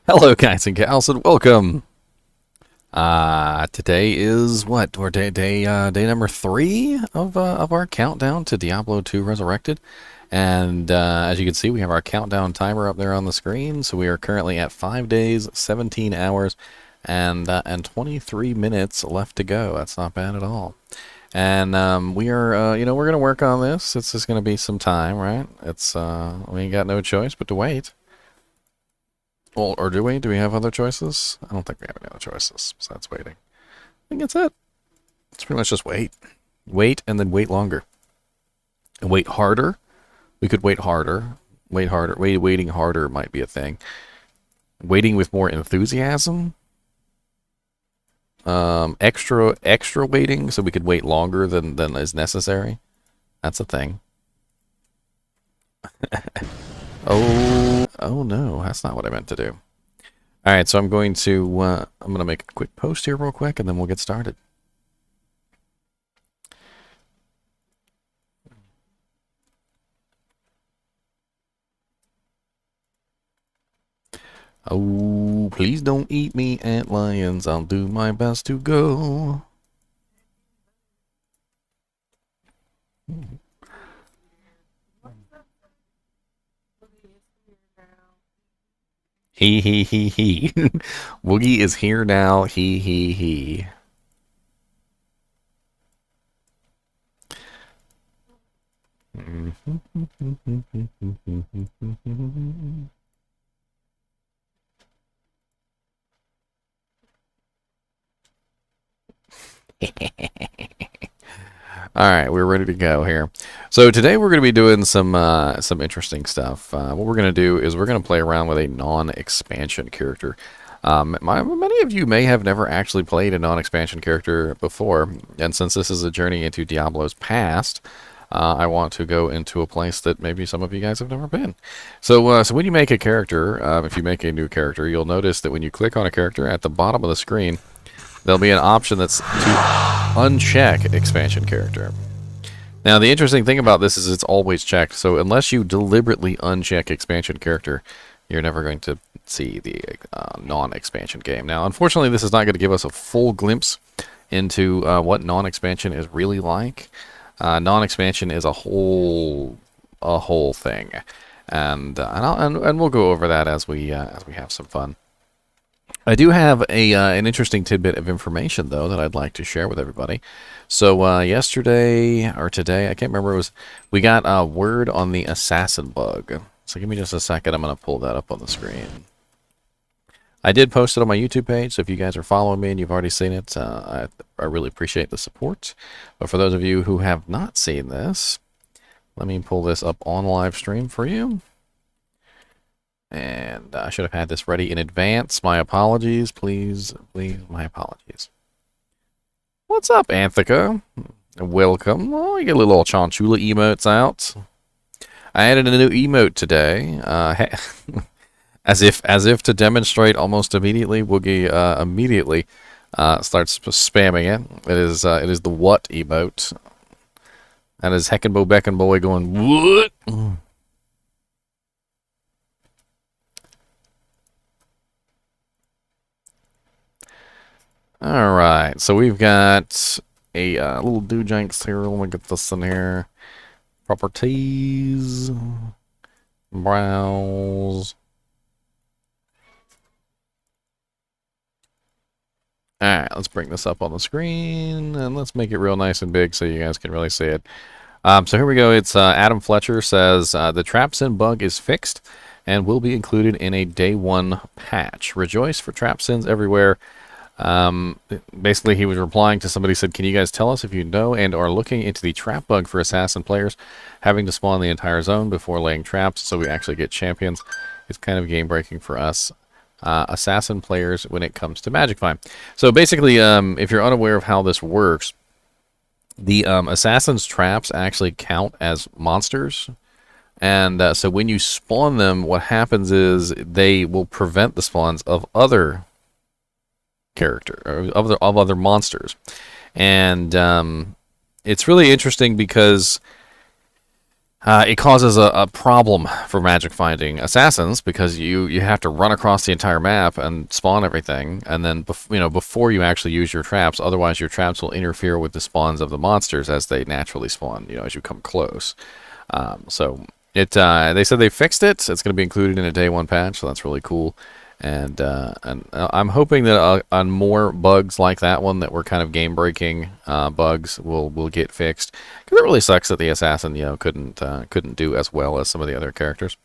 Hello, guys and gals, and welcome. Today is what? Or day number 3 of our countdown to Diablo 2 Resurrected, and as you can see, we have our countdown timer up there on the screen. So we are currently at 5 days, 17 hours, and 23 minutes left to go. That's not bad at all. And we are, we're gonna work on this. It's just gonna be some time, right? We ain't got no choice but to wait. Well, or do we? Do we have other choices? I don't think we have any other choices besides waiting. I think that's it. It's pretty much just wait. Wait and then wait longer. And wait harder. We could wait harder. Wait harder. Waiting harder might be a thing. Waiting with more enthusiasm. Extra waiting, so we could wait longer than is necessary. That's a thing. Oh no, that's not what I meant to do. All right, so I'm going to make a quick post here real quick, and then we'll get started. Oh, please don't eat me, antlions. I'll do my best to go. He. Woogie is here now. He. All right, we're ready to go here. So today we're going to be doing some interesting stuff. What we're going to do is we're going to play around with a non-expansion character. Many of you may have never actually played a non-expansion character before, and since this is a journey into Diablo's past, I want to go into a place that maybe some of you guys have never been. So when you make a character, if you make a new character, you'll notice that when you click on a character at the bottom of the screen, there'll be an option that's to uncheck expansion character. Now, the interesting thing about this is it's always checked, so unless you deliberately uncheck expansion character, you're never going to see the non-expansion game. Now, unfortunately, this is not going to give us a full glimpse into what non-expansion is really like. Non-expansion is a whole thing, and we'll go over that as we have some fun. I do have an interesting tidbit of information, though, that I'd like to share with everybody. So yesterday, or today, I can't remember, we got word on the assassin bug. So give me just a second, I'm going to pull that up on the screen. I did post it on my YouTube page, so if you guys are following me and you've already seen it, I really appreciate the support. But for those of you who have not seen this, let me pull this up on live stream for you. And I should have had this ready in advance. My apologies, please, my apologies. What's up, Anthica? Welcome. Oh, you get a little Chinchilla emotes out. I added a new emote today. As if to demonstrate almost immediately, Woogie immediately starts spamming it. It is the what emote. That is Heckenbo Becken Boy going what? Alright, so we've got a little doojanks here. Let me get this in here. Properties. Browse. Alright, let's bring this up on the screen, and let's make it real nice and big so you guys can really see it. So here we go. It's Adam Fletcher says, the trap sin bug is fixed and will be included in a day 1 patch. Rejoice for trap sins everywhere. Basically, he was replying to somebody who said, can you guys tell us if you know and are looking into the trap bug for assassin players having to spawn the entire zone before laying traps so we actually get champions? It's kind of game breaking for us assassin players when it comes to Magic Find. So basically, if you're unaware of how this works, the assassin's traps actually count as monsters. And so when you spawn them, what happens is they will prevent the spawns of other of other monsters. And it's really interesting because It causes a problem for magic finding assassins because you have to run across the entire map and spawn everything, and then before you actually use your traps. Otherwise, your traps will interfere with the spawns of the monsters as they naturally spawn. As you come close. They said they fixed it. It's going to be included in a day one patch, so that's really cool. And I'm hoping that on more bugs like that one that were kind of game breaking bugs will get fixed, because it really sucks that the assassin couldn't do as well as some of the other characters.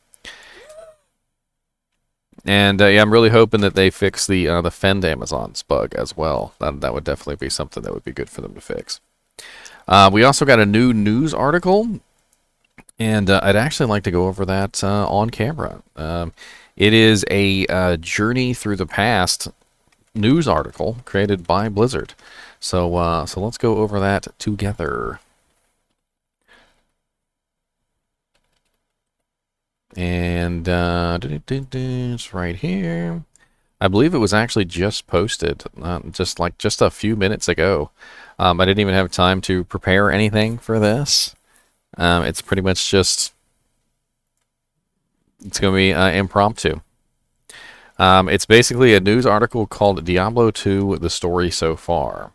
And yeah, I'm really hoping that they fix the Fend Amazons bug as well. That would definitely be something that would be good for them to fix. We also got a new news article, and I'd actually like to go over that on camera. It is a journey through the past news article created by Blizzard. So let's go over that together. And it's right here. I believe it was actually just posted, just a few minutes ago. I didn't even have time to prepare anything for this. It's pretty much just... It's going to be impromptu. It's basically a news article called Diablo II, The Story So Far.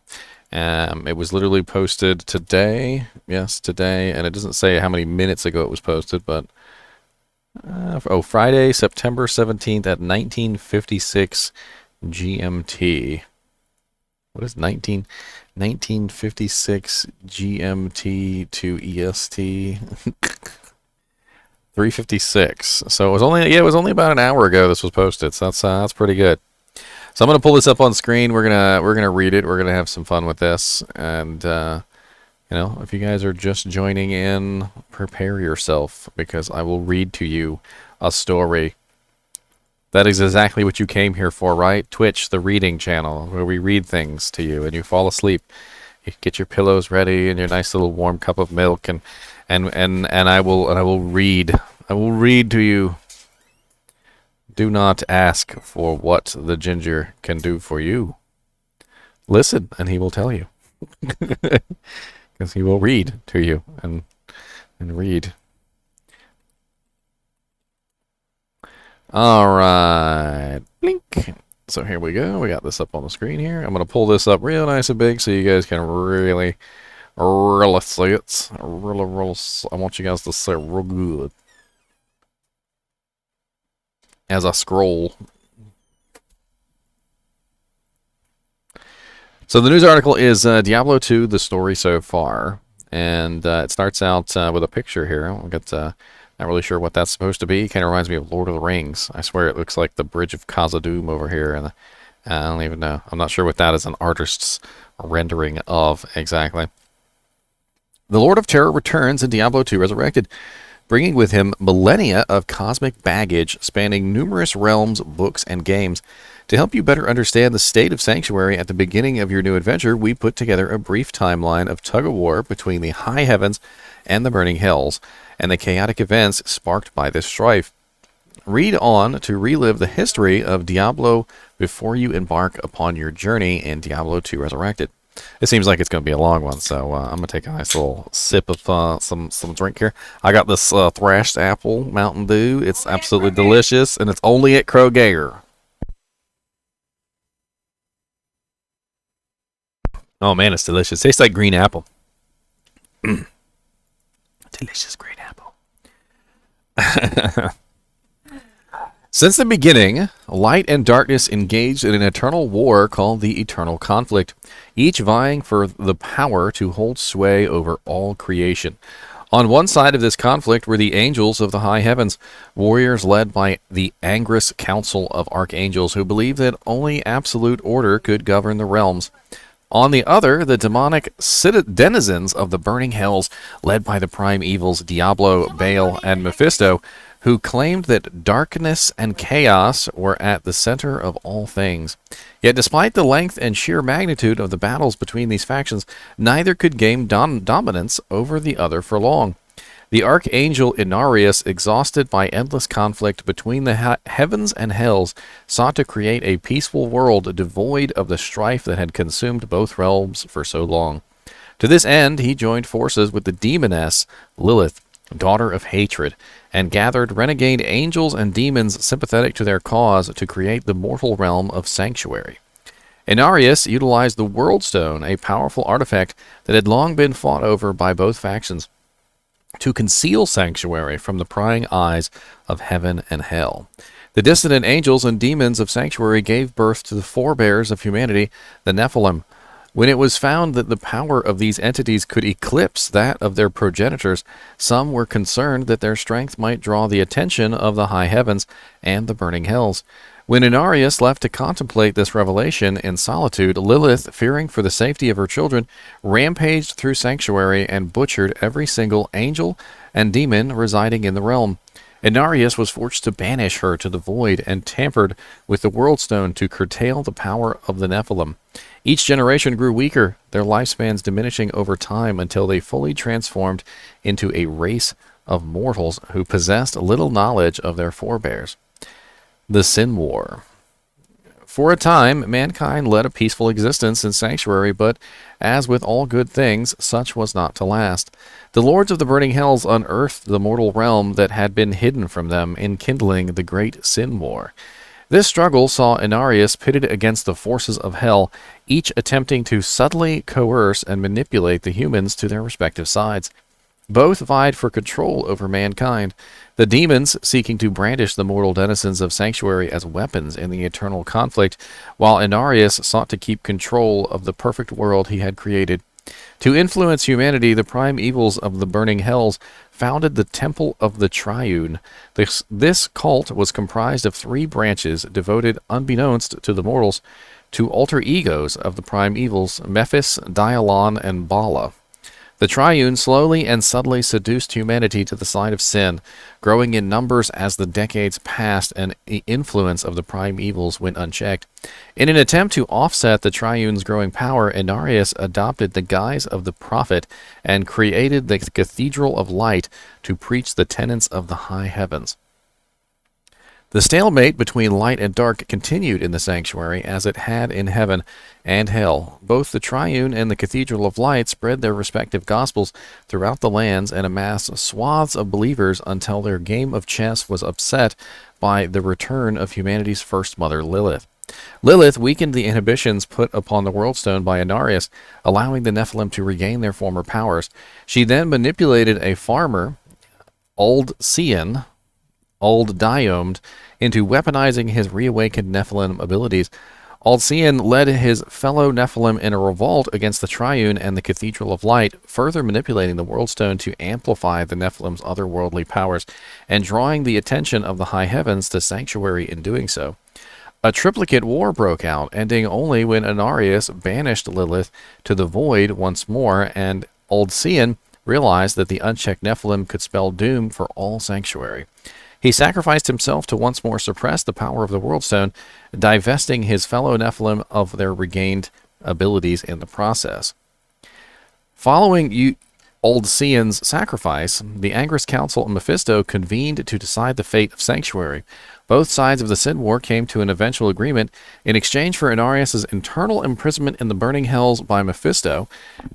It was literally posted today. Yes, today. And it doesn't say how many minutes ago it was posted, but... Friday, September 17th at 1956 GMT. What is 1956 GMT to EST? 3:56. So it was only about an hour ago this was posted. So that's pretty good. So I'm gonna pull this up on screen. We're gonna read it. We're gonna have some fun with this. And if you guys are just joining in, prepare yourself, because I will read to you a story. That is exactly what you came here for, right? Twitch, the reading channel, where we read things to you and you fall asleep. You get your pillows ready and your nice little warm cup of milk, and I will read. I will read to you. Do not ask for what the ginger can do for you. Listen, and he will tell you. Because he will read to you and read. All right, blink. So here we go. We got this up on the screen here. I'm gonna pull this up real nice and big so you guys can really see it. Really, I want you guys to see it real good as I scroll. So the news article is Diablo II, The Story So Far. And it starts out with a picture here. We'll get, not really sure what that's supposed to be. Kind of reminds me of Lord of the Rings. I swear it looks like the Bridge of Khazad-dûm over here. And I don't even know. I'm not sure what that is an artist's rendering of exactly. The Lord of Terror returns in Diablo II Resurrected, bringing with him millennia of cosmic baggage spanning numerous realms, books, and games. To help you better understand the state of Sanctuary at the beginning of your new adventure, we put together a brief timeline of tug-of-war between the high heavens and the burning hells, and the chaotic events sparked by this strife. Read on to relive the history of Diablo before you embark upon your journey in Diablo II Resurrected. It seems like it's going to be a long one, so I'm going to take a nice little sip of some drink here. I got this thrashed apple Mountain Dew. It's absolutely delicious, and it's only at Kroger. Oh man, it's delicious. Tastes like green apple. Delicious green apple. Since the beginning, light and darkness engaged in an eternal war called the Eternal Conflict, each vying for the power to hold sway over all creation. On one side of this conflict were the angels of the high heavens, warriors led by the Angrous Council of Archangels, who believed that only absolute order could govern the realms. On the other, the demonic denizens of the burning hells, led by the prime evils Diablo, Baal, and Mephisto, who claimed that darkness and chaos were at the center of all things. Yet despite the length and sheer magnitude of the battles between these factions, neither could gain dominance over the other for long. The archangel Inarius, exhausted by endless conflict between the heavens and hells, sought to create a peaceful world devoid of the strife that had consumed both realms for so long. To this end, he joined forces with the demoness Lilith, daughter of hatred, and gathered renegade angels and demons sympathetic to their cause to create the mortal realm of Sanctuary. Inarius utilized the World Stone, a powerful artifact that had long been fought over by both factions, to conceal Sanctuary from the prying eyes of heaven and hell. The dissident angels and demons of Sanctuary gave birth to the forebears of humanity, the Nephilim. When it was found that the power of these entities could eclipse that of their progenitors, some were concerned that their strength might draw the attention of the high heavens and the burning hells. When Inarius left to contemplate this revelation in solitude, Lilith, fearing for the safety of her children, rampaged through Sanctuary and butchered every single angel and demon residing in the realm. Inarius was forced to banish her to the void and tampered with the World Stone to curtail the power of the Nephilim. Each generation grew weaker, their lifespans diminishing over time until they fully transformed into a race of mortals who possessed little knowledge of their forebears. The Sin War. For a time, mankind led a peaceful existence in Sanctuary, but as with all good things, such was not to last. The lords of the burning hells unearthed the mortal realm that had been hidden from them, enkindling the great Sin War. This struggle saw Inarius pitted against the forces of hell, each attempting to subtly coerce and manipulate the humans to their respective sides. Both vied for control over mankind, the demons seeking to brandish the mortal denizens of Sanctuary as weapons in the eternal conflict, while Inarius sought to keep control of the perfect world he had created. To influence humanity, the prime evils of the burning hells founded the Temple of the Triune. This cult was comprised of 3 branches devoted, unbeknownst to the mortals, to alter egos of the prime evils, Mephis, Dialon, and Bala. The Triune slowly and subtly seduced humanity to the side of sin, growing in numbers as the decades passed and the influence of the prime evils went unchecked. In an attempt to offset the Triune's growing power, Inarius adopted the guise of the prophet and created the Cathedral of Light to preach the tenets of the high heavens. The stalemate between light and dark continued in the Sanctuary as it had in heaven and hell. Both the Triune and the Cathedral of Light spread their respective gospels throughout the lands and amassed swaths of believers until their game of chess was upset by the return of humanity's first mother, Lilith. Lilith weakened the inhibitions put upon the World Stone by Inarius, allowing the Nephilim to regain their former powers. She then manipulated a farmer, Old Diomed, into weaponizing his reawakened Nephilim abilities. Aldcian led his fellow Nephilim in a revolt against the Triune and the Cathedral of Light, further manipulating the World Stone to amplify the Nephilim's otherworldly powers, and drawing the attention of the high heavens to Sanctuary in doing so. A triplicate war broke out, ending only when Inarius banished Lilith to the void once more, and Aldcian realized that the unchecked Nephilim could spell doom for all Sanctuary. He sacrificed himself to once more suppress the power of the World Stone, divesting his fellow Nephilim of their regained abilities in the process. Following Aldcian's sacrifice, the Angrist Council and Mephisto convened to decide the fate of Sanctuary. Both sides of the Sin War came to an eventual agreement. In exchange for Inarius' internal imprisonment in the burning hells by Mephisto,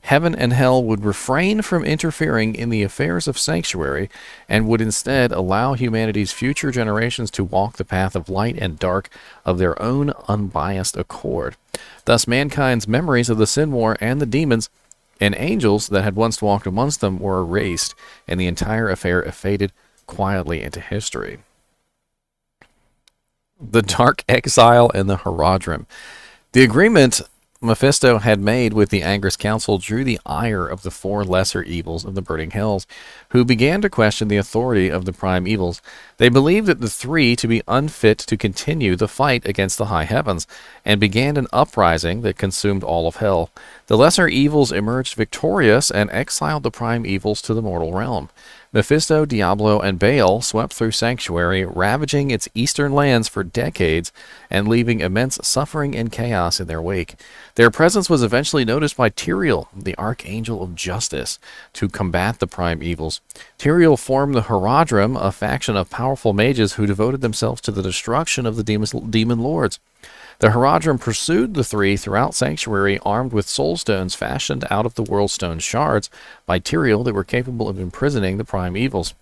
heaven and hell would refrain from interfering in the affairs of Sanctuary and would instead allow humanity's future generations to walk the path of light and dark of their own unbiased accord. Thus, mankind's memories of the Sin War and the demons and angels that had once walked amongst them were erased, and the entire affair faded quietly into history. The Dark Exile and the Herodrim. The agreement Mephisto had made with the Angrist Council drew the ire of the 4 lesser evils of the burning hells, who began to question the authority of the prime evils. They believed that the 3 to be unfit to continue the fight against the high heavens, and began an uprising that consumed all of hell. The lesser evils emerged victorious and exiled the prime evils to the mortal realm. Mephisto, Diablo, and Baal swept through Sanctuary, ravaging its eastern lands for decades and leaving immense suffering and chaos in their wake. Their presence was eventually noticed by Tyrael, the Archangel of Justice, to combat the prime evils. Tyrael formed the Herodrim, a faction of powerful mages who devoted themselves to the destruction of the demon lords. The Haradrim pursued the three throughout Sanctuary, armed with soul stones fashioned out of the World Stone shards by Tyrael that were capable of imprisoning the Prime Evils.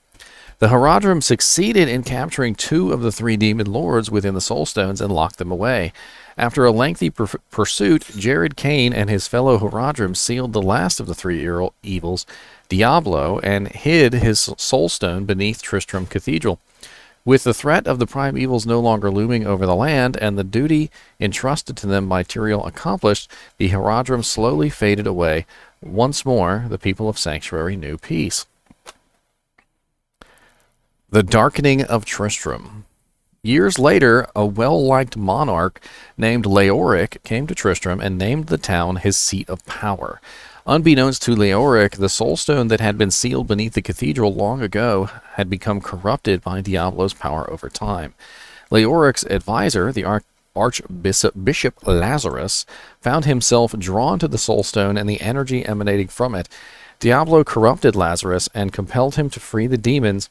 The Haradrim succeeded in capturing two of the three demon lords within the soul stones and locked them away. After a lengthy pursuit, Jared Kane and his fellow Haradrim sealed the last of the three evils, Diablo, and hid his soul stone beneath Tristram Cathedral. With the threat of the Prime Evils no longer looming over the land and the duty entrusted to them by Tyrael accomplished, the Haradrim slowly faded away. Once more, the people of Sanctuary knew peace. The Darkening of Tristram. Years later, a well-liked monarch named Leoric came to Tristram and named the town his seat of power. Unbeknownst to Leoric, the soulstone that had been sealed beneath the cathedral long ago had become corrupted by Diablo's power over time. Leoric's advisor, the Archbishop Lazarus, found himself drawn to the soulstone and the energy emanating from it. Diablo corrupted Lazarus and compelled him to free the demon's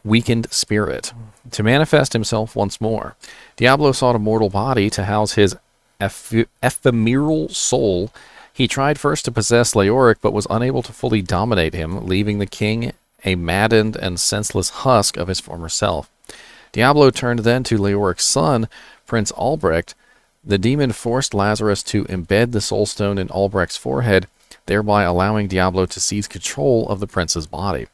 weakened spirit to manifest himself once more. Diablo sought a mortal body to house his ephemeral soul. He tried first to possess Leoric, but was unable to fully dominate him, leaving the king a maddened and senseless husk of his former self. Diablo turned then to Leoric's son, Prince Albrecht. The demon forced Lazarus to embed the soulstone in Albrecht's forehead, thereby allowing Diablo to seize control of the prince's body.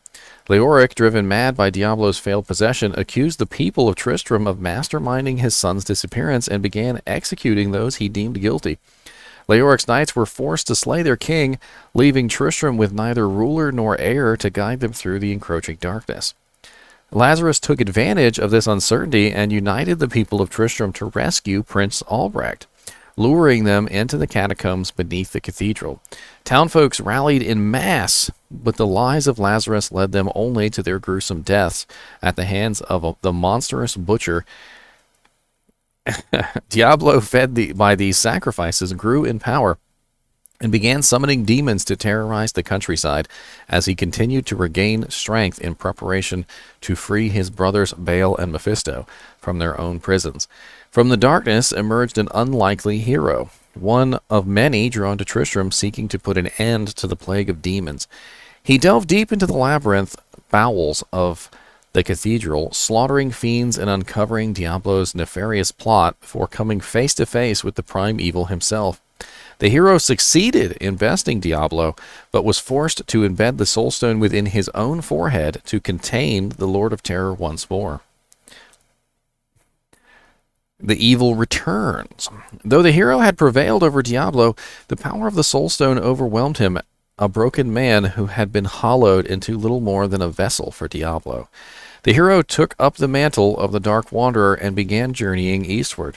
Leoric, driven mad by Diablo's failed possession, accused the people of Tristram of masterminding his son's disappearance and began executing those he deemed guilty. Leoric's knights were forced to slay their king, leaving Tristram with neither ruler nor heir to guide them through the encroaching darkness. Lazarus took advantage of this uncertainty and united the people of Tristram to rescue Prince Albrecht, luring them into the catacombs beneath the cathedral. Townfolks rallied in mass, but the lies of Lazarus led them only to their gruesome deaths at the hands of the monstrous butcher. Diablo, fed by these sacrifices, grew in power and began summoning demons to terrorize the countryside as he continued to regain strength in preparation to free his brothers Baal and Mephisto from their own prisons. From the darkness emerged an unlikely hero, one of many drawn to Tristram seeking to put an end to the plague of demons. He delved deep into the labyrinth bowels of the cathedral, slaughtering fiends and uncovering Diablo's nefarious plot before coming face to face with the prime evil himself. The hero succeeded in besting Diablo, but was forced to embed the soulstone within his own forehead to contain the Lord of Terror once more. The evil returns. Though the hero had prevailed over Diablo, the power of the soulstone overwhelmed him, a broken man who had been hollowed into little more than a vessel for Diablo. The hero took up the mantle of the Dark Wanderer and began journeying eastward.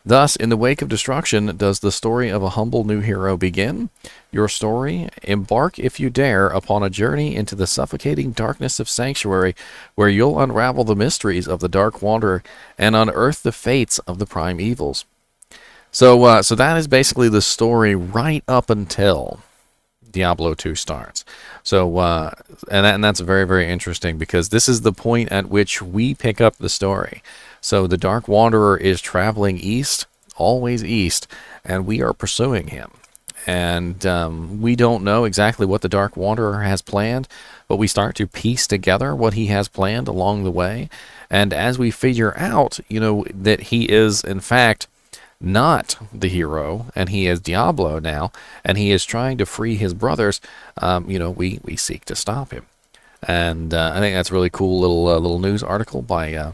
Thus, in the wake of destruction, does the story of a humble new hero begin? Your story? Embark, if you dare, upon a journey into the suffocating darkness of Sanctuary, where you'll unravel the mysteries of the Dark Wanderer and unearth the fates of the Prime Evils. So that is basically the story right up until Diablo 2 starts. So, and that's very, very interesting because this is the point at which we pick up the story. So the Dark Wanderer is traveling east, always east, and we are pursuing him. And we don't know exactly what the Dark Wanderer has planned, but we start to piece together what he has planned along the way. And as we figure out, that he is, in fact, not the hero, and he is Diablo now, and he is trying to free his brothers, we seek to stop him. And I think that's a really cool little news article by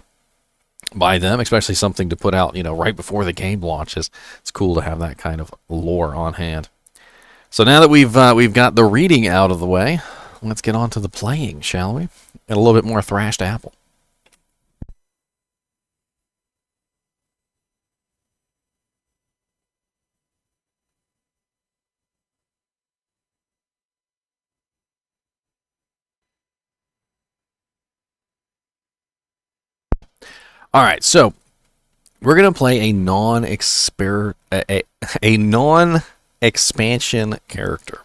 them, especially something to put out, right before the game launches. It's cool to have that kind of lore on hand. So now that we've got the reading out of the way, let's get on to the playing, shall we? And a little bit more thrashed apple. All right, so we're gonna play a non-expansion character.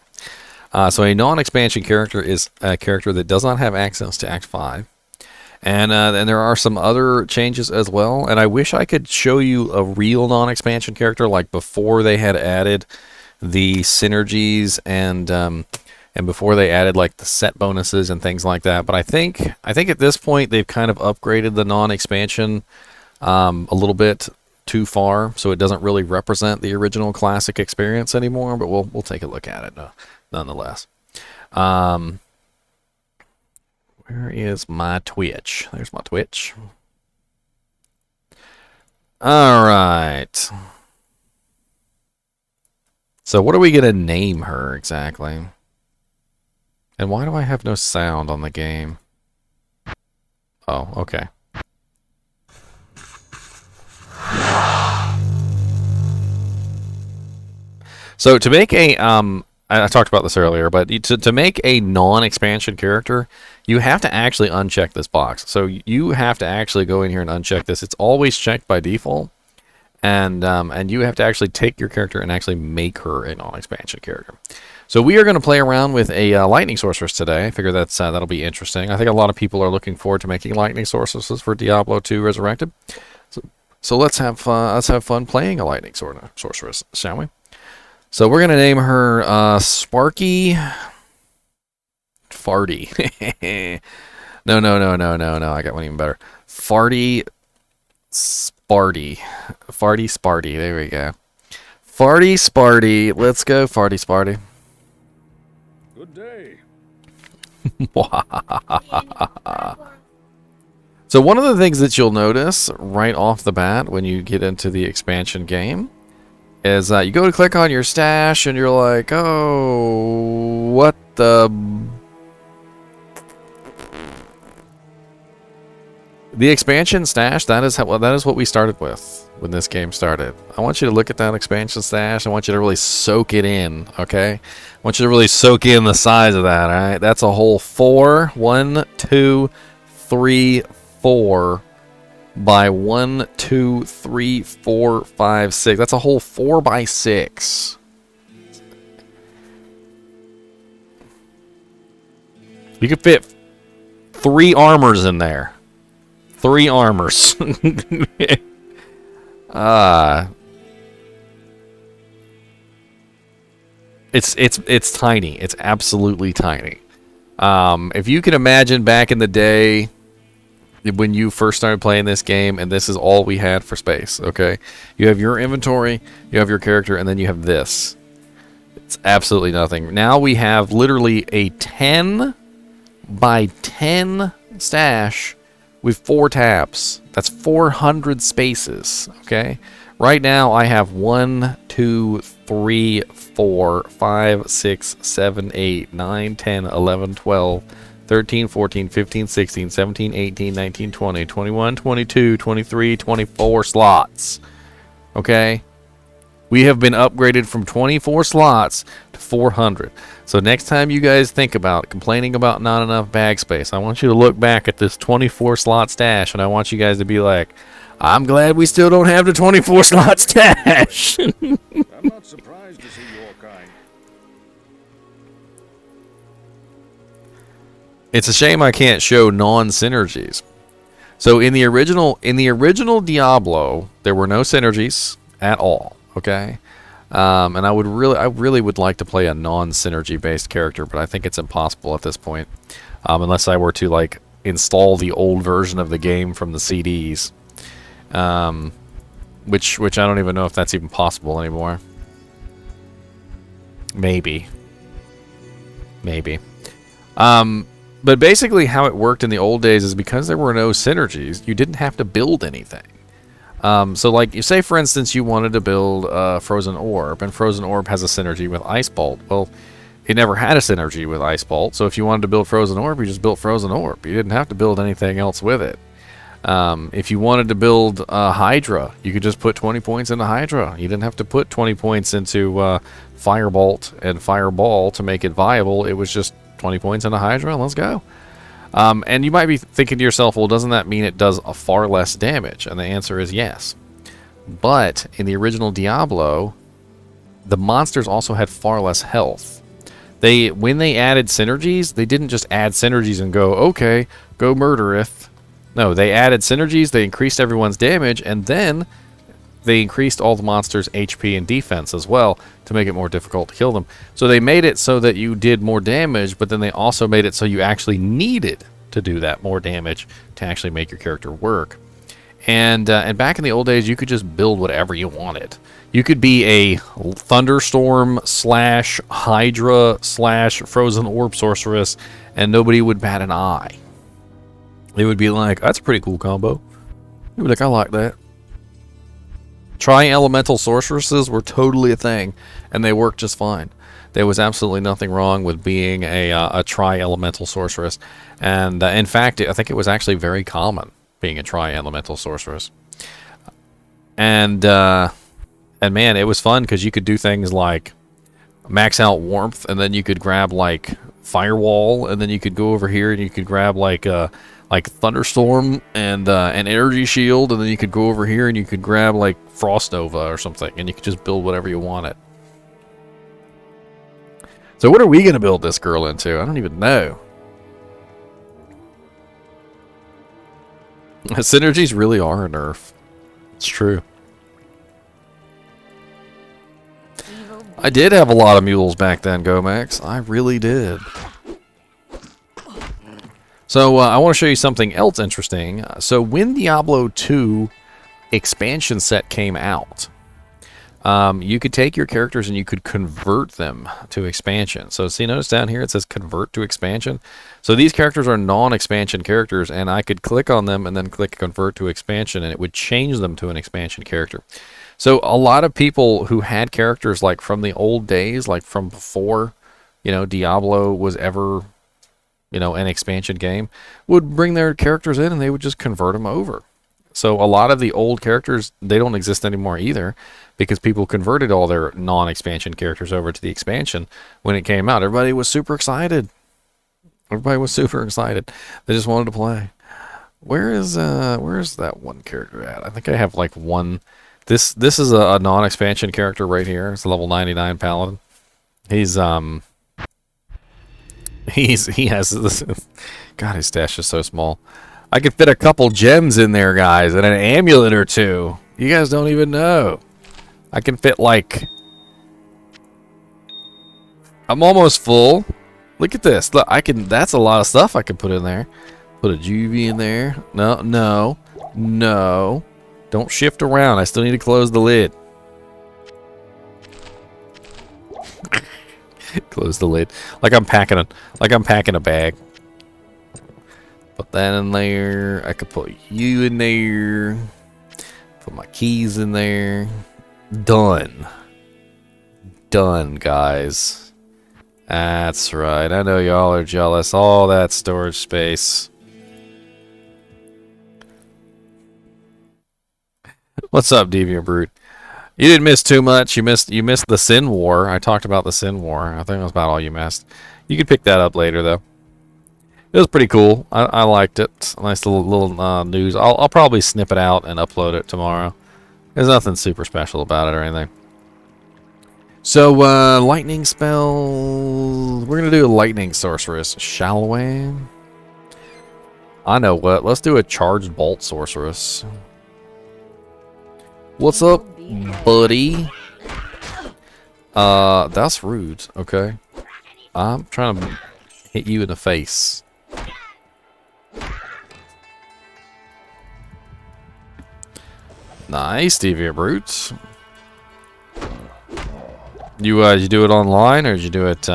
So a non-expansion character is a character that does not have access to Act 5, And there are some other changes as well. And I wish I could show you a real non-expansion character, like before they had added the synergies and before they added like the set bonuses and things like that. But I think at this point they've kind of upgraded the non-expansion a little bit too far, so it doesn't really represent the original classic experience anymore. But we'll take a look at it nonetheless. Where is my Twitch? There's my Twitch. All right. So what are we going to name her exactly? And why do I have no sound on the game? Oh, okay. So to make a I talked about this earlier, but to make a non-expansion character, you have to actually uncheck this box. So you have to actually go in here and uncheck this. It's always checked by default, and you have to actually take your character and actually make her a non-expansion character. So we are going to play around with a lightning sorceress today. I figure that'll be interesting. I think a lot of people are looking forward to making lightning sorceresses for Diablo II Resurrected. So let's have fun playing a lightning sorceress, shall we? So we're going to name her Sparky Farty. No. I got one even better. Farty Sparty. Farty Sparty. There we go. Farty Sparty. Let's go, Farty Sparty. Good day. So one of the things that you'll notice right off the bat when you get into the expansion game is you go to click on your stash and you're like, oh, what the... The expansion stash, that is what we started with when this game started. I want you to look at that expansion stash. I want you to really soak it in, okay? I want you to really soak in the size of that, all right? That's a whole 4, 1, 2, 3, 4 by 1, 2, 3, 4, 5, 6. That's a whole 4 by 6. You could fit 3 armors in there. 3 armors. It's tiny. It's absolutely tiny. If you can imagine back in the day when you first started playing this game and this is all we had for space, okay? You have your inventory, you have your character, and then you have this. It's absolutely nothing. Now we have literally a 10 by 10 stash with 4 tabs. That's 400 spaces, okay? Right now I have 1, 2, 3, 4, 5, 6, 7, 8, 9, 10, 11, 12, 13, 14, 15, 16, 17, 18, 19, 20, 21, 22, 23, 24 slots. Okay? We have been upgraded from 24 slots to 400. So next time you guys think about complaining about not enough bag space, I want you to look back at this 24 slot stash and I want you guys to be like, I'm glad we still don't have the 24 slot stash. I'm not surprised to see your kind. It's a shame I can't show non-synergies. So in the original Diablo, there were no synergies at all. Okay, and I really would like to play a non-synergy based character, but I think it's impossible at this point, unless I were to like install the old version of the game from the CDs, which I don't even know if that's even possible anymore. Maybe. But basically how it worked in the old days is because there were no synergies, you didn't have to build anything. So like you say, for instance, you wanted to build Frozen Orb, and Frozen Orb has a synergy with Ice Bolt. Well, it never had a synergy with Ice Bolt, so if you wanted to build Frozen Orb, you just built Frozen Orb. You didn't have to build anything else with it. If you wanted to build Hydra, you could just put 20 points into Hydra. You didn't have to put 20 points into Firebolt and Fireball to make it viable. It was just 20 points into Hydra, let's go. And you might be thinking to yourself, well, doesn't that mean it does a far less damage? And the answer is yes. But in the original Diablo, the monsters also had far less health. When they added synergies, they didn't just add synergies and go, okay, go murdereth, No, they added synergies, they increased everyone's damage, and then they increased all the monsters' HP and defense as well to make it more difficult to kill them. So they made it so that you did more damage, but then they also made it so you actually needed to do that more damage to actually make your character work. And back in the old days, you could just build whatever you wanted. You could be a thunderstorm slash Hydra slash frozen orb sorceress, and nobody would bat an eye. They would be like, "That's a pretty cool combo." You'd be like, "I like that." Tri-elemental sorceresses were totally a thing, and they worked just fine. There was absolutely nothing wrong with being a tri-elemental sorceress, and in fact, I think it was actually very common being a tri-elemental sorceress. And man, it was fun because you could do things like max out warmth, and then you could grab like firewall, and then you could go over here and you could grab like thunderstorm and an energy shield, and then you could go over here and you could grab like frost nova or something, and you could just build whatever you wanted. So what are we gonna build this girl into? I don't even know. Synergies really are a nerf. It's true. I did have a lot of mules back then, Gomax. I really did. So I want to show you something else interesting. So when Diablo II expansion set came out, you could take your characters and you could convert them to expansion. So see, notice down here it says convert to expansion. So these characters are non-expansion characters, and I could click on them and then click convert to expansion, and it would change them to an expansion character. So a lot of people who had characters like from the old days, like from before, Diablo was ever, an expansion game, would bring their characters in and they would just convert them over. So a lot of the old characters, they don't exist anymore either, because people converted all their non-expansion characters over to the expansion when it came out. Everybody was super excited. Everybody was super excited. They just wanted to play. Where's that one character at? I think I have like one. This is a non-expansion character right here. It's a level 99 paladin. He has this. God, his stash is so small. I could fit a couple gems in there, guys, and an amulet or two. You guys don't even know. I can fit like. I'm almost full. Look at this. Look, I can. That's a lot of stuff I can put in there. Put a juvie in there. No. Don't shift around. I still need to close the lid. Close the lid. Like I'm packing a bag. Put that in there. I could put you in there. Put my keys in there. Done. Done, guys. That's right. I know y'all are jealous. All that storage space. What's up, Deviant Brute? You didn't miss too much. You missed the Sin War. I talked about the Sin War. I think that was about all you missed. You could pick that up later, though. It was pretty cool. I liked it. Nice little news. I'll probably snip it out and upload it tomorrow. There's nothing super special about it or anything. So, lightning spell. We're gonna do a lightning sorceress, shall we? I know what. Let's do a charged bolt sorceress. What's up, buddy? That's rude. Okay, I'm trying to hit you in the face. Nice, Deviant Brutes. You do it online, or did you do it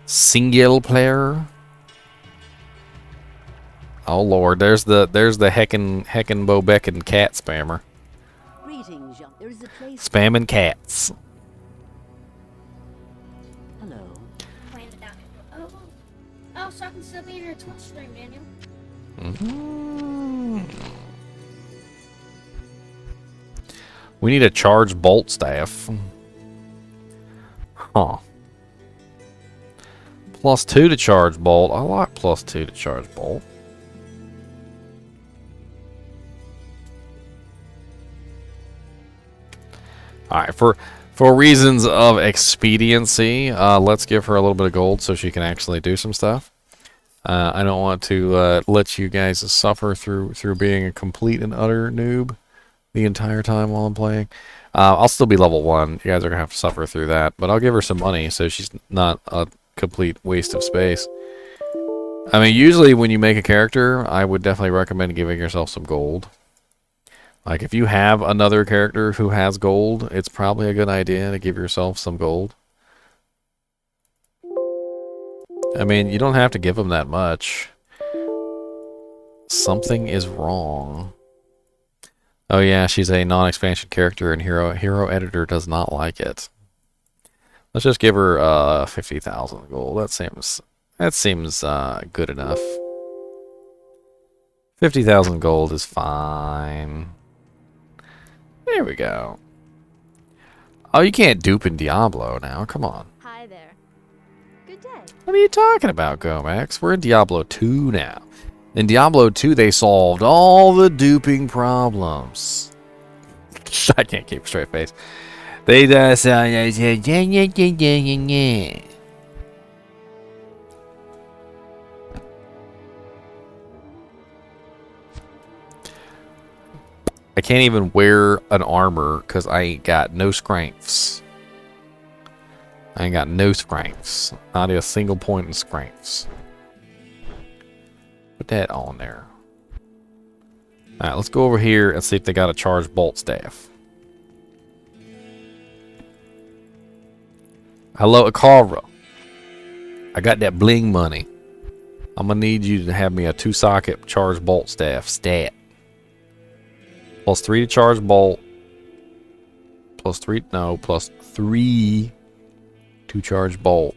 single player? Oh Lord, there's the heckin' Bo Beckin cat spammer. Spamming cats. Hello. Oh, so I can still be in your Twitch stream, Daniel. We need a charged bolt staff. Huh. +2 to charge bolt. I like +2 to charge bolt. Alright, for reasons of expediency, let's give her a little bit of gold so she can actually do some stuff. I don't want to let you guys suffer through being a complete and utter noob the entire time while I'm playing. I'll still be level 1. You guys are going to have to suffer through that. But I'll give her some money so she's not a complete waste of space. I mean, usually when you make a character, I would definitely recommend giving yourself some gold. Like, if you have another character who has gold, it's probably a good idea to give yourself some gold. I mean, you don't have to give them that much. Something is wrong. Oh yeah, she's a non-expansion character and Hero Editor does not like it. Let's just give her 50,000 gold. That seems good enough. 50,000 gold is fine. There we go. Oh, you can't dupe in Diablo now. Come on. Hi there. Good day. What are you talking about, Gomax? We're in Diablo 2 now. In Diablo 2, they solved all the duping problems. I can't keep a straight face. They just I can't even wear an armor because I ain't got no strengths. I ain't got no strengths. Not a single point in strengths. Put that on there. Alright, let's go over here and see if they got a charged bolt staff. Hello, Akara. I got that bling money. I'm gonna need you to have me a 2-socket charged bolt staff. Stat. Plus 3 to charge bolt. Plus 3 to charge bolt.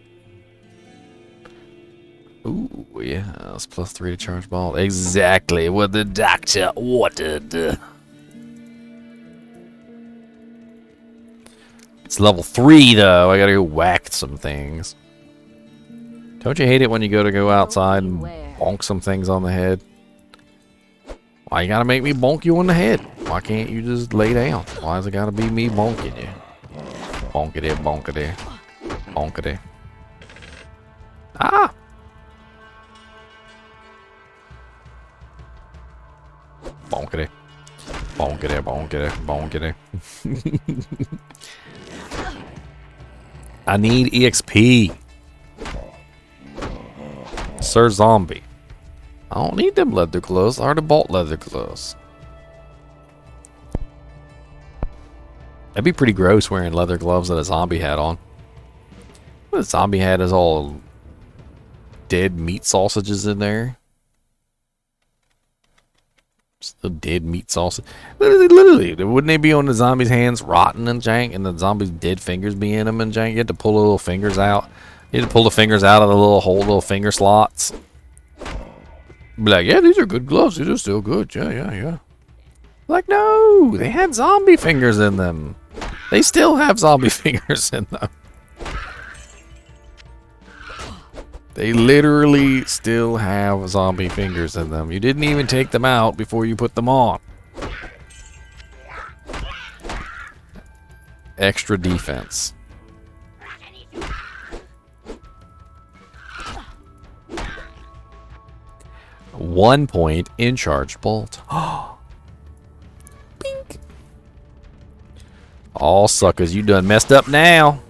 Ooh, yeah, that's plus 3 to charge bolt. Exactly what the doctor ordered. It's level 3 though. I gotta go whack some things. Don't you hate it when you go outside and bonk some things on the head? Why you gotta make me bonk you on the head? Why can't you just lay down? Why does it gotta be me bonking you? Bonkity, bonkity, bonkity. Ah! Bonkity. Bonkity, bonkity, bonkity. I need EXP. Sir Zombie. I don't need them leather gloves. I already bought leather gloves. That'd be pretty gross wearing leather gloves that a zombie had on. The zombie had is all dead meat sausages in there. Just the dead meat sausage. Literally, wouldn't they be on the zombie's hands rotting and jank, and the zombie's dead fingers be in them and jank? You had to pull the little fingers out. You had to pull the fingers out of the little finger slots. Be like, yeah, these are good gloves. These are still good. Yeah. Like, no, they had zombie fingers in them. They still have zombie fingers in them. They literally still have zombie fingers in them. You didn't even take them out before you put them on. Extra defense. One point in charge bolt. Bink. All suckers, you done messed up now.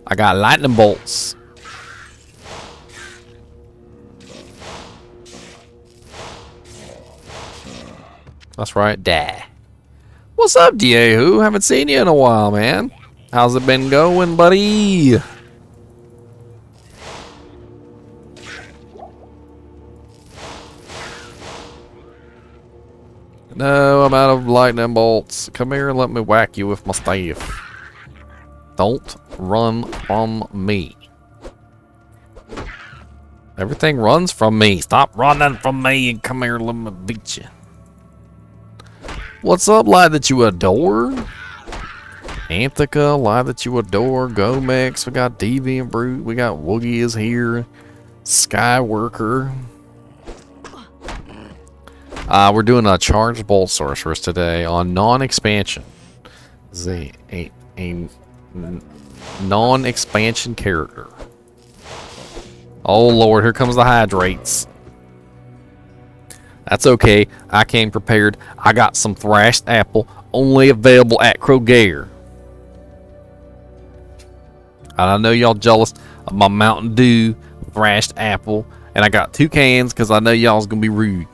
I got lightning bolts. That's right, die. What's up, Diehu? Haven't seen you in a while, man. How's it been going, buddy? No, I'm out of lightning bolts. Come here and let me whack you with my staff. Don't run from me. Everything runs from me. Stop running from me and come here and let me beat you. What's up, lad that you adore? Anthica, lad that you adore. Gomex, we got Deviant Brute, we got Woogie is here. Skyworker. We're doing a charged bolt sorceress today on non-expansion. This is a non-expansion character. Oh Lord, here comes the hydrates. That's okay. I came prepared. I got some thrashed apple, only available at Kroger. And I know y'all jealous of my Mountain Dew thrashed apple, and I got 2 cans because I know y'all's gonna be rude.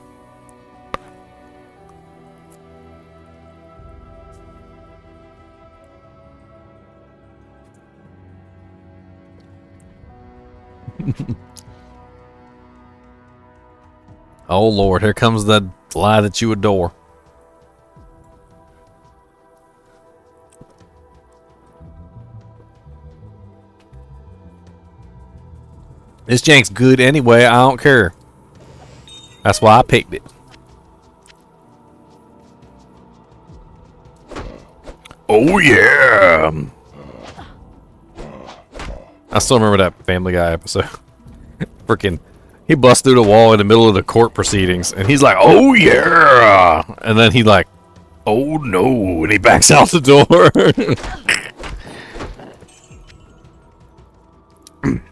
Oh Lord, here comes the lie that you adore. This jank's good anyway, I don't care. That's why I picked it. Oh yeah! I still remember that Family Guy episode. Freaking, he busts through the wall in the middle of the court proceedings, and he's like, "Oh yeah!" And then he like, "Oh no!" And he backs out the door.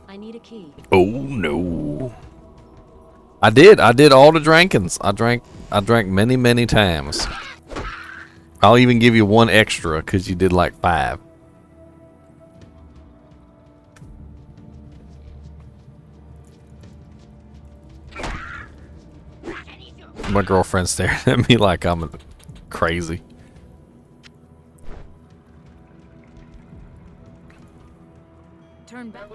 I need a key. Oh no! I did all the drinkings. I drank many times. I'll even give you 1 extra because you did like 5. My girlfriend's staring at me like I'm crazy. Turn back.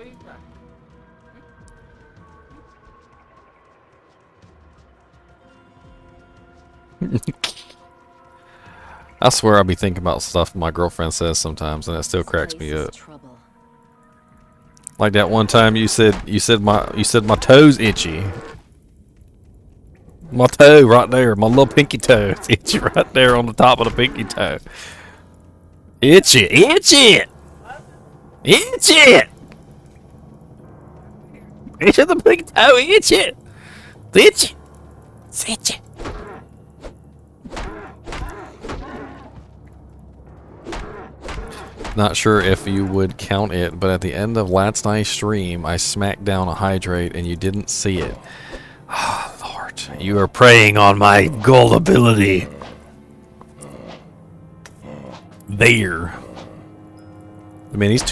I swear I'll be thinking about stuff my girlfriend says sometimes, and it still cracks me up. Trouble. Like that one time you said my toe's itchy. My toe right there, my little pinky toe, it's itchy right there on the top of the pinky toe. Itch it, itch it, itch it. Itch the pinky toe, itch it, itch it, itch it. Not sure if you would count it, but at the end of last night's stream, I smacked down a hydrate and you didn't see it. Ah, Lord, you are preying on my gullibility. There. I mean, these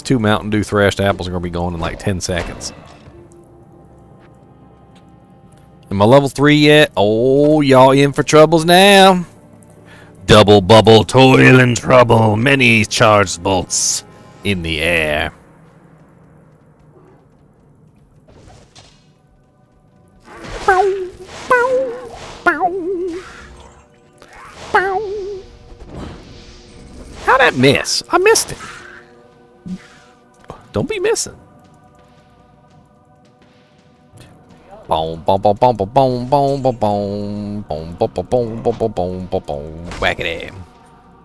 two Mountain Dew thrashed apples are gonna be going in like 10 seconds. Am I level 3 yet? Oh, y'all in for troubles now. Double bubble, toil and trouble, many charged bolts in the air. How'd that miss? I missed it. Don't be missing. Boom, boom, boom, boom, boom, boom, boom, boom, boom, boom, boom, boom, boom, boom, boom, boom, boom, whack it in.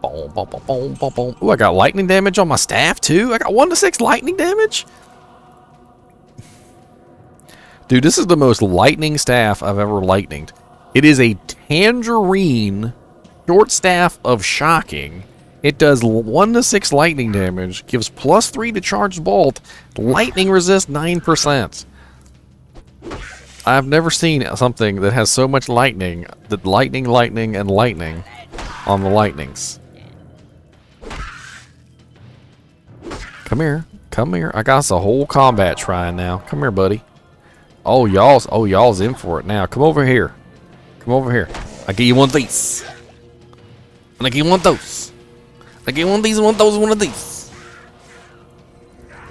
Boom, boom, boom, boom, boom, boom. Ooh, I got lightning damage on my staff too. I got 1 to 6 lightning damage. Dude, this is the most lightning staff I've ever lightninged. It is a tangerine short staff of shocking. It does 1 to 6 lightning damage, gives +3 to charged bolt, lightning resist 9%. I've never seen something that has so much lightning, that lightning, and lightning on the lightnings. Come here. Come here. I got us a whole combat shrine now. Come here, buddy. Oh, y'all's in for it now. Come over here. Come over here. I give you 1 of these. And I give you 1 of those. I give you 1 of these, 1 of those, 1 of these.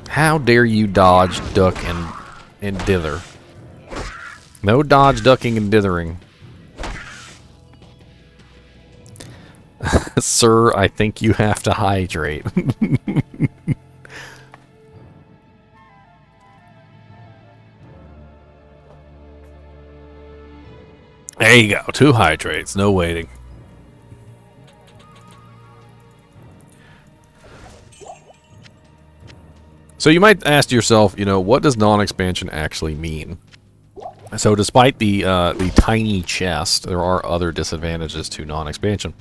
How dare you dodge, duck, and dither. No dodge, ducking, and dithering. Sir, I think you have to hydrate. There you go. 2 hydrates. No waiting. So you might ask yourself, you know, what does non-expansion actually mean? So despite the tiny chest, there are other disadvantages to non-expansion.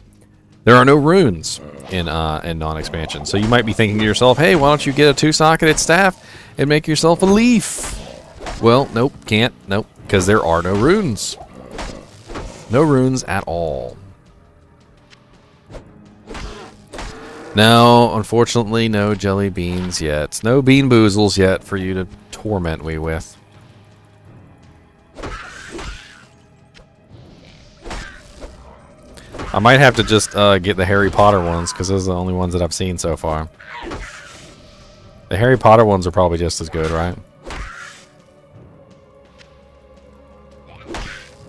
There are no runes in non-expansion. So you might be thinking to yourself, hey, why don't you get a 2-socketed staff and make yourself a leaf? Well, nope, can't. Nope, because there are no runes. No runes at all. No, unfortunately, no jelly beans yet. No bean boozles yet for you to torment me with. I might have to just get the Harry Potter ones, because those are the only ones that I've seen so far. The Harry Potter ones are probably just as good, right?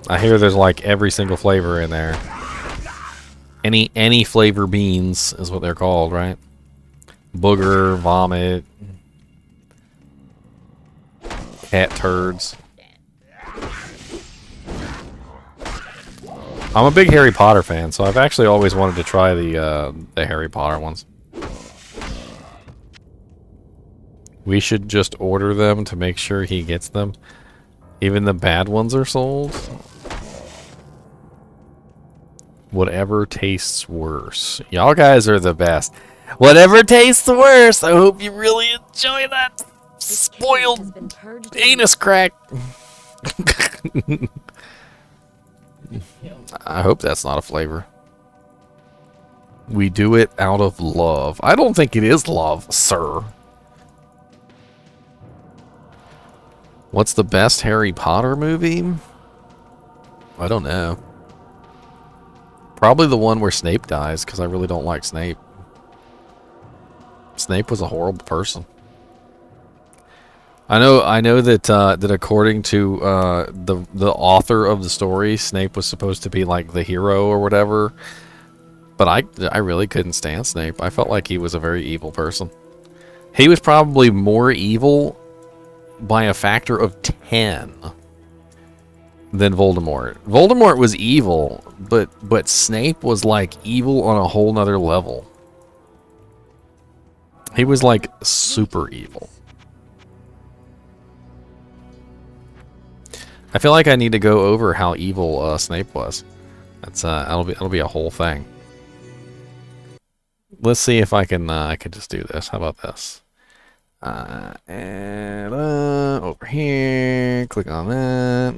I hear there's like every single flavor in there. Any flavor beans is what they're called, right? Booger, vomit, cat turds. I'm a big Harry Potter fan, so I've actually always wanted to try the Harry Potter ones. We should just order them to make sure he gets them. Even the bad ones are sold. Whatever tastes worse. Y'all guys are the best. Whatever tastes worse. I hope you really enjoy that spoiled anus crack. I hope that's not a flavor. We do it out of love. I don't think it is love, sir. What's the best Harry Potter movie? I don't know. Probably the one where Snape dies, because I really don't like Snape. Snape was a horrible person. I know that that according to the author of the story, Snape was supposed to be like the hero or whatever. But I really couldn't stand Snape. I felt like he was a very evil person. He was probably more evil by a factor of 10 than Voldemort. Voldemort was evil, but Snape was like evil on a whole nother level. He was like super evil. I feel like I need to go over how evil Snape was. That's that'll be a whole thing. Let's see if I can just do this. How about this? And over here, click on that.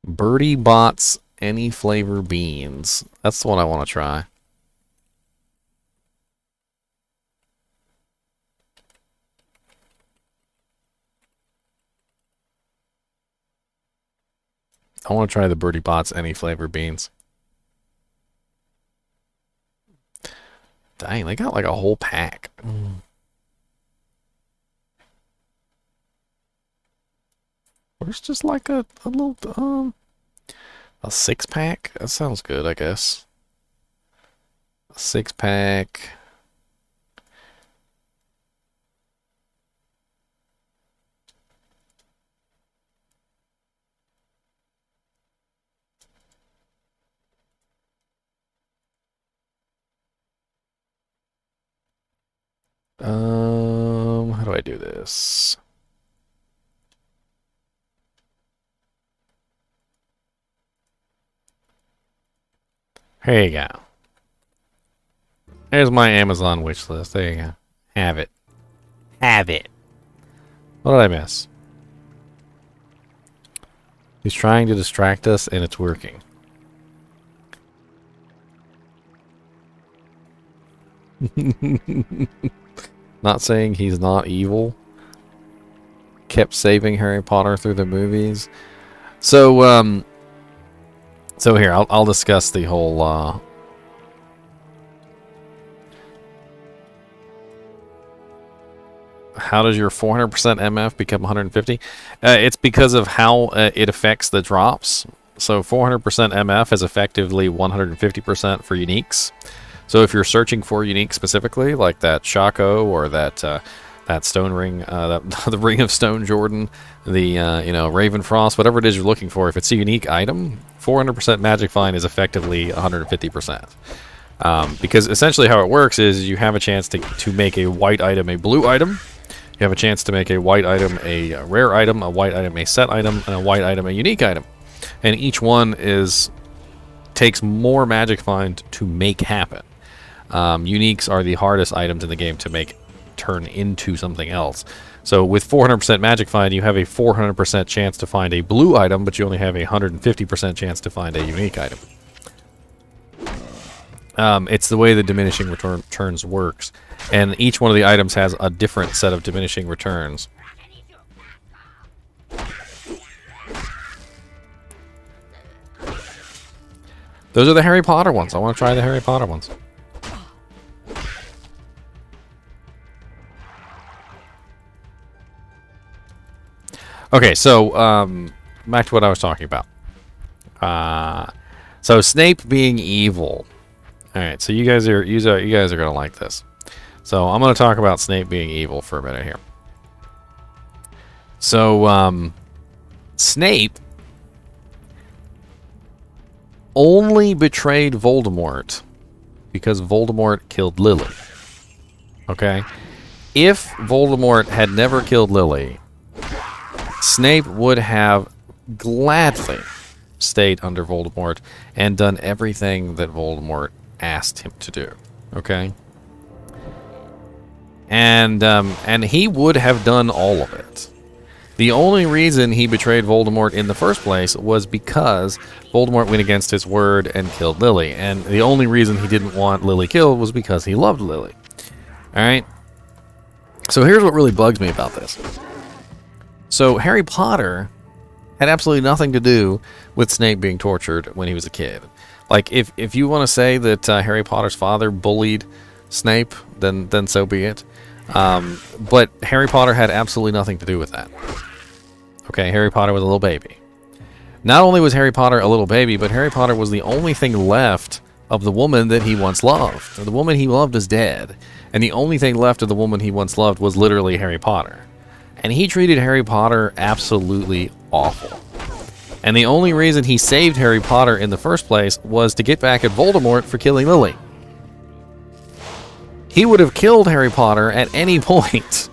Birdie Bots any flavor beans. That's the one I want to try. I want to try the Birdie Bots any flavor beans. Dang, they got like a whole pack. Where's just like a little a 6-pack? That sounds good, I guess. A 6-pack. How do I do this? Here you go. There's my Amazon wish list. There you go. Have it. Have it. What did I miss? He's trying to distract us, and it's working. Not saying he's not evil. Kept saving Harry Potter through the movies. So, so here, I'll discuss the whole, how does your 400% MF become 150? It's because of how it affects the drops. So 400% MF is effectively 150% for uniques. So if you're searching for unique specifically, like that Shaco or that that stone ring, the ring of Stone Jordan, the you know, Ravenfrost, whatever it is you're looking for, if it's a unique item, 400% Magic Find is effectively 150%. Because essentially how it works is you have a chance to make a white item a blue item. You have a chance to make a white item a rare item, a white item a set item, and a white item a unique item. and each one takes more magic find to make happen. Uniques are the hardest items in the game to make turn into something else. So with 400% magic find, you have a 400% chance to find a blue item, but you only have a 150% chance to find a unique item. It's the way the diminishing returns works, and each one of the items has a different set of diminishing returns. Those are the Harry Potter ones. I want to try the Harry Potter ones. Okay, so back to what I was talking about. So Snape being evil. All right, so you guys are gonna like this. So I'm gonna talk about Snape being evil for a minute here. So Snape only betrayed Voldemort because Voldemort killed Lily. Okay, if Voldemort had never killed Lily, Snape would have gladly stayed under Voldemort and done everything that Voldemort asked him to do. Okay? And he would have done all of it. The only reason he betrayed Voldemort in the first place was because Voldemort went against his word and killed Lily. And the only reason he didn't want Lily killed was because he loved Lily. Alright? So here's what really bugs me about this. So Harry Potter had absolutely nothing to do with Snape being tortured when he was a kid. Like, if you want to say that Harry Potter's father bullied Snape, then so be it. But Harry Potter had absolutely nothing to do with that. Okay, Harry Potter was a little baby. Not only was Harry Potter a little baby, but Harry Potter was the only thing left of the woman that he once loved. The woman he loved is dead. And the only thing left of the woman he once loved was literally Harry Potter. And he treated Harry Potter absolutely awful. And the only reason he saved Harry Potter in the first place was to get back at Voldemort for killing Lily. He would have killed Harry Potter at any point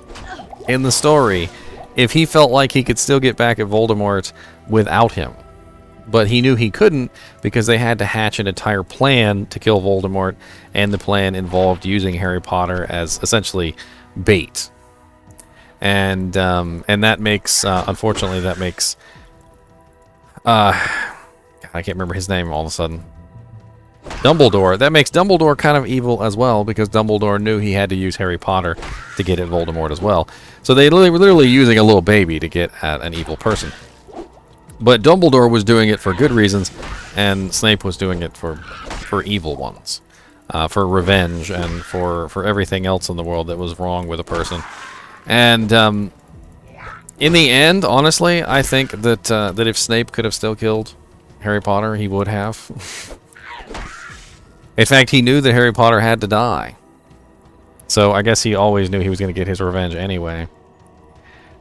in the story if he felt like he could still get back at Voldemort without him. But he knew he couldn't because they had to hatch an entire plan to kill Voldemort, and the plan involved using Harry Potter as essentially bait. And that makes, unfortunately, that makes, God, I can't remember his name all of a sudden. Dumbledore. That makes Dumbledore kind of evil as well, because Dumbledore knew he had to use Harry Potter to get at Voldemort as well. So they were literally using a little baby to get at an evil person. But Dumbledore was doing it for good reasons, and Snape was doing it for evil ones. For revenge and for everything else in the world that was wrong with a person. And in the end, honestly, I think that if Snape could have still killed Harry Potter, he would have. In fact, he knew that Harry Potter had to die. So I guess he always knew he was going to get his revenge anyway.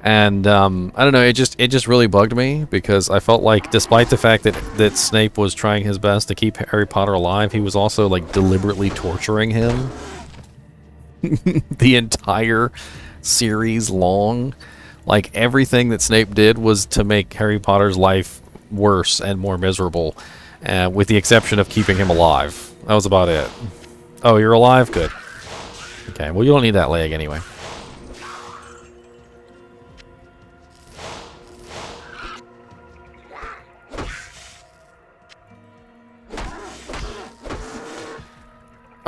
And I don't know, it just really bugged me, because I felt like despite the fact that Snape was trying his best to keep Harry Potter alive, he was also like deliberately torturing him. The entire series long. Like, everything that Snape did was to make Harry Potter's life worse and more miserable, with the exception of keeping him alive. That was about it. Oh, you're alive? Good. Okay, well, you don't need that leg anyway.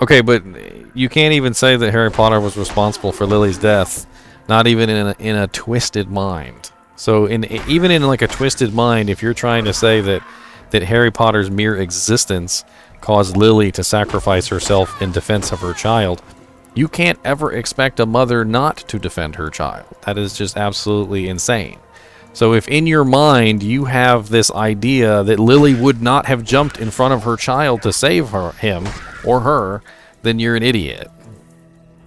Okay, but you can't even say that Harry Potter was responsible for Lily's death, not even in a twisted mind. So even in like a twisted mind, if you're trying to say that Harry Potter's mere existence caused Lily to sacrifice herself in defense of her child, you can't ever expect a mother not to defend her child. That is just absolutely insane. So if in your mind you have this idea that Lily would not have jumped in front of her child to save him or her, then you're an idiot.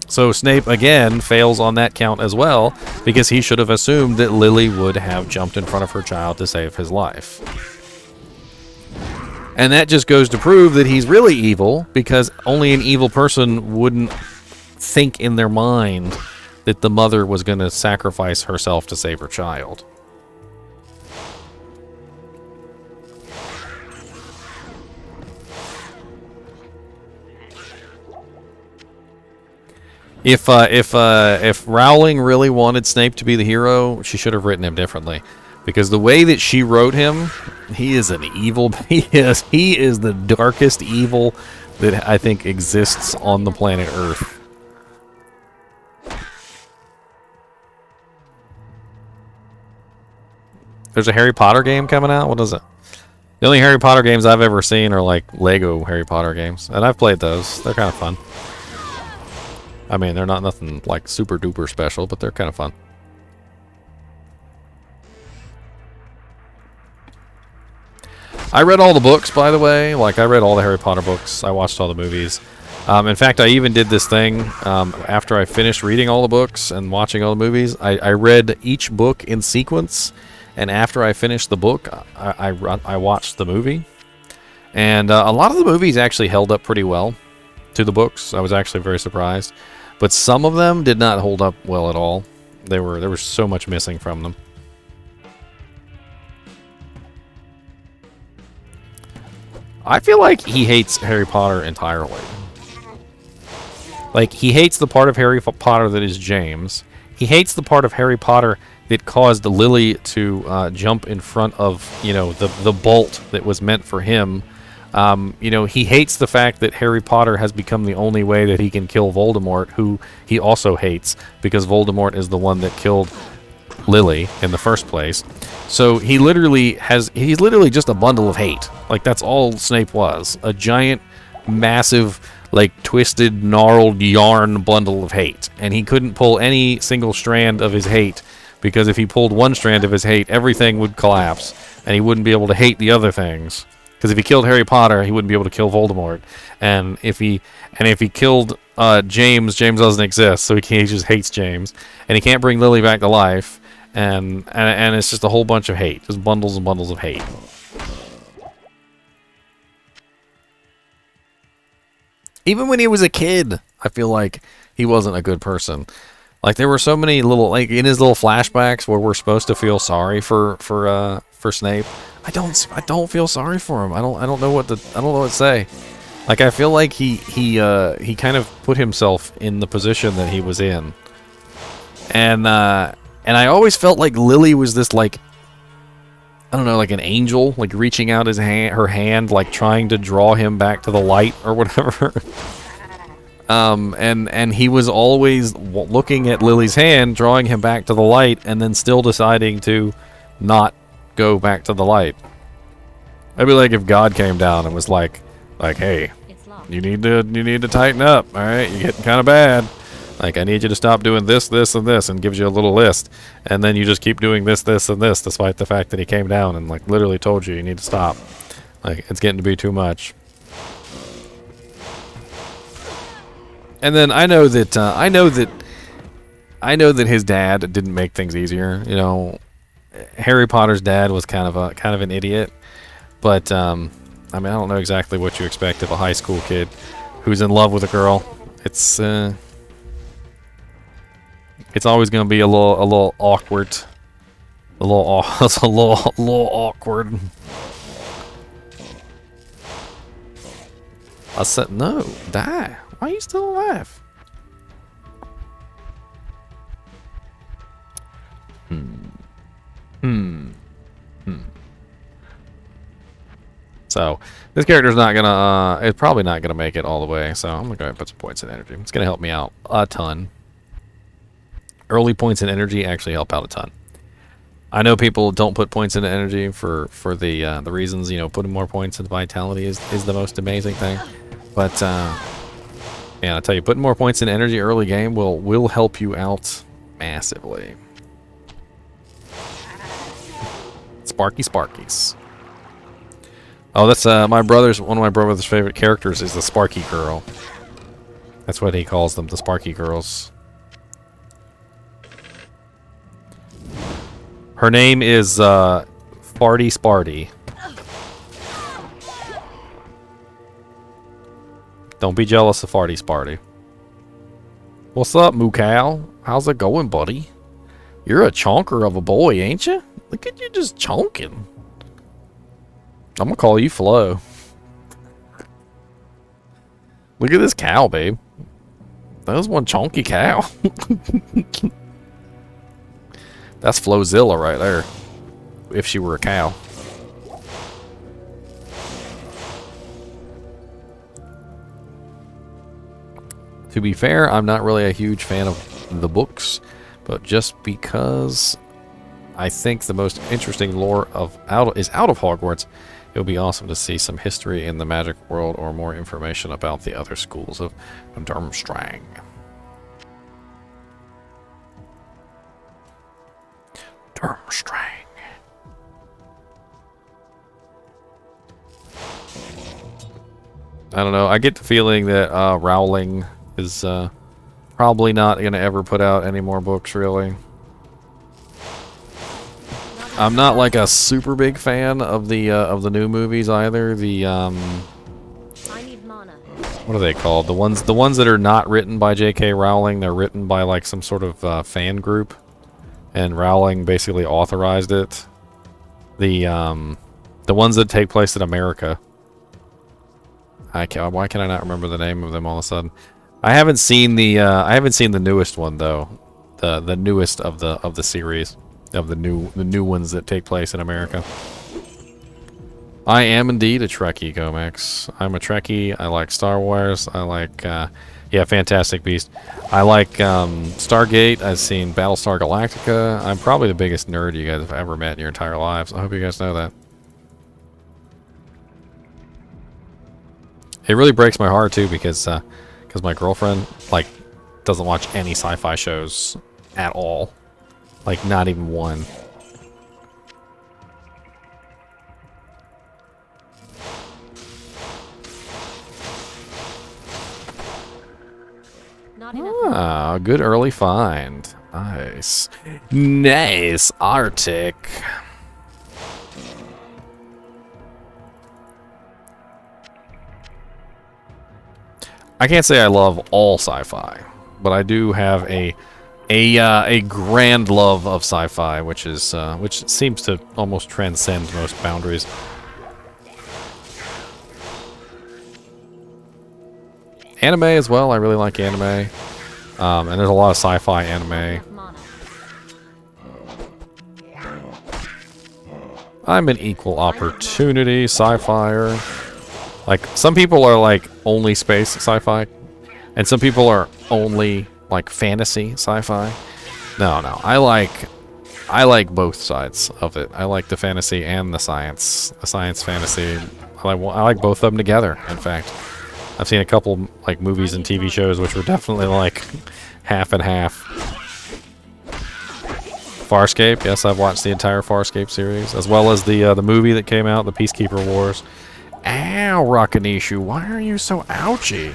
So Snape, again, fails on that count as well, because he should have assumed that Lily would have jumped in front of her child to save his life. And that just goes to prove that he's really evil, because only an evil person wouldn't think in their mind that the mother was going to sacrifice herself to save her child. If Rowling really wanted Snape to be the hero, she should have written him differently, because the way that she wrote him, he is an evil. He is the darkest evil that I think exists on the planet Earth. There's a Harry Potter game coming out. What is it? The only Harry Potter games I've ever seen are like Lego Harry Potter games, and I've played those. They're kind of fun. I mean, they're not nothing like super duper special, but they're kind of fun. I read all the books, by the way. Like, I read all the Harry Potter books. I watched all the movies. In fact, I even did this thing after I finished reading all the books and watching all the movies. I read each book in sequence, and after I finished the book, I watched the movie. And a lot of the movies actually held up pretty well to the books. I was actually very surprised. But some of them did not hold up well at all. There was so much missing from them. I feel like he hates Harry Potter entirely. Like, he hates the part of Harry Potter that is James. He hates the part of Harry Potter that caused Lily to jump in front of, you know, the bolt that was meant for him. You know, he hates the fact that Harry Potter has become the only way that he can kill Voldemort, who he also hates, because Voldemort is the one that killed Lily in the first place. So he's literally just a bundle of hate. Like, that's all Snape was. A giant, massive, like, twisted, gnarled yarn bundle of hate. And he couldn't pull any single strand of his hate, because if he pulled one strand of his hate, everything would collapse, and he wouldn't be able to hate the other things. Because if he killed Harry Potter, he wouldn't be able to kill Voldemort. And if he killed James, James doesn't exist, so he just hates James. And he can't bring Lily back to life. And it's just a whole bunch of hate. Just bundles and bundles of hate. Even when he was a kid, I feel like he wasn't a good person. Like, there were so many little, like, in his little flashbacks where we're supposed to feel sorry for Snape. I don't feel sorry for him. I don't know what to say. Like, I feel like he kind of put himself in the position that he was in. And I always felt like Lily was this, like, I don't know, like an angel, like reaching out her hand, like trying to draw him back to the light or whatever. And he was always looking at Lily's hand, drawing him back to the light, and then still deciding to not go back to the light. I'd be like if God came down and was like, hey, you need to tighten up, all right? You're getting kind of bad. Like, I need you to stop doing this, this, and this, and gives you a little list. And then you just keep doing this, this, and this, despite the fact that he came down and, like, literally told you need to stop. Like, it's getting to be too much. And then I know that his dad didn't make things easier. You know, Harry Potter's dad was kind of an idiot. But I mean, I don't know exactly what you expect of a high school kid who's in love with a girl. It's always going to be a little awkward. It's a little awkward. I said, no, die. Why are you still alive? So, this character's not gonna, it's probably not gonna make it all the way, so I'm gonna go ahead and put some points in energy. It's gonna help me out a ton. Early points in energy actually help out a ton. I know people don't put points into energy for the reasons, you know, putting more points into vitality is the most amazing thing. But, yeah, I tell you, putting more points in energy early game will help you out massively. Sparkies. Oh, that's one of my brother's favorite characters is the Sparky Girl. That's what he calls them, the Sparky Girls. Her name is Farty Sparty. Don't be jealous of Farty Sparty. What's up, Moocow? How's it going, buddy? You're a chonker of a boy, ain't you? Look at you just chonking. I'm gonna call you Flo. Look at this cow, babe. That was one chonky cow. That's Flozilla right there. If she were a cow. To be fair, I'm not really a huge fan of the books, but just because I think the most interesting lore is out of Hogwarts, it would be awesome to see some history in the magic world or more information about the other schools of Durmstrang. Durmstrang. I don't know. I get the feeling that Rowling is probably not going to ever put out any more books, really. I'm not like a super big fan of the new movies either. The I need mana. what are they called? The ones that are not written by J.K. Rowling. They're written by like some sort of fan group, and Rowling basically authorized it. The ones that take place in America. Why can I not remember the name of them all of a sudden? I haven't seen the newest one though. The newest of the series. Of the new ones that take place in America. I am indeed a Trekkie, Gomex. I'm a Trekkie. I like Star Wars. I like, yeah, Fantastic Beast. I like Stargate. I've seen Battlestar Galactica. I'm probably the biggest nerd you guys have ever met in your entire lives. I hope you guys know that. It really breaks my heart too because my girlfriend like doesn't watch any sci-fi shows at all. Like, not even one. Not enough. Ah, good early find. Nice. Nice, Arctic. I can't say I love all sci-fi, but I do have a grand love of sci-fi, which seems to almost transcend most boundaries. Anime as well. I really like anime, and there's a lot of sci-fi anime. Mana. I'm an equal opportunity sci-fier. Like some people are like only space sci-fi, and some people are only like fantasy sci-fi. No, I like both sides of it. I like the fantasy and the science fantasy. I like both of them together. In fact, I've seen a couple like movies and TV shows which were definitely like half and half. Farscape, yes, I've watched the entire Farscape series, as well as the movie that came out, the Peacekeeper Wars. Ow, Rakanishu, why are you so ouchy?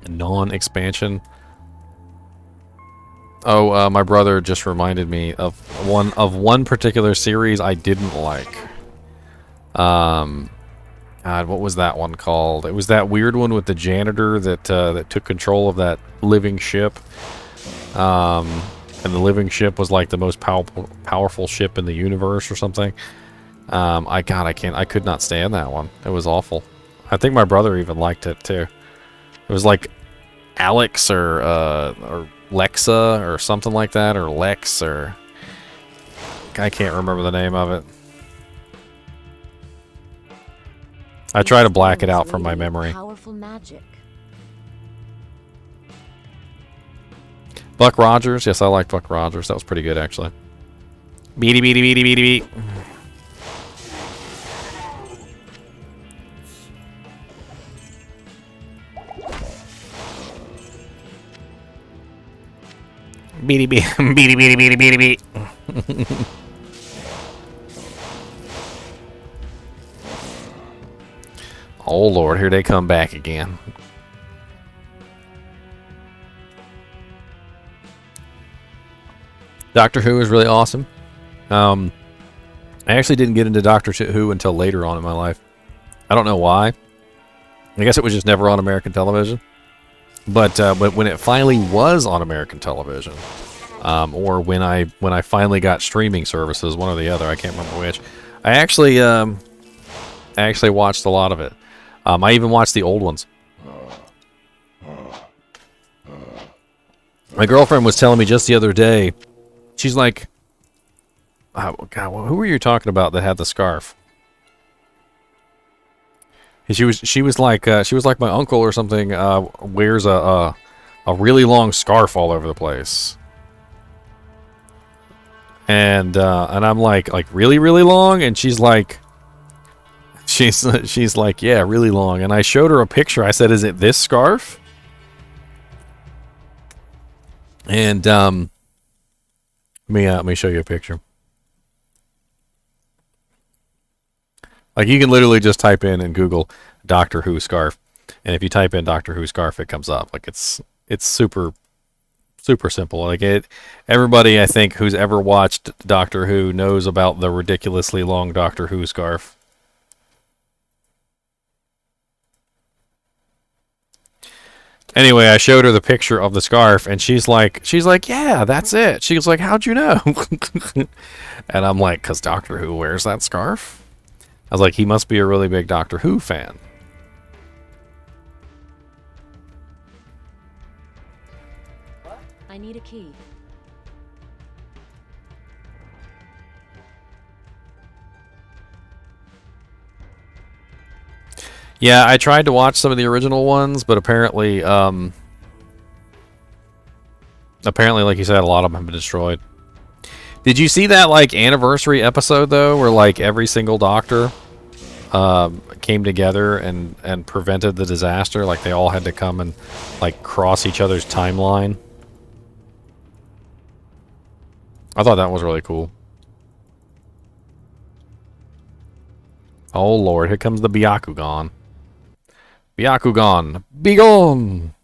Non-expansion. Oh, my brother just reminded me of one particular series I didn't like. God, what was that one called? It was that weird one with the janitor that that took control of that living ship. And the living ship was like the most powerful ship in the universe or something. I could not stand that one. It was awful. I think my brother even liked it too. It was like Alex or Lexa or something like that, or Lex, or I can't remember the name of it. I try to black it out from my memory. Powerful magic. Buck Rogers, yes, I like Buck Rogers. That was pretty good actually. Beady beady beady beady beat. Beady beady beady beady beady beady beat. Oh Lord, here they come back again. Doctor Who is really awesome. I actually didn't get into Doctor Who until later on in my life. I don't know why. I guess it was just never on American television. But when it finally was on American television, or when I finally got streaming services, one or the other. I can't remember which. I actually watched a lot of it. I even watched the old ones. My girlfriend was telling me just the other day. She's like, oh, God, who were you talking about that had the scarf? And she was like my uncle or something. Wears a really long scarf all over the place. And I'm like really long, and she's like, yeah, really long. And I showed her a picture. I said, is it this scarf? And let me show you a picture. Like, you can literally just type in Google Doctor Who scarf, and if you type in Doctor Who scarf, it comes up. Like, it's super simple. Like, everybody I think who's ever watched Doctor Who knows about the ridiculously long Doctor Who scarf. Anyway, I showed her the picture of the scarf, and she's like, yeah, that's it. She was like, how'd you know? And I'm like, 'cause Doctor Who wears that scarf. I was like, he must be a really big Doctor Who fan. I need a key. Yeah, I tried to watch some of the original ones, but apparently, like you said, a lot of them have been destroyed. Did you see that, like, anniversary episode, though, where, like, every single Doctor came together and prevented the disaster? Like, they all had to come and, like, cross each other's timeline. I thought that was really cool. Oh, Lord, here comes the Byakugan. Byakugan, be gone!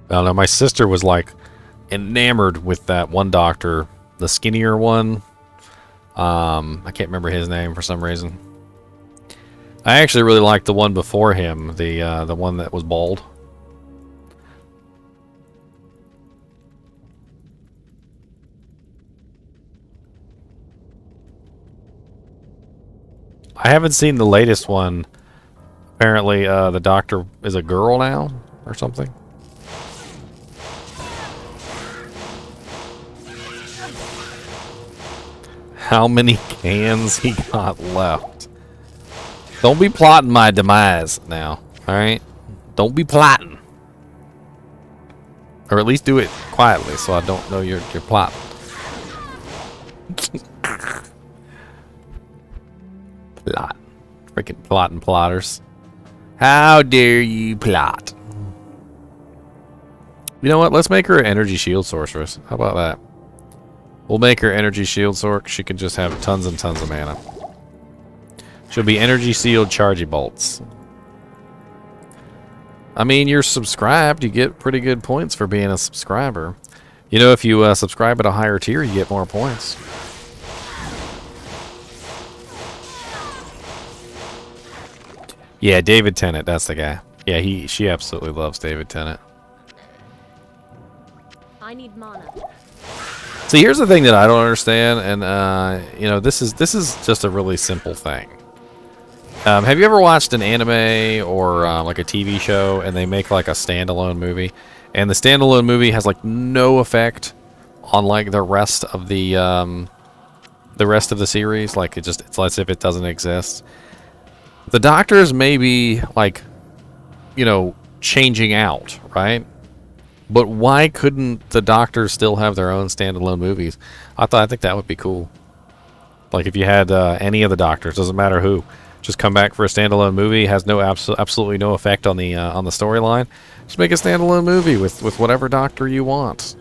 I don't know, my sister was like enamored with that one Doctor, the skinnier one. I can't remember his name for some reason. I actually really liked the one before him, the one that was bald. I haven't seen the latest one. Apparently, the Doctor is a girl now, or something. How many cans he got left? Don't be plotting my demise now, alright? Don't be plotting. Or at least do it quietly so I don't know you're plotting. Plot. Freaking plotting plotters. How dare you plot? You know what? Let's make her an energy shield sorceress. How about that? We'll make her energy shield sorc. She can just have tons and tons of mana. She'll be energy sealed chargy bolts. I mean, you're subscribed. You get pretty good points for being a subscriber. You know, if you subscribe at a higher tier, you get more points. Yeah, David Tennant. That's the guy. Yeah, she absolutely loves David Tennant. I need mana. See, here's the thing that I don't understand, and you know, this is just a really simple thing. Have you ever watched an anime or like a TV show, and they make like a standalone movie, and the standalone movie has like no effect on like the rest of the series? Like it's as if it doesn't exist. The Doctors may be like, you know, changing out, right? But why couldn't the Doctors still have their own standalone movies? I think that would be cool. Like if you had any of the Doctors, doesn't matter who, just come back for a standalone movie, has no absolutely no effect on the storyline. Just make a standalone movie with whatever Doctor you want.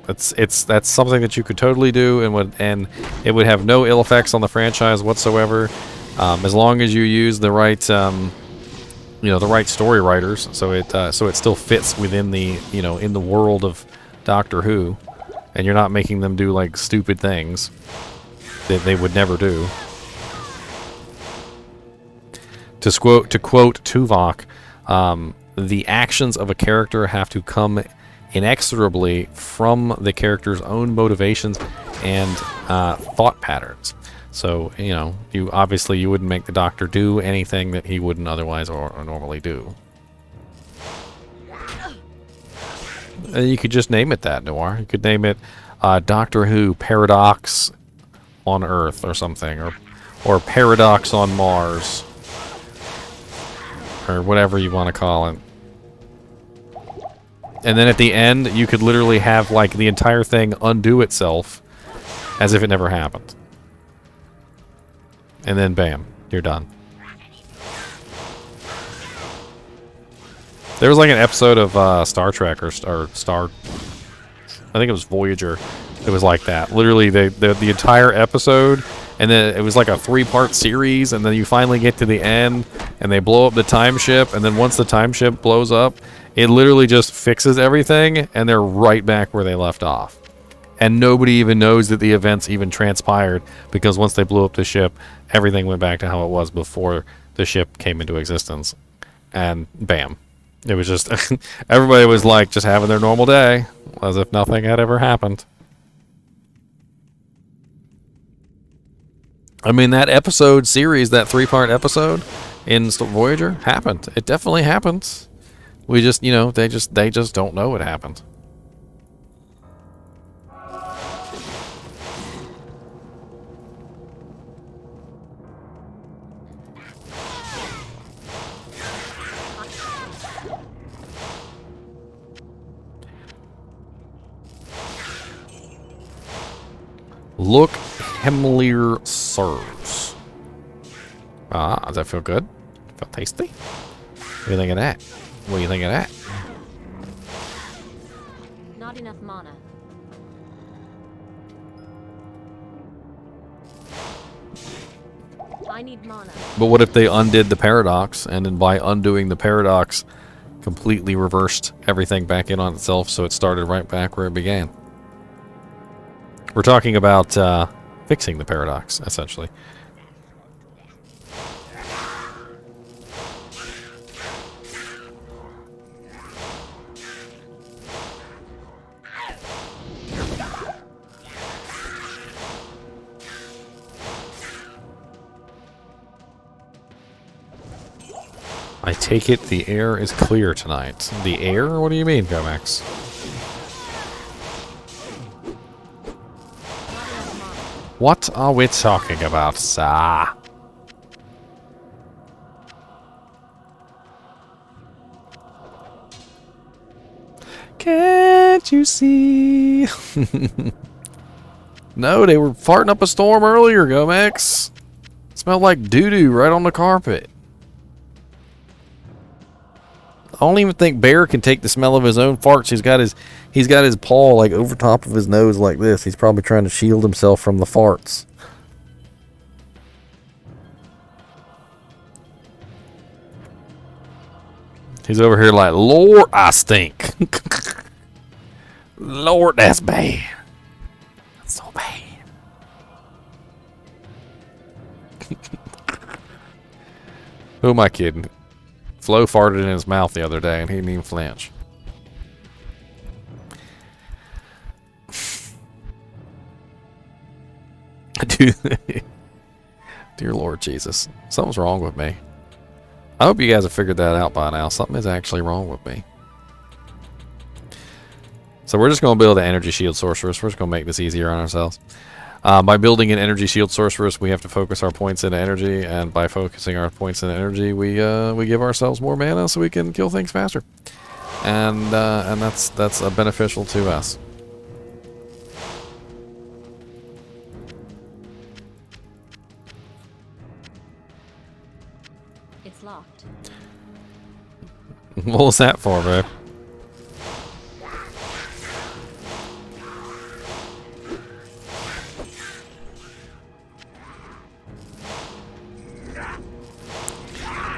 That's something that you could totally do, and it would have no ill effects on the franchise whatsoever, as long as you use the right the right story writers, so it still fits within the in the world of Doctor Who, and you're not making them do like stupid things that they would never do. To quote Tuvok, the actions of a character have to come inexorably from the character's own motivations and thought patterns. So, you wouldn't make the Doctor do anything that he wouldn't otherwise or normally do. And you could just name it that, Noir. You could name it Doctor Who Paradox on Earth or something, or Paradox on Mars, or whatever you want to call it. And then at the end, you could literally have like the entire thing undo itself as if it never happened. And then bam, you're done. There was like an episode of Star Trek or Star, I think it was Voyager. It was like that. Literally, the entire episode, and then it was like a 3-part series, and then you finally get to the end, and they blow up the time ship, and then once the time ship blows up, it literally just fixes everything, and they're right back where they left off. And nobody even knows that the events even transpired, because once they blew up the ship, everything went back to how it was before the ship came into existence. And bam. It was just, everybody was like just having their normal day, as if nothing had ever happened. I mean, that episode series, that 3-part episode in Voyager happened. It definitely happened. We just, they just don't know it happened. Look, Hemlier serves. Does that feel good? Feel tasty? What do you think of that? What do you think of that? Not enough mana. I need mana. But what if they undid the paradox, and then by undoing the paradox, completely reversed everything back in on itself, so it started right back where it began? We're talking about fixing the paradox, essentially. I take it the air is clear tonight. The air? What do you mean, Gomax? What are we talking about, sir? Can't you see? No, they were farting up a storm earlier, Gomax. Smelled like doo-doo right on the carpet. I don't even think Bear can take the smell of his own farts. He's got his paw like over top of his nose like this. He's probably trying to shield himself from the farts. He's over here like, Lord, I stink. Lord, that's bad. That's so bad. Who am I kidding? Flo farted in his mouth the other day, and he didn't even flinch. Dear Lord Jesus. Something's wrong with me. I hope you guys have figured that out by now. Something is actually wrong with me. So we're just going to build an energy shield sorceress. We're just going to make this easier on ourselves. By building an energy shield sorceress, we have to focus our points into energy, and by focusing our points into energy, we give ourselves more mana so we can kill things faster, and that's beneficial to us. It's locked. What was that for, babe?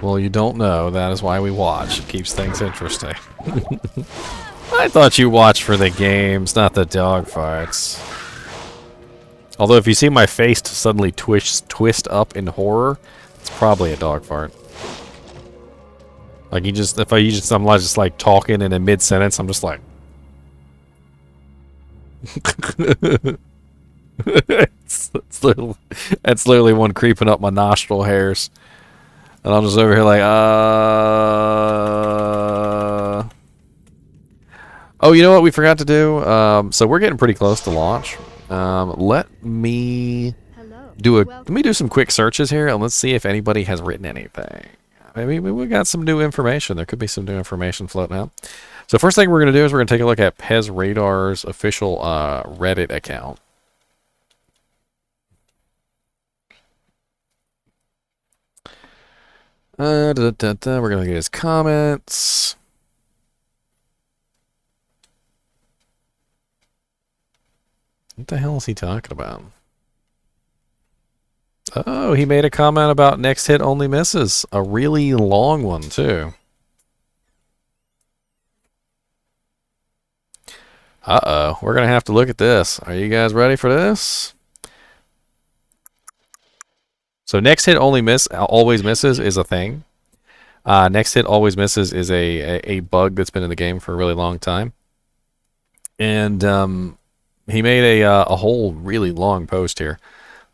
Well, you don't know. That is why we watch. It keeps things interesting. I thought you watched for the games, not the dog fights. Although if you see my face suddenly twist up in horror, it's probably a dog fart. Like I'm just like talking in a mid-sentence, I'm just like... it's literally one creeping up my nostril hairs. And I'm just over here like, Oh, you know what we forgot to do? So we're getting pretty close to launch. Let me do some quick searches here, and let's see if anybody has written anything. Maybe we got some new information. There could be some new information floating out. So first thing we're going to do is we're going to take a look at Pez Radar's official Reddit account. We're going to look at his comments. What the hell is he talking about? Oh, he made a comment about next hit only misses. A really long one, too. Uh-oh. We're going to have to look at this. Are you guys ready for this? So next hit only always misses is a thing. Next hit always misses is a bug that's been in the game for a really long time. And he made a whole really long post here.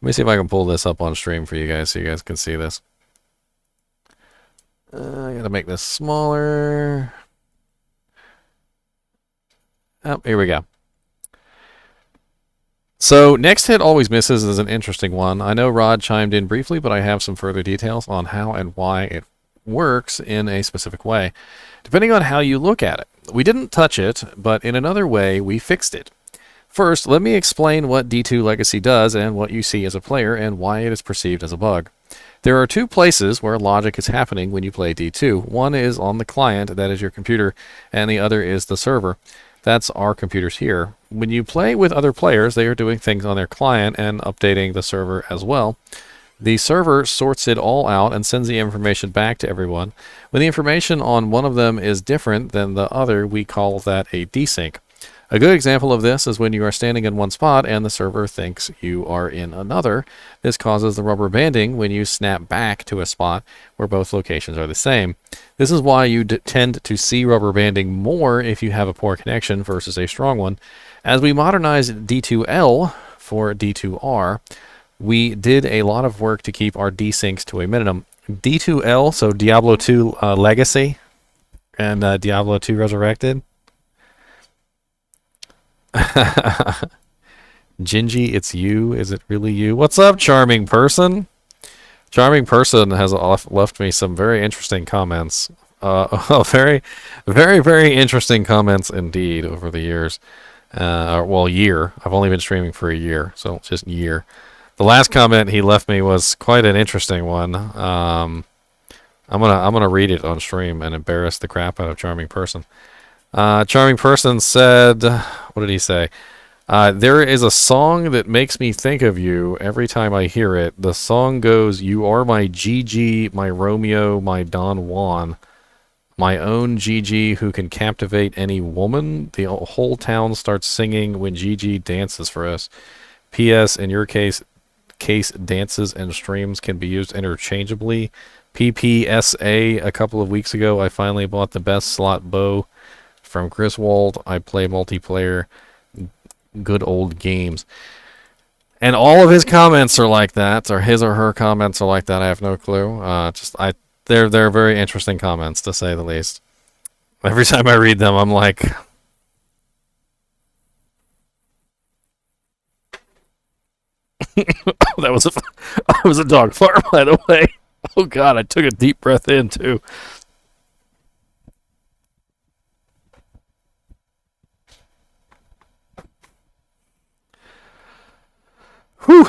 Let me see if I can pull this up on stream for you guys so you guys can see this. I gotta make this smaller. Oh, here we go. So, next hit always misses is an interesting one. I know Rod chimed in briefly, but I have some further details on how and why it works in a specific way, depending on how you look at it. We didn't touch it, but in another way, we fixed it. First, let me explain what D2 Legacy does and what you see as a player and why it is perceived as a bug. There are two places where logic is happening when you play D2. One is on the client, that is your computer, and the other is the server. That's our computers here. When you play with other players, they are doing things on their client and updating the server as well. The server sorts it all out and sends the information back to everyone. When the information on one of them is different than the other, we call that a desync. A good example of this is when you are standing in one spot and the server thinks you are in another. This causes the rubber banding when you snap back to a spot where both locations are the same. This is why you tend to see rubber banding more if you have a poor connection versus a strong one. As we modernized D2L for D2R, we did a lot of work to keep our desyncs to a minimum. D2L, so Diablo II Legacy and Diablo II Resurrected. Gingy, it's you. Is it really you? What's up, charming person? Charming person has left me some very interesting comments. Very, very, very interesting comments indeed over the years. Well, year. I've only been streaming for a year, so just year. The last comment he left me was quite an interesting one. I'm gonna read it on stream and embarrass the crap out of charming person. Charming person said, what did he say? There is a song that makes me think of you every time I hear it. The song goes, "You are my Gigi, my Romeo, my Don Juan, my own Gigi who can captivate any woman." The whole town starts singing when Gigi dances for us. P.S. In your case, dances and streams can be used interchangeably. PPSA, a couple of weeks ago, I finally bought the best slot bow from Griswold. I play multiplayer, good old games. And all of his comments are like that, or his or her comments are like that. I have no clue. They're very interesting comments, to say the least. Every time I read them, I'm like, that was a dog fart, by the way. Oh God, I took a deep breath in too. Whew.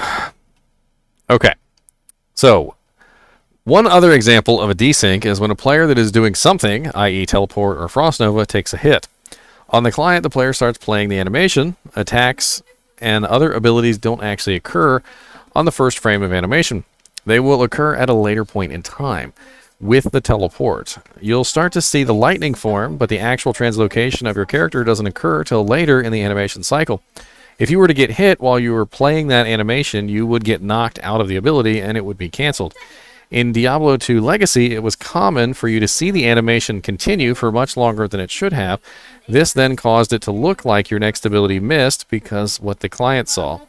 Okay. So, one other example of a desync is when a player that is doing something, i.e. teleport or frost nova, takes a hit. On the client, the player starts playing the animation. Attacks and other abilities don't actually occur on the first frame of animation. They will occur at a later point in time. with the teleport. You'll start to see the lightning form, but the actual translocation of your character doesn't occur till later in the animation cycle. If you were to get hit while you were playing that animation, you would get knocked out of the ability and it would be cancelled. In Diablo II Legacy, it was common for you to see the animation continue for much longer than it should have. This then caused it to look like your next ability missed because what the client saw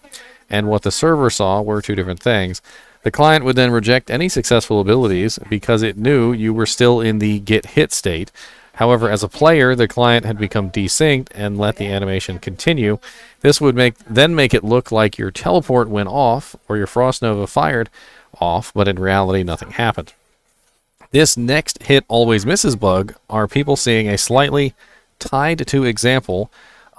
and what the server saw were two different things. The client would then reject any successful abilities because it knew you were still in the get hit state. However, as a player, the client had become desynced and let the animation continue. This would then make it look like your teleport went off or your Frost Nova fired off, but in reality, nothing happened. This next hit always misses bug are people seeing a slightly tied to example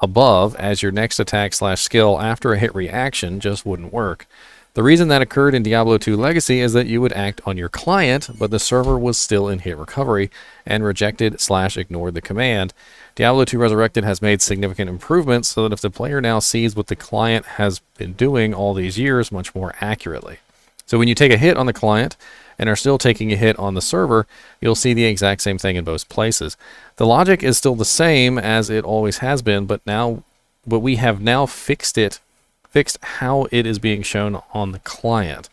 above as your next attack / skill after a hit reaction just wouldn't work. The reason that occurred in Diablo II Legacy is that you would act on your client, but the server was still in hit recovery and rejected / ignored the command. Diablo II Resurrected has made significant improvements so that if the player now sees what the client has been doing all these years much more accurately. So when you take a hit on the client and are still taking a hit on the server, you'll see the exact same thing in both places. The logic is still the same as it always has been, but we have now fixed how it is being shown on the client.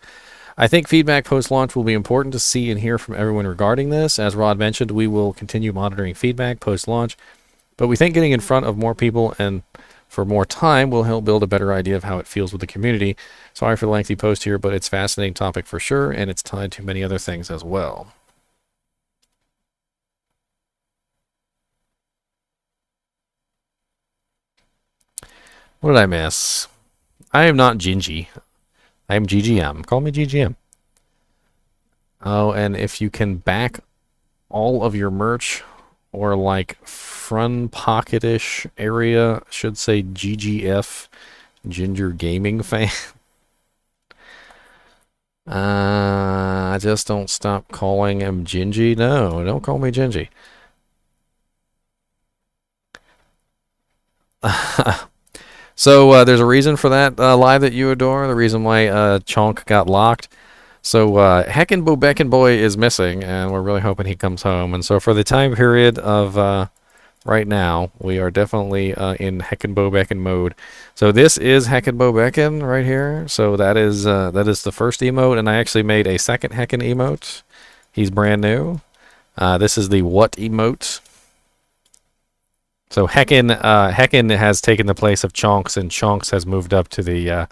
I think feedback post-launch will be important to see and hear from everyone regarding this. As Rod mentioned, we will continue monitoring feedback post-launch, but we think getting in front of more people and for more time will help build a better idea of how it feels with the community. Sorry for the lengthy post here, but it's a fascinating topic for sure, and it's tied to many other things as well. What did I miss? I am not Gingy. I am GGM. Call me GGM. Oh, and if you can back all of your merch or like front pocketish area, should say GGF, Ginger Gaming Fan. I just don't stop calling him Gingy. No, don't call me Gingy. So there's a reason for that live that you adore. The reason why Chonk got locked. So Heckin' Bobeckin Boy is missing, and we're really hoping he comes home. And so for the time period of right now, we are definitely in Heckin' Bobeckin mode. So this is Heckin' Bobeckin right here. So that is the first emote, and I actually made a second Heckin' emote. He's brand new. This is the what emote. So Heckin has taken the place of Chonks, and Chonks has moved up to the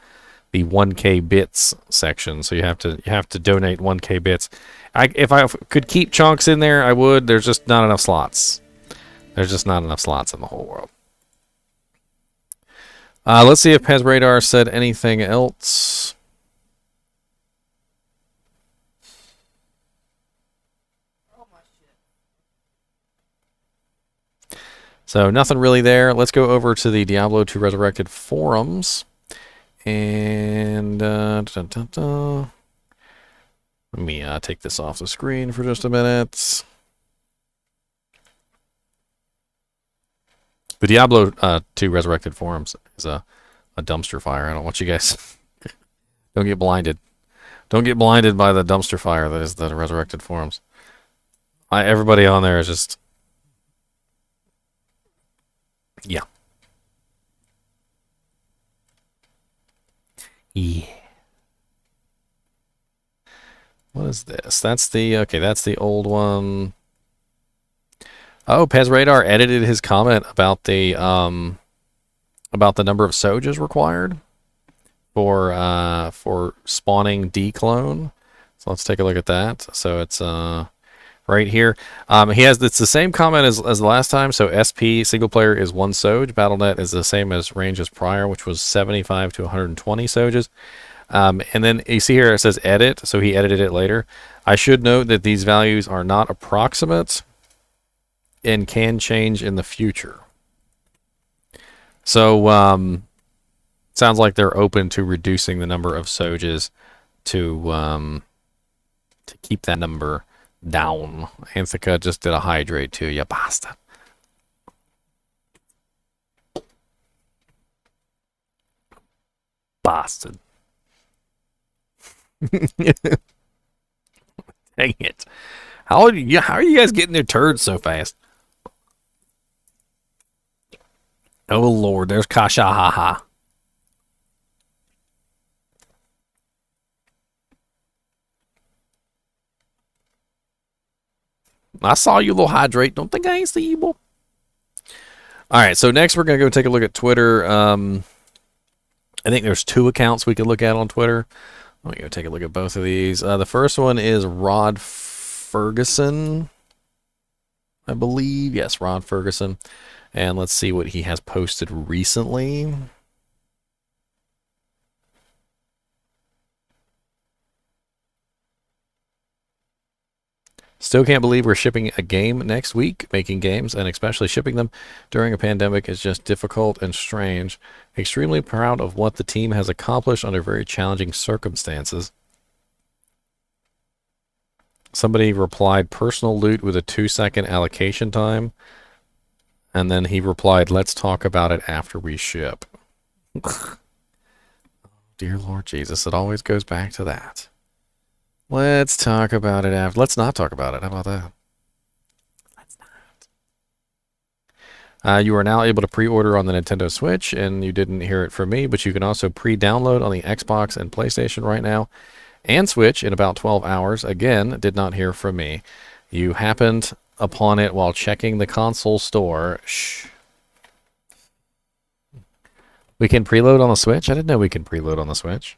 1K bits section. So you have to donate 1K bits. If I could keep Chonks in there, I would. There's just not enough slots. There's just not enough slots in the whole world. Let's see if Pez Radar said anything else. So nothing really there. Let's go over to the Diablo II Resurrected forums. And let me take this off the screen for just a minute. The Diablo 2 Resurrected forums is a dumpster fire. I don't want you guys... don't get blinded. Don't get blinded by the dumpster fire that is the Resurrected forums. Everybody on there is just... yeah. Yeah. What is this? That's the... okay, that's the old one. Oh, Pez Radar edited his comment about the number of Sojas required for spawning D-clone. So let's take a look at that. So it's right here. It's the same comment as the last time. So SP single player is 1 Soj. BattleNet is the same as range as prior, which was 75 to 120 Sojas. And then you see here it says edit, so he edited it later. I should note that these values are not approximate and can change in the future. So sounds like they're open to reducing the number of Sojas to keep that number down. Anthika just did a hydrate too, you bastard. Bastard. Dang it. How are you guys getting their turds so fast? Oh Lord, there's Kasha haha. I saw you, little hydrate. Don't think I ain't see you, boy. All right, so next we're gonna go take a look at Twitter. I think there's 2 accounts we could look at on Twitter. Let me go take a look at both of these. The first one is Rod Ferguson, I believe. Yes, Rod Ferguson. And let's see what he has posted recently. Still can't believe we're shipping a game next week. Making games, and especially shipping them during a pandemic, is just difficult and strange. Extremely proud of what the team has accomplished under very challenging circumstances. Somebody replied, personal loot with a 2-second allocation time. And then he replied, let's talk about it after we ship. Dear Lord Jesus, it always goes back to that. Let's talk about it after. Let's not talk about it. How about that? Let's not. You are now able to pre-order on the Nintendo Switch, and you didn't hear it from me, but you can also pre-download on the Xbox and PlayStation right now, and Switch in about 12 hours. Again, did not hear from me. You happened upon it while checking the console store. Shh. We can preload on the Switch? I didn't know we can preload on the Switch.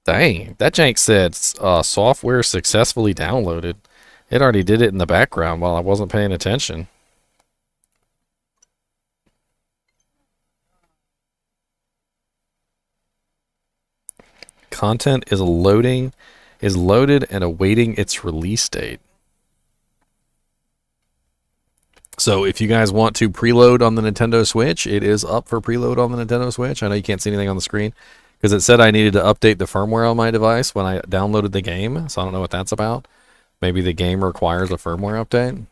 Dang, that jank said software successfully downloaded. It already did it in the background while I wasn't paying attention. Content is loaded and awaiting its release date. So if you guys want to preload on the Nintendo Switch, it is up for preload on the Nintendo Switch. I know you can't see anything on the screen because it said I needed to update the firmware on my device when I downloaded the game, so I don't know what that's about. Maybe the game requires a firmware update.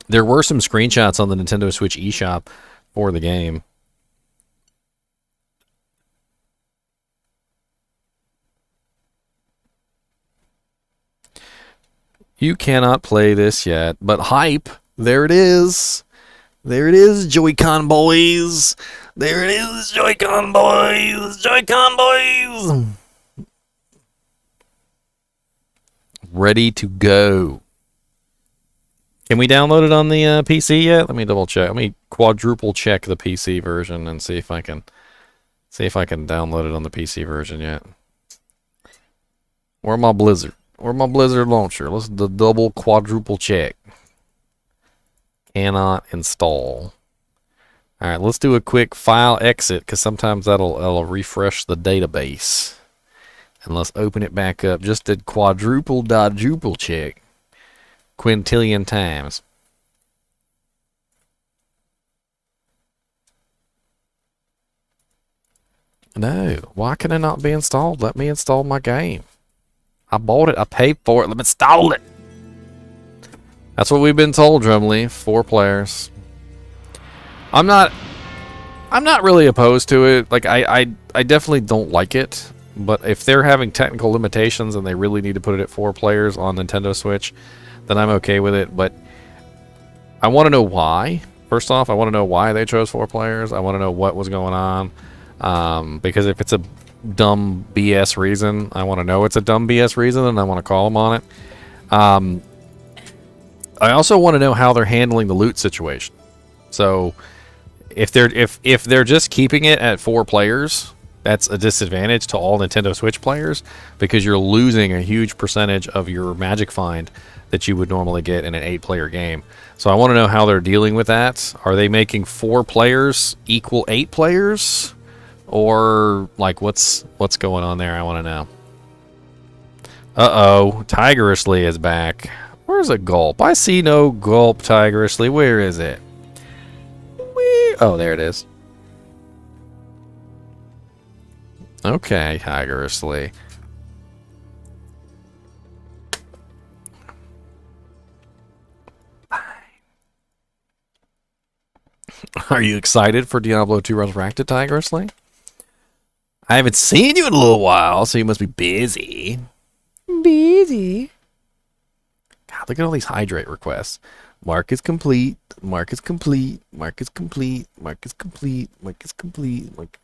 There were some screenshots on the Nintendo Switch eShop for the game. You cannot play this yet, but hype, there it is. There it is, Joy-Con boys. There it is, Joy-Con boys. Joy-Con boys. Ready to go. Can we download it on the PC yet? Let me double check. Let me quadruple check the PC version and see if I can download it on the PC version yet. Where my Blizzard? Where my Blizzard launcher? Let's do double quadruple check. Cannot install. All right, let's do a quick file exit because sometimes that'll refresh the database. And let's open it back up. Just did quadruple check. Quintillion times. No, why can it not be installed? Let me install my game. I bought it. I paid for it. Let me install it. That's what we've been told, Drumlee. 4 players. I'm not really opposed to it. Like I definitely don't like it. But if they're having technical limitations and they really need to put it at 4 players on Nintendo Switch, then I'm okay with it. But I want to know why. First off, I want to know why they chose 4 players. I want to know what was going on. Because if it's a dumb BS reason, I want to know it's a dumb BS reason, and I want to call them on it. I also want to know how they're handling the loot situation. So if they're just keeping it at 4 players, that's a disadvantage to all Nintendo Switch players because you're losing a huge percentage of your magic find that you would normally get in an 8-player game. So I want to know how they're dealing with that. Are they making 4 players equal 8 players? Or like what's going on there? I want to know. Uh-oh, Tigerously is back. Where's a gulp? I see no gulp, Tigerously. Where is it? Oh, there it is. Okay, Tigerously. Are you excited for Diablo II Resurrected, Tigerously? I haven't seen you in a little while, so you must be busy. Busy. God, look at all these hydrate requests. Mark is complete. Mark is complete. Mark is complete. Mark is complete. Mark is complete. Like,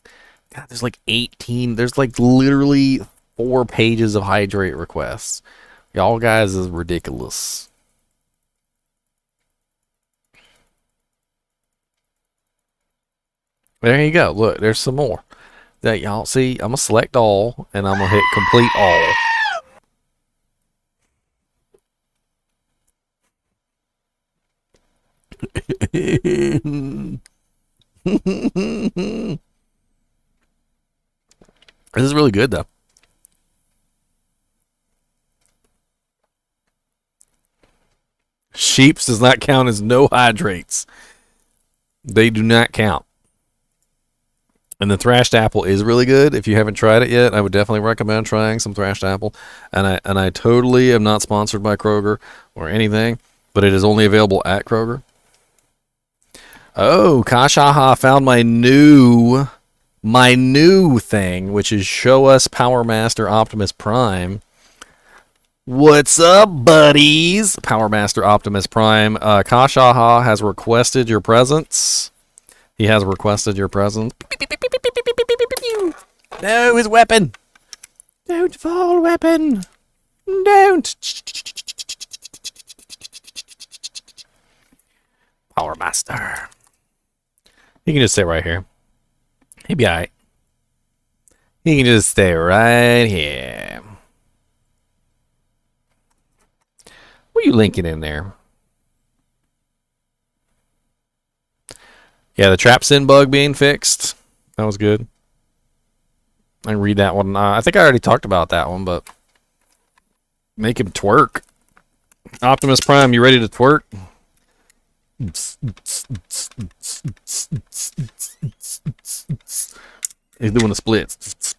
God, there's like 18. There's like literally 4 pages of hydrate requests. Y'all guys is ridiculous. There you go. Look, there's some more. That y'all see, I'm gonna select all and I'm gonna hit complete all. This is really good though. Sheeps does not count as no hydrates. They do not count. And the thrashed apple is really good. If you haven't tried it yet, I would definitely recommend trying some thrashed apple. And I totally am not sponsored by Kroger or anything, but it is only available at Kroger. Oh, Kashaha found my new thing, which is Show Us Power Master Optimus Prime. What's up, buddies? Power Master Optimus Prime. Kashaha has requested your presence. He has requested your presence. No, his weapon. Don't fall, weapon. Don't. Power Master. He can just stay right here. He'll be alright. He can just stay right here. What are you linking in there? Yeah, the trap sin bug being fixed. That was good. I can read that one. I think I already talked about that one, but make him twerk. Optimus Prime, you ready to twerk? He's doing the splits.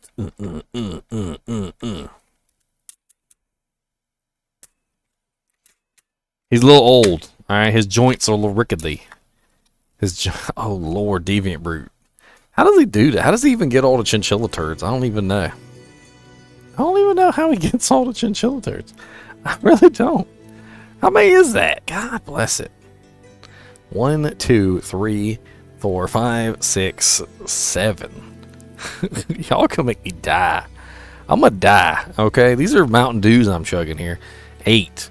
He's a little old. All right, his joints are a little rickety. Oh Lord, deviant brute. How does he do that? How does he even get all the chinchilla turds? I don't even know. I don't even know how he gets all the chinchilla turds. I really don't. How many is that? God bless it. 1, 2, 3, 4, 5, 6, 7. Y'all gonna make me die. I'm gonna die. Okay, these are Mountain Dews I'm chugging here. 8.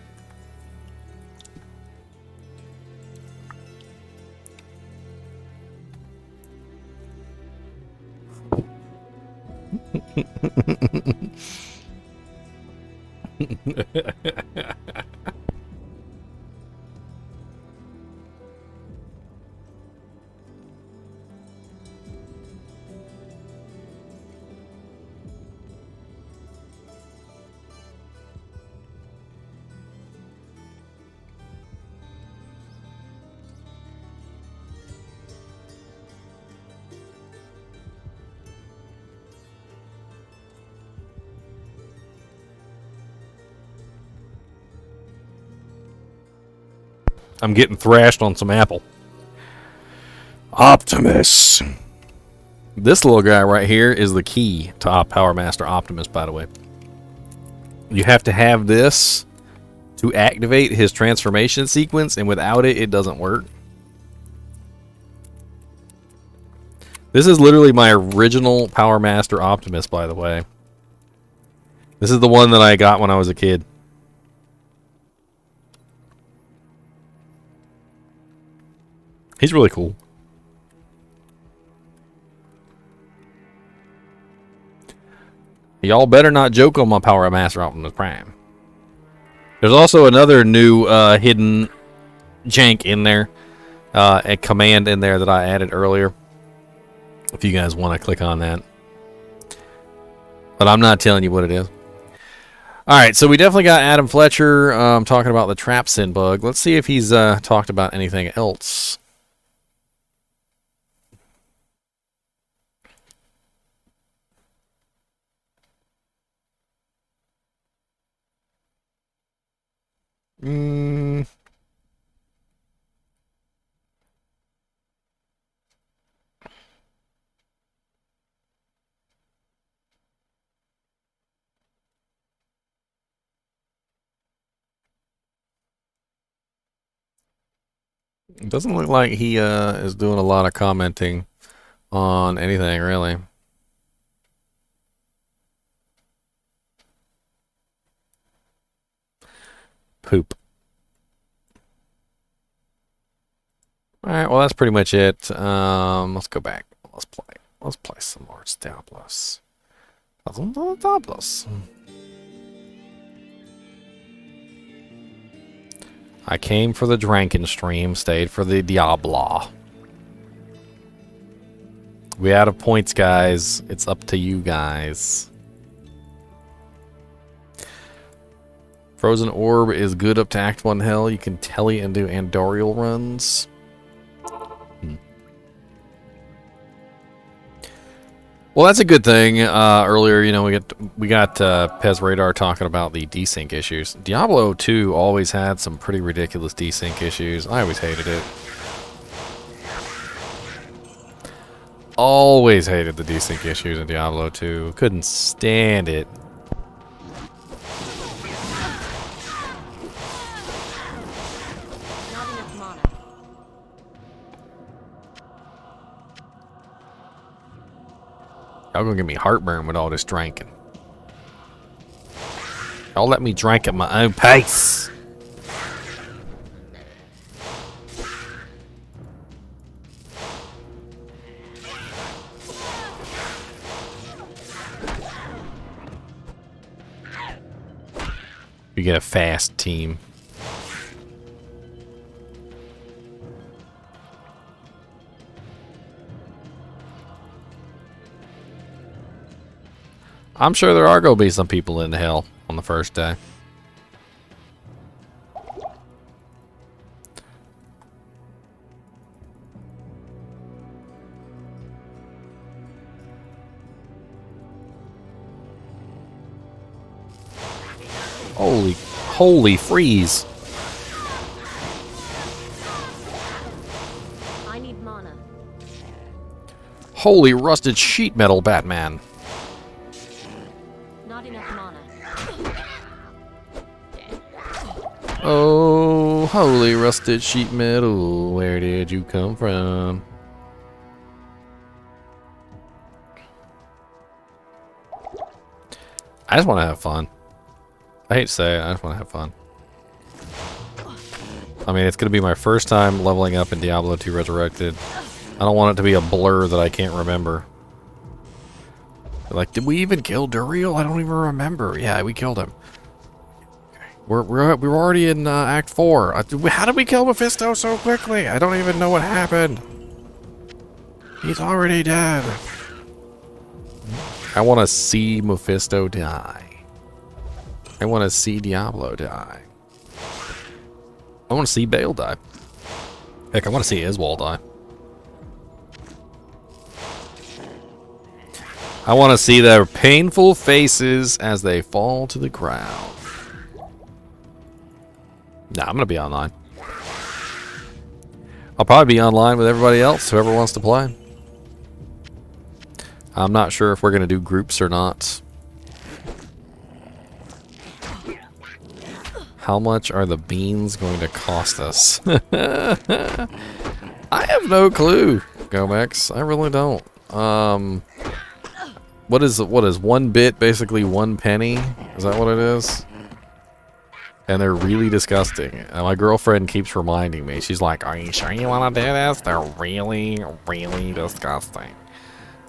I'm getting thrashed on some apple. Optimus. This little guy right here is the key to Power Master Optimus, by the way. You have to have this to activate his transformation sequence, and without it, it doesn't work. This is literally my original Power Master Optimus, by the way. This is the one that I got when I was a kid. He's really cool. Y'all better not joke on my Power Master Optimus Prime. There's also another new hidden jank in there. A command in there that I added earlier. If you guys want to click on that. But I'm not telling you what it is. Alright, so we definitely got Adam Fletcher talking about the trap sin bug. Let's see if he's talked about anything else. It doesn't look like he is doing a lot of commenting on anything, really. Poop. Alright, well, that's pretty much it. Let's go back. Let's play. Let's play some more Diablos. Diablos. I came for the drinking stream, stayed for the Diablo. We out of points, guys. It's up to you guys. Frozen Orb is good up to Act 1 Hell. You can telly and do Andorial runs. Well, that's a good thing. Earlier, you know, we got Pez Radar talking about the desync issues. Diablo 2 always had some pretty ridiculous desync issues. I always hated it. Always hated the desync issues in Diablo 2. Couldn't stand it. Not enough mana. Y'all gonna give me heartburn with all this drinking. Y'all let me drink at my own pace. You get a fast team. I'm sure there are going to be some people in hell on the first day. Holy freeze. I need mana. Holy rusted sheet metal, Batman. Not enough mana. Oh, holy rusted sheet metal. Where did you come from? I just want to have fun. I hate to say it, I just want to have fun. I mean, it's going to be my first time leveling up in Diablo II Resurrected. I don't want it to be a blur that I can't remember. Like, did we even kill Duriel? I don't even remember. Yeah, we killed him. We're already in Act 4. How did we kill Mephisto so quickly? I don't even know what happened. He's already dead. I want to see Mephisto die. I want to see Diablo die. I want to see Bale die. Heck, I want to see Iswal die. I want to see their painful faces as they fall to the ground. Nah, I'm going to be online. I'll probably be online with everybody else, whoever wants to play. I'm not sure if we're going to do groups or not. How much are the beans going to cost us? I have no clue, Gomex. I really don't. What is 1 bit basically 1 penny? Is that what it is? And they're really disgusting. And my girlfriend keeps reminding me. She's like, "Are you sure you want to do this? They're really, really disgusting."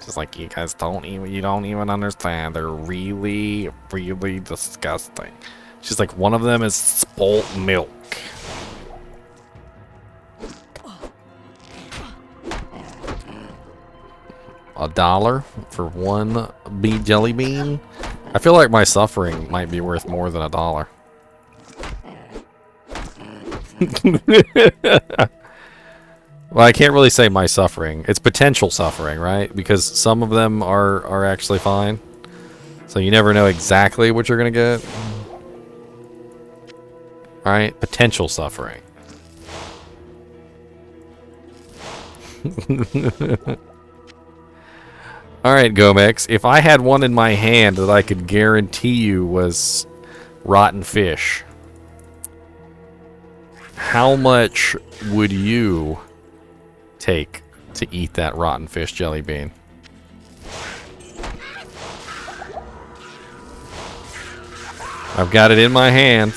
She's like, "You guys don't even understand. They're really, really disgusting." She's like, "One of them is spoilt milk." $1 for 1 jelly bean? I feel like my suffering might be worth more than $1. Well, I can't really say my suffering. It's potential suffering, right? Because some of them are actually fine. So you never know exactly what you're going to get. Alright, potential suffering. Alright, Gomex. If I had one in my hand that I could guarantee you was rotten fish, How much would you take to eat that rotten fish jelly bean? I've got it in my hand,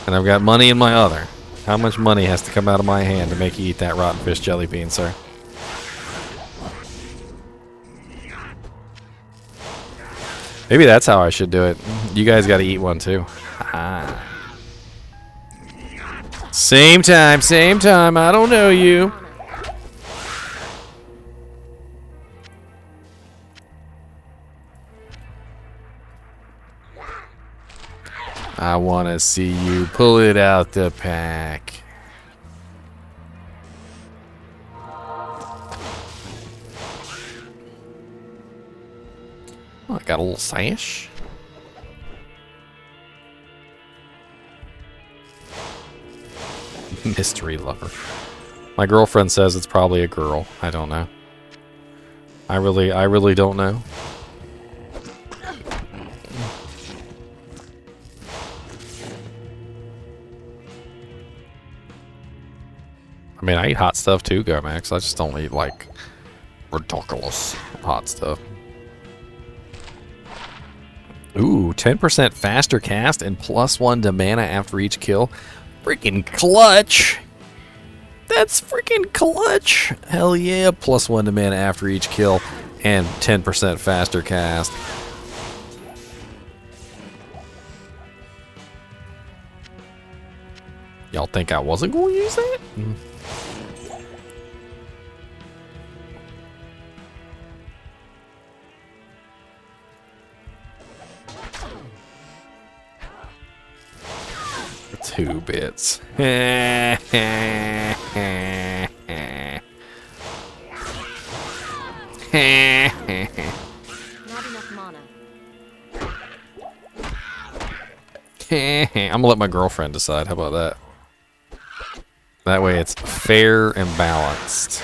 and I've got money in my other. How much money has to come out of my hand to make you eat that rotten fish jelly bean, sir? Maybe that's how I should do it. You guys got to eat one too. Ah. Same time, same time. I don't know you. I want to see you pull it out the pack. Oh, I got a little sash. Mystery lover. My girlfriend says it's probably a girl. I don't know. I really don't know. I mean, I eat hot stuff too, Gomax. I just don't eat, like, ridiculous hot stuff. Ooh, 10% faster cast and +1 to mana after each kill. Freaking clutch! That's freaking clutch! Hell yeah, +1 to mana after each kill and 10% faster cast. Y'all think I wasn't going to use that? Two bits. Not enough mana. I'm gonna let my girlfriend decide. How about that? That way it's fair and balanced.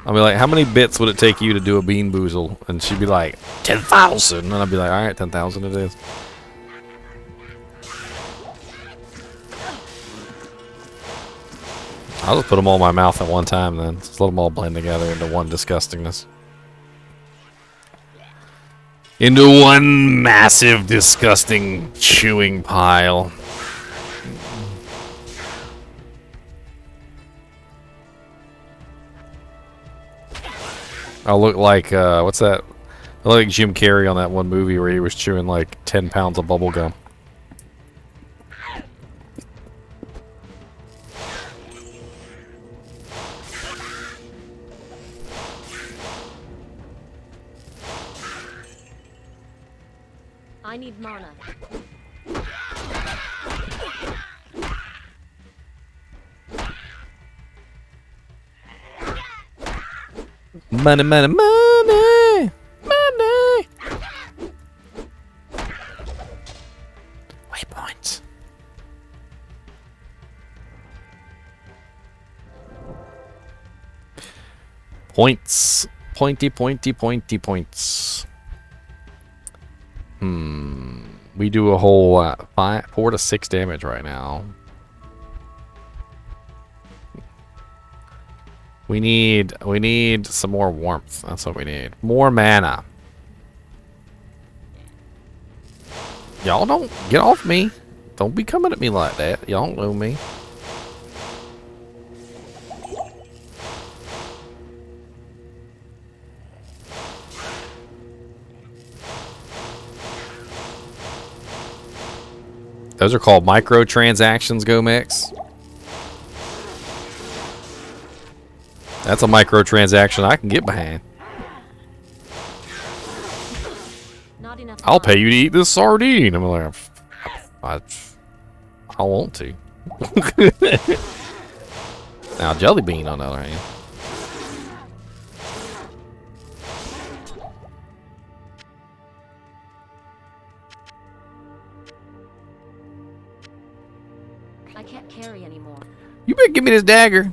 I'll be like, how many bits would it take you to do a bean boozle? And she'd be like, 10,000. And I'd be like, alright, 10,000 it is. I'll just put them all in my mouth at one time then. Just let them all blend together into one disgustingness. Into one massive, disgusting, chewing pile. I'll look like, what's that? I look like Jim Carrey on that one movie where he was chewing like 10 pounds of bubble gum. I need mana. Money, money, money! Money! Waypoints. Points. Pointy, pointy, pointy points. We do a whole 4 to 6 damage right now. We need some more warmth. That's what we need. More mana. Y'all don't get off me. Don't be coming at me like that. Y'all know me. Those are called microtransactions, GoMix. That's a microtransaction I can get behind. Not enough I'll mana. pay you to eat this sardine. I'm like, I want to. Now, jelly bean, on the other hand. I can't carry anymore. You better give me this dagger.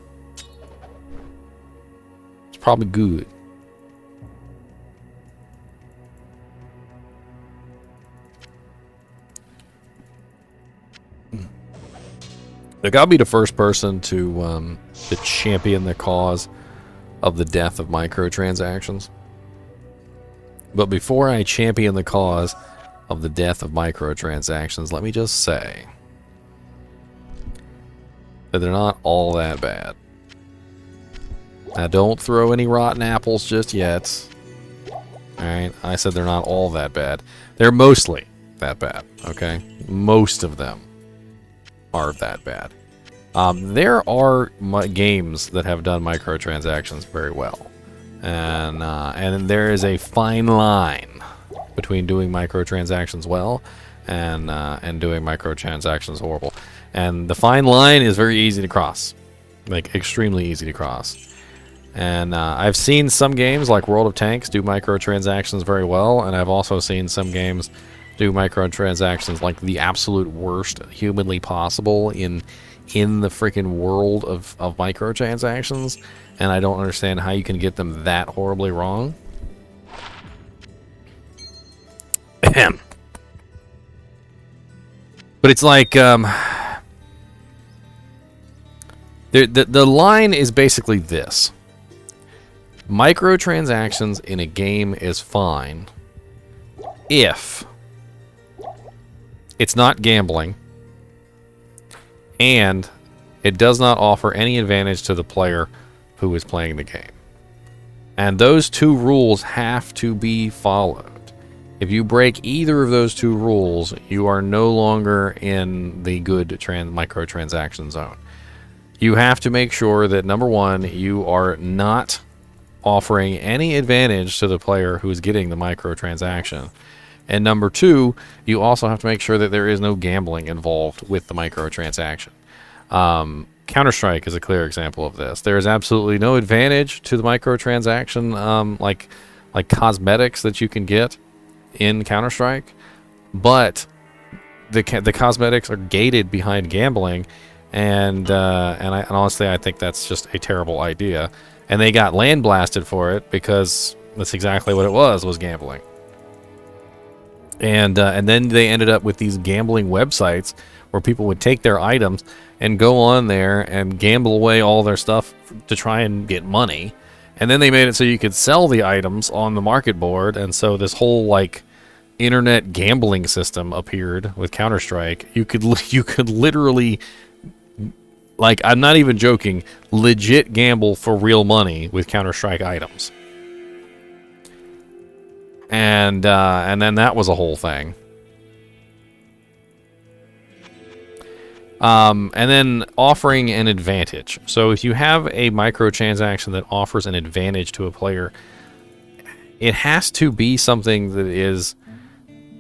It's probably good. Like, I'll be the first person to champion the cause of the death of microtransactions. But before I champion the cause of the death of microtransactions, let me just say that they're not all that bad. Now, don't throw any rotten apples just yet. Alright, I said they're not all that bad. They're mostly that bad, okay? Most of them are that bad. There are games that have done microtransactions very well. And there is a fine line between doing microtransactions well and doing microtransactions horrible. And the fine line is very easy to cross. Like, extremely easy to cross. And I've seen some games like World of Tanks do microtransactions very well, and I've also seen some games do microtransactions like the absolute worst humanly possible in the freaking world of microtransactions, and I don't understand how you can get them that horribly wrong. Ahem. But it's like the line is basically this. Microtransactions in a game is fine if it's not gambling and it does not offer any advantage to the player who is playing the game. And those two rules have to be followed. If you break either of those two rules, you are no longer in the good microtransaction zone. You have to make sure that, number one, you are not offering any advantage to the player who is getting the microtransaction. And number two, you also have to make sure that there is no gambling involved with the microtransaction. Counter-Strike is a clear example of this. There is absolutely no advantage to the microtransaction, like cosmetics that you can get in Counter-Strike, but the cosmetics are gated behind gambling, and honestly, I think that's just a terrible idea. And they got land blasted for it because that's exactly what it was gambling. And then they ended up with these gambling websites where people would take their items and go on there and gamble away all their stuff to try and get money. And then they made it so you could sell the items on the market board, and so this whole like internet gambling system appeared with Counter-Strike. You could literally, like, I'm not even joking, legit gamble for real money with Counter-Strike items. And then that was a whole thing. And then offering an advantage. So if you have a microtransaction that offers an advantage to a player, it has to be something that is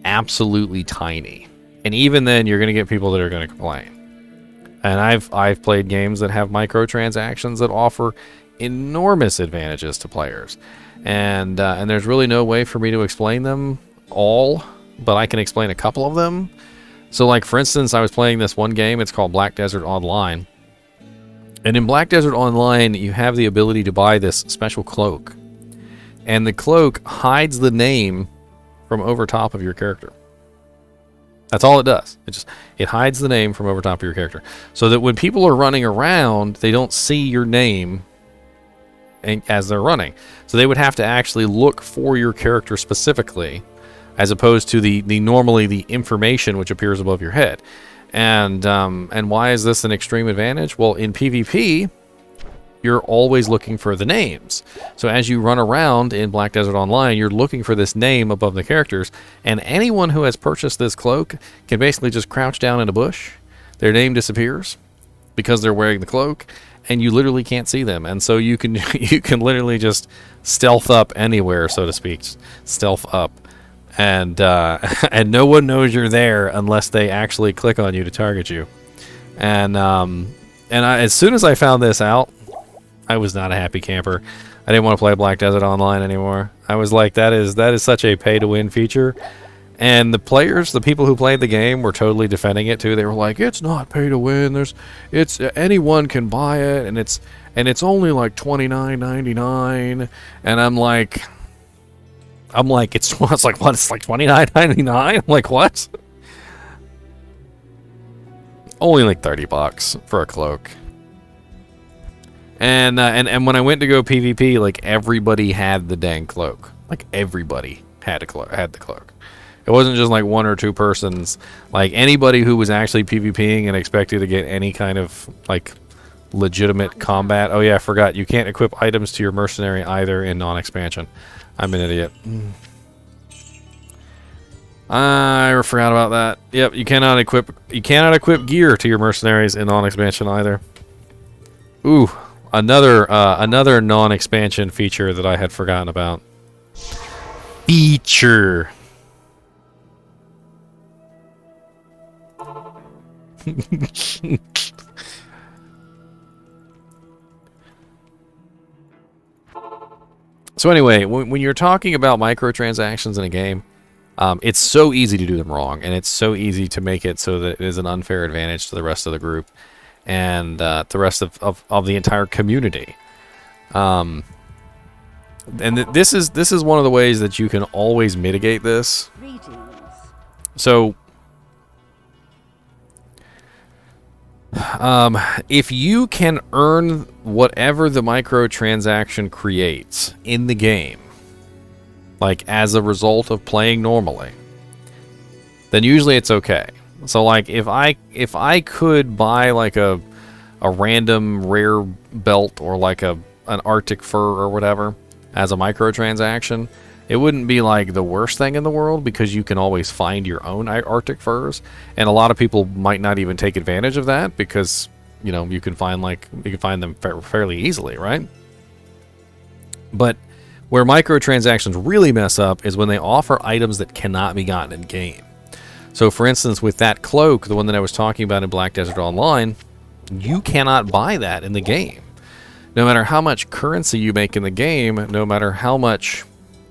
absolutely tiny. And even then, you're going to get people that are going to complain. And I've played games that have microtransactions that offer enormous advantages to players. And there's really no way for me to explain them all, but I can explain a couple of them. So, like, for instance, I was playing this one game. It's called Black Desert Online. And in Black Desert Online, you have the ability to buy this special cloak. And the cloak hides the name from over top of your character. That's all it does. It hides the name from over top of your character. So that when people are running around, they don't see your name as they're running. So they would have to actually look for your character specifically, as opposed to the normally the information which appears above your head. And why is this an extreme advantage? Well, in PvP, you're always looking for the names. So as you run around in Black Desert Online, you're looking for this name above the characters, and anyone who has purchased this cloak can basically just crouch down in a bush. Their name disappears because they're wearing the cloak, and you literally can't see them. And so you can literally just stealth up anywhere, so to speak, stealth up. And and no one knows you're there unless they actually click on you to target you. And as soon as I found this out, I was not a happy camper. I didn't want to play Black Desert Online anymore. I was like, that is such a pay-to-win feature. And the players, the people who played the game, were totally defending it too. They were like, "It's not pay-to-win. It's anyone can buy it, and it's only like $29.99." And I'm like, it's like what? It's like $29.99. I'm like, what? Only like $30 for a cloak. And when I went to go PvP, like everybody had the dang cloak. Like everybody had the cloak. It wasn't just like one or two persons. Like anybody who was actually PvPing and expected to get any kind of like legitimate combat. Oh yeah, I forgot. You can't equip items to your mercenary either in non-expansion. I'm an idiot. I forgot about that. Yep, you cannot equip gear to your mercenaries in non-expansion either. Ooh, another non-expansion feature that I had forgotten about. Feature. So anyway, when you're talking about microtransactions in a game, it's so easy to do them wrong, and it's so easy to make it so that it is an unfair advantage to the rest of the group and the rest of the entire community. And this is one of the ways that you can always mitigate this. So, if you can earn whatever the microtransaction creates in the game, like as a result of playing normally, then usually it's okay. So like if I could buy like a random rare belt or like an Arctic fur or whatever as a microtransaction, it wouldn't be like the worst thing in the world because you can always find your own Arctic furs, and a lot of people might not even take advantage of that because you know you can find them fairly easily, right? But where microtransactions really mess up is when they offer items that cannot be gotten in game. So for instance, with that cloak, the one that I was talking about in Black Desert Online, you cannot buy that in the game. No matter how much currency you make in the game, no matter how much,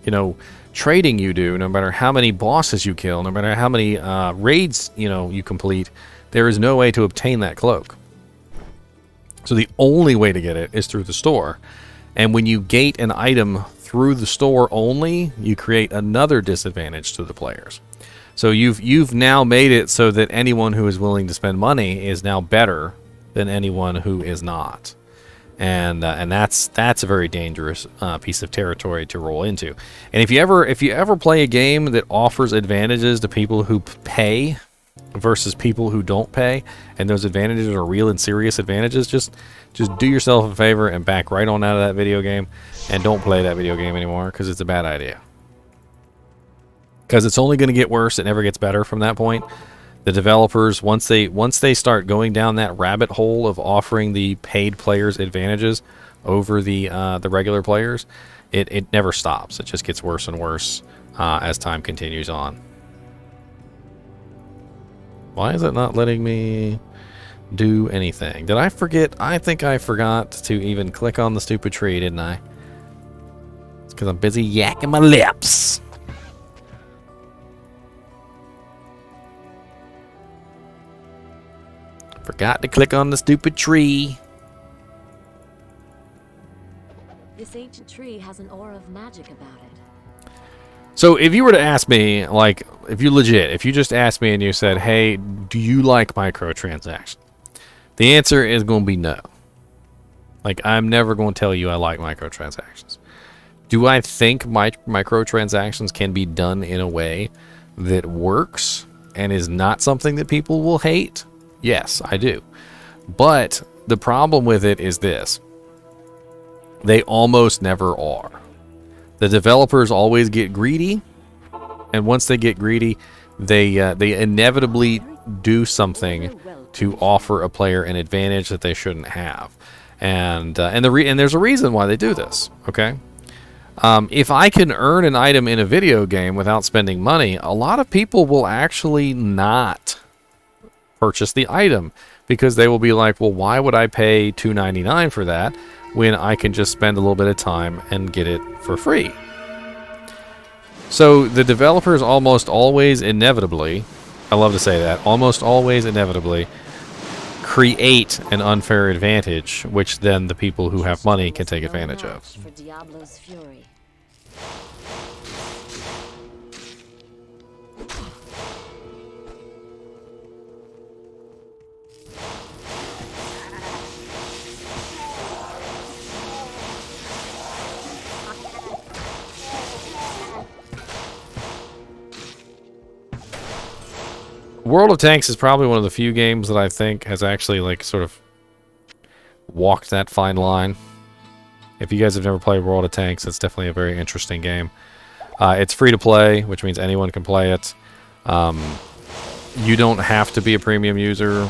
you know, trading you do, no matter how many bosses you kill, no matter how many raids, you know, you complete, there is no way to obtain that cloak. So the only way to get it is through the store. And when you gate an item through the store only, you create another disadvantage to the players. So you've now made it so that anyone who is willing to spend money is now better than anyone who is not. And that's a very dangerous piece of territory to roll into. And if you ever play a game that offers advantages to people who pay versus people who don't pay, and those advantages are real and serious advantages, just do yourself a favor and back right on out of that video game and don't play that video game anymore because it's a bad idea. Because it's only going to get worse. It never gets better from that point. The developers, once they start going down that rabbit hole of offering the paid players advantages over the regular players, it never stops. It just gets worse and worse as time continues on. Why is it not letting me do anything? Did I forget? I think I forgot to even click on the stupid tree, didn't I? It's because I'm busy yakking my lips. Forgot to click on the stupid tree. This ancient tree has an aura of magic about it. So if you were to ask me, like, if you just asked me and you said, hey, do you like microtransactions? The answer is going to be no. Like, I'm never going to tell you I like microtransactions. Do I think microtransactions can be done in a way that works and is not something that people will hate? Yes, I do. But the problem with it is this. They almost never are. The developers always get greedy, and once they get greedy, they inevitably do something to offer a player an advantage that they shouldn't have. And there's a reason why they do this, okay? If I can earn an item in a video game without spending money, a lot of people will actually not purchase the item because they will be like, well, why would I pay $2.99 for that when I can just spend a little bit of time and get it for free? So the developers almost always inevitably, I love to say that, almost always inevitably create an unfair advantage, which then the people who have money can take advantage of. For Diablo's fury. World of Tanks is probably one of the few games that I think has actually like sort of walked that fine line. If you guys have never played World of Tanks, it's definitely a very interesting game. It's free to play, which means anyone can play it. You don't have to be a premium user.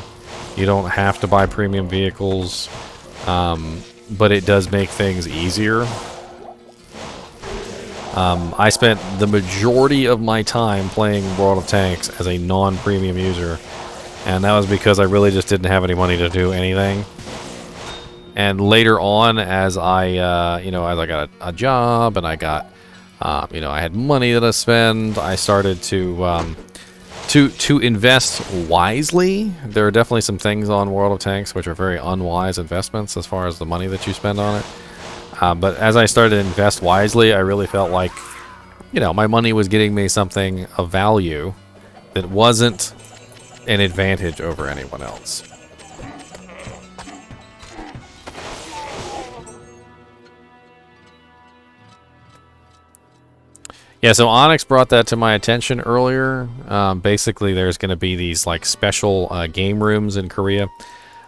You don't have to buy premium vehicles. But it does make things easier. I spent the majority of my time playing World of Tanks as a non-premium user. And that was because I really just didn't have any money to do anything. And later on, as I, as I got a job and I got, I had money that I spend, I started to invest wisely. There are definitely some things on World of Tanks which are very unwise investments as far as the money that you spend on it. But as I started to invest wisely, I really felt like, my money was getting me something of value that wasn't an advantage over anyone else. Yeah, so Onyx brought that to my attention earlier. Basically, there's going to be these like special game rooms in Korea.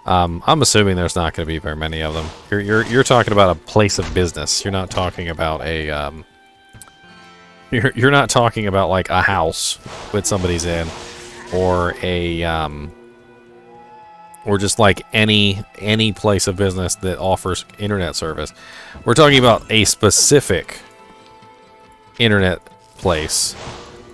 I'm assuming there's not going to be very many of them. You're talking about a place of business. You're not talking about a you're not talking about like a house that somebody's in, or a or just like any place of business that offers internet service. We're talking about a specific internet place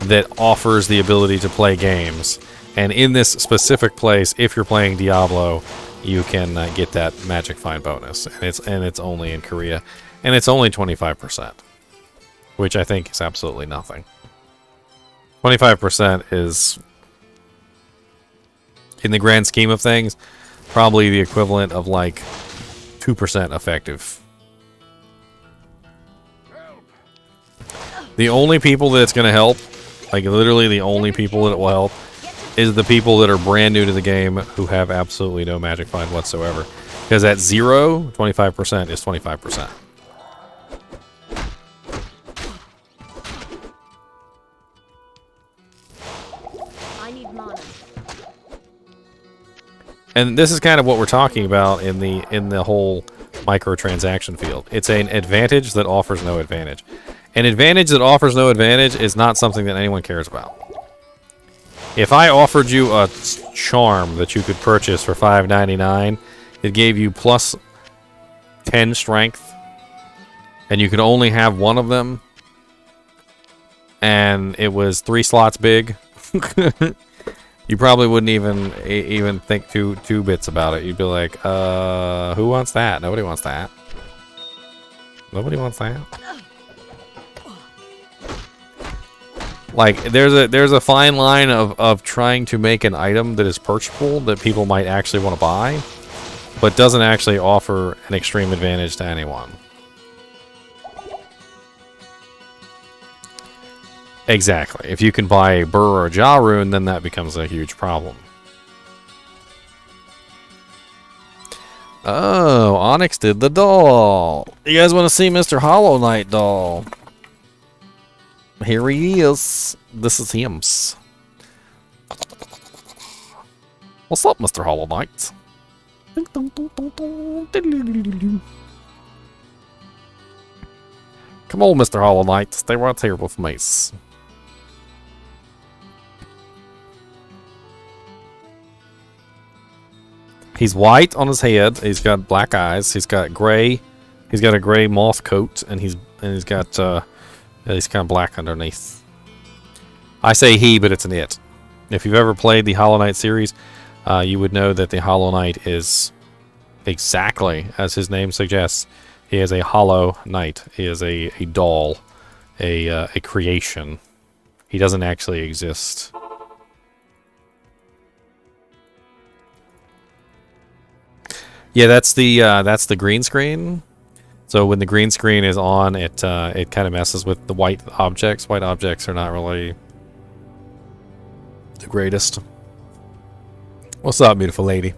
that offers the ability to play games, and in this specific place, if you're playing Diablo, you can get that magic find bonus, and it's only in Korea, and it's only 25%, which I think is absolutely nothing. 25% is, in the grand scheme of things, probably the equivalent of like 2% effective. The only people that it's going to help, like literally the only people that it will help, is the people that are brand new to the game who have absolutely no magic find whatsoever. Because at 0, 25% is 25%. I need mana. And this is kind of what we're talking about in the whole microtransaction field. It's an advantage that offers no advantage. An advantage that offers no advantage is not something that anyone cares about. If I offered you a charm that you could purchase for $5.99, it gave you plus 10 strength, and you could only have one of them, and it was 3 slots big, you probably wouldn't even think two bits about it. You'd be like, who wants that? Nobody wants that. Nobody wants that. Like, there's a fine line of trying to make an item that is purchasable that people might actually want to buy, but doesn't actually offer an extreme advantage to anyone. Exactly. If you can buy a Burr or a Jaw rune, then that becomes a huge problem. Oh, Onyx did the doll. You guys want to see Mr. Hollow Knight doll? Here he is. This is him. What's up, Mr. Hollow Knight? Come on, Mr. Hollow Knight. Stay right here with me. He's white on his head. He's got black eyes. He's got gray. He's got a gray moth coat, and he's got he's kind of black underneath. I say he, but it's an it. If you've ever played the Hollow Knight series, you would know that the Hollow Knight is exactly as his name suggests. He is a Hollow Knight. He is a doll, a creation. He doesn't actually exist. Yeah, that's the green screen. So when the green screen is on, it kind of messes with the white objects. White objects are not really the greatest. What's up, beautiful lady?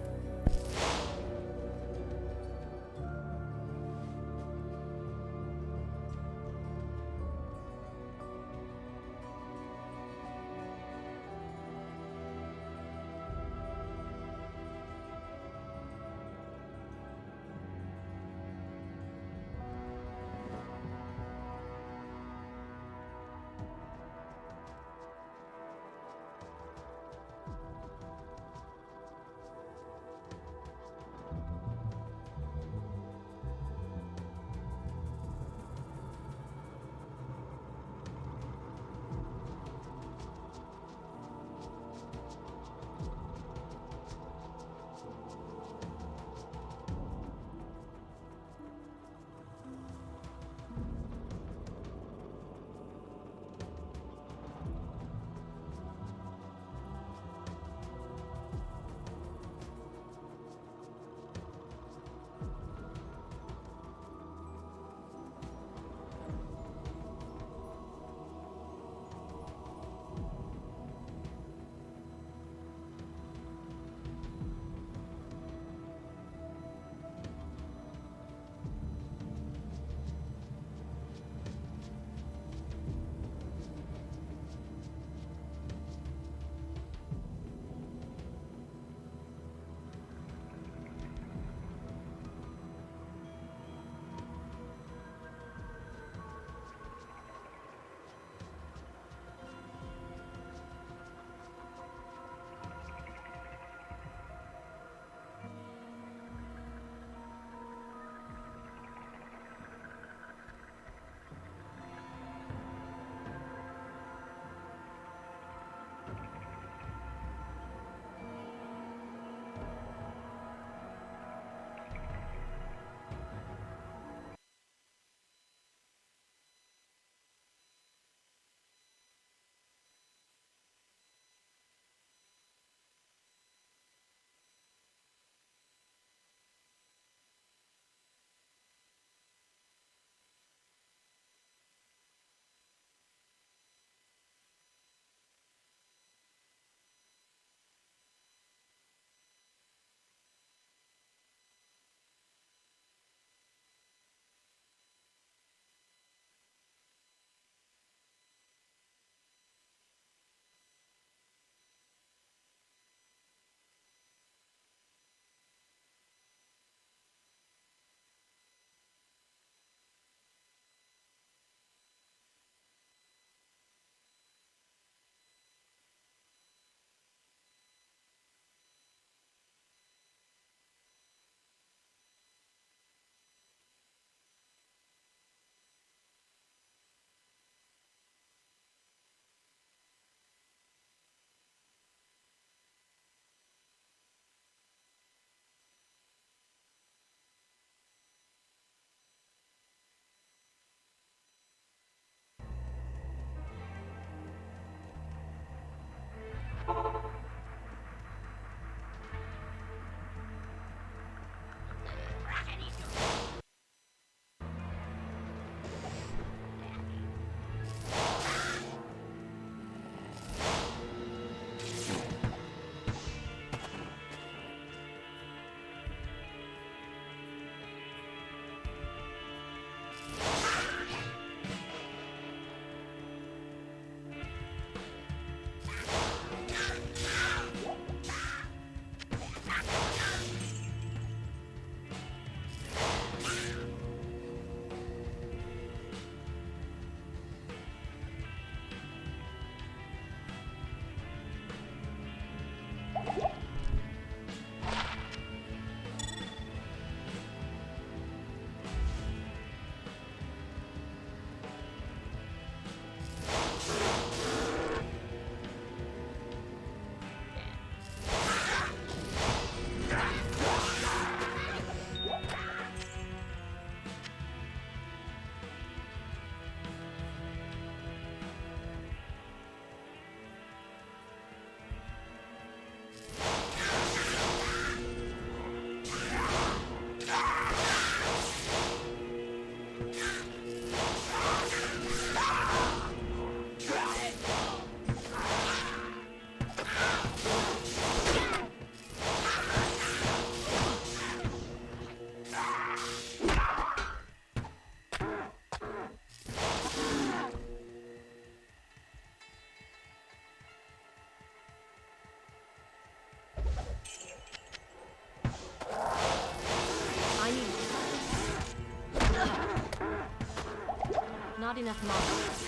Not enough money.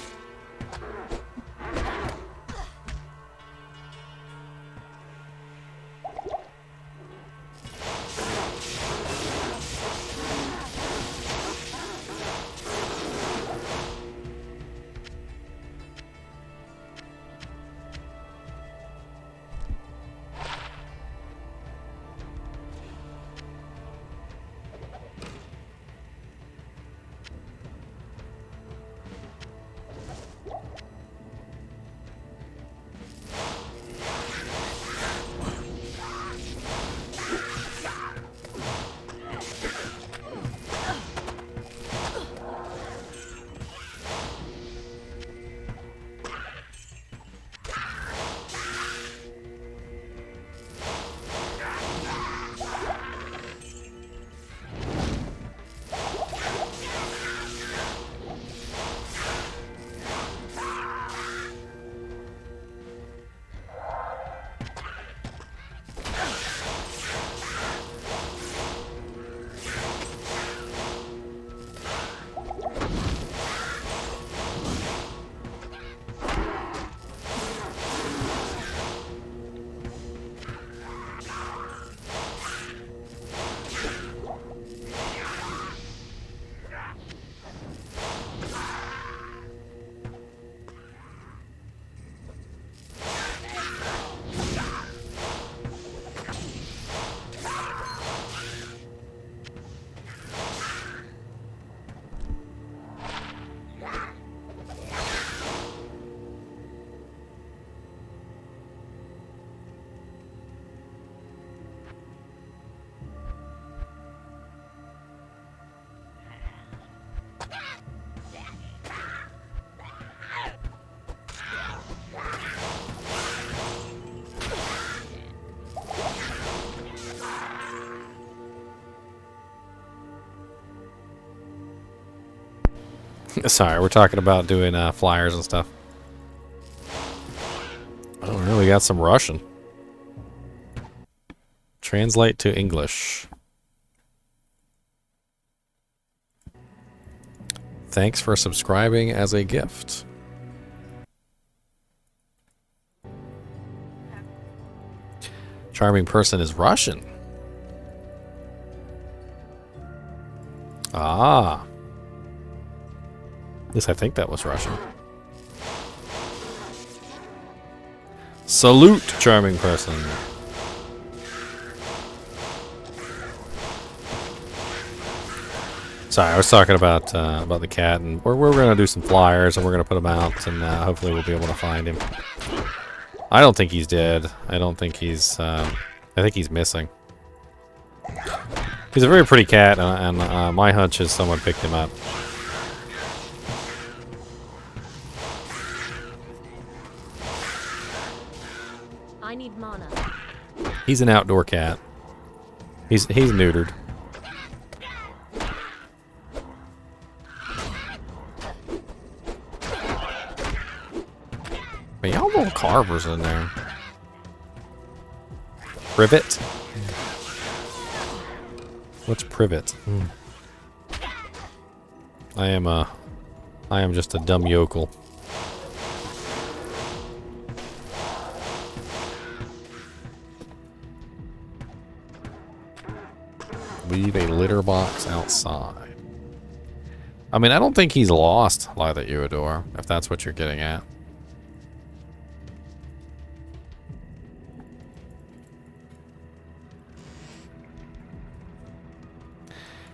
Sorry, we're talking about doing flyers and stuff. Oh, really? Got some Russian. Translate to English. Thanks for subscribing as a gift. Charming person is Russian. Ah. At least I think that was Russian. Salute, charming person. Sorry, I was talking about the cat, and we're gonna do some flyers, and we're gonna put them out, and hopefully we'll be able to find him. I don't think he's dead. I don't think he's. I think he's missing. He's a very pretty cat, and my hunch is someone picked him up. I need mana. He's an outdoor cat. He's neutered. But y'all little carvers in there. Privet? What's privet? I am just a dumb yokel. Leave a litter box outside. I mean, I don't think he's lost, Lie That You Adore, if that's what you're getting at.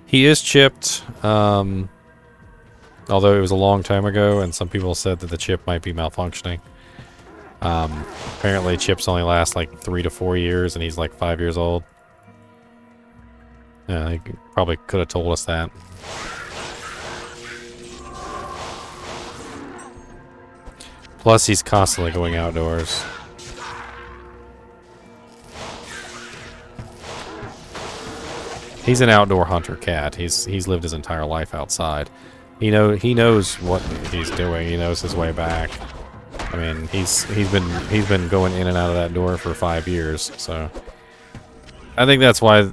He is chipped, although it was a long time ago, and some people said that the chip might be malfunctioning. Apparently chips only last like 3 to 4 years, and he's like 5 years old. Yeah, he probably could have told us that. Plus, he's constantly going outdoors. He's an outdoor hunter cat. He's lived his entire life outside. He knows what he's doing. He knows his way back. I mean, he's been going in and out of that door for 5 years. So I think that's why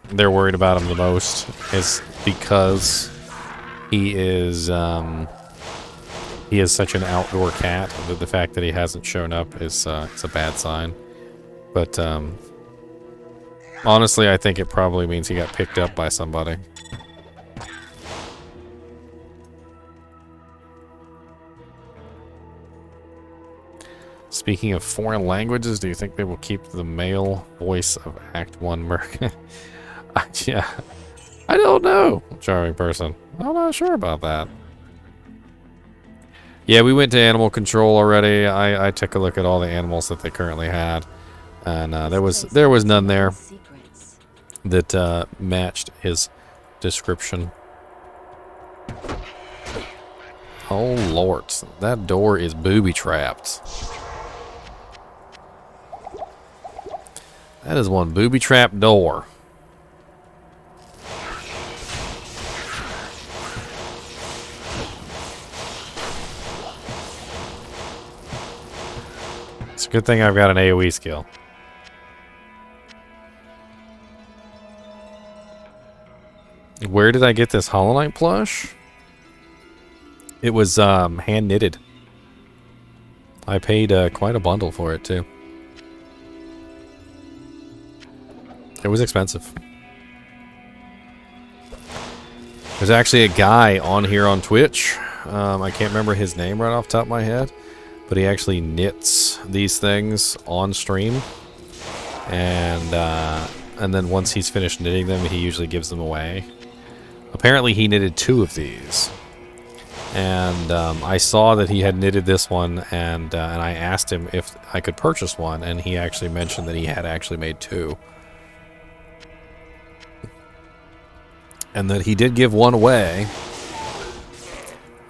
they're worried about him the most, is because he is such an outdoor cat that the fact that he hasn't shown up is it's a bad sign. But honestly, I think it probably means he got picked up by somebody. Speaking of foreign languages, do you think they will keep the male voice of Act 1 Merc? Yeah, I don't know, charming person. I'm not sure about that. Yeah, we went to animal control already. I took a look at all the animals that they currently had, and there was none there that matched his description. Oh Lord, that door is booby trapped. That is one booby trap door. It's a good thing I've got an AoE skill. Where did I get this Hollow Knight plush? It was hand knitted. I paid quite a bundle for it too. It was expensive. There's actually a guy on here on Twitch. I can't remember his name right off the top of my head, but he actually knits these things on stream, and then once he's finished knitting them, he usually gives them away. Apparently, he knitted 2 of these, and I saw that he had knitted this one, and I asked him if I could purchase one, and he actually mentioned that he had actually made 2. And that he did give one away,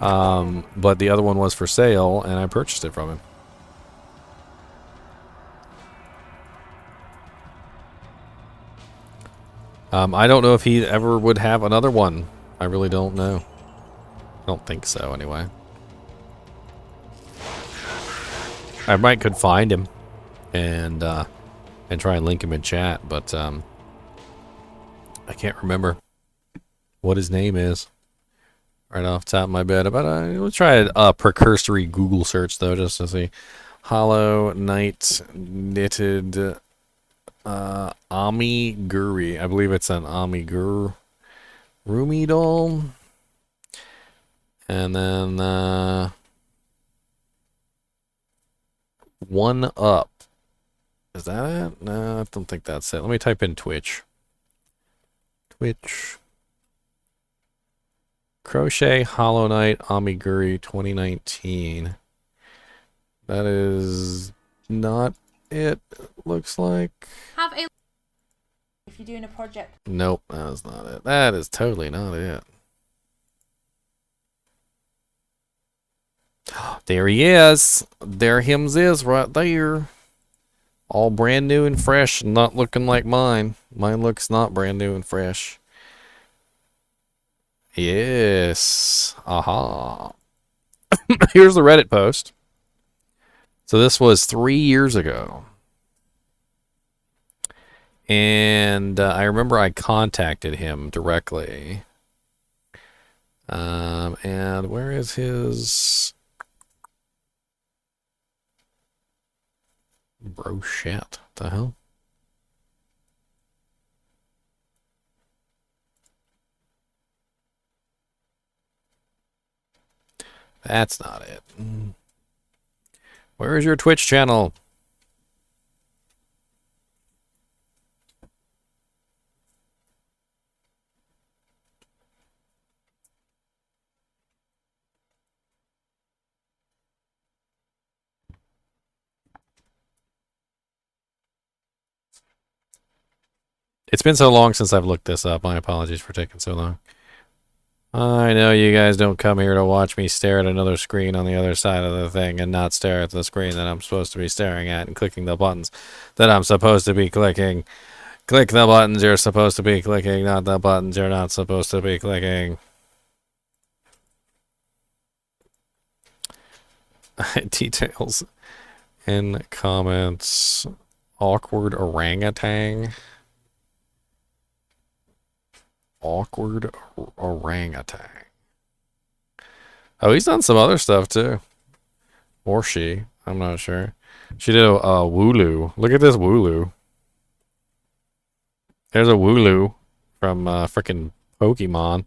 but the other one was for sale, and I purchased it from him. I don't know if he ever would have another one. I really don't know. I don't think so, anyway. I might could find him and try and link him in chat, but I can't remember what his name is right off the top of my head. But we'll try a precursory Google search though, just to see. Hollow Knight knitted Amiguri. I believe it's an Amigurumi doll. And then One Up. Is that it? No, I don't think that's it. Let me type in Twitch. Twitch. Crochet Hollow Knight Amiguri 2019. That is not it, looks like. Have a if you're doing a project. Nope, that is not it. That is totally not it. There he is. There hims is right there. All brand new and fresh, not looking like mine. Mine looks not brand new and fresh. Yes. Aha. Here's the Reddit post. So this was 3 years ago. And I remember I contacted him directly. And where is his brochette? What the hell? That's not it. Where is your Twitch channel? It's been so long since I've looked this up. My apologies for taking so long. I know you guys don't come here to watch me stare at another screen on the other side of the thing and not stare at the screen that I'm supposed to be staring at and clicking the buttons that I'm supposed to be clicking. Click the buttons you're supposed to be clicking, not the buttons you're not supposed to be clicking. Details in comments. Awkward orangutan. Awkward orangutan. Oh, he's done some other stuff too. Or she. I'm not sure. She did a Wooloo. Look at this Wooloo. There's a Wooloo from frickin' Pokemon.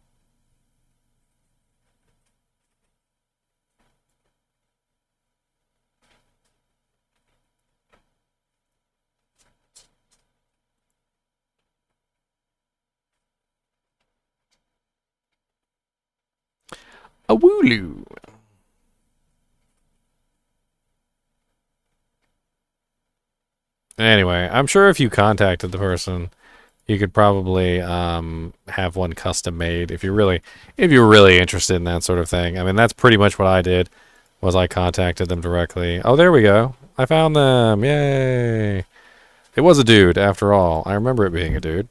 A Wooloo. Anyway, I'm sure if you contacted the person, you could probably have one custom made if you're really interested in that sort of thing. I mean, that's pretty much what I did. Was I contacted them directly? Oh, there we go. I found them. Yay! It was a dude after all. I remember it being a dude.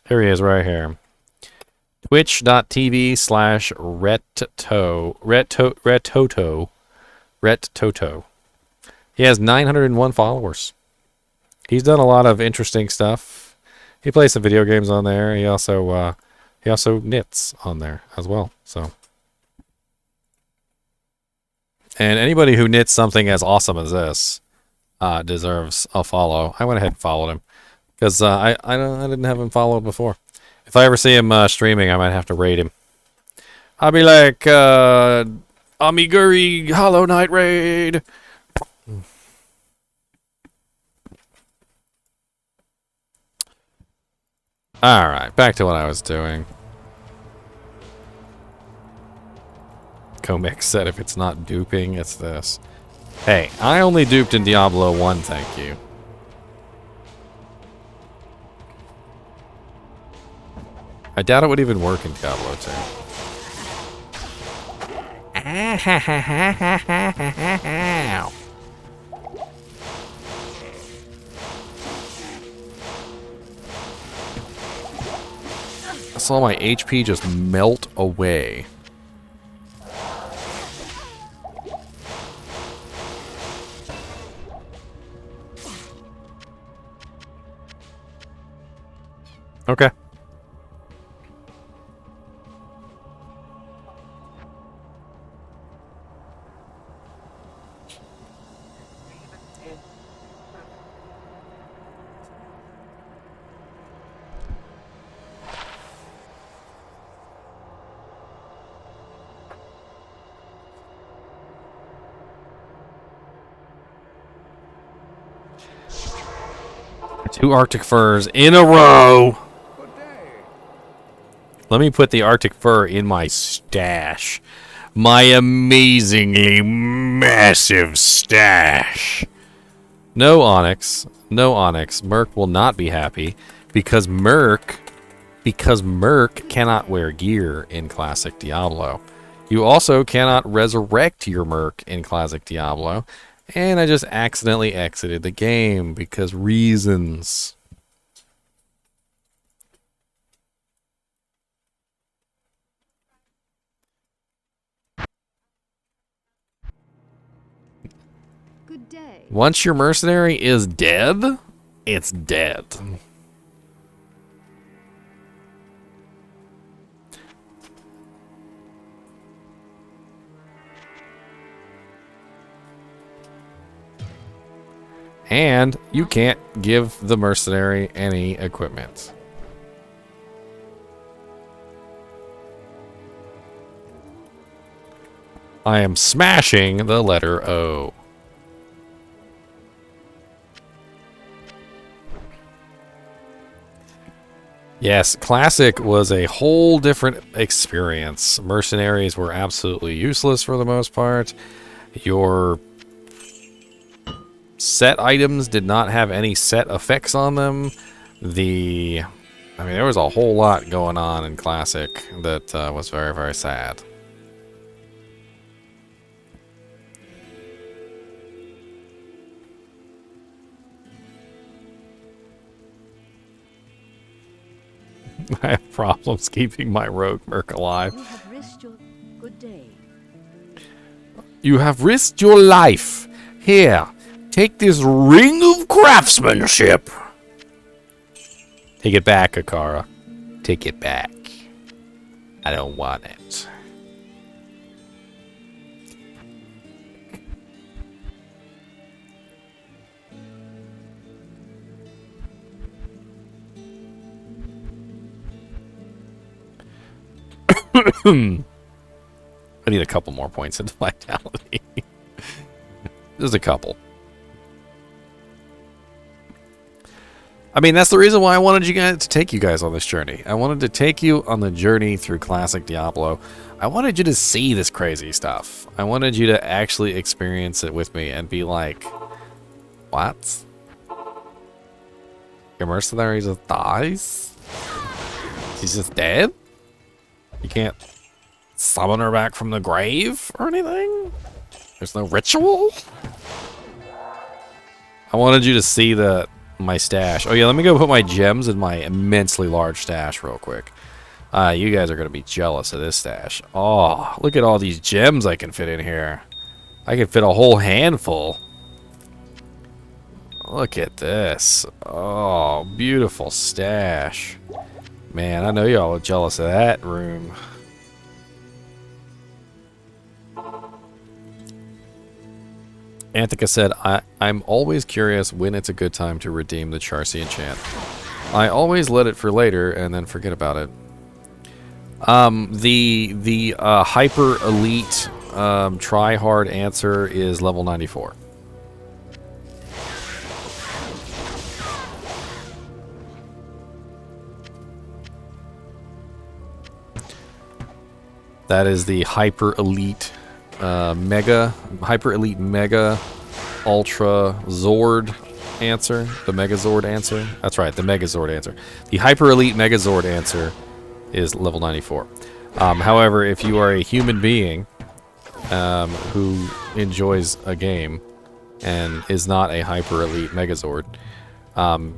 Here he is, right here. Twitch.tv/Rettoto. He has 901 followers. He's done a lot of interesting stuff. He plays some video games on there. He also knits on there as well. So, and anybody who knits something as awesome as this deserves a follow. I went ahead and followed him because I didn't have him followed before. If I ever see him streaming, I might have to raid him. I'll be like, Amiguri Hollow Knight raid. Alright, back to what I was doing. Comex said if it's not duping, it's this. Hey, I only duped in Diablo 1, thank you. I doubt it would even work in Diablo 2. I saw my HP just melt away. Okay. Two Arctic furs in a row. Let me put the Arctic fur in my stash. My amazingly massive stash. No Onyx. No Onyx. Merc will not be happy because Merc cannot wear gear in Classic Diablo. You also cannot resurrect your Merc in Classic Diablo. And I just accidentally exited the game because reasons. Good day. Once your mercenary is dead, it's dead. And you can't give the mercenary any equipment. I am smashing the letter O. Yes, Classic was a whole different experience. Mercenaries were absolutely useless for the most part. Your set items did not have any set effects on them. I mean, there was a whole lot going on in Classic that was very, very sad. I have problems keeping my rogue merc alive. You have risked your good day. You have risked your life. Here, take this ring of craftsmanship. Take it back, Akara. Take it back. I don't want it. I need a couple more points into vitality. Just a couple. I mean, that's the reason why I wanted to take you guys on this journey. I wanted to take you on the journey through classic Diablo. I wanted you to see this crazy stuff. I wanted you to actually experience it with me and be like, what? Your mercenary just dies? She's just dead? You can't summon her back from the grave or anything? There's no ritual? I wanted you to see my stash. Oh yeah, let me go put my gems in my immensely large stash real quick. You guys are going to be jealous of this stash. Oh, look at all these gems I can fit in here. I can fit a whole handful. Look at this. Oh, beautiful stash. Man, I know y'all are jealous of that room. Anthika said, I'm always curious when it's a good time to redeem the Charcy enchant. I always let it for later and then forget about it. The hyper elite try hard answer is level 94. That is the hyper elite hyper elite mega ultra Zord answer. The Megazord answer. That's right, the Megazord answer. The hyper elite Megazord answer is level 94. However, if you are a human being who enjoys a game and is not a hyper elite Megazord,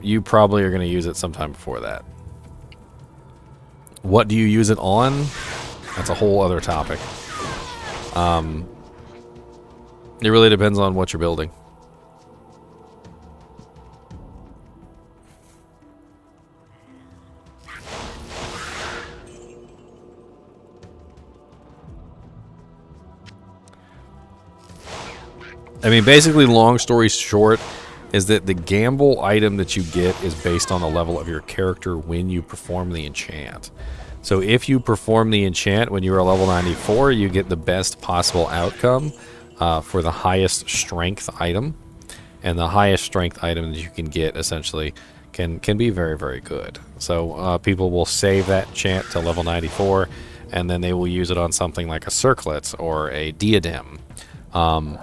you probably are going to use it sometime before that. What do you use it on? That's a whole other topic. It really depends on what you're building. I mean, basically, long story short, is that the gamble item that you get is based on the level of your character when you perform the enchant. So if you perform the enchant when you are level 94, you get the best possible outcome for the highest strength item. And the highest strength item that you can get, essentially, can be very, very good. So people will save that enchant to level 94, and then they will use it on something like a circlet or a diadem,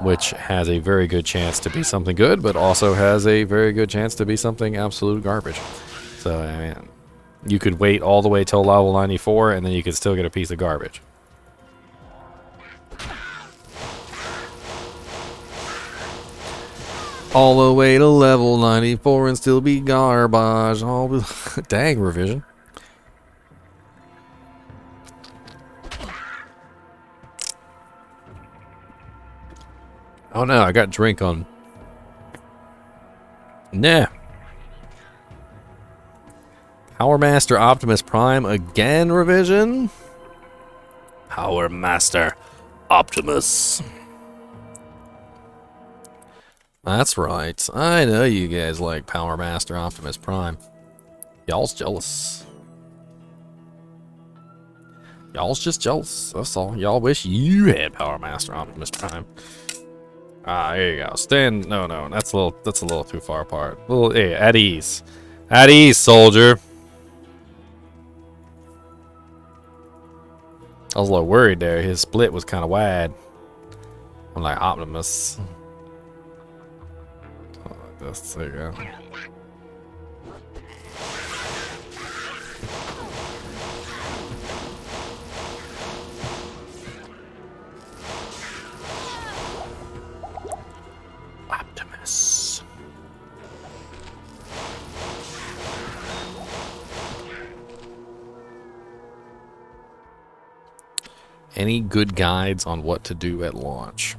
which has a very good chance to be something good, but also has a very good chance to be something absolute garbage. So, I mean, you could wait all the way till level 94, and then you could still get a piece of garbage. All the way to level 94 and still be garbage. Oh, dang, revision. Oh no, I got drink on. Nah. Power Master Optimus Prime again, revision? Power Master Optimus. That's right. I know you guys like Power Master Optimus Prime. Y'all's jealous. Y'all's just jealous. That's all. Y'all wish you had Power Master Optimus Prime. Ah, there you go. Stand. No, that's a little too far apart. Hey, at ease. At ease, soldier. I was a little worried there. His split was kind of wide. I'm like Optimus. There you go. Optimus. Any good guides on what to do at launch?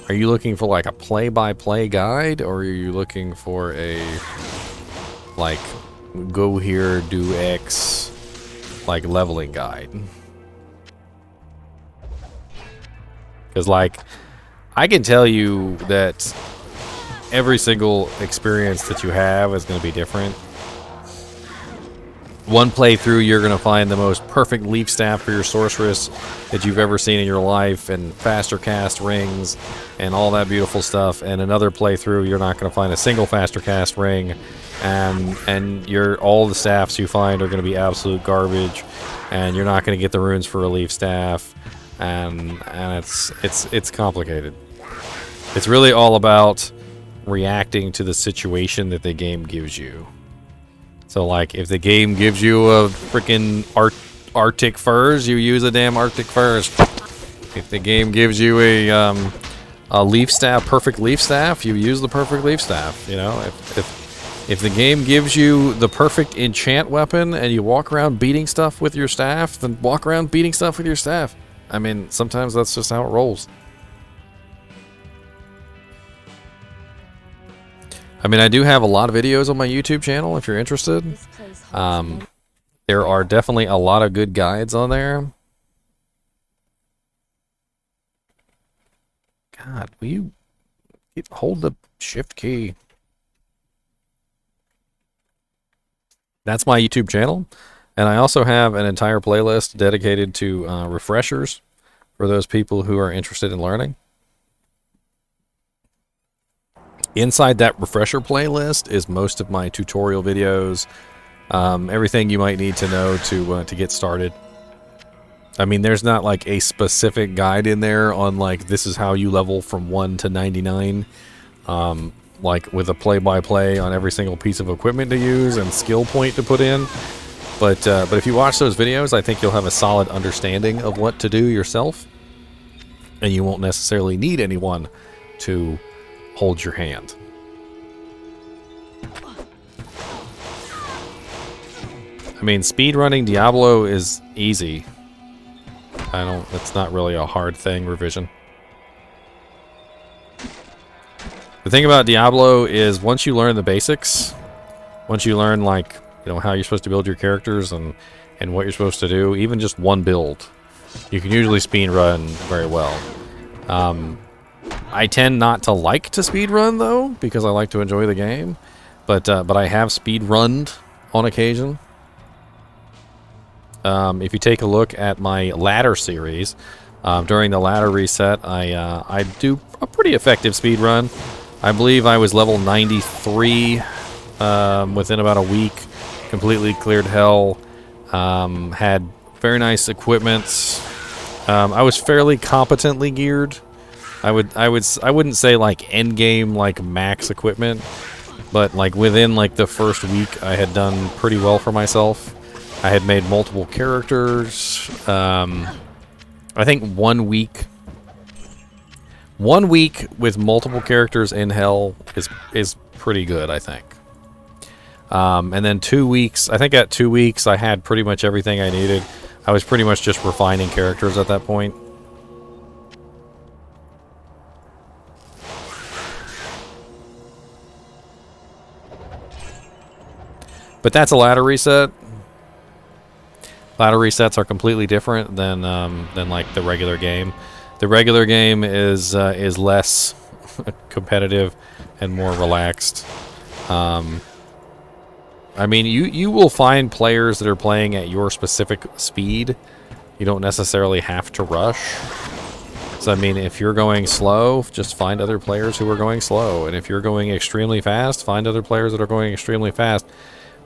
Are you looking for like a play-by-play guide, or are you looking for a like go here, do X, like leveling guide? Because like I can tell you that every single experience that you have is going to be different. One playthrough, you're going to find the most perfect leaf staff for your sorceress that you've ever seen in your life, and faster cast rings, and all that beautiful stuff. And another playthrough, you're not going to find a single faster cast ring, and all the staffs you find are going to be absolute garbage, and you're not going to get the runes for a leaf staff, and it's complicated. It's really all about reacting to the situation that the game gives you. So, like, if the game gives you a freaking Arctic furs, you use a damn Arctic furs. If the game gives you a leaf staff, perfect leaf staff, you use the perfect leaf staff. You know, if the game gives you the perfect enchant weapon and you walk around beating stuff with your staff, then walk around beating stuff with your staff. I mean, sometimes that's just how it rolls. I mean, I do have a lot of videos on my YouTube channel if you're interested. There are definitely a lot of good guides on there. God, will you hold the shift key? That's my YouTube channel. And I also have an entire playlist dedicated to refreshers for those people who are interested in learning. Inside that refresher playlist is most of my tutorial videos, everything you might need to know to get started. I mean, there's not like a specific guide in there on like this is how you level from 1 to 99, like with a play-by-play on every single piece of equipment to use and skill point to put in. But if you watch those videos, I think you'll have a solid understanding of what to do yourself, and you won't necessarily need anyone to hold your hand. I mean, speedrunning Diablo is easy. It's not really a hard thing, revision. The thing about Diablo is once you learn the basics, once you learn like, you know, how you're supposed to build your characters and what you're supposed to do, even just one build, you can usually speedrun very well. I tend not to like to speedrun though, because I like to enjoy the game. But I have speedrunned on occasion. If you take a look at my ladder series, during the ladder reset, I do a pretty effective speedrun. I believe I was level 93 within about a week. Completely cleared hell. Had very nice equipment. I was fairly competently geared. I wouldn't say like end game like max equipment, but like within like the first week I had done pretty well for myself. I had made multiple characters. I think 1 week with multiple characters in hell is pretty good, I think. And then 2 weeks, I think at 2 weeks I had pretty much everything I needed. I was pretty much just refining characters at that point. But that's a ladder reset. Ladder resets are completely different than like the regular game. The regular game is less competitive and more relaxed. I mean, you will find players that are playing at your specific speed. You don't necessarily have to rush. So I mean, if you're going slow, just find other players who are going slow, and if you're going extremely fast, find other players that are going extremely fast.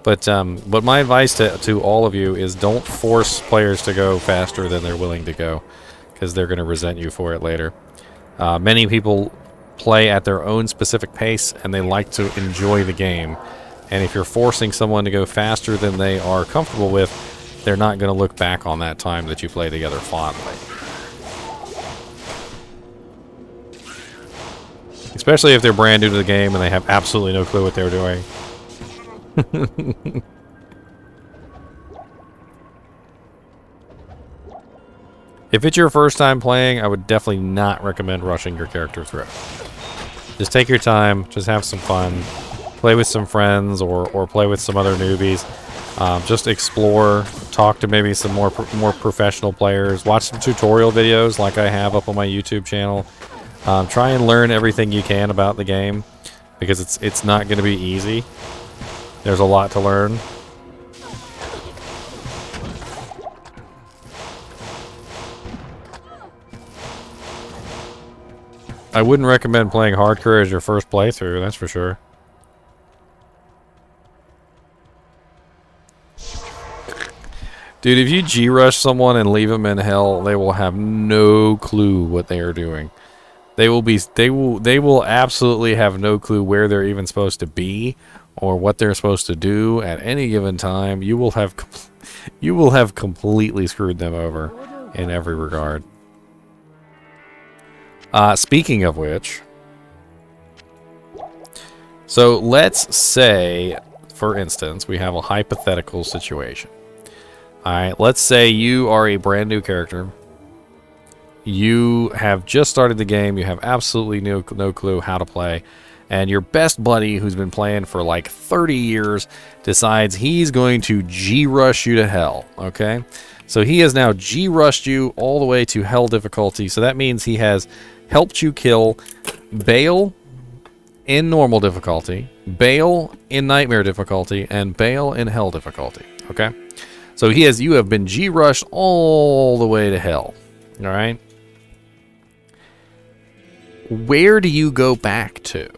But my advice to all of you is don't force players to go faster than they're willing to go, because they're going to resent you for it later. Many people play at their own specific pace, and they like to enjoy the game. And if you're forcing someone to go faster than they are comfortable with, they're not going to look back on that time that you play together fondly. Especially if they're brand new to the game and they have absolutely no clue what they're doing. If it's your first time playing, I would definitely not recommend rushing your character through. Just take your time, just have some fun, play with some friends or play with some other newbies. Just explore, talk to maybe some more professional players, watch some tutorial videos like I have up on my YouTube channel. Try and learn everything you can about the game, because it's not going to be easy. There's a lot to learn. I wouldn't recommend playing hardcore as your first playthrough, that's for sure. Dude, if you G-rush someone and leave them in hell, they will have no clue what they are doing. They will absolutely have no clue where they're even supposed to be or what they're supposed to do at any given time. You will have completely screwed them over in every regard. Speaking of which, so let's say, for instance, we have a hypothetical situation. Alright, let's say you are a brand new character. You have just started the game. You have absolutely no clue how to play. And your best buddy, who's been playing for like 30 years, decides he's going to G-rush you to hell. Okay? So he has now G-rushed you all the way to hell difficulty. So that means he has helped you kill Bale in normal difficulty, Bale in nightmare difficulty, and Bale in hell difficulty. Okay? So you have been G-rushed all the way to hell. Alright? Where do you go back to?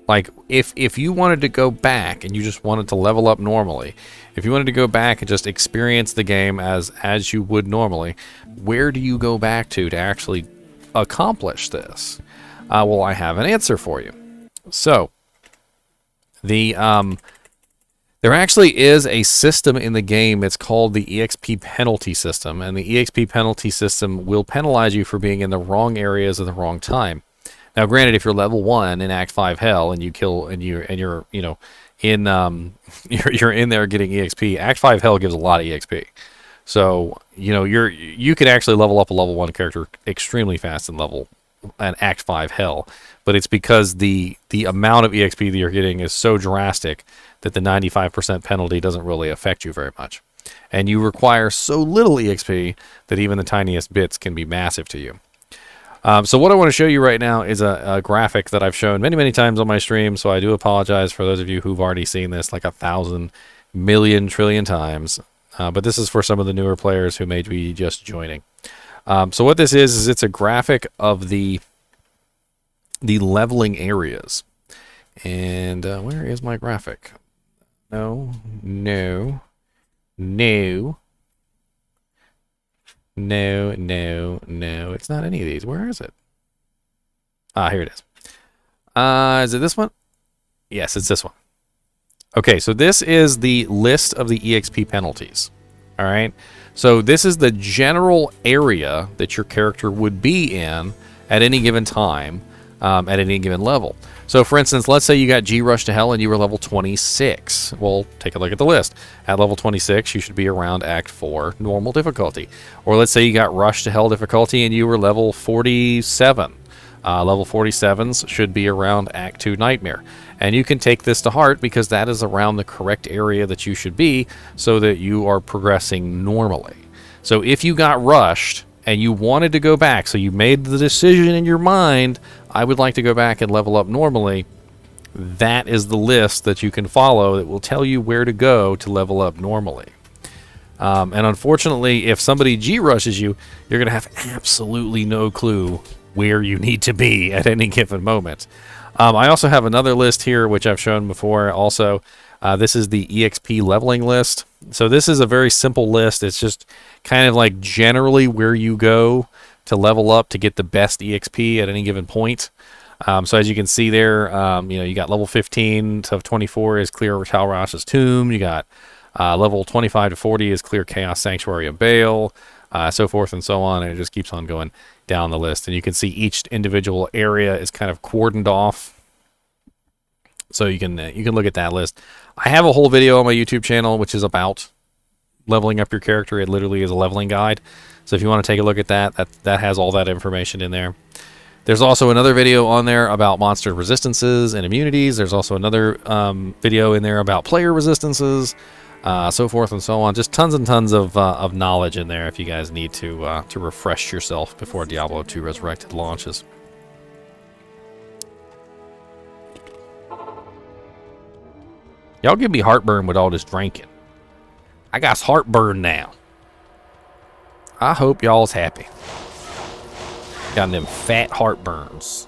Like, if you wanted to go back and you just wanted to level up normally, if you wanted to go back and just experience the game as you would normally, where do you go back to actually accomplish this? Well, I have an answer for you. So, there actually is a system in the game. It's called the Exp Penalty System, and the Exp Penalty System will penalize you for being in the wrong areas at the wrong time. Now, granted, if you're level 1 in Act 5 Hell and you kill and you're you know in you're in there getting EXP, Act 5 Hell gives a lot of EXP. So you know you can actually level up a level 1 character extremely fast in Act 5 Hell, but it's because the amount of EXP that you're getting is so drastic that the 95% penalty doesn't really affect you very much. And you require so little EXP that even the tiniest bits can be massive to you. So what I want to show you right now is a graphic that I've shown many times on my stream, so I do apologize for those of you who've already seen this like 1,000 million trillion times. But this is for some of the newer players who may be just joining. So what this is it's a graphic of the leveling areas. And where is my graphic? No. It's not any of these. Where is it? Here it is. Is it this one? Yes, it's this one. Okay, so this is the list of the EXP penalties. All right. So this is the general area that your character would be in at any given time, at any given level. So, for instance, let's say you got G-Rush to Hell and you were level 26. Well, take a look at the list. At level 26, you should be around Act 4 normal difficulty. Or let's say you got Rush to Hell difficulty and you were level 47. Level 47s should be around Act 2 Nightmare. And you can take this to heart because that is around the correct area that you should be so that you are progressing normally. So if you got rushed and you wanted to go back, so you made the decision in your mind, I would like to go back and level up normally, that is the list that you can follow that will tell you where to go to level up normally. And unfortunately, if somebody G-rushes you, you're going to have absolutely no clue where you need to be at any given moment. I also have another list here, which I've shown before also. This is the Exp Leveling List. So this is a very simple list. It's just kind of like generally where you go to level up to get the best EXP at any given point. So as you can see there, you got level 15 to 24 is clear Talrash's Tomb. You got level 25 to 40 is clear Chaos Sanctuary of Bale, so forth and so on. And it just keeps on going down the list. And you can see each individual area is kind of cordoned off. So you can look at that list. I have a whole video on my YouTube channel which is about leveling up your character. It literally is a leveling guide. So if you want to take a look at that has all that information in there. There's also another video on there about monster resistances and immunities. There's also another video in there about player resistances, so forth and so on. Just tons and tons of knowledge in there if you guys need to refresh yourself before Diablo II Resurrected launches. Y'all give me heartburn with all this drinking. I got heartburn now. I hope y'all's happy. Got them fat heartburns.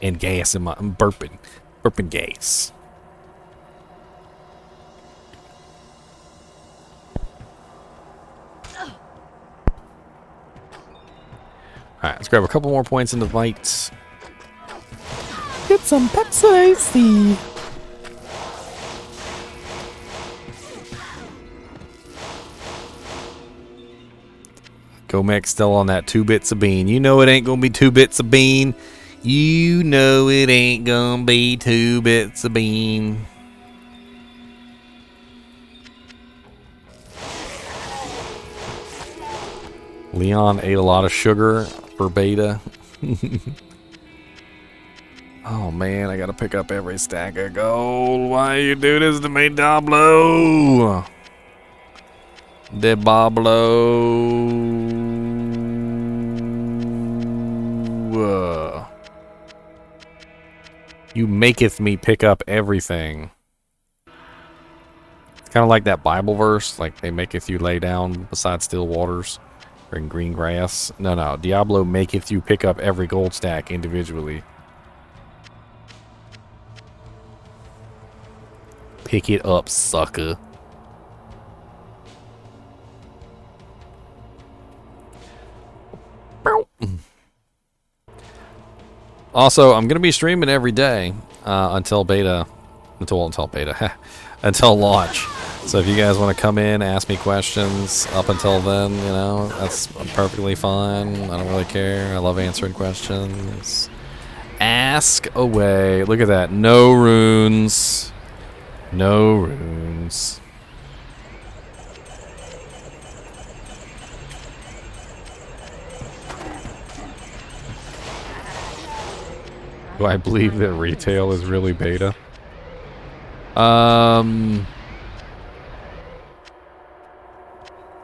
and gas in my I'm burping gas. Alright, let's grab a couple more points in the fight. Get some Pepsi. Gomek still on that 2 bits of bean. You know it ain't gonna be 2 bits of bean. You know it ain't gonna be 2 bits of bean. Leon ate a lot of sugar for beta. Oh man, I gotta pick up every stack of gold. Why you do this to me, Diablo? You maketh me pick up everything. It's kind of like that Bible verse, like they maketh you lay down beside still waters or in green grass. No, Diablo maketh you pick up every gold stack individually. Pick it up, sucker. Also, I'm gonna be streaming every day until launch. So if you guys want to come in, ask me questions up until then, you know, that's perfectly fine. I don't really care. I love answering questions. Ask away. Look at that. No runes. No runes. Do I believe that retail is really beta? No.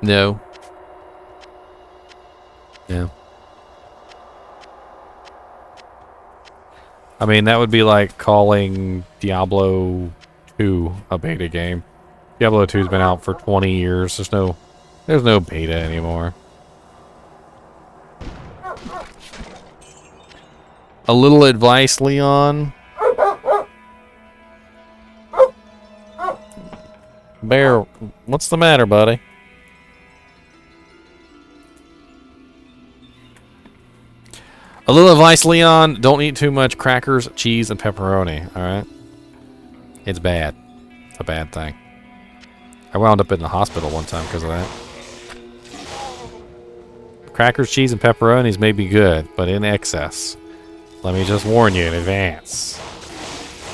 No. I mean, that would be like calling Diablo 2 a beta game. Diablo 2's been out for 20 years. There's no beta anymore. A little advice, Leon. Bear, what's the matter, buddy? A little advice, Leon. Don't eat too much crackers, cheese, and pepperoni, alright? It's bad. It's a bad thing. I wound up in the hospital one time because of that. Crackers, cheese, and pepperonis may be good, but in excess. Let me just warn you in advance.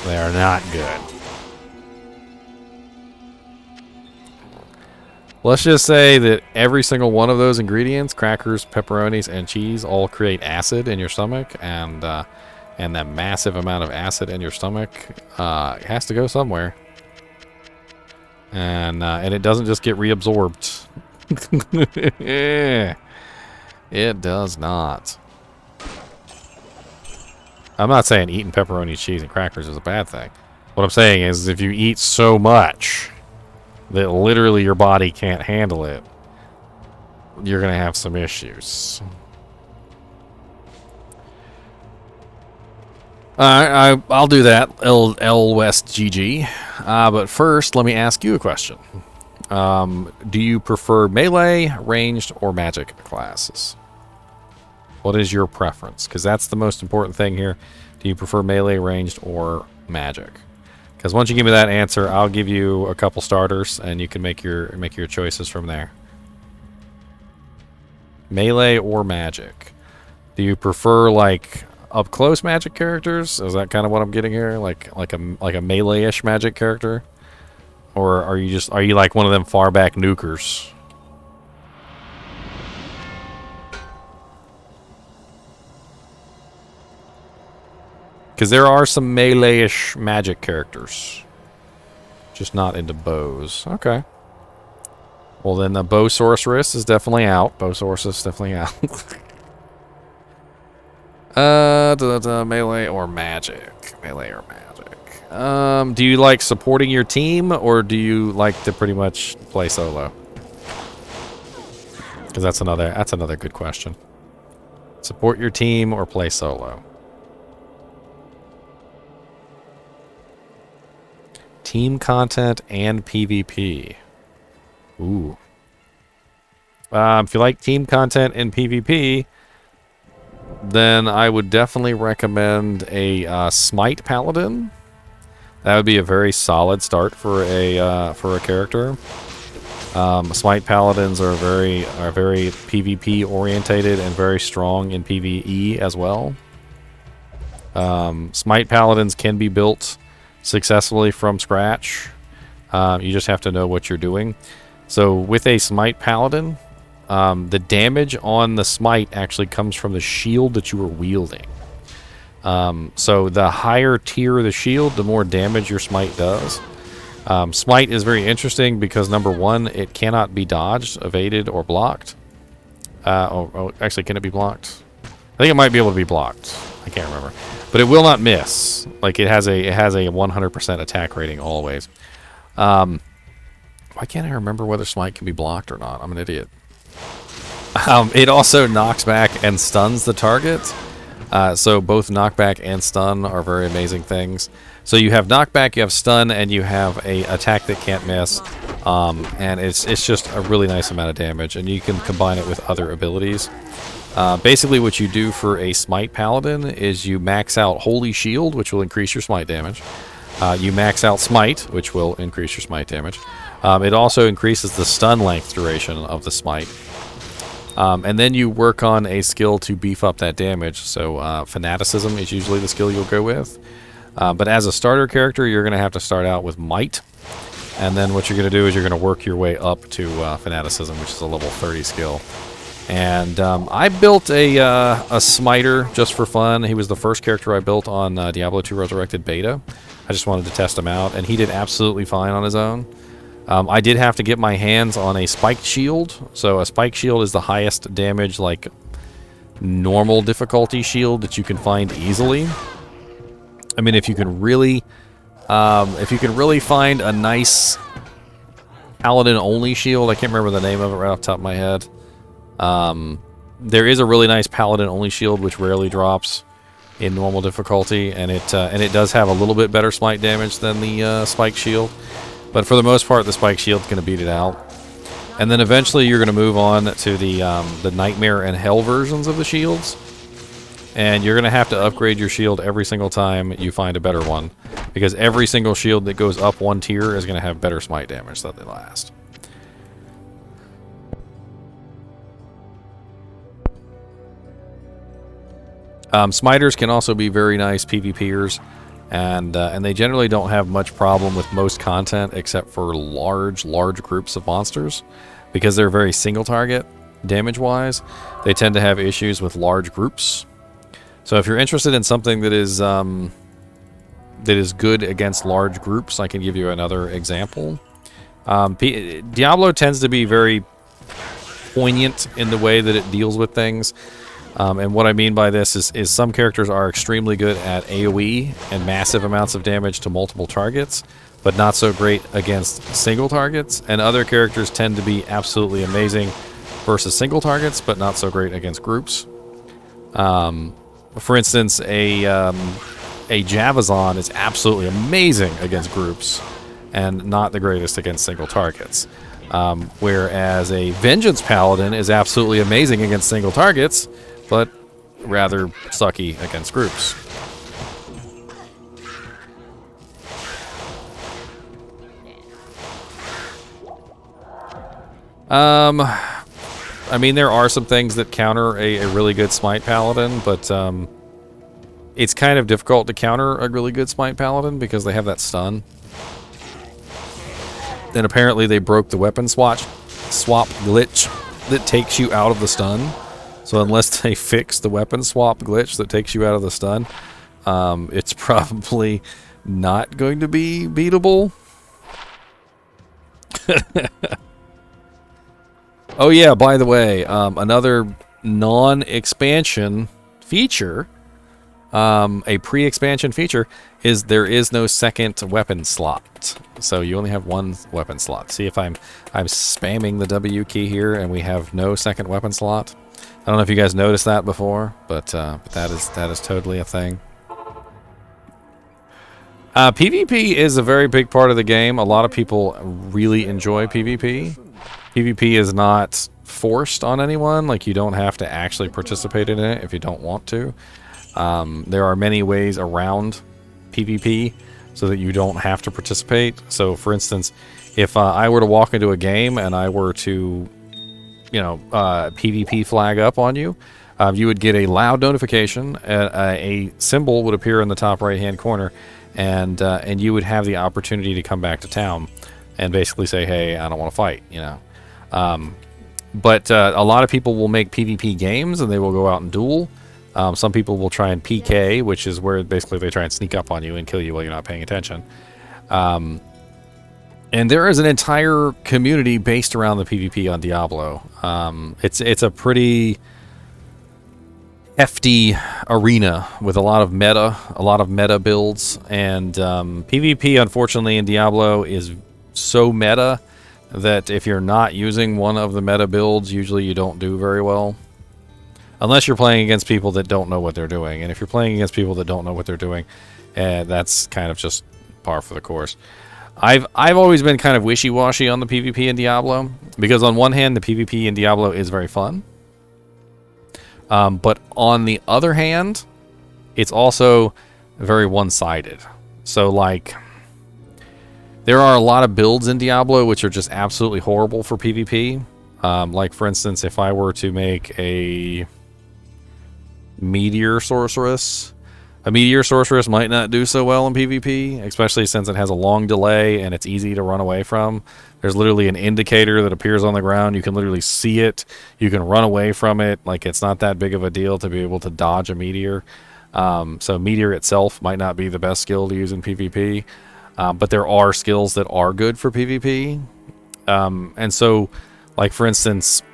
They are not good. Let's just say that every single one of those ingredients, crackers, pepperonis, and cheese, all create acid in your stomach, and that massive amount of acid in your stomach has to go somewhere. And it doesn't just get reabsorbed. It does not. I'm not saying eating pepperoni, cheese, and crackers is a bad thing. What I'm saying is if you eat so much that literally your body can't handle it, you're going to have some issues. Alright, I'll do that, L West GG. But first, let me ask you a question. Do you prefer melee, ranged, or magic classes? What is your preference? Because that's the most important thing here. Do you prefer melee, ranged, or magic? Because once you give me that answer, I'll give you a couple starters, and you can make your choices from there. Melee or magic? Do you prefer like up close magic characters? Is that kind of what I'm getting here? Like a melee-ish magic character, or are you like one of them far back nukers? Because there are some melee-ish magic characters. Just not into bows. Okay. Well, then the bow sorceress is definitely out. Bow sorceress is definitely out. Melee or magic? Melee or magic? Do you like supporting your team, or do you like to pretty much play solo? Because that's another good question. Support your team or play solo? team content and PvP. Ooh. If you like team content and PvP, then I would definitely recommend a Smite Paladin. That would be a very solid start for a character. Smite Paladins are very PvP orientated and very strong in PvE as well. Smite Paladins can be built successfully from scratch. You just have to know what you're doing. So with a Smite Paladin, the damage on the smite actually comes from the shield that you are wielding. So the higher tier of the shield, the more damage your smite does. Smite is very interesting because, number one, it cannot be dodged, evaded, or blocked. Actually, can it be blocked? I think it might be able to be blocked. I can't remember. But it will not miss. Like, it has a 100% attack rating always. Why can't I remember whether smite can be blocked or not? I'm an idiot. It also knocks back and stuns the target. So both knockback and stun are very amazing things. So you have knockback, you have stun, and you have a attack that can't miss. And it's just a really nice amount of damage, and you can combine it with other abilities. Basically what you do for a Smite Paladin is you max out Holy Shield, which will increase your smite damage. You max out Smite, which will increase your smite damage. It also increases the stun length duration of the smite. And then you work on a skill to beef up that damage. So Fanaticism is usually the skill you'll go with. But as a starter character, you're going to have to start out with Might. And then what you're going to do is you're going to work your way up to Fanaticism, which is a level 30 skill. And I built a Smiter just for fun. He was the first character I built on Diablo II Resurrected Beta. I just wanted to test him out, and he did absolutely fine on his own. I did have to get my hands on a Spiked Shield. So a Spiked Shield is the highest damage, like, normal difficulty shield that you can find easily. I mean, if you can really find a nice Paladin-only shield, I can't remember the name of it right off the top of my head. There is a really nice Paladin-only shield which rarely drops in normal difficulty, and it does have a little bit better smite damage than the Spiked Shield. But for the most part, the Spiked Shield's going to beat it out. And then eventually you're going to move on to the Nightmare and Hell versions of the shields. And you're going to have to upgrade your shield every single time you find a better one. Because every single shield that goes up one tier is going to have better smite damage so that they last. Smiters can also be very nice PvPers. And they generally don't have much problem with most content except for large groups of monsters. Because they're very single target damage-wise, they tend to have issues with large groups. So if you're interested in something that is good against large groups, I can give you another example. Diablo tends to be very poignant in the way that it deals with things. And what I mean by this is some characters are extremely good at AoE and massive amounts of damage to multiple targets, but not so great against single targets. And other characters tend to be absolutely amazing versus single targets, but not so great against groups. For instance, a Javazon is absolutely amazing against groups and not the greatest against single targets. Whereas a Vengeance Paladin is absolutely amazing against single targets, but rather sucky against groups. I mean, there are some things that counter a really good Smite Paladin, but it's kind of difficult to counter a really good Smite Paladin because they have that stun. And apparently they broke the weapon swap glitch that takes you out of the stun. So unless they fix the weapon swap glitch that takes you out of the stun, it's probably not going to be beatable. Oh yeah, by the way, another non-expansion feature, a pre-expansion feature, is there is no second weapon slot. So you only have one weapon slot. See if I'm spamming the W key here and we have no second weapon slot. I don't know if you guys noticed that before, but that is totally a thing. PvP is a very big part of the game. A lot of people really enjoy PvP. PvP is not forced on anyone. Like, you don't have to actually participate in it if you don't want to. There are many ways around PvP so that you don't have to participate. So, for instance, if I were to walk into a game and I were to, PvP flag up on you, you would get a loud notification. A symbol would appear in the top right-hand corner, and you would have the opportunity to come back to town and basically say, "Hey, I don't want to fight," But a lot of people will make PvP games and they will go out and duel. Some people will try and PK, which is where basically they try and sneak up on you and kill you while you're not paying attention. And there is an entire community based around the PvP on Diablo. It's a pretty hefty arena with a lot of meta builds, and PvP, unfortunately, in Diablo is so meta that if you're not using one of the meta builds, usually you don't do very well. Unless you're playing against people that don't know what they're doing. And if you're playing against people that don't know what they're doing, that's kind of just par for the course. I've always been kind of wishy-washy on the PvP in Diablo, because on one hand, the PvP in Diablo is very fun. But on the other hand, it's also very one-sided. So, like, there are a lot of builds in Diablo which are just absolutely horrible for PvP. Like, for instance, if I were to make a Meteor Sorceress, a Meteor Sorceress might not do so well in PvP, especially since it has a long delay and it's easy to run away from. There's literally an indicator that appears on the ground. You can literally see it. You can run away from it. Like, it's not that big of a deal to be able to dodge a Meteor. So Meteor itself might not be the best skill to use in PvP. But there are skills that are good for PvP. And so, like, for instance,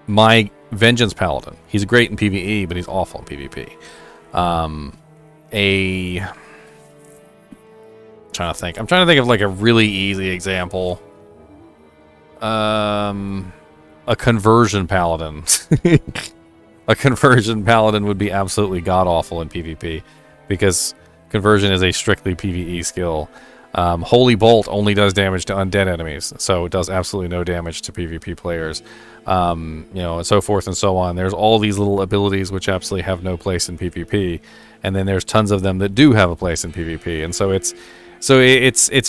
my Vengeance Paladin. He's great in PvE, but he's awful in PvP. I'm trying to think of like a really easy example. A Conversion Paladin. A Conversion Paladin would be absolutely god-awful in PvP, because Conversion is a strictly PvE skill. Holy Bolt only does damage to undead enemies, so it does absolutely no damage to PvP players. And so forth and so on. There's all these little abilities which absolutely have no place in PvP, and then there's tons of them that do have a place in PvP. And so it's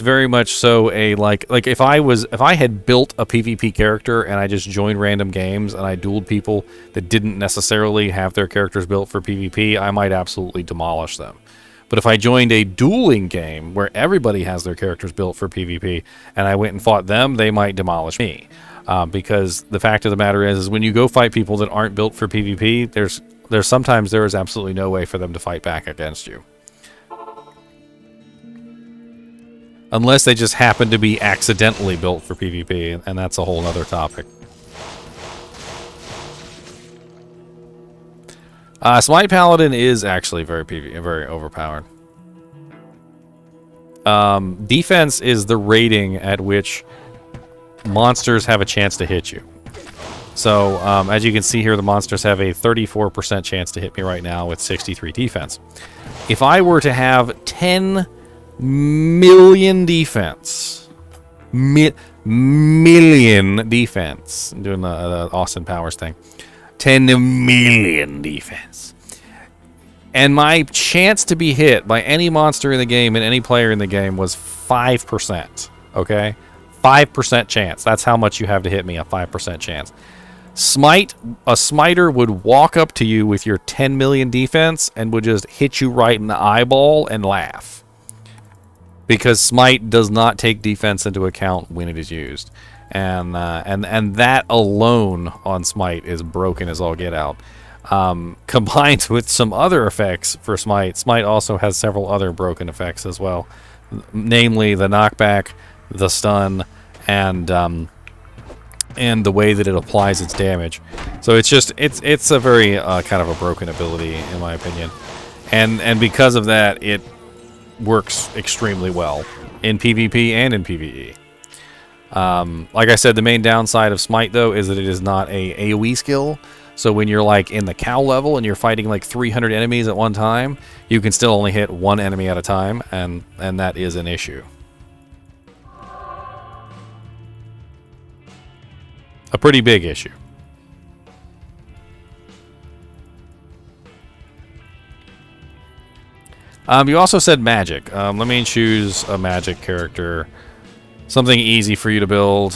very much so a like if I had built a PvP character and I just joined random games and I dueled people that didn't necessarily have their characters built for PvP, I might absolutely demolish them. But if I joined a dueling game where everybody has their characters built for PvP and I went and fought them, they might demolish me. Because the fact of the matter is when you go fight people that aren't built for PvP, there's sometimes there is absolutely no way for them to fight back against you. Unless they just happen to be accidentally built for PvP, and that's a whole other topic. Smite Paladin is actually very overpowered. Defense is the rating at which monsters have a chance to hit you. So, as you can see here, the monsters have a 34% chance to hit me right now with 63 defense. If I were to have 10 million defense, million defense, I'm doing the Austin Powers thing, 10 million defense, and my chance to be hit by any monster in the game and any player in the game was 5%, okay? 5% chance. That's how much you have to hit me, a 5% chance. A smiter would walk up to you with your 10 million defense and would just hit you right in the eyeball and laugh. Because Smite does not take defense into account when it is used. And that alone on Smite is broken as all get out. Combined with some other effects for Smite, Smite also has several other broken effects as well. Namely, the knockback, the stun, and the way that it applies its damage. So it's a very kind of a broken ability in my opinion, and because of that, it works extremely well in PvP and in PvE. Like I said, the main downside of Smite though is that it is not a AoE skill. So when you're like in the cow level and you're fighting like 300 enemies at one time, you can still only hit one enemy at a time, and that is an issue. A pretty big issue. You also said magic. Let me choose a magic character. Something easy for you to build.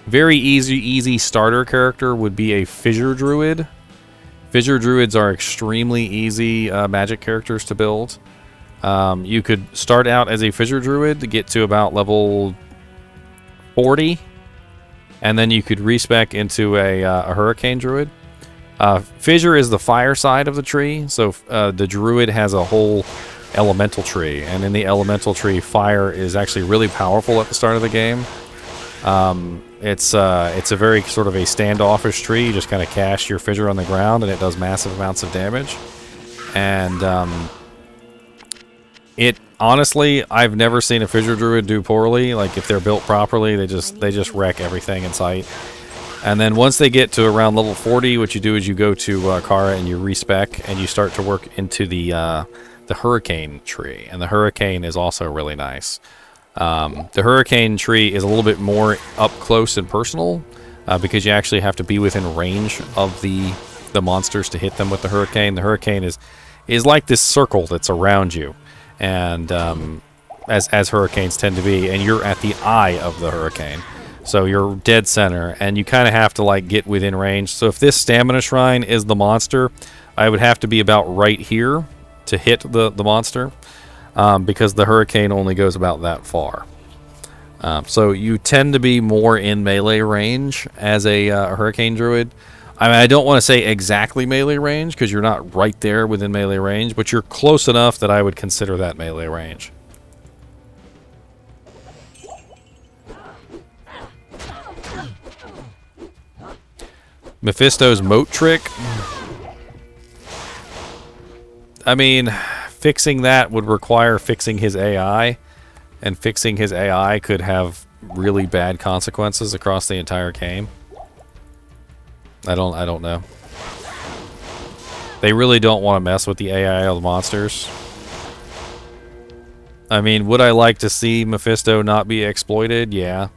Very easy starter character would be a Fissure Druid. Fissure Druids are extremely easy magic characters to build. You could start out as a Fissure Druid to get to about level 40, and then you could respec into a Hurricane Druid. Fissure is the fire side of the tree, so the Druid has a whole elemental tree, and in the elemental tree, fire is actually really powerful at the start of the game. It's a very sort of a standoffish tree. You just kind of cast your Fissure on the ground, and it does massive amounts of damage. And it honestly, I've never seen a Fissure Druid do poorly. Like if they're built properly, they just wreck everything in sight. And then once they get to around level 40, what you do is you go to Kara and you respec, and you start to work into the Hurricane tree. And the Hurricane is also really nice. The Hurricane tree is a little bit more up close and personal because you actually have to be within range of the monsters to hit them with the Hurricane. The Hurricane is like this circle that's around you, and as hurricanes tend to be, and you're at the eye of the Hurricane. So you're dead center, and you kind of have to like get within range. So if this Stamina Shrine is the monster, I would have to be about right here to hit the monster, because the Hurricane only goes about that far. So you tend to be more in melee range as a Hurricane Druid. I mean, I don't want to say exactly melee range, because you're not right there within melee range, but you're close enough that I would consider that melee range. Mephisto's moat trick. I mean, fixing that would require fixing his AI, and fixing his AI could have really bad consequences across the entire game. I don't know. They really don't want to mess with the AI of the monsters. I mean, would I like to see Mephisto not be exploited? Yeah.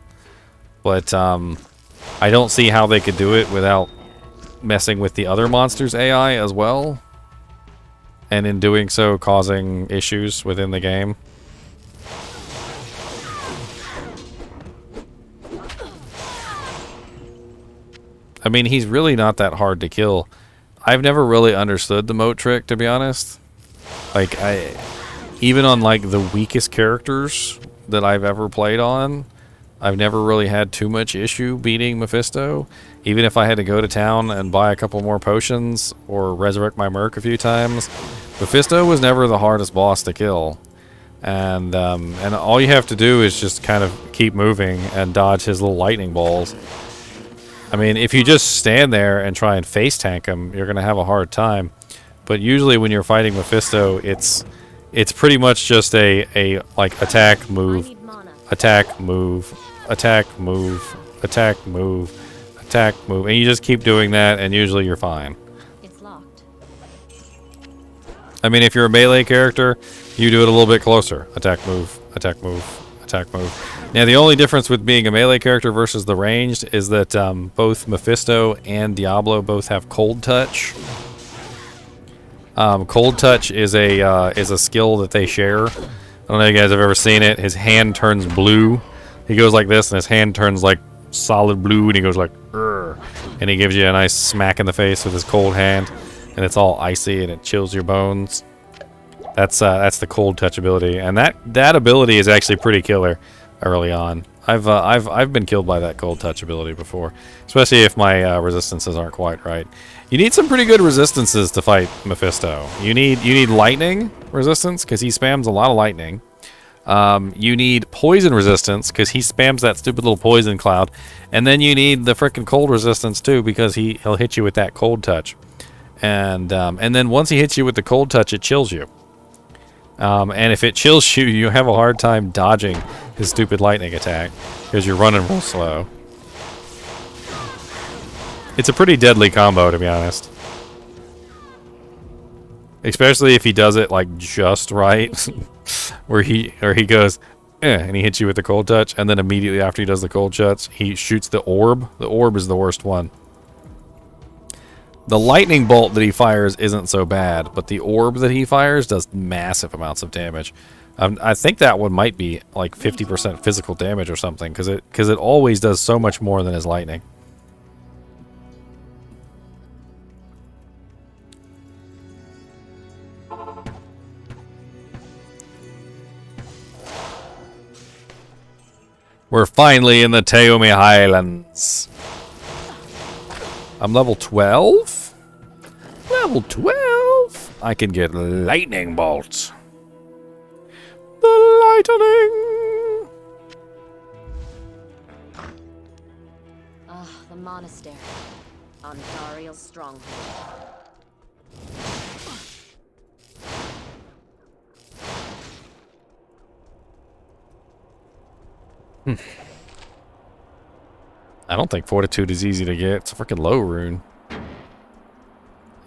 But I don't see how they could do it without messing with the other monsters' AI as well, and in doing so causing issues within the game. I mean, he's really not that hard to kill. I've never really understood the moat trick, to be honest. Like, even on like the weakest characters that I've ever played on, I've never really had too much issue beating Mephisto. Even if I had to go to town and buy a couple more potions or resurrect my Merc a few times, Mephisto was never the hardest boss to kill. And all you have to do is just kind of keep moving and dodge his little lightning balls. I mean, if you just stand there and try and face tank him, you're going to have a hard time. But usually when you're fighting Mephisto, it's pretty much just a like attack, move, attack, move, attack, move, attack, move, attack, move, and you just keep doing that, and usually you're fine. It's locked. I mean, if you're a melee character, you do it a little bit closer. Attack, move, attack, move, attack, move. Now, the only difference with being a melee character versus the ranged is that both Mephisto and Diablo both have cold touch. Cold touch is a skill that they share. I don't know if you guys have ever seen it. His hand turns blue. He goes like this, and his hand turns like solid blue, and he goes like, "Urgh," and he gives you a nice smack in the face with his cold hand, and it's all icy and it chills your bones. That's the cold touch ability, and that ability is actually pretty killer early on. I've been killed by that cold touch ability before, especially if my resistances aren't quite right. You need some pretty good resistances to fight Mephisto. You need lightning resistance, because he spams a lot of lightning. You need poison resistance, because he spams that stupid little poison cloud. And then you need the frickin' cold resistance too, because he'll hit you with that cold touch. And then once he hits you with the cold touch, it chills you. And if it chills you, you have a hard time dodging his stupid lightning attack, because you're running real slow. It's a pretty deadly combo, to be honest. Especially if he does it like just right, where he goes, and he hits you with the cold touch, and then immediately after he does the cold touch, he shoots the orb. The orb is the worst one. The lightning bolt that he fires isn't so bad, but the orb that he fires does massive amounts of damage. I think that one might be like 50% physical damage or something, because it always does so much more than his lightning. We're finally in the Taomi Highlands. I'm level 12? Level 12? I can get lightning bolts. The lightning! Ah, the monastery. Ontariel's stronghold. I don't think Fortitude is easy to get. It's a freaking low rune.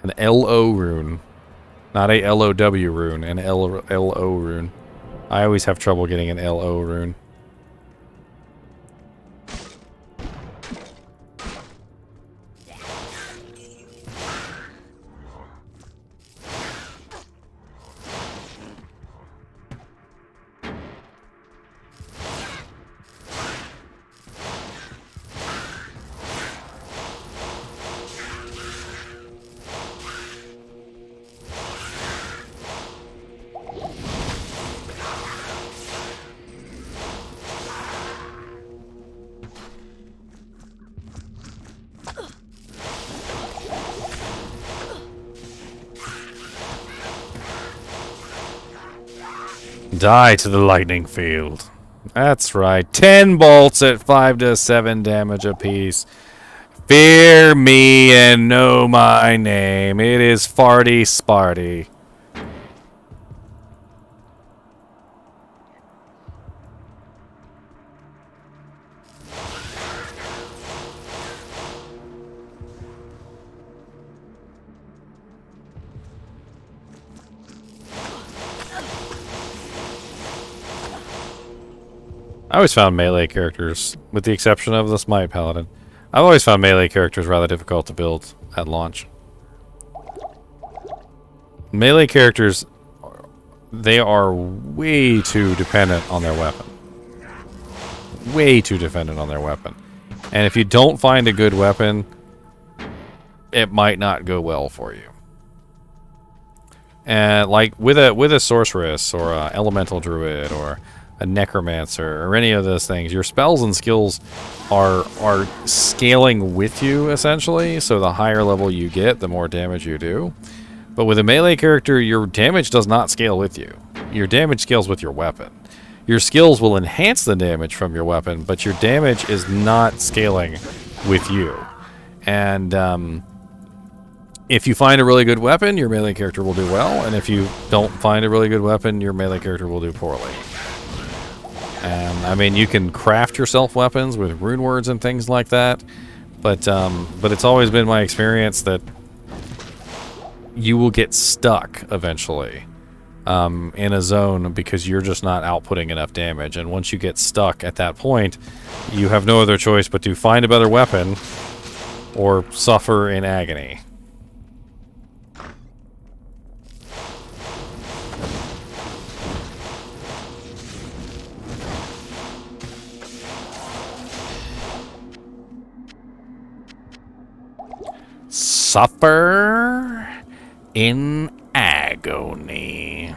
An LO rune. Not a LOW rune, an LO rune. I always have trouble getting an LO rune. Die to the lightning field. That's right. 10 bolts at 5 to 7 damage apiece. Fear me and know my name. It is Farty Sparty. I always found melee characters, with the exception of the Smite Paladin, I've always found melee characters rather difficult to build at launch. Melee characters, they are way too dependent on their weapon. Way too dependent on their weapon. And if you don't find a good weapon, it might not go well for you. And like with a sorceress or a elemental druid or a necromancer or any of those things, your spells and skills are scaling with you essentially. So the higher level you get, the more damage you do. But with a melee character, your damage does not scale with you. Your damage scales with your weapon. Your skills will enhance the damage from your weapon, but your damage is not scaling with you. And if you find a really good weapon, your melee character will do well, and if you don't find a really good weapon, your melee character will do poorly. And I mean, you can craft yourself weapons with rune words and things like that, but it's always been my experience that you will get stuck eventually in a zone because you're just not outputting enough damage. And once you get stuck at that point, you have no other choice but to find a better weapon or suffer in agony. Suffer in agony.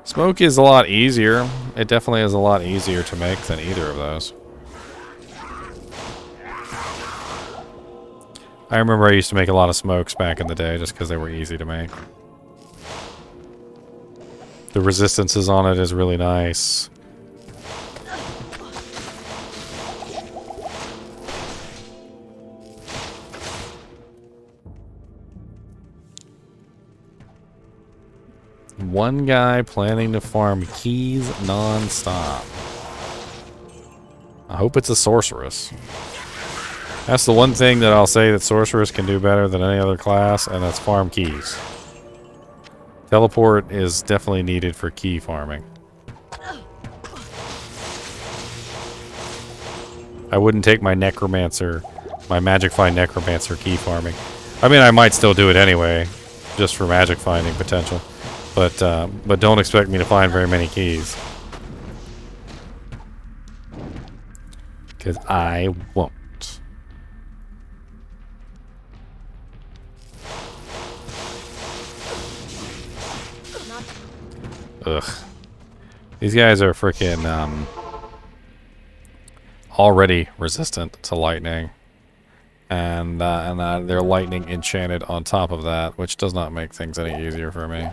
Smoke is a lot easier. It definitely is a lot easier to make than either of those. I remember I used to make a lot of smokes back in the day just because they were easy to make. The resistances on it is really nice. One guy planning to farm keys non-stop. I hope it's a Sorceress. That's the one thing that I'll say that Sorceress can do better than any other class, and that's farm keys. Teleport is definitely needed for key farming. I wouldn't take my Necromancer, my Magic Find Necromancer key farming. I mean, I might still do it anyway, just for magic finding potential. But don't expect me to find very many keys. Because I won't. Ugh. These guys are freaking already resistant to lightning. And they're lightning enchanted on top of that, which does not make things any easier for me.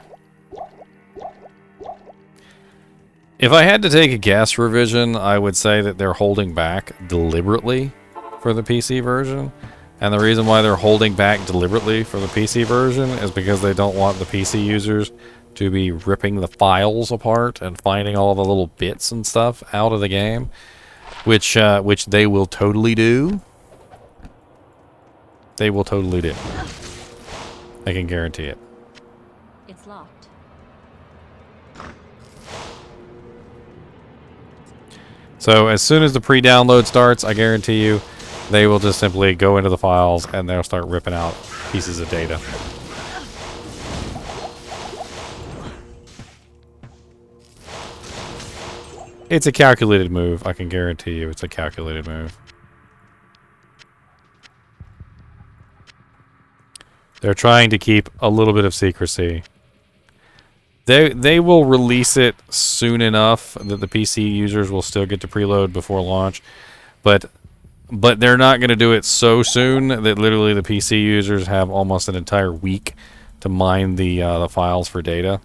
If I had to take a guess revision, I would say that they're holding back deliberately for the PC version. And the reason why they're holding back deliberately for the PC version is because they don't want the PC users to be ripping the files apart and finding all the little bits and stuff out of the game, which they will totally do. They will totally do. I can guarantee it. It's locked. So as soon as the pre-download starts, I guarantee you, they will just simply go into the files and they'll start ripping out pieces of data. It's a calculated move. I can guarantee you it's a calculated move. They're trying to keep a little bit of secrecy. They will release it soon enough that the PC users will still get to preload before launch, but they're not going to do it so soon that literally the PC users have almost an entire week to mine the files for data.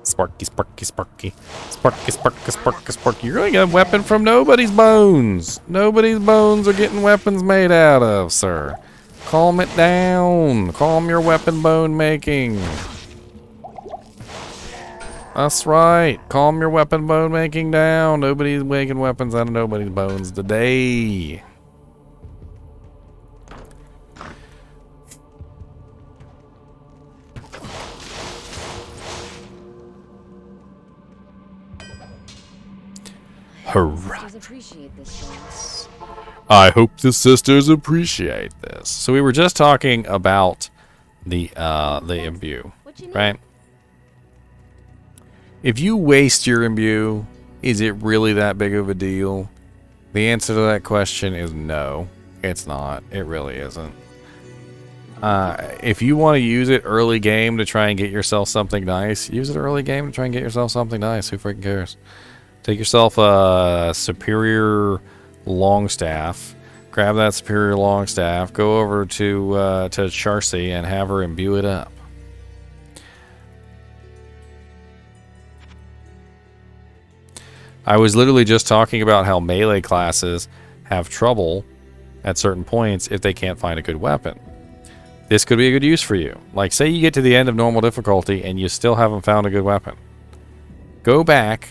Sparky, sparky, sparky. Sparky, sparky, sparky, sparky. You're going to get a weapon from nobody's bones. Nobody's bones are getting weapons made out of, sir. Calm it down. Calm your weapon bone making. That's right. Calm your weapon bone making down. Nobody's making weapons out of nobody's bones today. Appreciate this, I hope the sisters appreciate this. So we were just talking about the imbue, right? If you waste your imbue, is it really that big of a deal? The answer to that question is no, it's not. It really isn't. If you want to use it early game to try and get yourself something nice, use it early game to try and get yourself something nice. Who freaking cares? Take yourself a superior longstaff. Grab that superior longstaff. Go over to Charcy and have her imbue it up. I was literally just talking about how melee classes have trouble at certain points if they can't find a good weapon. This could be a good use for you. Like, say you get to the end of normal difficulty and you still haven't found a good weapon. Go back.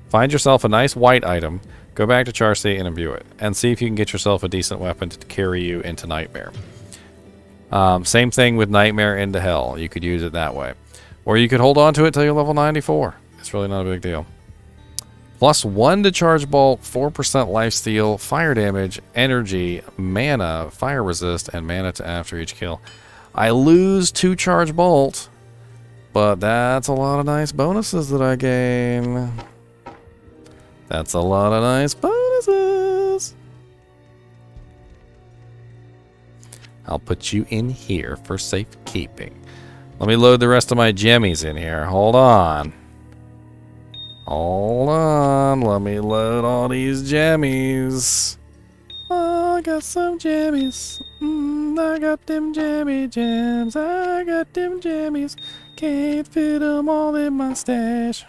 Find yourself a nice white item, go back to Charcy and imbue it, and see if you can get yourself a decent weapon to carry you into Nightmare. Same thing with Nightmare into Hell. You could use it that way. Or you could hold on to it till you're level 94. It's really not a big deal. +1 to charge bolt, 4% lifesteal, fire damage, energy, mana, fire resist, and mana to after each kill. I lose 2 charge bolt, but that's a lot of nice bonuses that I gain. That's a lot of nice bonuses. I'll put you in here for safekeeping. Let me load the rest of my gemmies in here. Hold on. Hold on. Let me load all these gemmies. Oh, I got some jammies. I got them jammy jams. I got them jammies. Can't fit them all in my stash.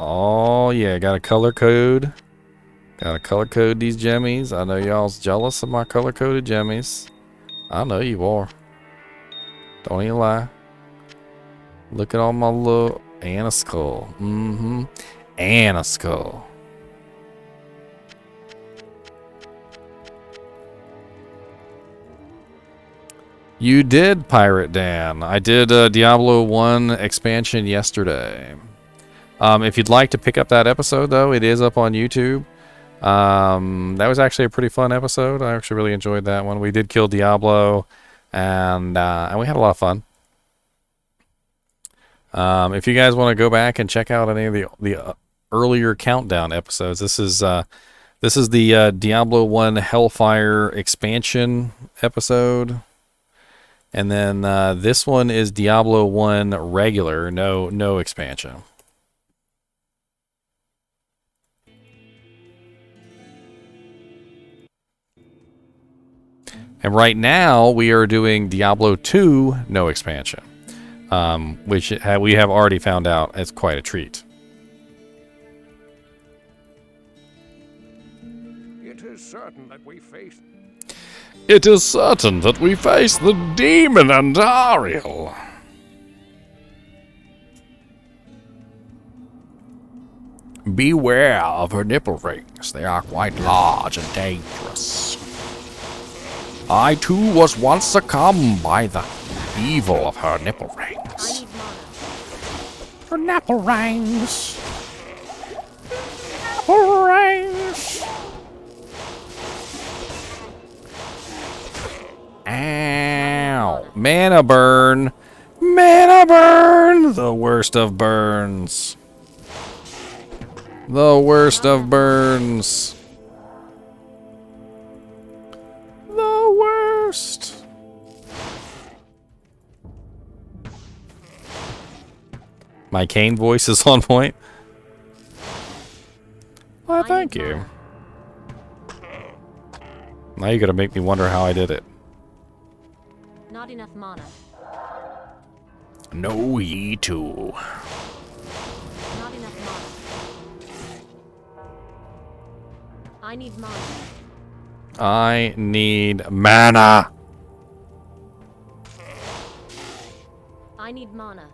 Oh, yeah, got a color code. Gotta color code these jemmies. I know y'all's jealous of my color coded jemmies. I know you are. Don't even lie. Look at all my little and a skull. Mm-hmm. And a skull. You did, Pirate Dan. I did Diablo 1 expansion yesterday. If you'd like to pick up that episode, though, it is up on YouTube. That was actually a pretty fun episode. I actually really enjoyed that one. We did kill Diablo, and we had a lot of fun. If you guys want to go back and check out any of the earlier countdown episodes, this is the Diablo 1 Hellfire expansion episode. And then this one is Diablo 1 regular, no expansion. And right now we are doing Diablo 2 no expansion, which we have already found out is quite a treat. It is certain that we face... It is certain that we face the demon Andariel. Beware of her nipple rings. They are quite large and dangerous. I too was once succumbed by the evil of her nipple rings. Her nipple rings. Nipple rings. Ow. Mana burn. Mana burn. The worst of burns. The worst of burns. The worst. My Kane voice is on point. Well, thank you. Now you're gonna make me wonder how I did it. Not enough mana. No, ye too. Not enough mana. I need mana. I need mana. I need mana.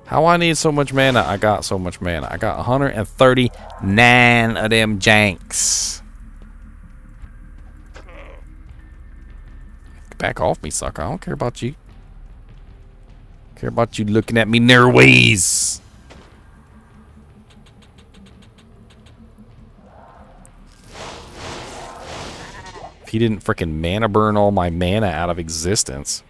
How I need so much mana? I got so much mana. I got 139 of them janks. Back off me, sucker. I don't care about you. I care about you looking at me their ways. If he didn't freaking mana burn all my mana out of existence.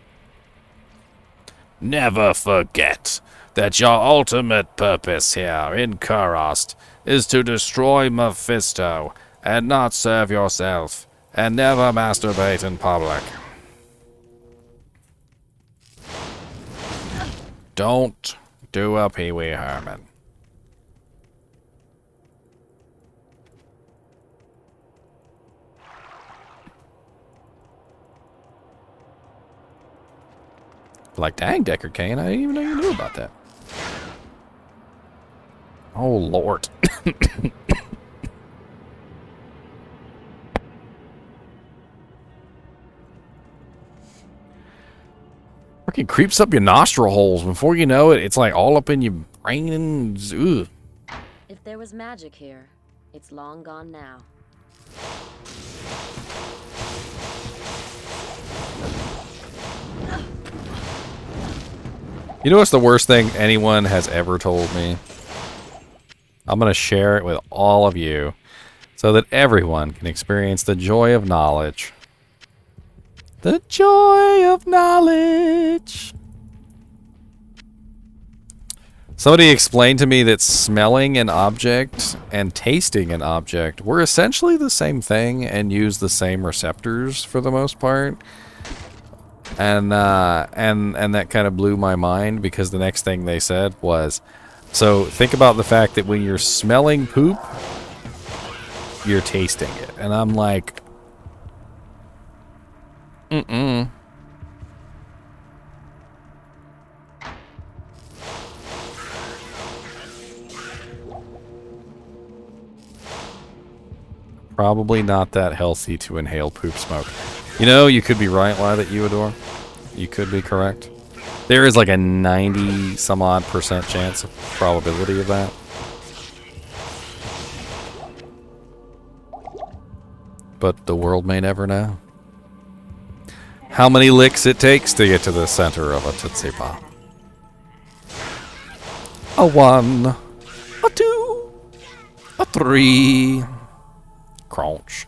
Never forget that your ultimate purpose here in Kurost is to destroy Mephisto and not serve yourself, and never masturbate in public. Don't do a Pee Wee Herman. Like, dang, Decker Kane, I didn't even know you knew about that. Oh, Lord. Freaking creeps up your nostril holes. Before you know it, it's like all up in your brain and... Ugh. If there was magic here, it's long gone now. You know what's the worst thing anyone has ever told me? I'm going to share it with all of you so that everyone can experience the joy of knowledge. The joy of knowledge. Somebody explained to me that smelling an object and tasting an object were essentially the same thing and use the same receptors for the most part. And that kind of blew my mind, because the next thing they said was, so think about the fact that when you're smelling poop, you're tasting it. And I'm like, mm-mm. Probably not that healthy to inhale poop smoke. You know, you could be right, Lie that you adore. You could be correct. There is like a 90 some odd % chance of probability of that. But the world may never know. How many licks it takes to get to the center of a Tootsie Pop. A 1, a 2, a 3. Crunch.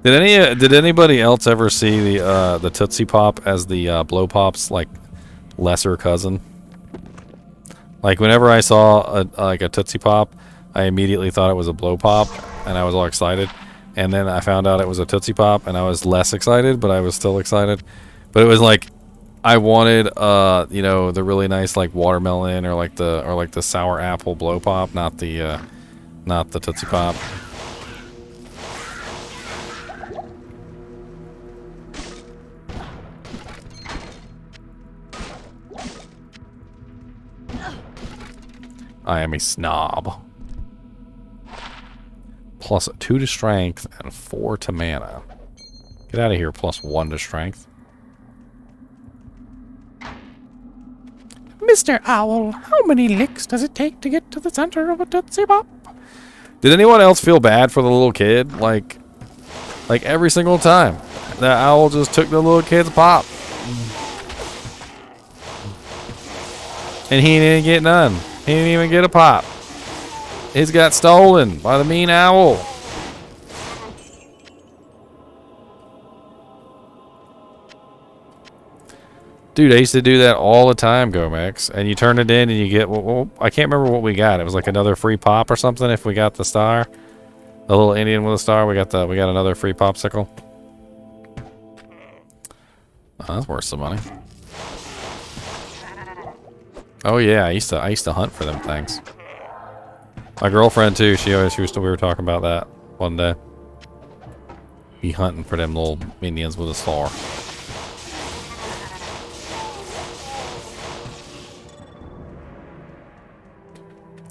Did anybody else ever see the Tootsie Pop as the Blow Pop's like lesser cousin? Like whenever I saw a Tootsie Pop, I immediately thought it was a Blow Pop, and I was all excited. And then I found out it was a Tootsie Pop, and I was less excited, but I was still excited. But it was like I wanted you know, the really nice like watermelon or like the sour apple Blow Pop, not the Tootsie Pop. I am a snob. Plus 2 to strength and 4 to mana. Get out of here, plus 1 to strength. Mr. Owl, how many licks does it take to get to the center of a Tootsie Pop? Did anyone else feel bad for the little kid? Like every single time. The owl just took the little kid's pop. And he didn't get none. He didn't even get a pop. He's got stolen by the mean owl. Dude, I used to do that all the time, Gomex. And you turn it in and you get, well, I can't remember what we got. It was like another free pop or something if we got the star. The little Indian with a star, we got another free popsicle. Oh, that's worth some money. Oh yeah, I used to hunt for them things. My girlfriend too, we were talking about that one day. Be hunting for them little minions with a star.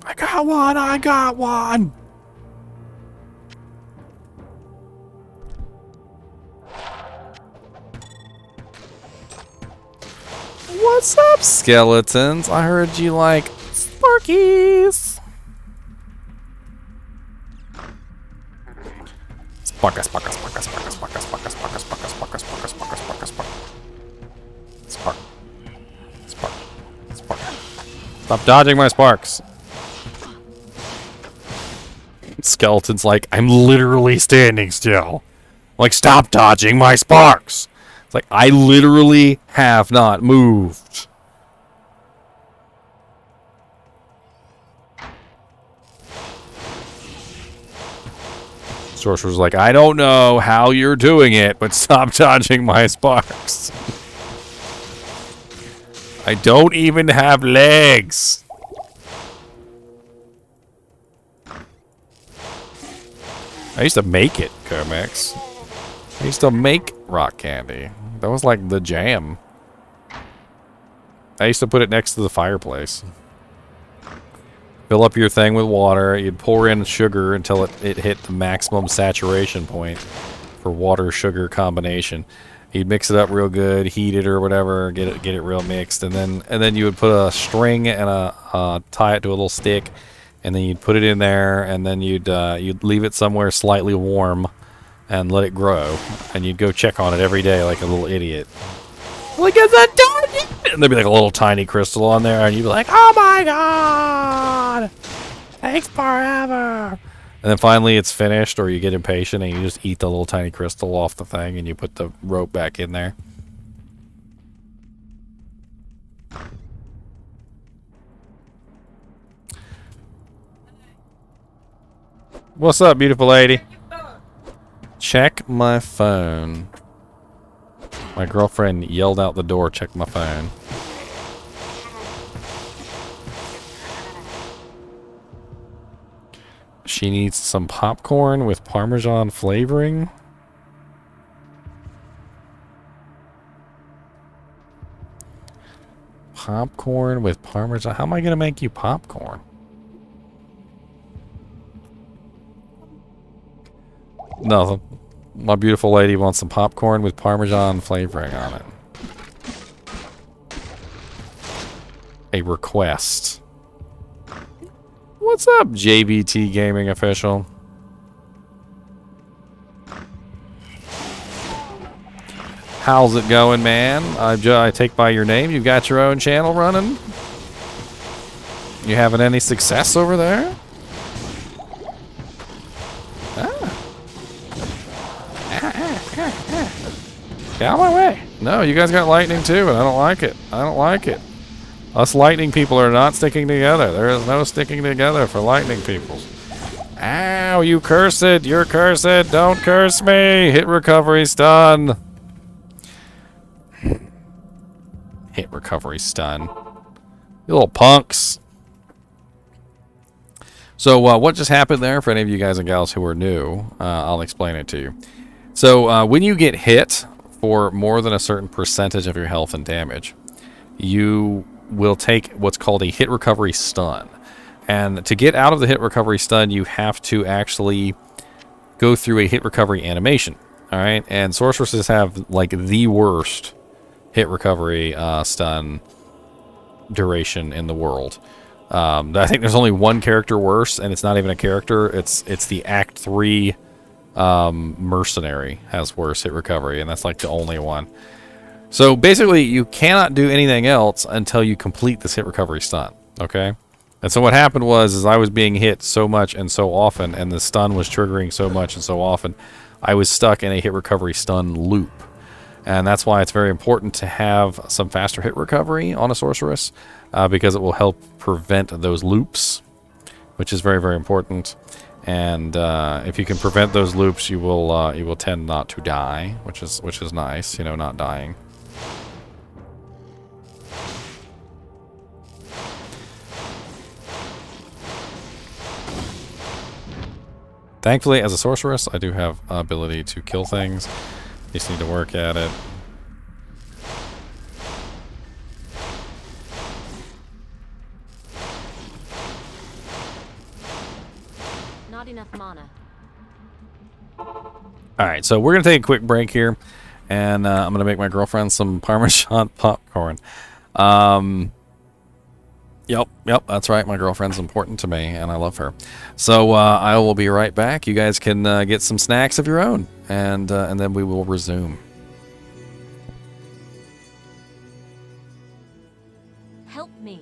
I got one, I got one! What's up, skeletons? I heard you like Sparkies. Sparka, sparka, sparka, sparka, sparka, sparka, sparka, sparka, sparka, sparka, sparka, sparka, spark. Spark. Spark. Spark. Stop dodging my sparks. Skeleton's like, I'm literally standing still. Like, stop dodging my sparks. It's like, I literally have not moved. Sorcerer's like, I don't know how you're doing it, but stop dodging my sparks. I don't even have legs. I used to make it, Comex. I used to make rock candy. That was like the jam. I used to put it next to the fireplace. Fill up your thing with water. You'd pour in sugar until it hit the maximum saturation point for water-sugar combination. You'd mix it up real good, heat it or whatever, get it real mixed, and then you would put a string and tie it to a little stick, and then you'd put it in there, and then you'd leave it somewhere slightly warm and let it grow, and you'd go check on it every day like a little idiot. Like, is that done? And there'd be like a little tiny crystal on there, and you'd be like, oh my god! Takes forever! And then finally it's finished, or you get impatient and you just eat the little tiny crystal off the thing and you put the rope back in there. What's up, beautiful lady? Check my phone. My girlfriend yelled out the door, check my phone. She needs some popcorn with Parmesan flavoring. Popcorn with Parmesan. How am I going to make you popcorn? Nothing. My beautiful lady wants some popcorn with Parmesan flavoring on it. A request. What's up, JBT Gaming Official? How's it going, man? I take by your name. You've got your own channel running? You having any success over there? Get out of my way. No, you guys got lightning too, and I don't like it. I don't like it. Us lightning people are not sticking together. There is no sticking together for lightning people. Ow, you cursed. You're cursed. Don't curse me. Hit recovery stun. Hit recovery stun. You little punks. So what just happened there, for any of you guys and gals who are new, I'll explain it to you. So when you get hit for more than a certain percentage of your health and damage, you will take what's called a hit recovery stun. And to get out of the hit recovery stun, you have to actually go through a hit recovery animation. All right, and sorceresses have like the worst hit recovery stun duration in the world. I think there's only one character worse, and it's not even a character. It's the Act 3 mercenary has worse hit recovery, and that's like the only one. So basically, you cannot do anything else until you complete this hit recovery stun. Okay, and so what happened was I was being hit so much and so often, and the stun was triggering so much and so often, I was stuck in a hit recovery stun loop. And that's why it's very important to have some faster hit recovery on a sorceress, because it will help prevent those loops, which is very, very important. And if you can prevent those loops, you will tend not to die, which is nice, you know, not dying. Thankfully, as a sorceress, I do have ability to kill things. Just need to work at it. Not enough mana. Alright, so we're going to take a quick break here. And I'm going to make my girlfriend some Parmesan popcorn. Yep, that's right. My girlfriend's important to me, and I love her. So I will be right back. You guys can get some snacks of your own, and then we will resume. Help me.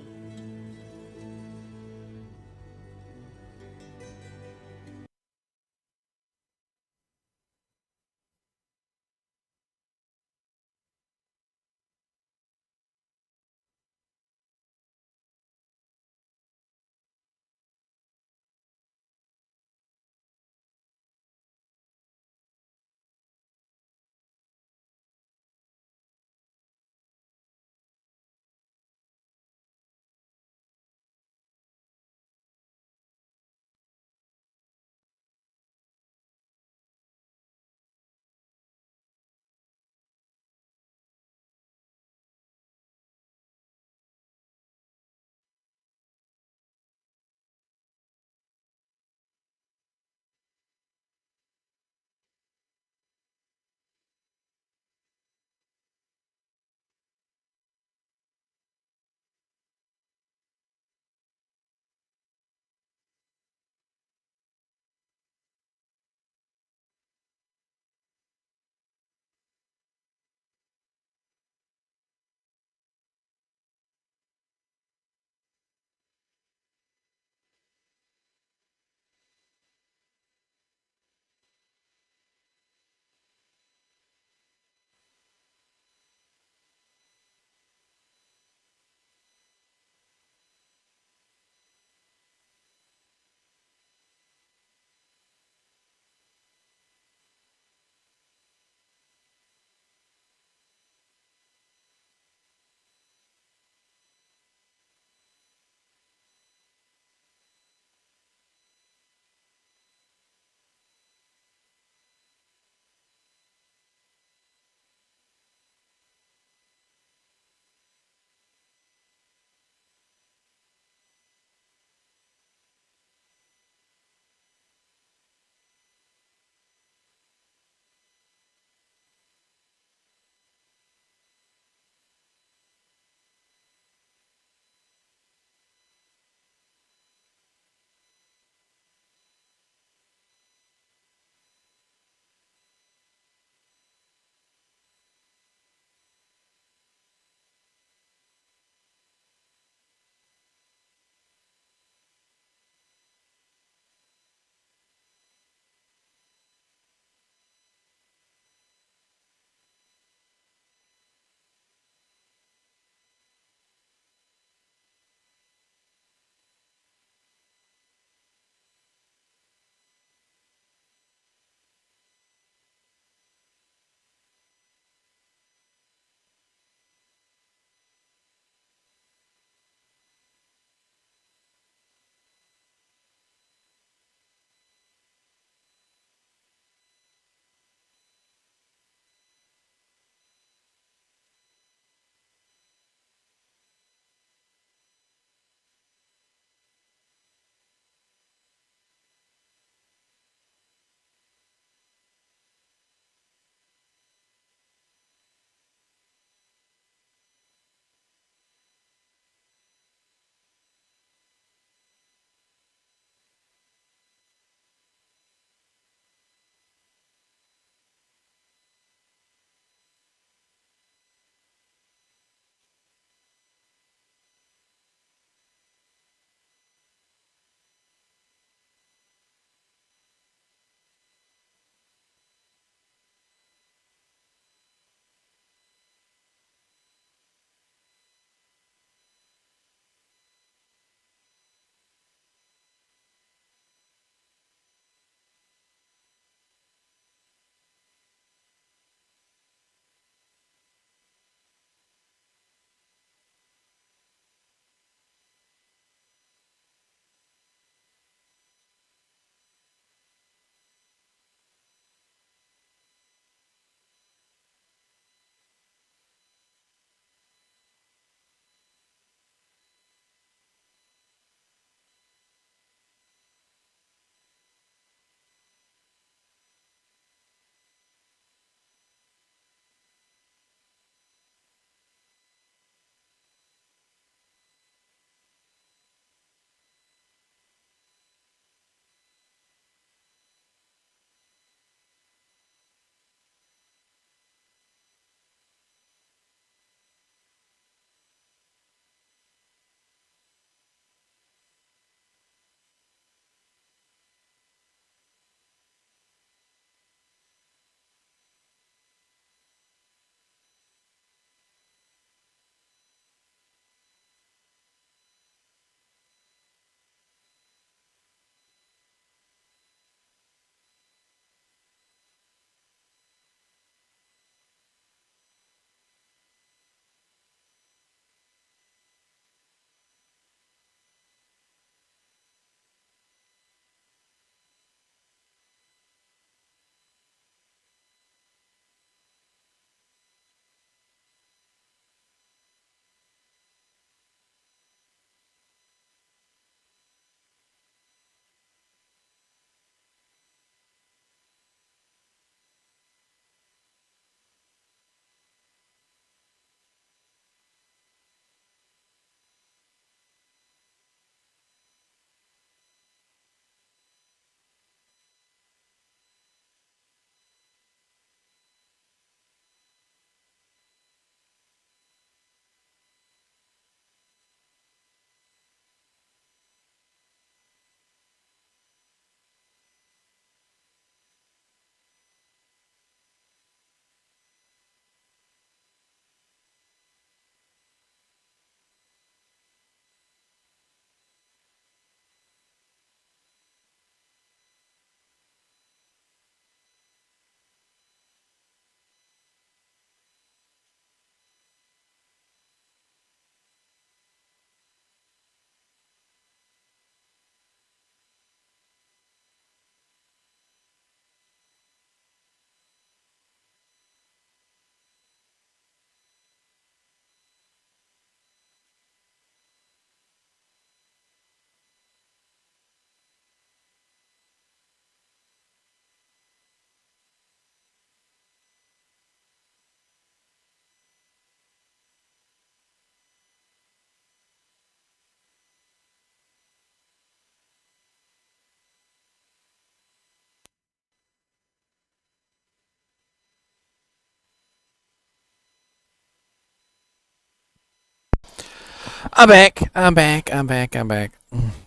I'm back. I'm back. I'm back. I'm back.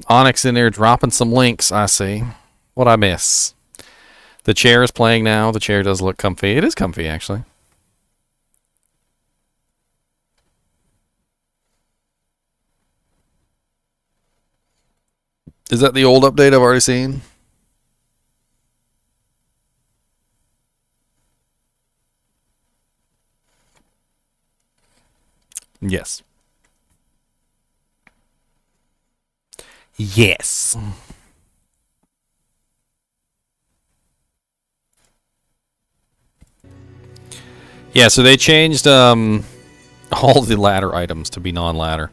Onyx in there dropping some links, I see. What I miss? The chair is playing now. The chair does look comfy. It is comfy, actually. Is that the old update I've already seen? Yes. Yes. Yeah, so they changed all the ladder items to be non-ladder.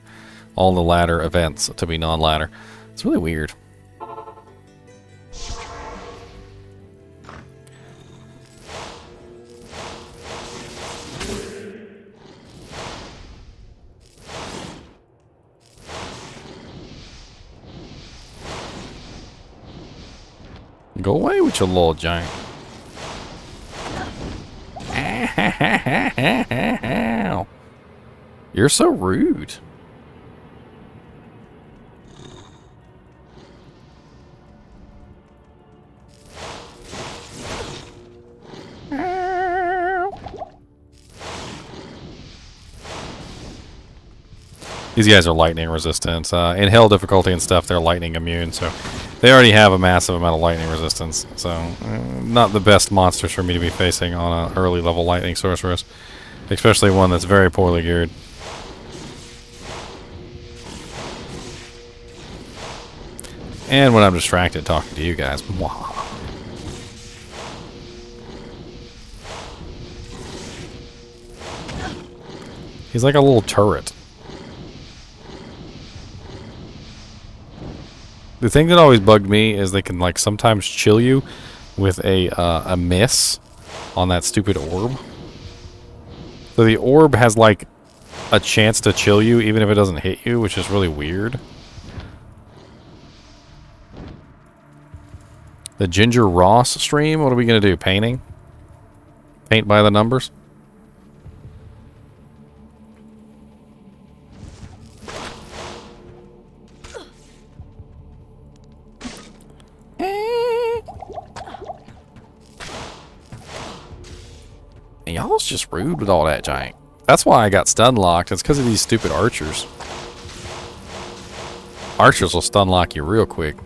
All the ladder events to be non-ladder. It's really weird. Go away with your little giant. You're so rude. These guys are lightning resistant. In hell difficulty and stuff, they're lightning immune, so they already have a massive amount of lightning resistance. So, not the best monsters for me to be facing on an early level lightning sorceress, especially one that's very poorly geared. And when I'm distracted talking to you guys. He's like a little turret. The thing that always bugged me is they can like sometimes chill you with a miss on that stupid orb. So the orb has like a chance to chill you even if it doesn't hit you, which is really weird. The Ginger Ross stream, what are we gonna do? Painting? Paint by the numbers? And y'all's just rude with all that giant. That's why I got stun locked. It's because of these stupid archers. Archers will stun lock you real quick.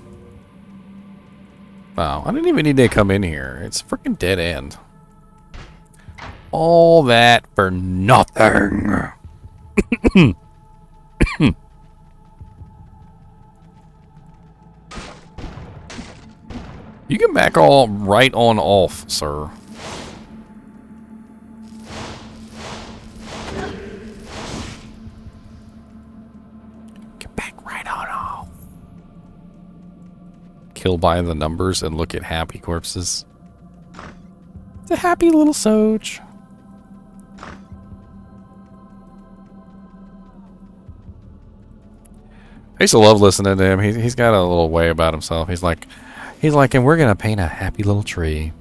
Wow, I didn't even need to come in here. It's a freaking dead end. All that for nothing. You can back all right on off, sir. Get back right on off. Kill by the numbers and look at happy corpses. It's a happy little Soch. I used to love listening to him. He's got a little way about himself. He's like, and we're gonna paint a happy little tree.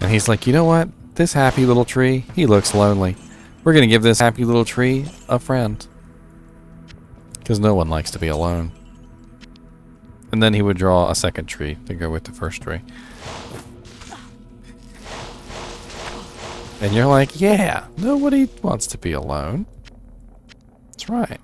And he's like, you know what? This happy little tree, he looks lonely. We're gonna give this happy little tree a friend. Because no one likes to be alone. And then he would draw a second tree to go with the first tree. And you're like, yeah, nobody wants to be alone. That's right.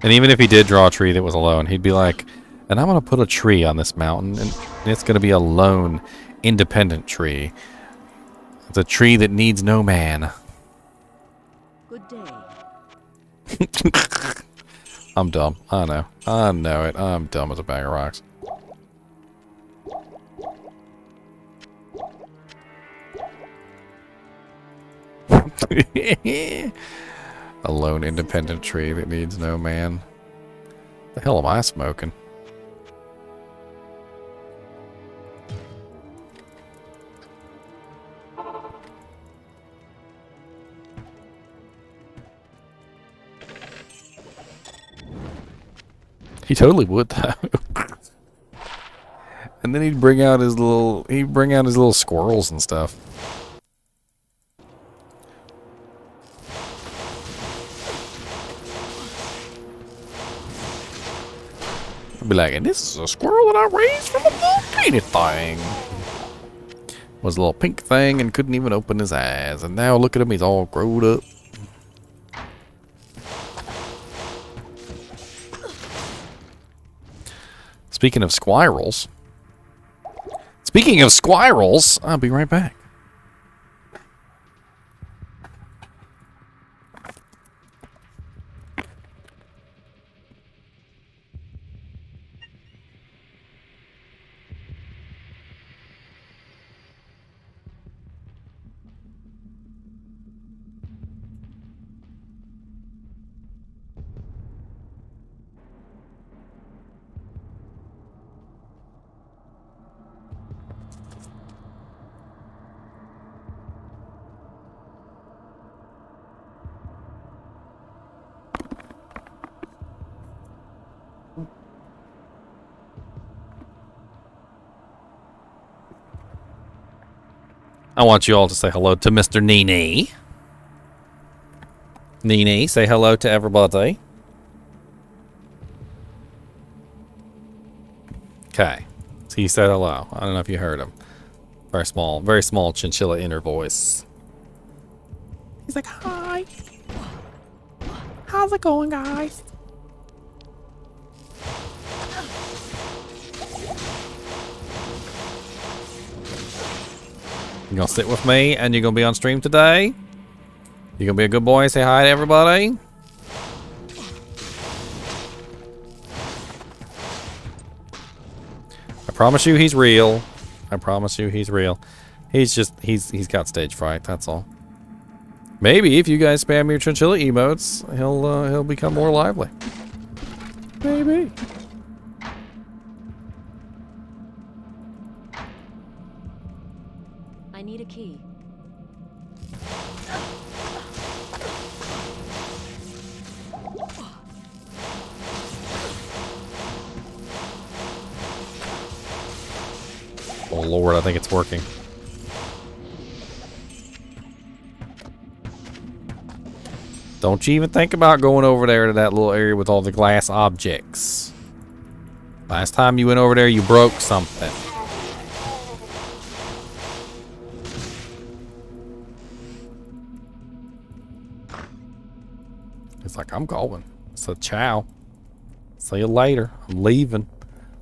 And even if he did draw a tree that was alone, he'd be like, and I'm going to put a tree on this mountain, and it's going to be a lone, independent tree. It's a tree that needs no man. Good day. I'm dumb. I know. I know it. I'm dumb as a bag of rocks. A lone independent tree that needs no man. The hell am I smoking? He totally would, though. And then he'd bring out his little squirrels and stuff. I'd be like, and this is a squirrel that I raised from a little tiny thing. Was a little pink thing and couldn't even open his eyes. And now look at him, he's all growed up. Speaking of squirrels, I'll be right back. I want you all to say hello to Mr. NiNi. NiNi, say hello to everybody. Okay. So he said hello. I don't know if you heard him. Very small chinchilla inner voice. He's like, hi. How's it going, guys? You gonna sit with me and you're gonna be on stream today? You gonna be a good boy and say hi to everybody? I promise you he's real. I promise you he's real. He's got stage fright, that's all. Maybe if you guys spam your chinchilla emotes, he'll become more lively. Maybe. I need a key. Oh Lord, I think it's working. Don't you even think about going over there to that little area with all the glass objects. Last time you went over there, you broke something. It's like, I'm going. So, ciao. See you later. I'm leaving.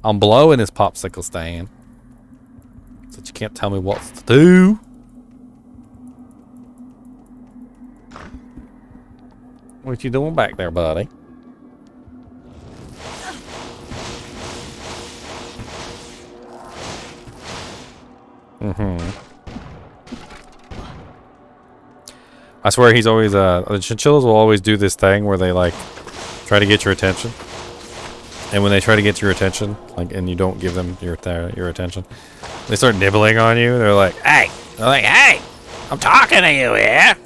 I'm blowing his popsicle stand. So you can't tell me what to do. What you doing back there, buddy? I swear he's always, the chinchillas will always do this thing where they, like, try to get your attention. And when they try to get your attention, like, and you don't give them your attention, they start nibbling on you. They're like, hey! They're like, hey! I'm talking to you here!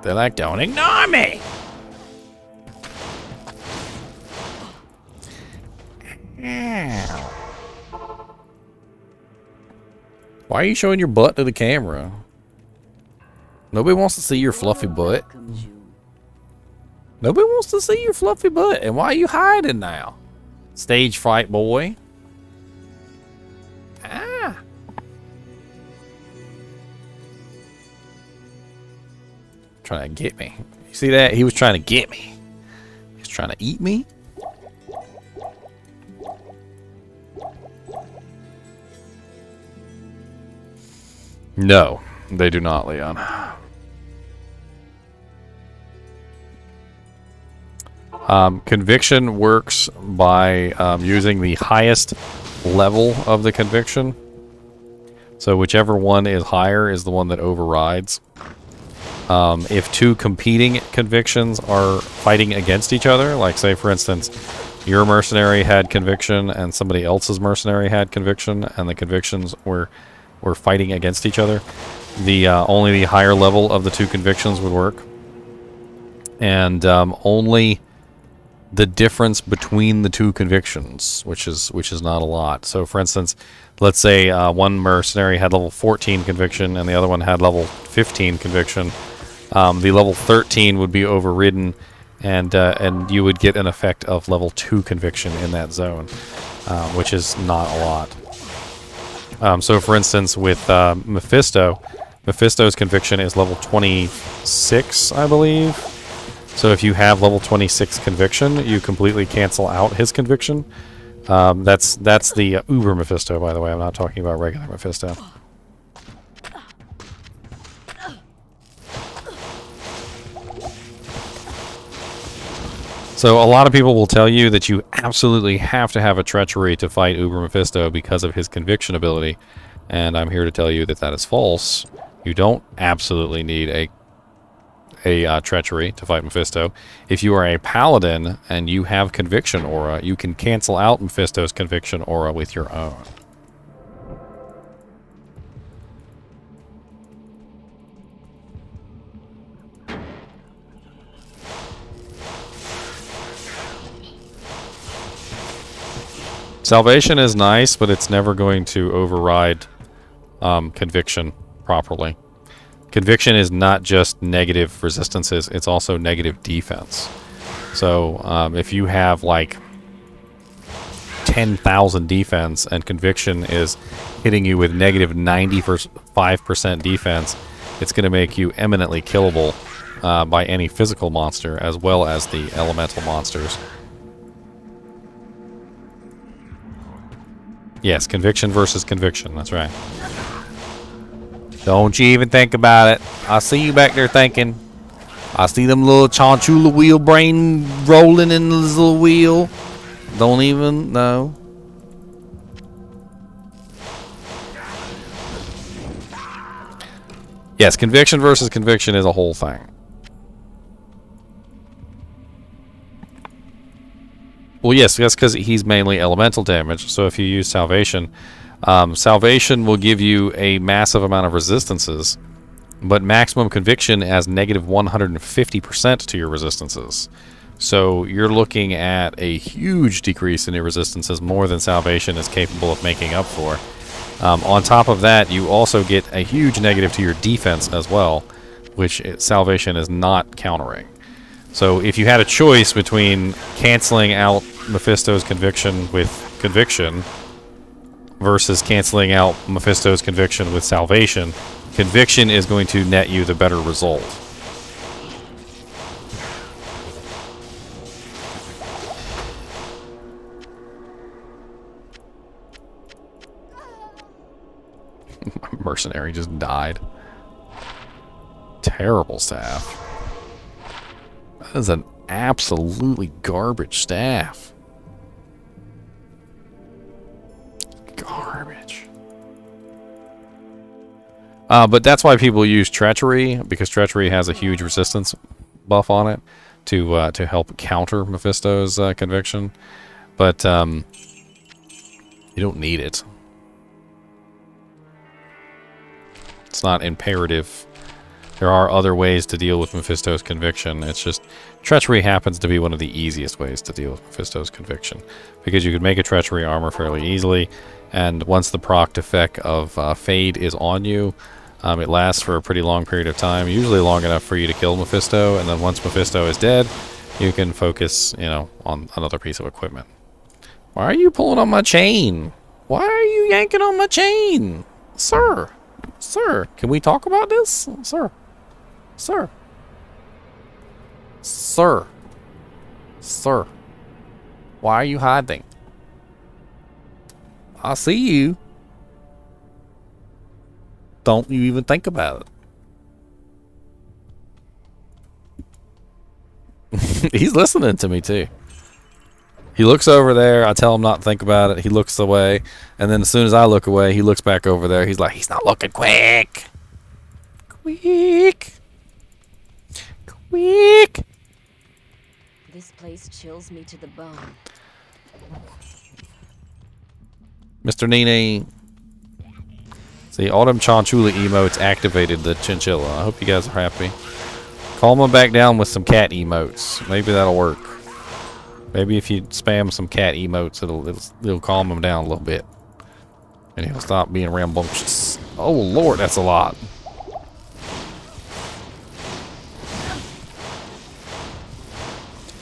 They're like, don't ignore me! Ow. Why are you showing your butt to the camera? Nobody wants to see your fluffy butt. Nobody wants to see your fluffy butt. And why are you hiding now? Stage fright boy. Ah. Trying to get me. You see that? He was trying to get me. He was trying to eat me. No, they do not, Leon. Conviction works by using the highest level of the conviction. So whichever one is higher is the one that overrides. If two competing convictions are fighting against each other, like say for instance, your mercenary had conviction and somebody else's mercenary had conviction, and the convictions were fighting against each other, the only the higher level of the two convictions would work, and only the difference between the two convictions, which is not a lot. So, for instance, let's say one mercenary had level 14 conviction and the other one had level 15 conviction. The level 13 would be overridden, and you would get an effect of level 2 conviction in that zone, which is not a lot. So, for instance, with Mephisto's conviction is level 26, I believe. So if you have level 26 conviction, you completely cancel out his conviction. That's the Uber Mephisto, by the way. I'm not talking about regular Mephisto. So a lot of people will tell you that you absolutely have to have a treachery to fight Uber Mephisto because of his conviction ability. And I'm here to tell you that that is false. You don't absolutely need a treachery to fight Mephisto. If you are a paladin and you have conviction aura, you can cancel out Mephisto's conviction aura with your own. Salvation is nice, but it's never going to override conviction properly. Conviction is not just negative resistances, it's also negative defense. So if you have like 10,000 defense and conviction is hitting you with negative 95% defense, it's going to make you eminently killable by any physical monster as well as the elemental monsters. Yes, conviction versus conviction, that's right. Don't you even think about it. I see you back there thinking. I see them little Chinchilla wheel brain rolling in this little wheel. Don't even know. Yes, conviction versus conviction is a whole thing. Well, yes, that's because he's mainly elemental damage. So if you use Salvation, Salvation will give you a massive amount of resistances, but maximum conviction has negative 150% to your resistances. So you're looking at a huge decrease in your resistances, more than Salvation is capable of making up for. On top of that, you also get a huge negative to your defense as well, which Salvation is not countering. So if you had a choice between canceling out Mephisto's conviction with conviction versus canceling out Mephisto's conviction with Salvation, conviction is going to net you the better result. Mercenary just died. Terrible staff. That is an absolutely garbage staff. Garbage. But that's why people use Treachery, because Treachery has a huge resistance buff on it to help counter Mephisto's conviction. But you don't need it. It's not imperative. There are other ways to deal with Mephisto's conviction. It's just Treachery happens to be one of the easiest ways to deal with Mephisto's conviction, because you can make a Treachery armor fairly easily, and once the proc effect of Fade is on you, it lasts for a pretty long period of time, usually long enough for you to kill Mephisto, and then once Mephisto is dead, you can focus, you know, on another piece of equipment. Why are you pulling on my chain? Why are you yanking on my chain? Sir! Sir, can we talk about this? Sir. Sir. Sir. Sir. Why are you hiding? I see you. Don't you even think about it. He's listening to me too. He looks over there. I tell him not to think about it. He looks away. And then as soon as I look away, he looks back over there. He's like, he's not looking quick. Quick. Quick. This place chills me to the bone. Mr. NiNi. See, Autumn Chinchilla emotes activated the Chinchilla. I hope you guys are happy. Calm him back down with some cat emotes. Maybe that'll work. Maybe if you spam some cat emotes, it'll calm him down a little bit. And he'll stop being rambunctious. Oh lord, that's a lot.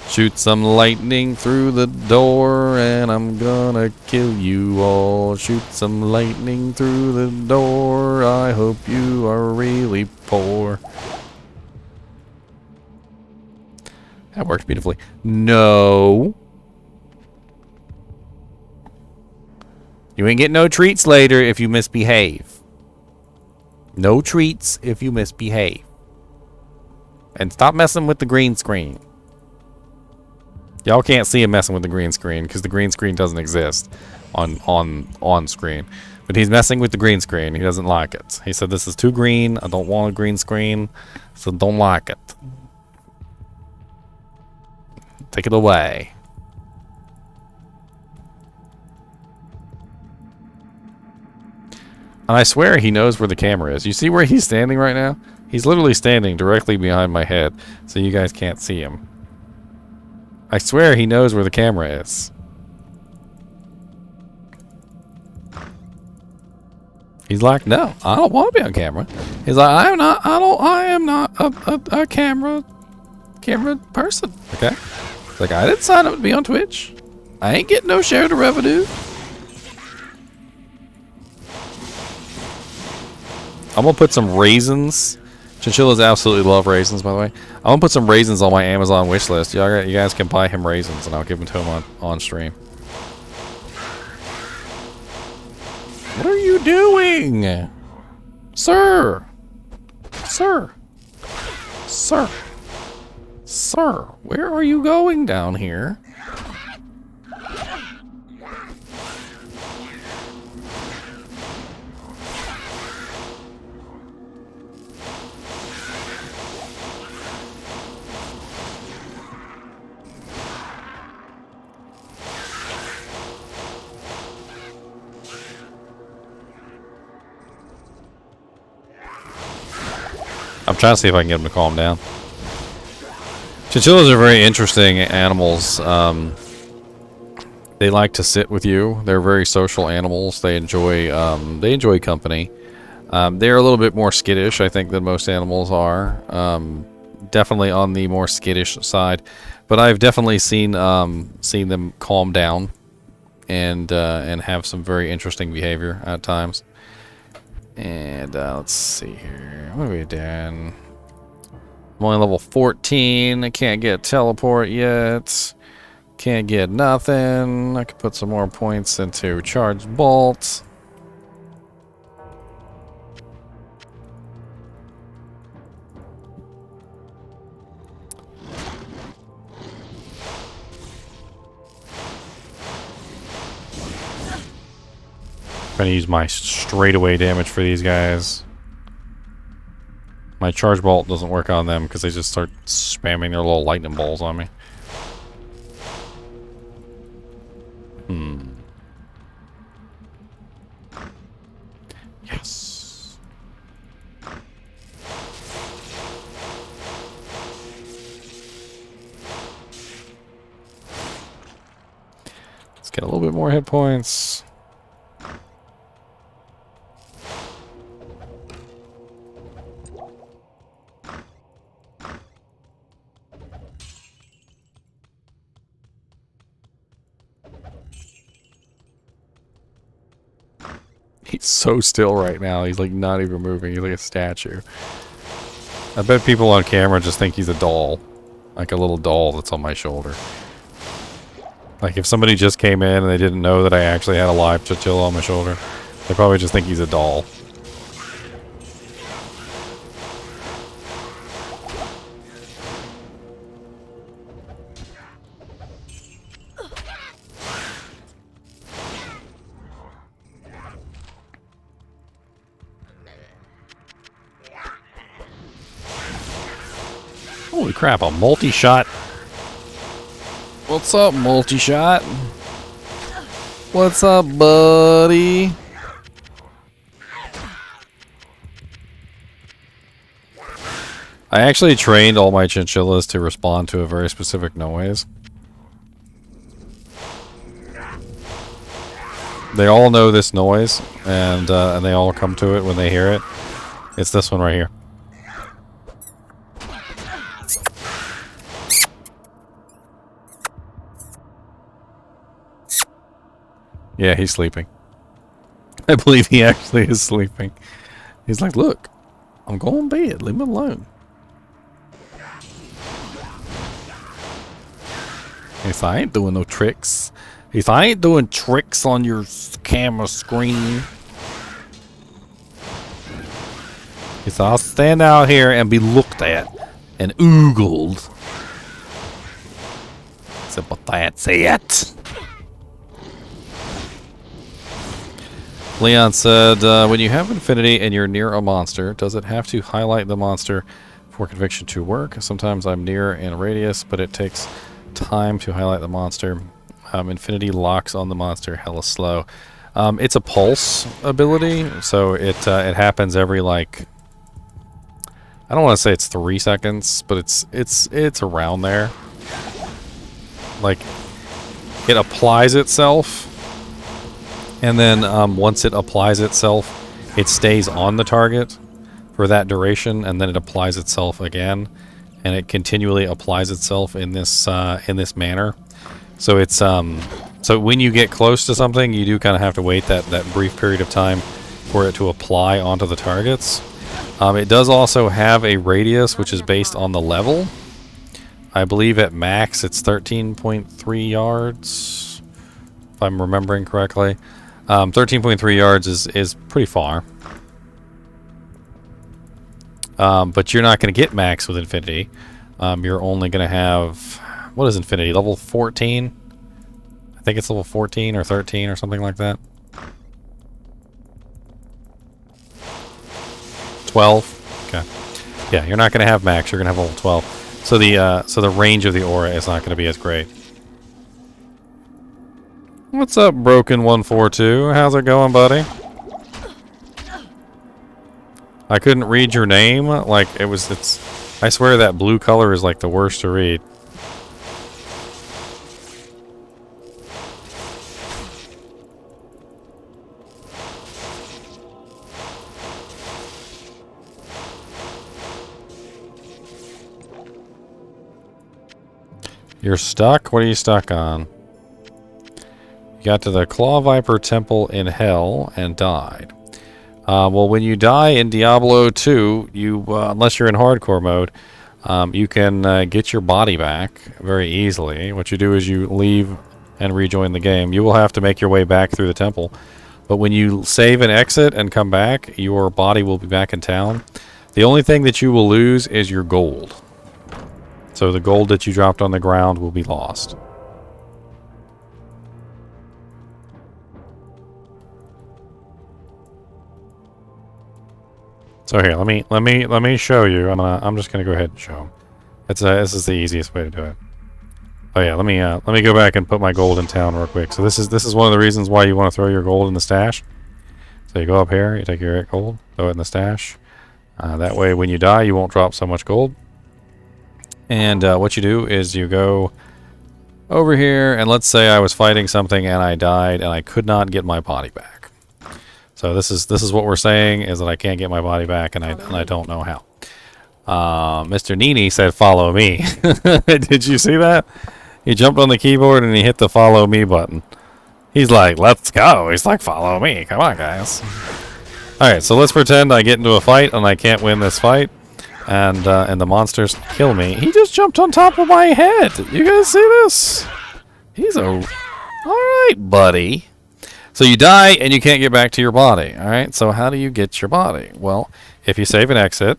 Shoot some lightning through the door and I'm gonna kill you all. Shoot some lightning through the door. I hope you are really poor. That worked beautifully. No. You ain't getting no treats later if you misbehave. No treats if you misbehave. And stop messing with the green screen. Y'all can't see him messing with the green screen because the green screen doesn't exist on screen. But he's messing with the green screen. He doesn't like it. He said, this is too green. I don't want a green screen. So don't like it. Take it away. And I swear he knows where the camera is. You see where he's standing right now? He's literally standing directly behind my head. So you guys can't see him. I swear he knows where the camera is. He's like, no, I don't want to be on camera. He's like, I am not a camera person. Okay? He's like, I didn't sign up to be on Twitch. I ain't getting no share of the revenue. I'm gonna put some raisins. Chinchillas absolutely love raisins, by the way. I'm gonna put some raisins on my Amazon wish list. You guys can buy him raisins, and I'll give them to him on stream. What are you doing? Sir! Sir! Sir! Sir! Where are you going down here? I'm trying to see if I can get him to calm down. Chinchillas are very interesting animals. They like to sit with you. They're very social animals. They enjoy company. They're a little bit more skittish, I think, than most animals are. Definitely on the more skittish side, but I've definitely seen them calm down and have some very interesting behavior at times. And let's see here. What are we doing? I'm only level 14. I can't get teleport yet. Can't get nothing. I could put some more points into charge bolt. I'm gonna use my straightaway damage for these guys. My charge bolt doesn't work on them because they just start spamming their little lightning balls on me. Yes. Let's get a little bit more hit points. He's so still right now. He's like not even moving. He's like a statue. I bet people on camera just think he's a doll. Like a little doll that's on my shoulder. Like if somebody just came in and they didn't know that I actually had a live chinchilla on my shoulder, they probably just think he's a doll. Holy crap, a multi-shot. What's up, multi-shot? What's up, buddy? I actually trained all my chinchillas to respond to a very specific noise. They all know this noise, and they all come to it when they hear it. It's this one right here. Yeah, he's sleeping. I believe he actually is sleeping. He's like, look, I'm going to bed. Leave me alone. If I ain't doing no tricks. If I ain't doing tricks on your camera screen. If I'll stand out here and be looked at and oogled. So, but that's it. Leon said, when you have Infinity and you're near a monster, does it have to highlight the monster for conviction to work? Sometimes I'm near in radius, but it takes time to highlight the monster. Infinity locks on the monster hella slow. It's a pulse ability, so it happens every, like, I don't want to say it's 3 seconds, but it's around there. Like, it applies itself. And then once it applies itself, it stays on the target for that duration, and then it applies itself again, and it continually applies itself in this manner. So it's so when you get close to something, you do kind of have to wait that brief period of time for it to apply onto the targets. It does also have a radius, which is based on the level. I believe at max it's 13.3 yards, if I'm remembering correctly. 13.3 yards is pretty far. But you're not going to get max with Infinity. You're only going to have... What is Infinity? Level 14? I think it's level 14 or 13 or something like that. 12? Okay. Yeah, you're not going to have max. You're going to have level 12. So the range of the aura is not going to be as great. What's up, Broken142? How's it going, buddy? I couldn't read your name. Like, it's... I swear that blue color is, like, the worst to read. You're stuck? What are you stuck on? Got to the Claw Viper Temple in Hell and died. Well, when you die in Diablo 2, you unless you're in hardcore mode, you can get your body back very easily. What you do is you leave and rejoin the game. You will have to make your way back through the temple. But when you save and exit and come back, your body will be back in town. The only thing that you will lose is your gold. So the gold that you dropped on the ground will be lost. So here, let me show you. I'm just gonna go ahead and show them. This is the easiest way to do it. Oh yeah, let me go back and put my gold in town real quick. So this is one of the reasons why you want to throw your gold in the stash. So you go up here, you take your gold, throw it in the stash. That way, when you die, you won't drop so much gold. And what you do is you go over here, and let's say I was fighting something and I died and I could not get my body back. So this is what we're saying, is that I can't get my body back, and I don't know how. Mr. NiNi said, "Follow me." Did you see that? He jumped on the keyboard and he hit the "Follow me" button. He's like, "Let's go." He's like, "Follow me." Come on, guys. All right, so let's pretend I get into a fight and I can't win this fight, and the monsters kill me. He just jumped on top of my head. You guys see this? He's all right, buddy. So you die and you can't get back to your body, alright? So how do you get your body? Well, if you save and exit,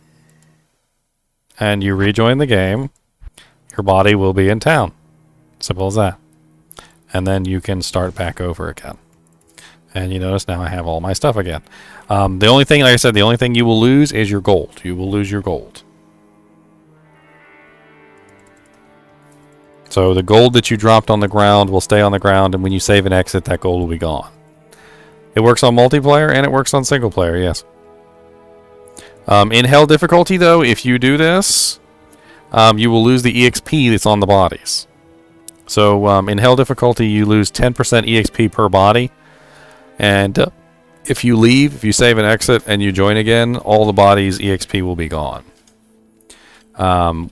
and you rejoin the game, your body will be in town. Simple as that. And then you can start back over again. And you notice now I have all my stuff again. The only thing, like I said, the only thing you will lose is your gold. You will lose your gold. So the gold that you dropped on the ground will stay on the ground, and when you save and exit, that gold will be gone. It works on multiplayer and it works on single player, yes. In Hell difficulty, though, if you do this, you will lose the EXP that's on the bodies. So in Hell difficulty, you lose 10% EXP per body. And if you leave, if you save and exit and you join again, all the body's EXP will be gone.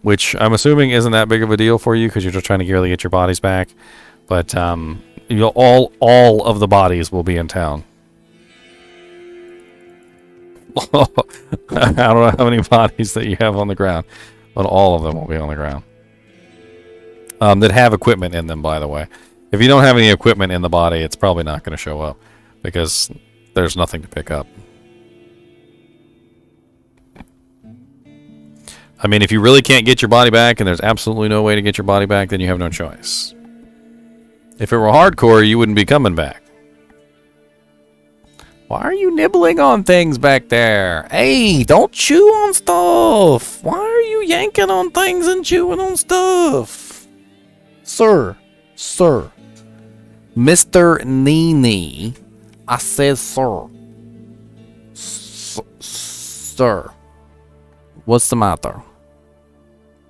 Which I'm assuming isn't that big of a deal for you because you're just trying to really get your bodies back. But all of the bodies will be in town. I don't know how many bodies that you have on the ground, but all of them will be on the ground. That have equipment in them, by the way. If you don't have any equipment in the body, it's probably not going to show up because there's nothing to pick up. I mean, if you really can't get your body back and there's absolutely no way to get your body back, then you have no choice. If it were hardcore, you wouldn't be coming back. Why are you nibbling on things back there? Hey, don't chew on stuff. Why are you yanking on things and chewing on stuff? Sir. Mr. NiNi. I said sir. Sir. What's the matter?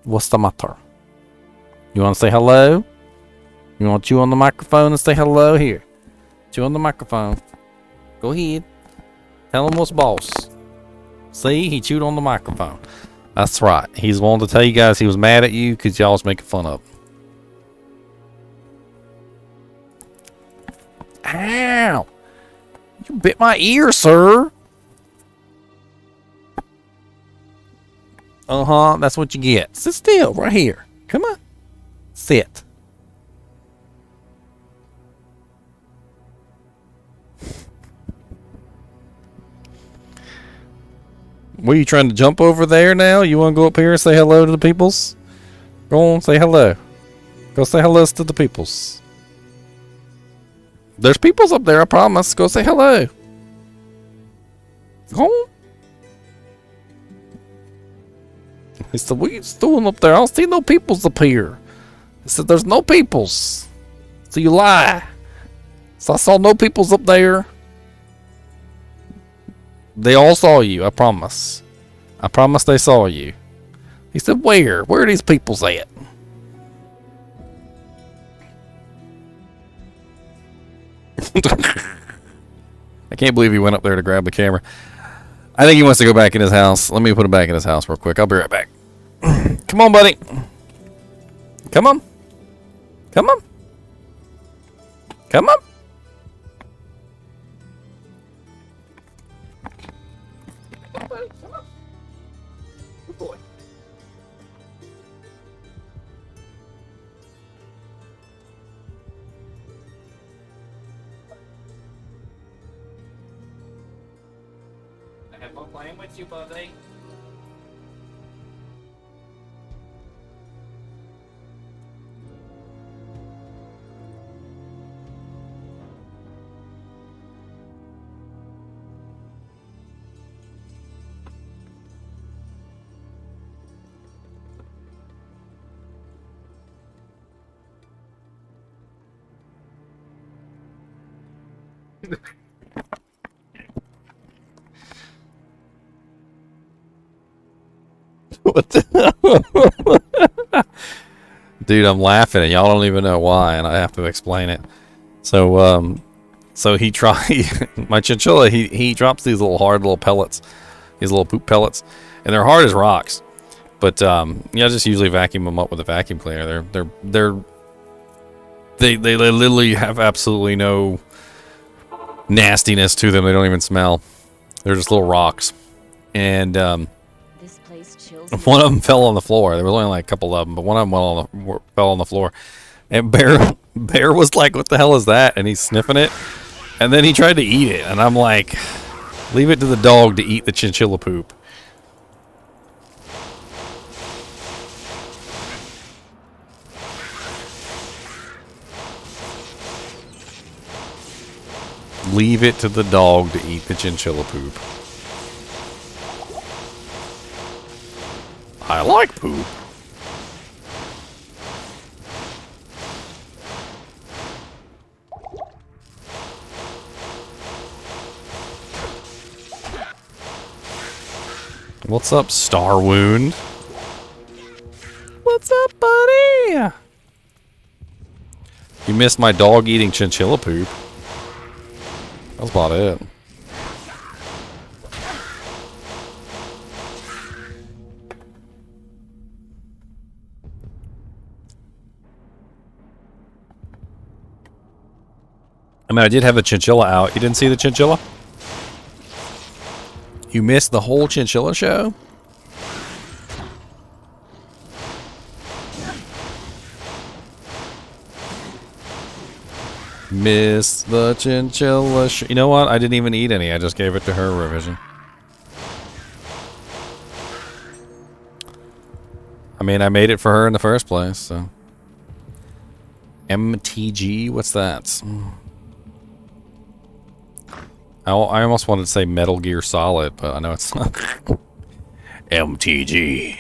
What's the matter? You want to say hello? You want to chew on the microphone and say hello? Here. Chew on the microphone. Go ahead. Tell him what's boss. See? He chewed on the microphone. That's right. He's wanting to tell you guys he was mad at you because y'all was making fun of him. Ow! You bit my ear, sir. Uh-huh. That's what you get. Sit still right here. Come on. Sit. What are you trying to jump over there now? You want to go up here and say hello to the peoples? Go on, say hello. Go say hello to the peoples. There's peoples up there, I promise. Go say hello. Go on. He said, what are you doing up there? I don't see no peoples up here. He said, there's no peoples. So you lie. So I saw no peoples up there. They all saw you, I promise. I promise they saw you. He said, where? Where are these peoples at? I can't believe he went up there to grab the camera. I think he wants to go back in his house. Let me put him back in his house real quick. I'll be right back. Come on, buddy. Come on. Come on. Come on. Good boy. I have fun playing with you, buddy. What the Dude, I'm laughing and y'all don't even know why, and I have to explain it. So he my chinchilla, he drops these little hard little pellets, these little poop pellets, and they're hard as rocks. But I just usually vacuum them up with a vacuum cleaner. They literally have absolutely no nastiness to them. They don't even smell. They're just little rocks. And This place chills one of them fell on the floor. There was only like a couple of them, but one of them fell on the floor. And Bear was like, "What the hell is that?" And he's sniffing it, and then he tried to eat it. And I'm like, "Leave it to the dog to eat the chinchilla poop." Leave it to the dog to eat the chinchilla poop. I like poop. What's up, Star Wound? What's up, buddy? You missed my dog eating chinchilla poop. That's about it. I mean, I did have the Chinchilla out. You didn't see the Chinchilla? You missed the whole Chinchilla show? Missed the Chinchilla show. You know what? I didn't even eat any. I just gave it to her revision. I mean, I made it for her in the first place, so. MTG? What's that? I almost wanted to say Metal Gear Solid, but I know it's not. MTG.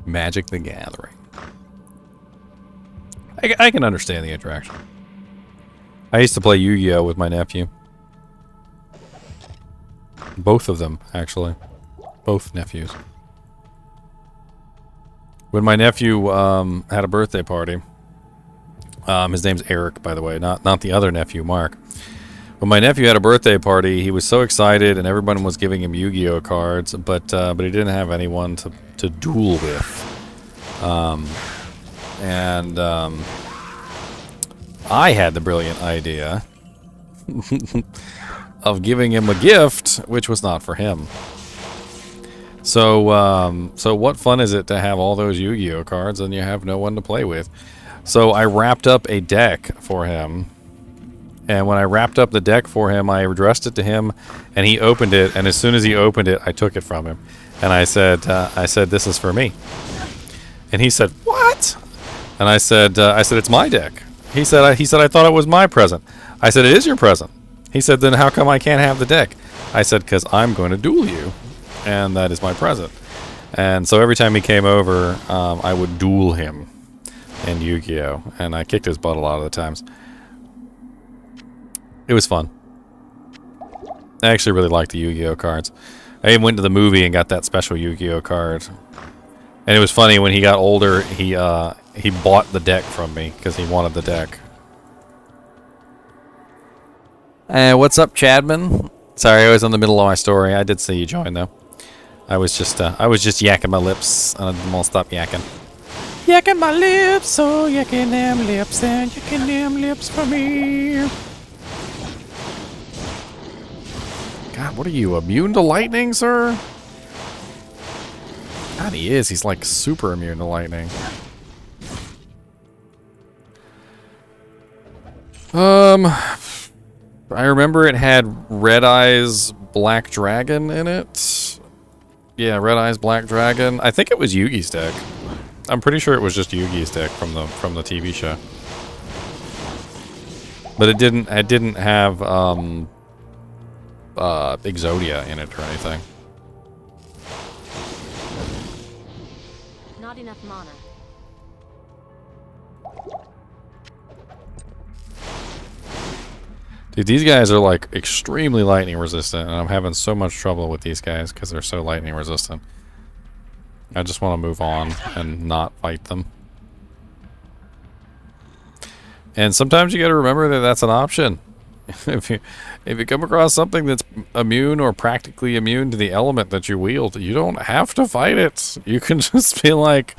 Magic the Gathering. I can understand the attraction. I used to play Yu-Gi-Oh! With my nephew. Both of them, actually. Both nephews. When my nephew had a birthday party, his name's Eric, by the way, not the other nephew, Mark. When my nephew had a birthday party, he was so excited, and everyone was giving him Yu-Gi-Oh cards, but he didn't have anyone to duel with. I had the brilliant idea of giving him a gift, which was not for him. So what fun is it to have all those Yu-Gi-Oh cards and you have no one to play with? So I wrapped up a deck for him, and when I wrapped up the deck for him, I addressed it to him, and he opened it, and as soon as he opened it, I took it from him, and I said, "This is for me." And he said, "What?" And I said, "It's my deck." He said, "I thought it was my present." I said, "It is your present." He said, "Then how come I can't have the deck?" I said, "Because I'm going to duel you, and that is my present." And so every time he came over, I would duel him in Yu-Gi-Oh! And I kicked his butt a lot of the times. It was fun. I actually really liked the Yu-Gi-Oh! Cards. I even went to the movie and got that special Yu-Gi-Oh! Card. And it was funny, when he got older, he bought the deck from me because he wanted the deck. What's up, Chadman? Sorry, I was in the middle of my story. I did see you join, though. I was just yakking my lips, and I won't stop yakking. Yakking my lips, oh, yakking them lips, and yakking them lips for me. God, what are you, immune to lightning, sir? God, he is. He's like super immune to lightning. I remember it had Red Eyes Black Dragon in it. Yeah, Red Eyes Black Dragon. I think it was Yugi's deck. I'm pretty sure it was just Yugi's deck from the TV show. But it didn't have Exodia in it or anything. Not enough mana. Dude, these guys are like extremely lightning resistant, and I'm having so much trouble with these guys because they're so lightning resistant. I just want to move on and not fight them. And sometimes you got to remember that that's an option. If you come across something that's immune or practically immune to the element that you wield, you don't have to fight it. You can just be like,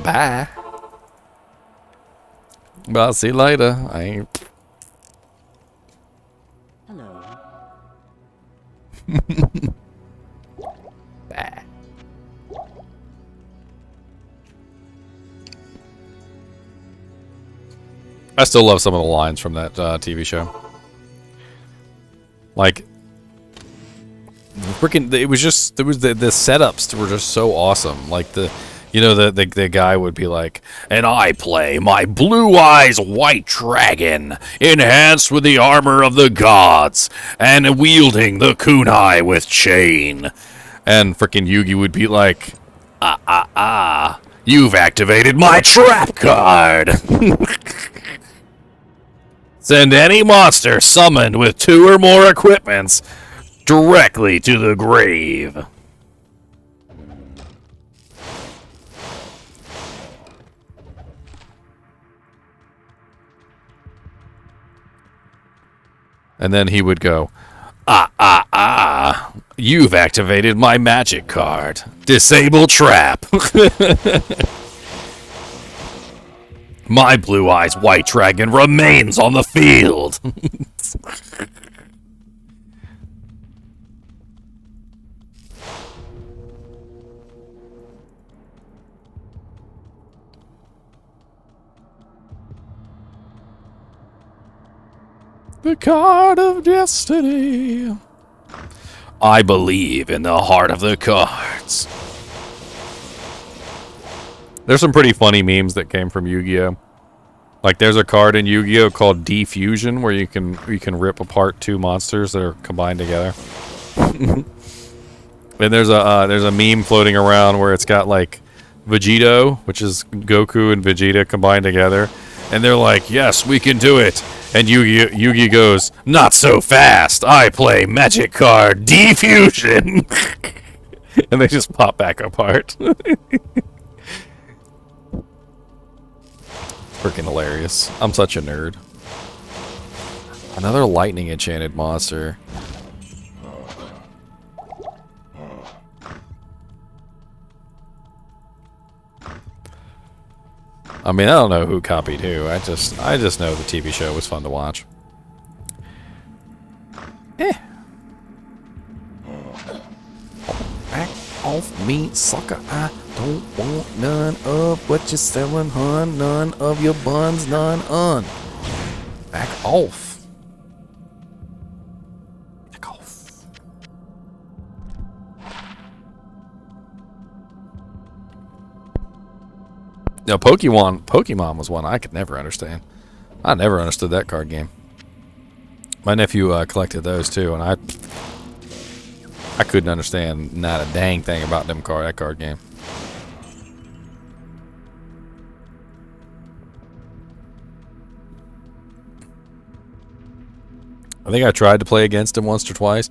bye. Well, I'll see you later. I ain't. Hello. Bah. I still love some of the lines from that TV show. Like, freaking, it was just, there was the setups were just so awesome. Like the guy would be like, "And I play my Blue Eyes White Dragon, enhanced with the armor of the gods, and wielding the kunai with chain." And freaking Yugi would be like, "You've activated my trap card." Send any monster summoned with 2 or more equipments directly to the grave. And then he would go, ah, you've activated my magic card. Disable trap. My blue eyes white dragon remains on the field. The card of destiny. I believe in the heart of the cards. There's some pretty funny memes that came from Yu-Gi-Oh! Like there's a card in Yu-Gi-Oh! Called D-Fusion where you can rip apart two monsters that are combined together. And there's a meme floating around where it's got like Vegito, which is Goku and Vegeta combined together, and they're like, "Yes, we can do it." And Yugi goes, "Not so fast. I play magic card D-Fusion." And they just pop back apart. Freaking hilarious. I'm such a nerd. Another lightning enchanted monster. I mean, I don't know who copied who. I just know the TV show was fun to watch. Back off me, sucker. I don't want none of what you're selling, hun. None of your buns, none on. Back off. Back off. Now, Pokemon was one I could never understand. I never understood that card game. My nephew collected those too, and I couldn't understand not a dang thing about that card game. I think I tried to play against him once or twice.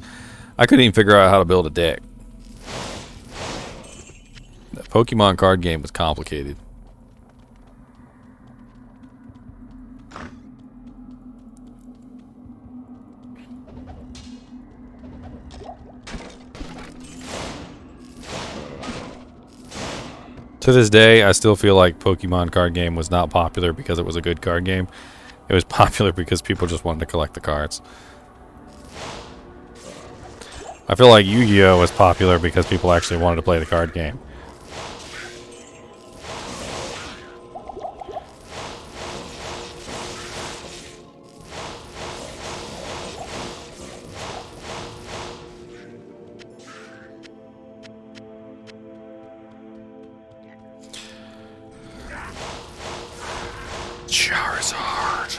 I couldn't even figure out how to build a deck. The Pokemon card game was complicated. To this day, I still feel like Pokemon card game was not popular because it was a good card game. It was popular because people just wanted to collect the cards. I feel like Yu-Gi-Oh! Was popular because people actually wanted to play the card game. Charizard.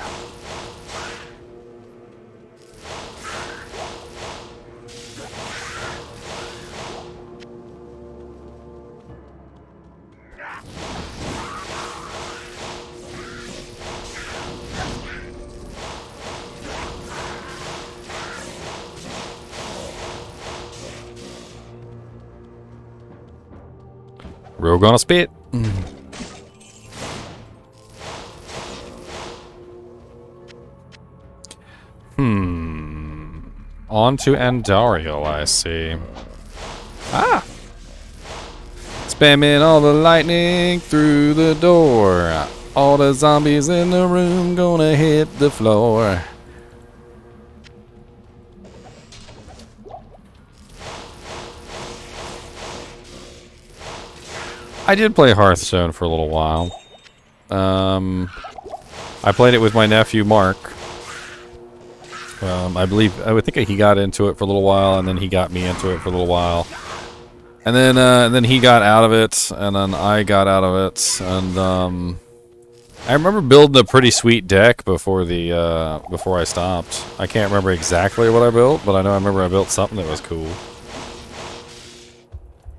Rogue on a spit. On to Andariel, I see. Ah! Spamming all the lightning through the door. All the zombies in the room gonna hit the floor. I did play Hearthstone for a little while. I played it with my nephew Mark. I would think he got into it for a little while, and then he got me into it for a little while, and then he got out of it, and then I got out of it, and I remember building a pretty sweet deck before I stopped. I can't remember exactly what I built, but I remember I built something that was cool.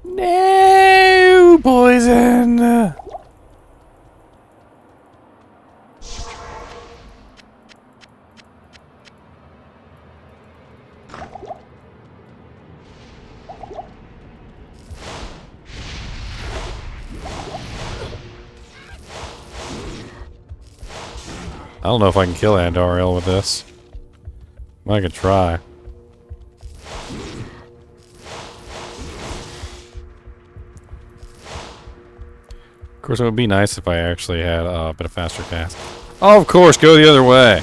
No poison. I don't know if I can kill Andariel with this. I could try. Of course, it would be nice if I actually had a bit of faster cast. Oh, of course, go the other way.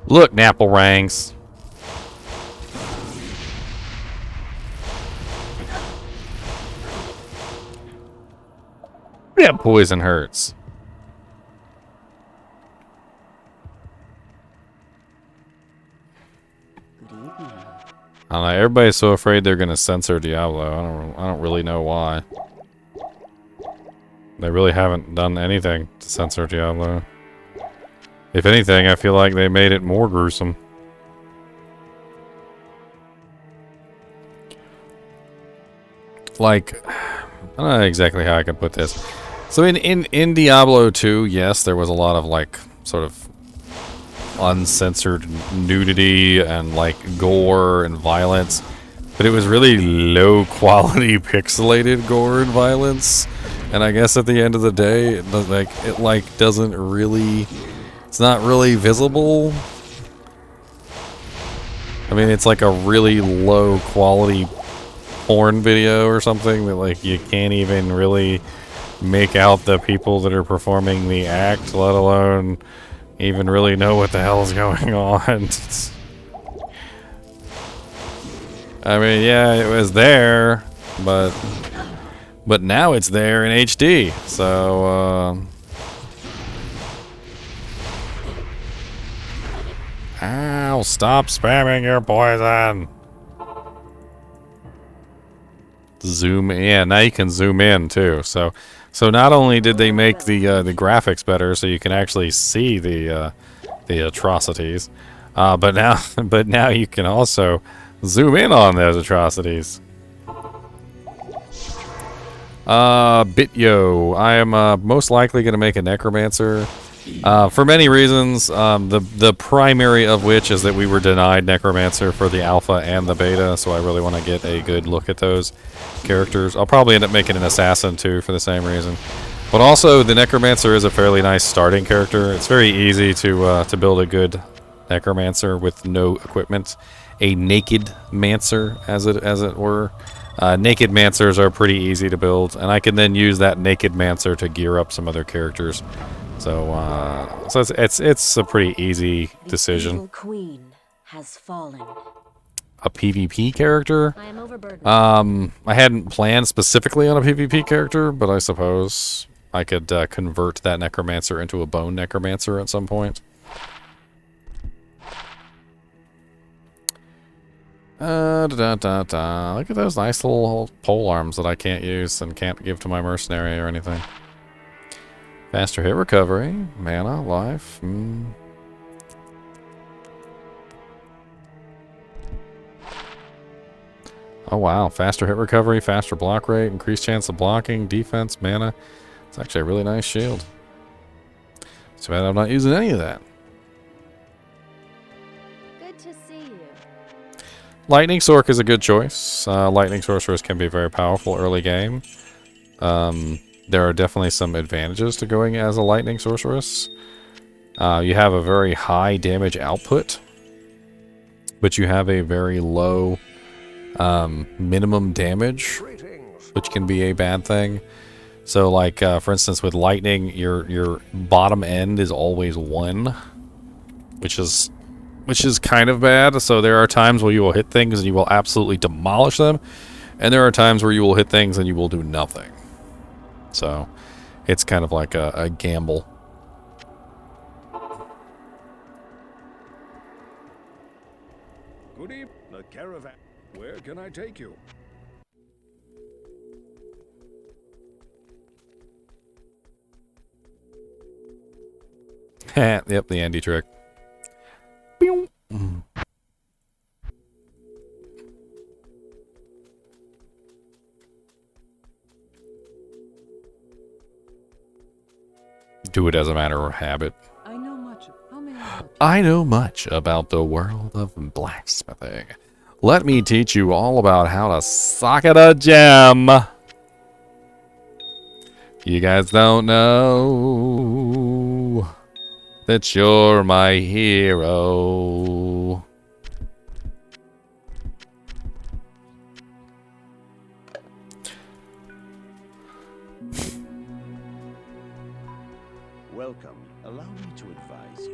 Look, Napple Rangs. Yeah, poison hurts. I don't know, everybody's so afraid they're gonna censor Diablo. I don't really know why. They really haven't done anything to censor Diablo. If anything, I feel like they made it more gruesome. Like, I don't know exactly how I can put this. So in Diablo 2, yes, there was a lot of like sort of uncensored nudity and like gore and violence, but it was really low quality pixelated gore and violence. And I guess at the end of the day, it doesn't really, it's not really visible. I mean, it's like a really low quality porn video or something that like you can't even really make out the people that are performing the act, let alone even really know what the hell is going on. I mean, yeah, it was there, but now it's there in HD. So ow, stop spamming your poison. Zoom in. Yeah, now you can zoom in too. So not only did they make the graphics better, so you can actually see the atrocities, but now you can also zoom in on those atrocities. Bityo, I am most likely going to make a necromancer. For many reasons, the primary of which is that we were denied necromancer for the alpha and the beta, so I really want to get a good look at those characters. I'll probably end up making an assassin too for the same reason. But also, the necromancer is a fairly nice starting character. It's very easy to build a good necromancer with no equipment. A naked mancer, as it were. Naked mancers are pretty easy to build, and I can then use that naked mancer to gear up some other characters. So it's a pretty easy decision. The evil queen has fallen. A PvP character? I am overburdened. I hadn't planned specifically on a PvP character, but I suppose I could convert that necromancer into a bone necromancer at some point. Look at those nice little pole arms that I can't use and can't give to my mercenary or anything. Faster hit recovery, mana, life. Oh wow, faster hit recovery, faster block rate, increased chance of blocking, defense, mana. It's actually a really nice shield. Too bad I'm not using any of that. Good to see you. Lightning Sorc is a good choice. Lightning Sorceress can be very powerful early game. There are definitely some advantages to going as a Lightning Sorceress. You have a very high damage output, but you have a very low minimum damage, which can be a bad thing. So like for instance with lightning, your bottom end is always 1, which is kind of bad. So there are times where you will hit things and you will absolutely demolish them, and there are times where you will hit things and you will do nothing. So it's kind of like a gamble. Good evening, the caravan. Where can I take you? Yep, the Andy trick. Pew. do it as a matter of habit. I know much. How may I help? I know much about the world of blacksmithing. Let me teach you all about how to socket a gem. You guys don't know that you're my hero. Welcome. Allow me to advise you.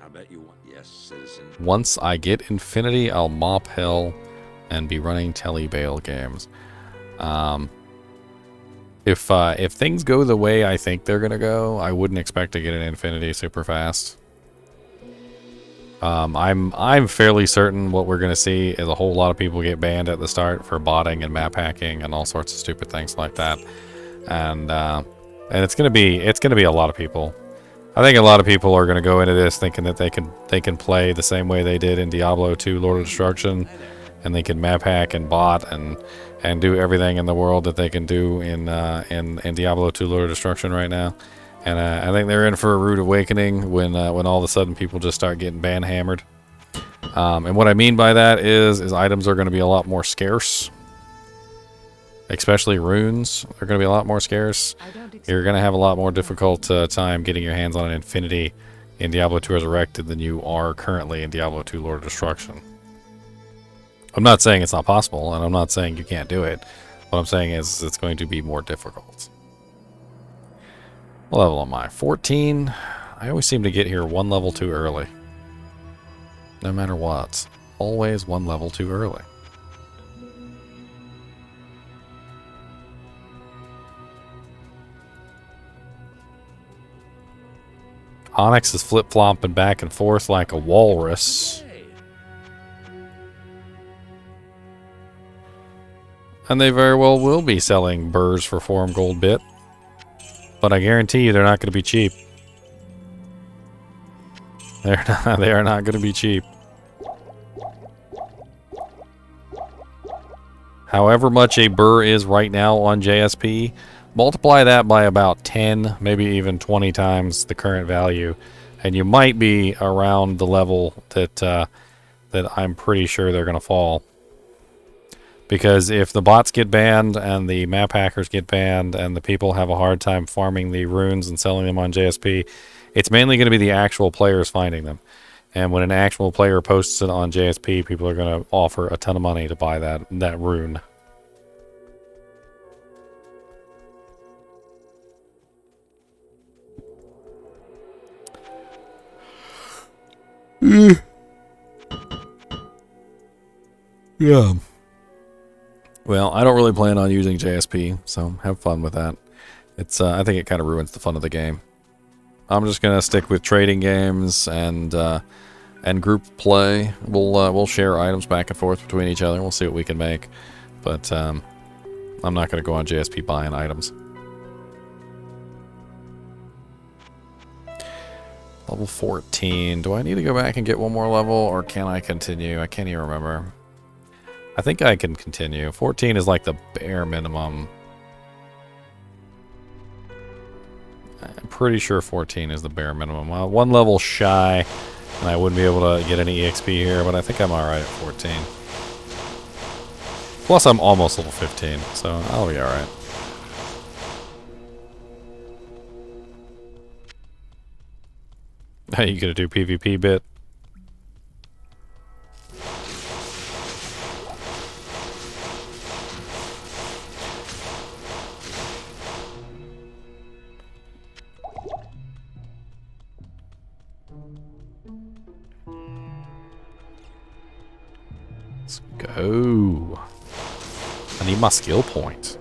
I bet you want. Yes, citizen. Once I get infinity, I'll mop hell and be running Telebale games. If things go the way I think they're gonna go, I wouldn't expect to get an infinity super fast. I'm fairly certain what we're gonna see is a whole lot of people get banned at the start for botting and map hacking and all sorts of stupid things like that, and it's gonna be a lot of people. I think a lot of people are gonna go into this thinking that they can play the same way they did in Diablo II Lord of Destruction, and they can map hack and bot and do everything in the world that they can do in Diablo II Lord of Destruction right now. And I think they're in for a rude awakening when all of a sudden people just start getting ban hammered. And what I mean by that is items are going to be a lot more scarce. Especially runes are going to be a lot more scarce. You're going to have a lot more difficult time getting your hands on an infinity in Diablo II Resurrected than you are currently in Diablo II Lord of Destruction. I'm not saying it's not possible, and I'm not saying you can't do it. What I'm saying is it's going to be more difficult. What level am I? 14? I always seem to get here one level too early. No matter what. Always one level too early. Onyx is flip-flopping back and forth like a walrus. And they very well will be selling burrs for 4 gold bit. But I guarantee you they're not going to be cheap. They are not going to be cheap. However much a burr is right now on JSP, multiply that by about 10, maybe even 20 times the current value, and you might be around the level that I'm pretty sure they're going to fall. Because if the bots get banned and the map hackers get banned and the people have a hard time farming the runes and selling them on JSP, it's mainly going to be the actual players finding them. And when an actual player posts it on JSP, people are going to offer a ton of money to buy that rune. Yeah. Well, I don't really plan on using JSP, so have fun with that. It's I think it kind of ruins the fun of the game. I'm just gonna stick with trading games and group play. We'll share items back and forth between each other. We'll see what we can make, but I'm not gonna go on JSP buying items. Level 14. Do I need to go back and get one more level, or can I continue? I can't even remember. I think I can continue. 14 is like the bare minimum. I'm pretty sure 14 is the bare minimum. One level shy, and I wouldn't be able to get any EXP here, but I think I'm alright at 14. Plus, I'm almost level 15, so I'll be alright. Hey, you gonna do PvP bit? Let's go. I need my skill point.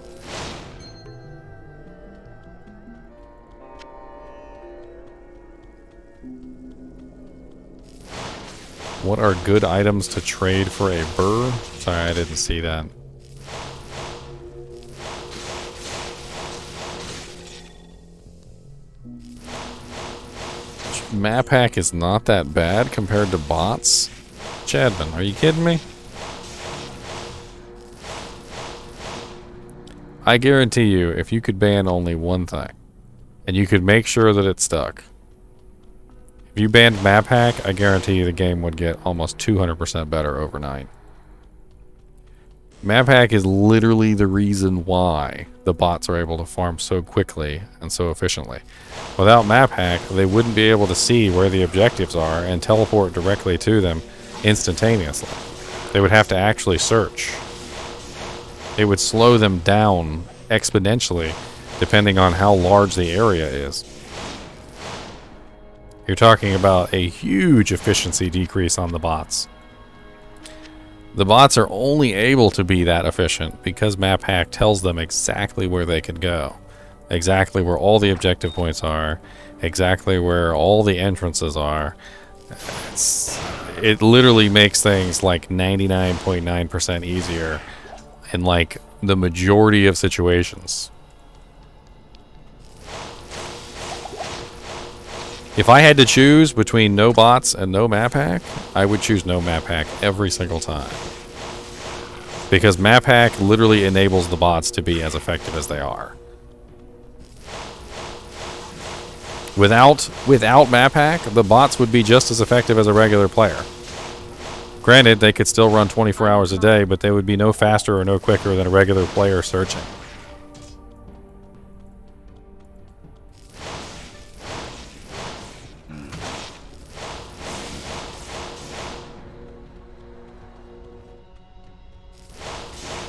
What are good items to trade for a burr? Sorry, I didn't see that. Map hack is not that bad compared to bots. Chadman, are you kidding me? I guarantee you, if you could ban only one thing, and you could make sure that it stuck. If you banned map hack, I guarantee you the game would get almost 200% better overnight. Map hack is literally the reason why the bots are able to farm so quickly and so efficiently. Without map hack, they wouldn't be able to see where the objectives are and teleport directly to them instantaneously. They would have to actually search. It would slow them down exponentially depending on how large the area is. You're talking about a huge efficiency decrease on the bots. The bots are only able to be that efficient because map hack tells them exactly where they can go, exactly where all the objective points are, exactly where all the entrances are. It literally makes things like 99.9% easier in like the majority of situations. If I had to choose between no bots and no map hack, I would choose no map hack every single time. Because map hack literally enables the bots to be as effective as they are. Without map hack, the bots would be just as effective as a regular player. Granted, they could still run 24 hours a day, but they would be no faster or no quicker than a regular player searching.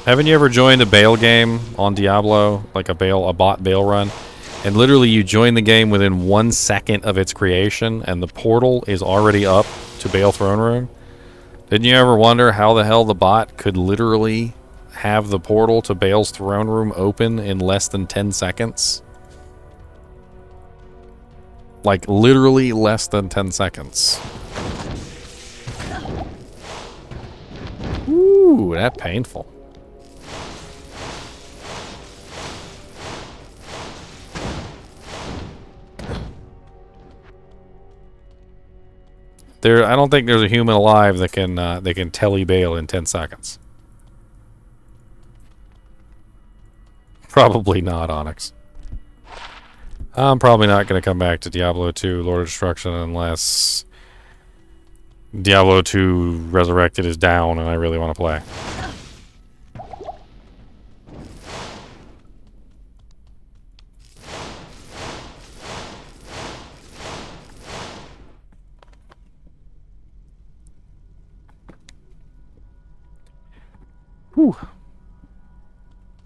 Haven't you ever joined a bail game on Diablo, like a bot bail run? And literally you join the game within 1 second of its creation and the portal is already up to Baal Throne Room? Didn't you ever wonder how the hell the bot could literally have the portal to Baal's Throne Room open in less than 10 seconds? Like literally less than 10 seconds. Ooh, that's painful. I don't think there's a human alive that can telly bail in 10 seconds. Probably not, Onyx. I'm probably not going to come back to Diablo 2 Lord of Destruction unless Diablo 2 Resurrected is down and I really want to play. Whew.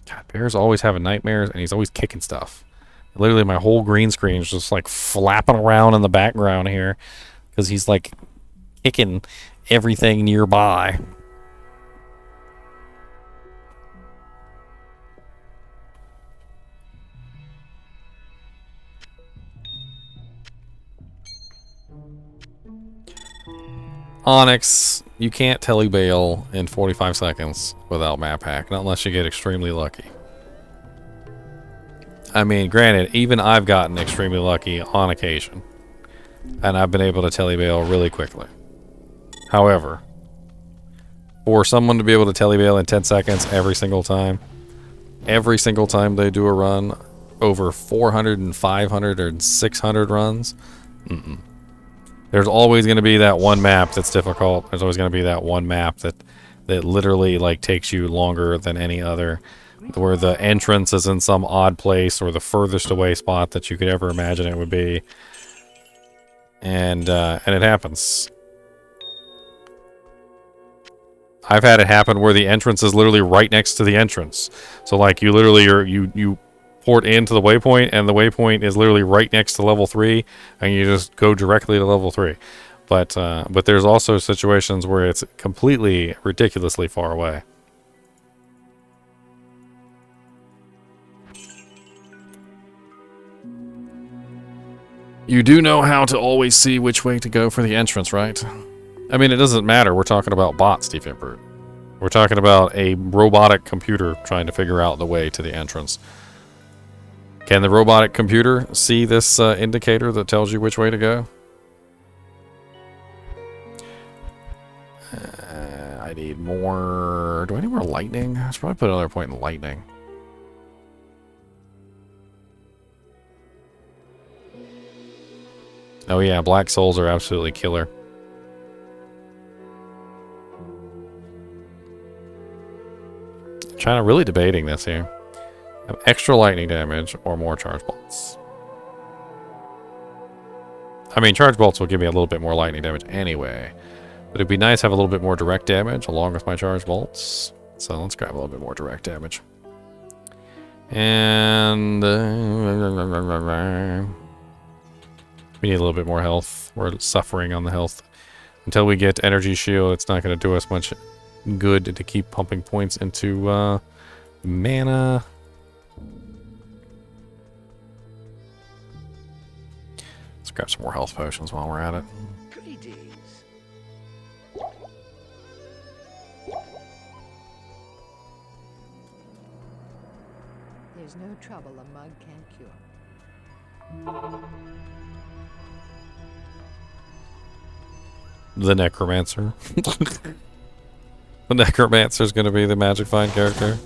God, Bear's always having nightmares, and he's always kicking stuff. Literally, my whole green screen is just like flapping around in the background here, because he's like kicking everything nearby. Onyx, you can't telly bail in 45 seconds without map hack, not unless you get extremely lucky. I mean, granted, even I've gotten extremely lucky on occasion, and I've been able to telly bail really quickly. However, for someone to be able to telly bail in 10 seconds every single time they do a run, over 400 and 500 or 600 runs, There's always going to be that one map that's difficult. There's always going to be that one map that literally like takes you longer than any other, where the entrance is in some odd place or the furthest away spot that you could ever imagine it would be. And it happens. I've had it happen where the entrance is literally right next to the entrance. So like you literally you port into the waypoint, and the waypoint is literally right next to level 3, and you just go directly to level 3. But there's also situations where it's completely ridiculously far away. You do know how to always see which way to go for the entrance, right? I mean, it doesn't matter. We're talking about bots, Defense Brute. We're talking about a robotic computer trying to figure out the way to the entrance. Can the robotic computer see this indicator that tells you which way to go? more... Do I need more lightning? I should probably put another point in lightning. Oh yeah, black souls are absolutely killer. Really debating this here. Have extra lightning damage or more charge bolts. I mean, charge bolts will give me a little bit more lightning damage anyway. But it'd be nice to have a little bit more direct damage along with my charge bolts. So let's grab a little bit more direct damage. And... we need a little bit more health. We're suffering on the health. Until we get energy shield, it's not going to do us much good to keep pumping points into mana. Let's grab some more health potions while we're at it. Greetings. There's no trouble a mug can't cure. The Necromancer. The Necromancer's going to be the Magic Find character.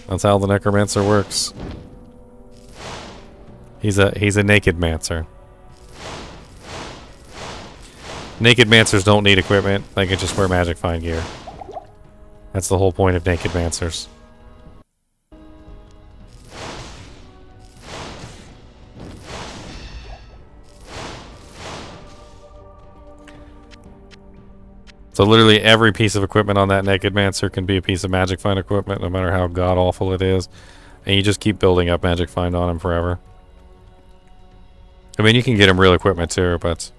That's how the Necromancer works. He's a naked mancer. Naked mancers don't need equipment. They can just wear Magic Find gear. That's the whole point of naked mancers. So literally every piece of equipment on that Naked Mancer can be a piece of Magic Find equipment, no matter how god-awful it is. And you just keep building up Magic Find on him forever. I mean, you can get him real equipment too, but...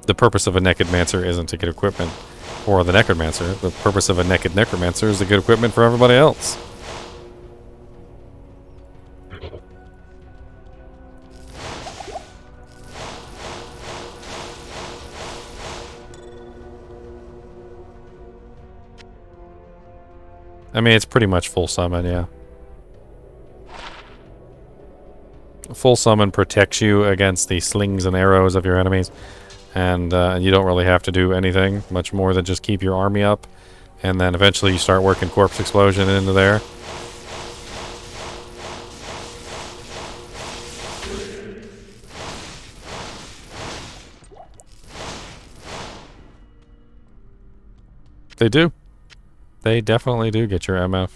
the purpose of a Naked Mancer isn't to get equipment for the Necromancer. The purpose of a Naked Necromancer is to get equipment for everybody else. I mean, it's pretty much full summon, yeah. Full summon protects you against the slings and arrows of your enemies. And you don't really have to do anything much more than just keep your army up. And then eventually you start working Corpse Explosion into there. They do. They definitely do get your MF.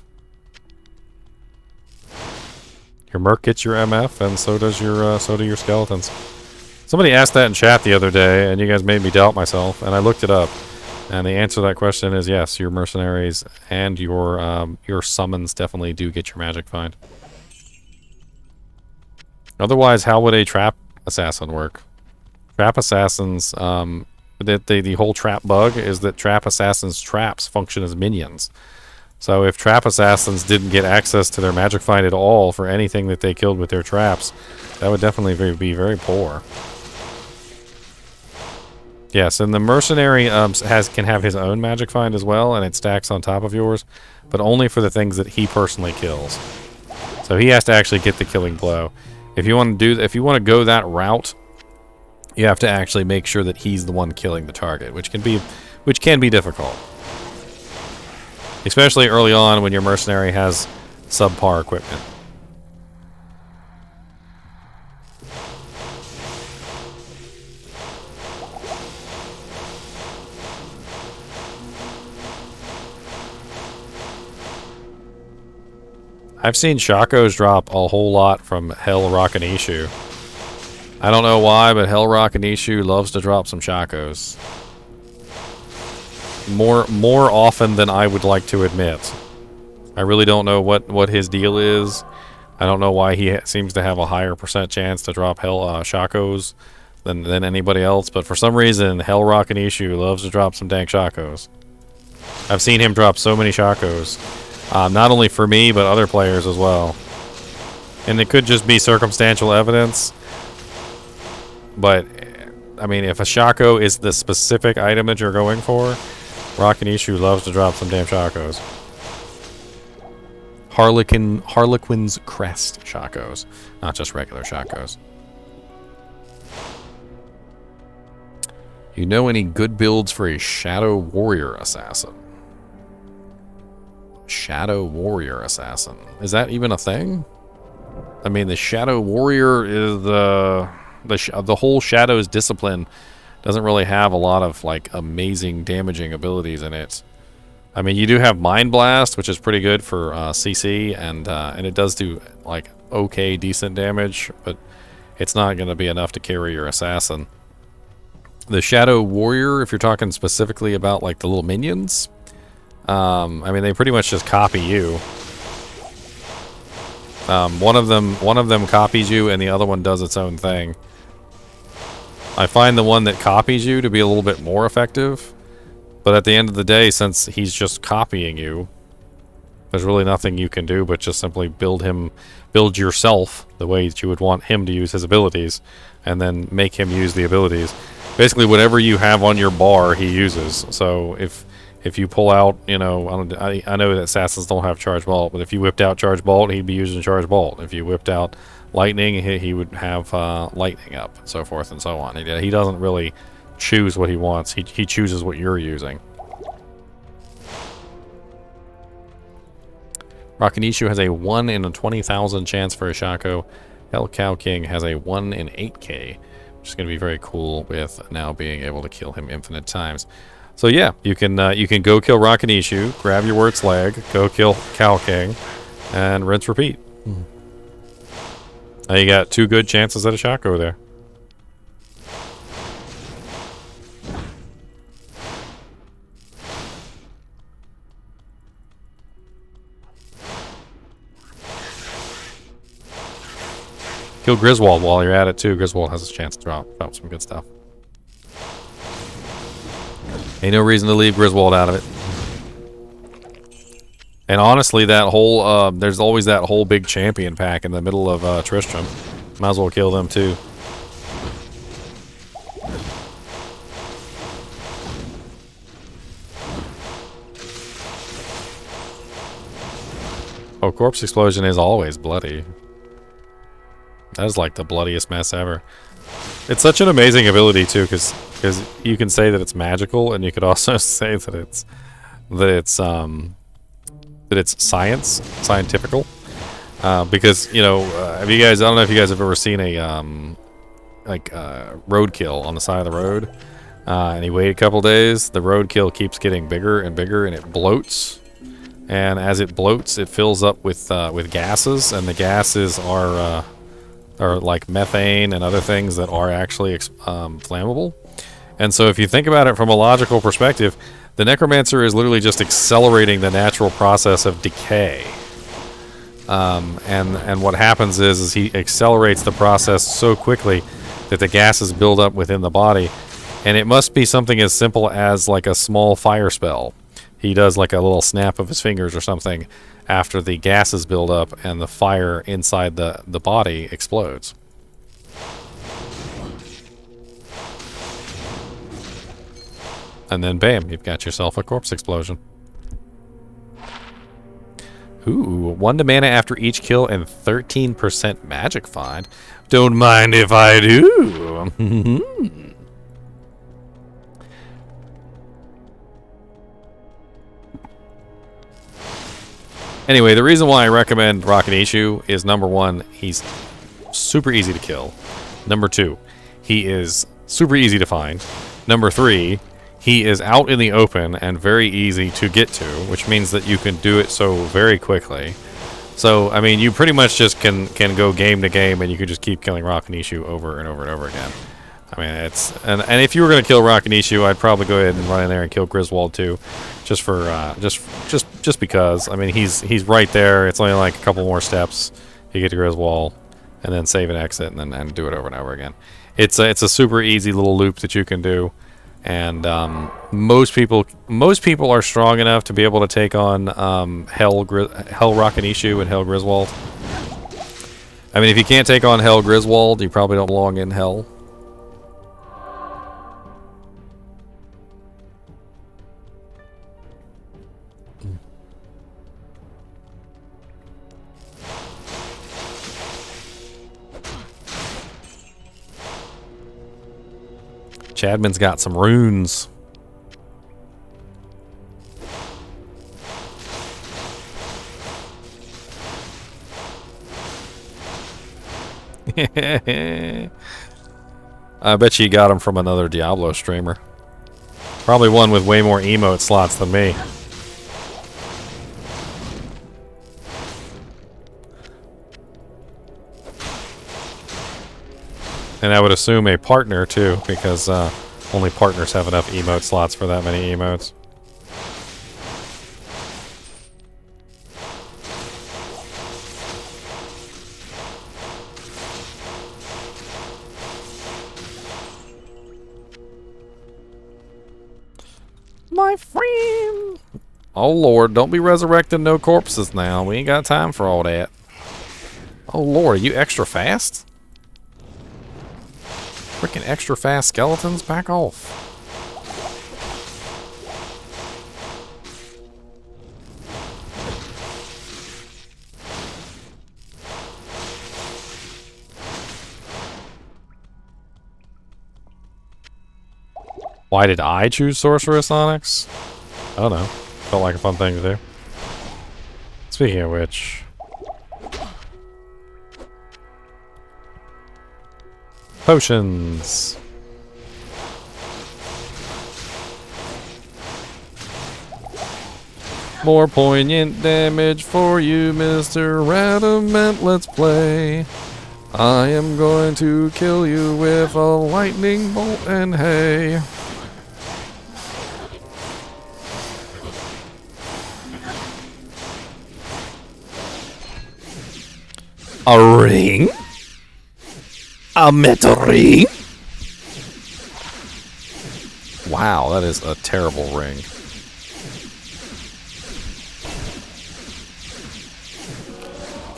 Your Merc gets your MF, and so does your so do your skeletons. Somebody asked that in chat the other day, and you guys made me doubt myself, and I looked it up. And the answer to that question is yes, your mercenaries and your summons definitely do get your Magic Find. Otherwise, how would a trap assassin work? Trap assassins, the whole trap bug is that trap assassins' traps function as minions. So if trap assassins didn't get access to their Magic Find at all for anything that they killed with their traps, that would definitely be very poor. Yes, and the mercenary can have his own Magic Find as well, and it stacks on top of yours, but only for the things that he personally kills. So he has to actually get the killing blow. If you want to go that route, you have to actually make sure that he's the one killing the target, which can be difficult. Especially early on when your mercenary has subpar equipment. I've seen Shakos drop a whole lot from Hell Rock and Ishu. I don't know why, but Hell Rock and Ishu loves to drop some Shakos. More often than I would like to admit. I really don't know what his deal is. I don't know why he seems to have a higher percent chance to drop Shakos than anybody else, but for some reason, Hell Rock and Ishu loves to drop some dank Shakos. I've seen him drop so many Shakos. Not only for me, but other players as well. And it could just be circumstantial evidence. But, I mean, if a Shako is the specific item that you're going for, Rock and Ishu loves to drop some damn Shakos. Harlequin's Crest Shakos, not just regular Shakos. You know any good builds for a Shadow Warrior Assassin? Shadow Warrior Assassin. Is that even a thing? I mean, the Shadow Warrior is the whole Shadow's discipline doesn't really have a lot of like amazing damaging abilities in it. I mean, you do have Mind Blast, which is pretty good for CC, and it does do like okay, decent damage, but it's not going to be enough to carry your assassin. The Shadow Warrior, if you're talking specifically about like the little minions, I mean, they pretty much just copy you. One of them copies you, and the other one does its own thing. I find the one that copies you to be a little bit more effective, but at the end of the day, since he's just copying you, there's really nothing you can do but just simply build yourself the way that you would want him to use his abilities, and then make him use the abilities. Basically, whatever you have on your bar, he uses. So if you pull out, you know, I know that assassins don't have Charge Bolt, but if you whipped out Charge Bolt, he'd be using Charge Bolt. If you whipped out Lightning, he would have Lightning up, and so forth and so on. He doesn't really choose what he wants. He chooses what you're using. Rakanishu has a 1 in a 20,000 chance for a Shaco. Hell Cow King has a 1 in 8k, which is going to be very cool with now being able to kill him infinite times. So yeah, you can go kill Rakanishu, grab your Wurt's leg, go kill Cow King, and rinse repeat. Now you got 2 good chances at a Shaco there. Kill Griswold while you're at it too. Griswold has a chance to drop some good stuff. Ain't no reason to leave Griswold out of it. And honestly, that whole there's always that whole big champion pack in the middle of Tristram. Might as well kill them too. Oh, Corpse Explosion is always bloody. That is like the bloodiest mess ever. It's such an amazing ability too, because you can say that it's magical, and you could also say that it's scientifical. Because you know, have you guys? I don't know if you guys have ever seen a roadkill on the side of the road, and you wait a couple days. The roadkill keeps getting bigger and bigger, and it bloats. And as it bloats, it fills up with gases, and the gases are like methane and other things that are actually flammable. And so if you think about it from a logical perspective, the Necromancer is literally just accelerating the natural process of decay. And what happens is he accelerates the process so quickly that the gases build up within the body. And it must be something as simple as like a small fire spell. He does like a little snap of his fingers or something after the gases build up and the fire inside the body explodes. And then bam, you've got yourself a corpse explosion. Ooh, 1 to mana after each kill and 13% magic find. Don't mind if I do. Anyway, the reason why I recommend Rakanishu is, number 1, he's super easy to kill. Number 2, he is super easy to find. Number 3, he is out in the open and very easy to get to, which means that you can do it so very quickly. So, I mean, you pretty much just can go game to game, and you can just keep killing Rakanishu over and over and over again. I mean, it's and if you were going to kill Rakanishu, I'd probably go ahead and run in there and kill Griswold too, just for just because. I mean, he's right there. It's only like a couple more steps. You get to Griswold, and then save and exit, and do it over and over again. It's a super easy little loop that you can do, and most people are strong enough to be able to take on Hell Rakanishu and Hell Griswold. I mean, if you can't take on Hell Griswold, you probably don't belong in Hell. Chadman's got some runes. I bet you got him from another Diablo streamer. Probably one with way more emote slots than me. And I would assume a partner too, because only partners have enough emote slots for that many emotes. My friend! Oh lord, don't be resurrecting no corpses now. We ain't got time for all that. Oh lord, are you extra fast? Freaking extra fast skeletons, back off. Why did I choose Sorceress, Onyx? I don't know. Felt like a fun thing to do. Speaking of which... potions! More poignant damage for you, Mr. Radamant. Let's play. I am going to kill you with a lightning bolt and hay. A ring? A metal ring? Wow, that is a terrible ring.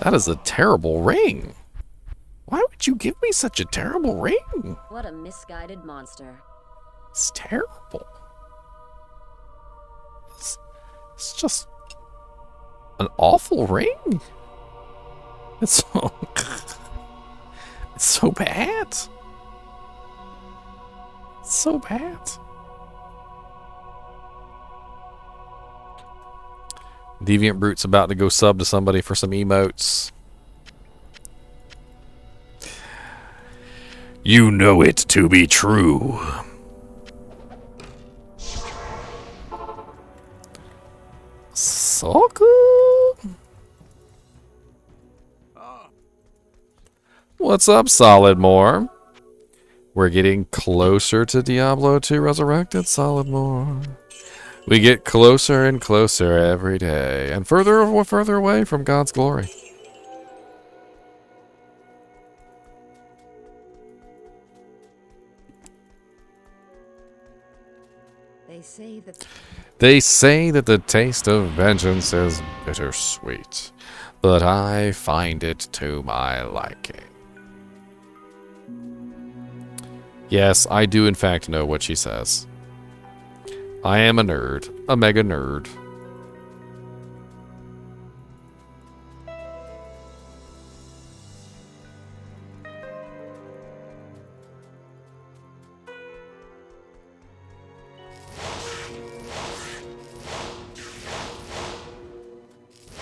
That is a terrible ring. Why would you give me such a terrible ring? What a misguided monster. It's terrible. It's just an awful ring. It's so... it's so bad. It's so bad. Deviant Brute's about to go sub to somebody for some emotes. You know it to be true. So good. What's up, Solidmore? We're getting closer to Diablo II Resurrected, Solidmore. We get closer and closer every day, and further away from God's glory. They say that the taste of vengeance is bittersweet, but I find it to my liking. Yes, I do in fact know what she says. I am a nerd. A mega nerd.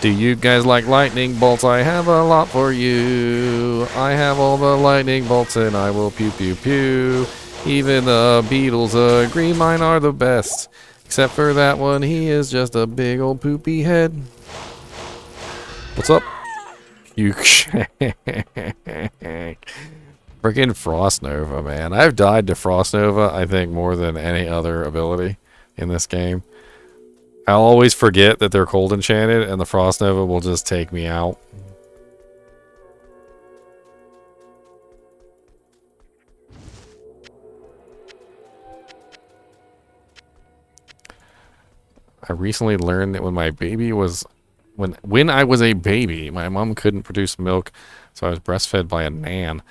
Do you guys like lightning bolts? I have a lot for you. I have all the lightning bolts and I will pew pew pew. Even the Beatles agree mine are the best. Except for that one, he is just a big old poopy head. What's up? You freaking Frost Nova, man. I've died to Frost Nova, I think, more than any other ability in this game. I'll always forget that they're cold enchanted, and the Frost Nova will just take me out. I recently learned that when my baby was... When I was a baby, my mom couldn't produce milk, so I was breastfed by a nan.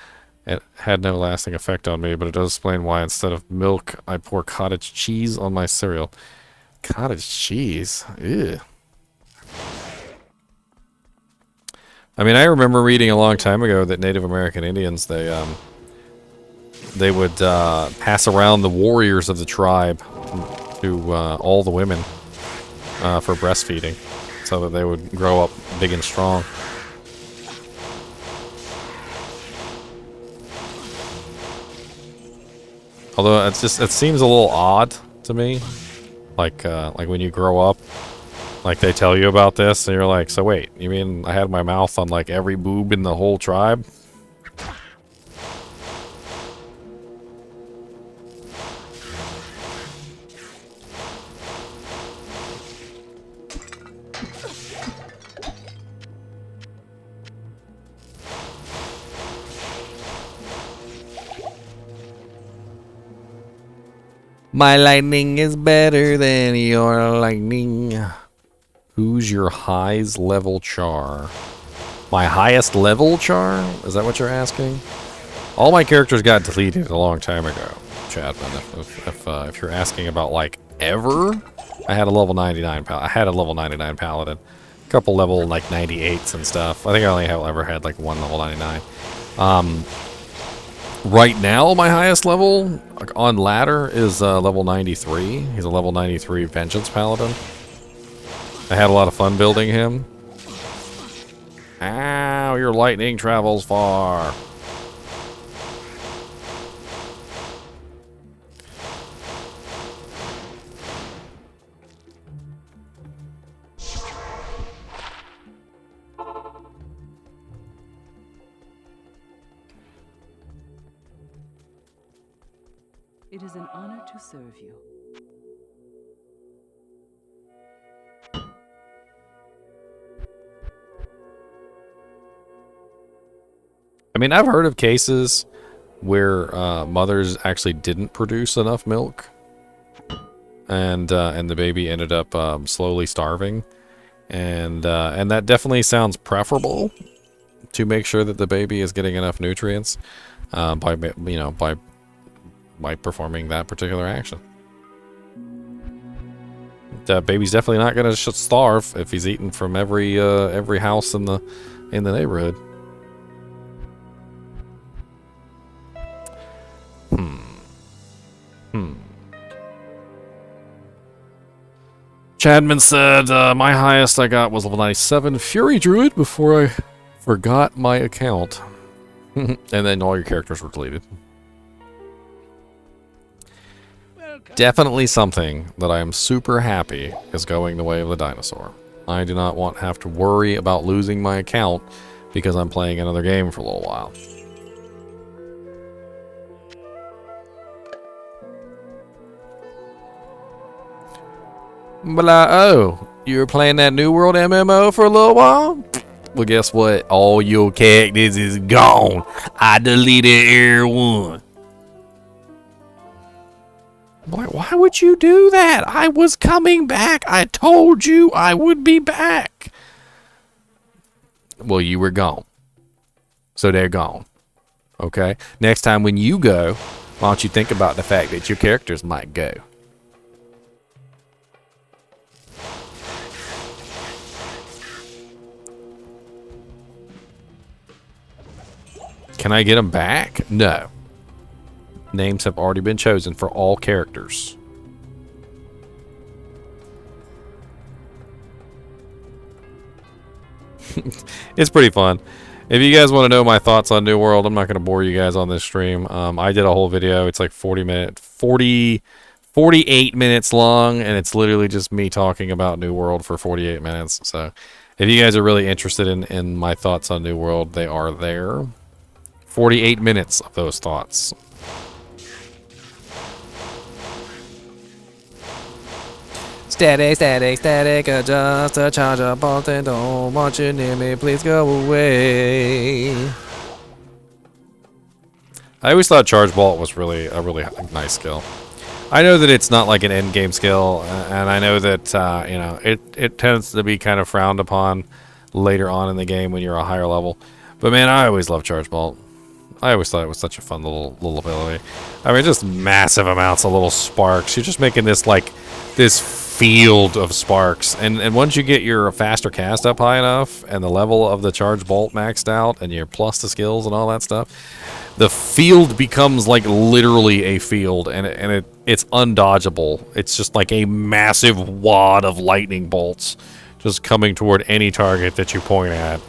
It had no lasting effect on me, but it does explain why instead of milk, I pour cottage cheese on my cereal. Cottage cheese? Ew. I mean, I remember reading a long time ago that Native American Indians, they they would pass around the warriors of the tribe to all the women for breastfeeding, so that they would grow up big and strong. Although it seems a little odd to me, like when you grow up, like they tell you about this, and you're like, so wait, you mean I had my mouth on like every boob in the whole tribe? My lightning is better than your lightning. Who's your highest level char? My highest level char? Is that what you're asking? All my characters got deleted a long time ago, Chadman. If you're asking about like ever, I had a level 99 paladin, a couple level like 98s and stuff. I think I only have ever had like one level 99. Right now, my highest level on ladder is level 93. He's a level 93 Vengeance Paladin. I had a lot of fun building him. Ow, your lightning travels far. It is an honor to serve you. I mean, I've heard of cases where mothers actually didn't produce enough milk, and the baby ended up slowly starving, and that definitely sounds preferable to make sure that the baby is getting enough nutrients by performing that particular action. The baby's definitely not gonna starve if he's eating from every house in the neighborhood. Chadman said, my highest I got was level 97 Fury Druid before I forgot my account. And then all your characters were deleted. Definitely something that I am super happy is going the way of the dinosaur. I do not want to have to worry about losing my account because I'm playing another game for a little while. Blah, oh, you were playing that New World MMO for a little while? Well, guess what? All your characters is gone. I deleted everyone. Boy, why would you do that? I was coming back. I told you I would be back. Well, you were gone. So they're gone. Okay? Next time when you go, why don't you think about the fact that your characters might go? Can I get them back? No. Names have already been chosen for all characters. It's pretty fun. If you guys want to know my thoughts on New World, I'm not going to bore you guys on this stream. I did a whole video. It's like 48 minutes long, and it's literally just me talking about New World for 48 minutes. So if you guys are really interested in my thoughts on New World, they are there. 48 minutes of those thoughts. Static, static, static, adjust a charge up, and don't want you near me, please go away. I always thought Charge Bolt was really a nice skill. I know that it's not like an end game skill, and I know that you know, it tends to be kind of frowned upon later on in the game when you're a higher level. But man, I always loved Charge Bolt. I always thought it was such a fun little ability. I mean, just massive amounts of little sparks. You're just making this like this field of sparks, and once you get your faster cast up high enough and the level of the Charge Bolt maxed out and you're plus the skills and all that stuff, the field becomes like literally a field, and it's undodgeable. It's just like a massive wad of lightning bolts just coming toward any target that you point at.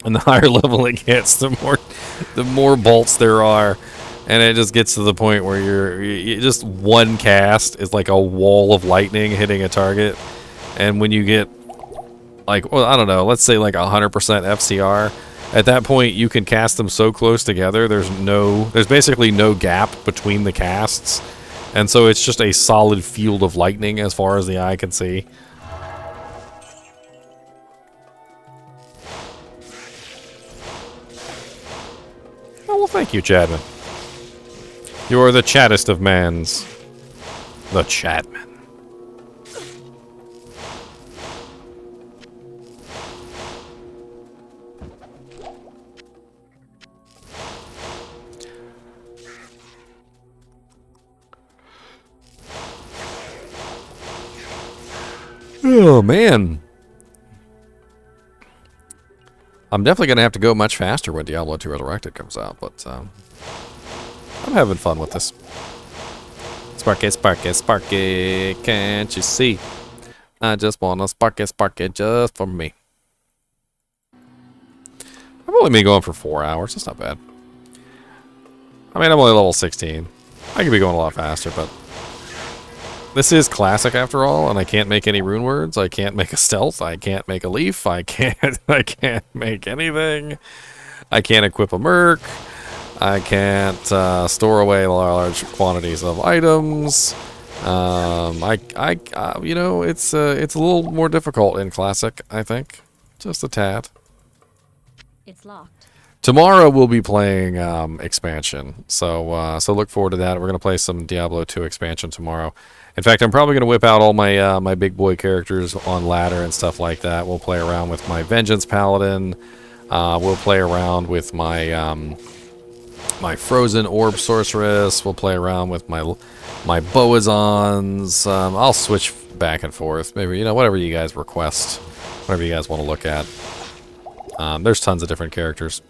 And the higher level it gets, the more bolts there are, and it just gets to the point where you just one cast is like a wall of lightning hitting a target. And when you get like, well, I don't know, let's say like 100% FCR, at that point you can cast them so close together. There's basically no gap between the casts, and so it's just a solid field of lightning as far as the eye can see. Oh, well, thank you, Chadman. You are the chattest of mans. The Chadman. Oh, man. I'm definitely going to have to go much faster when Diablo II Resurrected comes out, but I'm having fun with this. Sparky, sparky, sparky, can't you see? I just want to sparky, sparky just for me. I've only been going for 4 hours. That's not bad. I mean, I'm only level 16. I could be going a lot faster, but this is classic after all, and I can't make any rune words. I can't make a stealth. I can't make a leaf. I can't make anything. I can't equip a merc. I can't store away large quantities of items. You know, it's a little more difficult in classic, I think, just a tad. It's locked. Tomorrow we'll be playing expansion, so look forward to that. We're gonna play some Diablo 2 expansion tomorrow. In fact, I'm probably gonna whip out all my my big boy characters on ladder and stuff like that. We'll play around with my Vengeance Paladin. We'll play around with my my Frozen Orb Sorceress. We'll play around with my Boazons. I'll switch back and forth. Maybe, you know, whatever you guys request, whatever you guys want to look at. There's tons of different characters.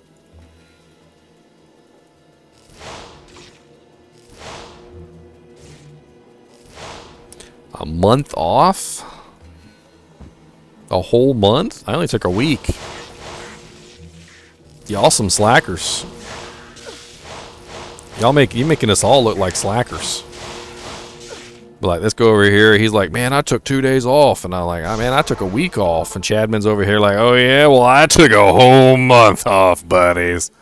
A month off? A whole month? I only took a week. Y'all some slackers. You making us all look like slackers. But like, let's go over here. He's like, man, I took 2 days off. And I'm like, oh, man, I took a week off. And Chadman's over here like, oh yeah, well, I took a whole month off, buddies.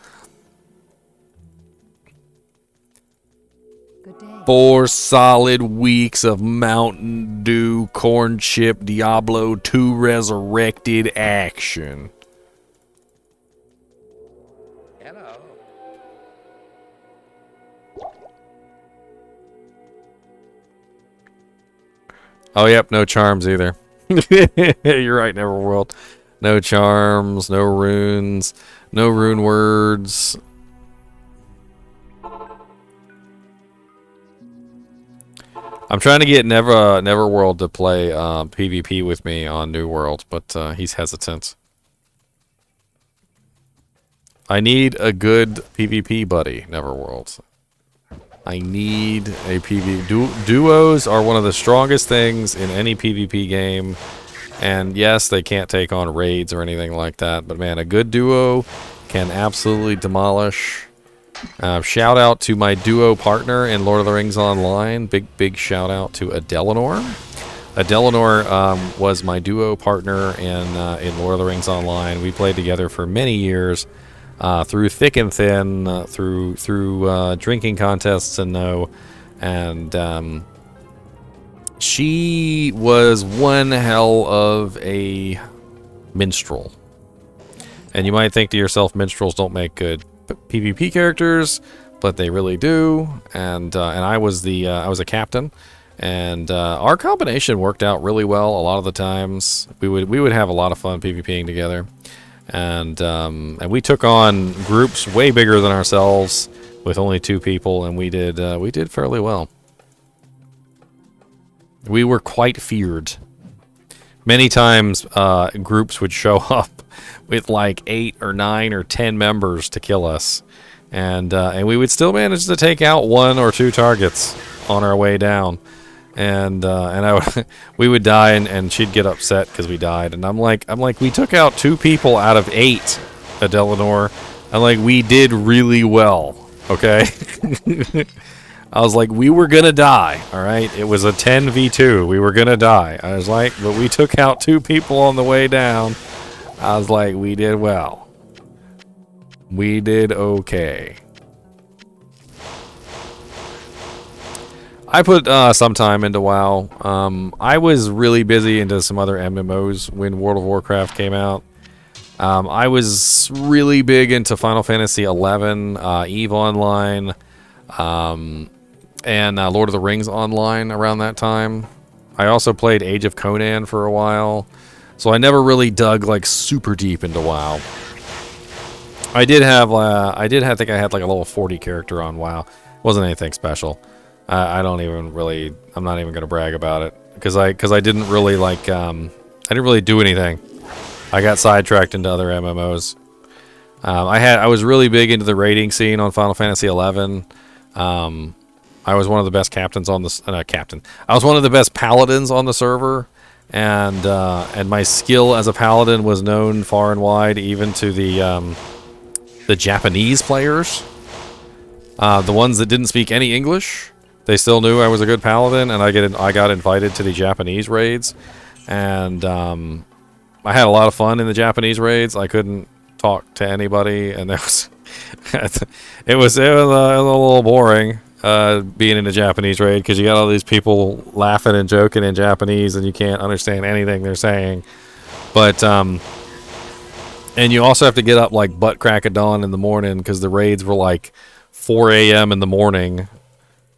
Good day. 4 solid weeks of Mountain Dew, corn chip, Diablo II Resurrected action. Hello. Oh, yep, no charms either. You're right, Neverworld. No charms, no runes, no rune words. I'm trying to get Neverworld to play PvP with me on New World, but he's hesitant. I need a good PvP buddy, Neverworld. I need a PvP. Duos are one of the strongest things in any PvP game. And yes, they can't take on raids or anything like that. But man, a good duo can absolutely demolish. Shout out to my duo partner in Lord of the Rings Online. Big shout out to Adelinor. Adelinor was my duo partner in Lord of the Rings Online. We played together for many years. Through thick and thin, through drinking contests and no, and she was one hell of a minstrel. And you might think to yourself, minstrels don't make good PvP characters, but they really do. And I was a captain, and our combination worked out really well. A lot of the times, we would have a lot of fun PvPing together. And we took on groups way bigger than ourselves with only 2 people, and we did fairly well. We were quite feared. many times groups would show up with like 8 or 9 or 10 members to kill us, and we would still manage to take out 1 or 2 targets on our way down, and I would we would die, and she'd get upset because we died, and I'm like we took out 2 people out of 8, Adelanor, and like we did really well, okay. I was like, we were gonna die, all right? It was a 10v2. We were gonna die. I was like, but we took out 2 people on the way down. I was like, we did well. We did okay. I put some time into WoW. I was really busy into some other MMOs when World of Warcraft came out. I was really big into Final Fantasy XI, EVE Online, and Lord of the Rings Online around that time. I also played Age of Conan for a while, so I never really dug like super deep into WoW. I think I had like a level 40 character on WoW. Wasn't anything special. I'm not even gonna brag about it because I didn't really like I didn't really do anything. I got sidetracked into other MMOs. I was really big into the raiding scene on Final Fantasy XI. I was one of the best captains on the I was one of the best paladins on the server, and my skill as a paladin was known far and wide, even to the Japanese players, the ones that didn't speak any English. They still knew I was a good paladin, and I got invited to the Japanese raids, and I had a lot of fun in the Japanese raids. I couldn't talk to anybody, and it was a little boring. Being in a Japanese raid, because you got all these people laughing and joking in Japanese and you can't understand anything they're saying. But and you also have to get up like butt crack of dawn in the morning, because the raids were like 4 a.m. in the morning,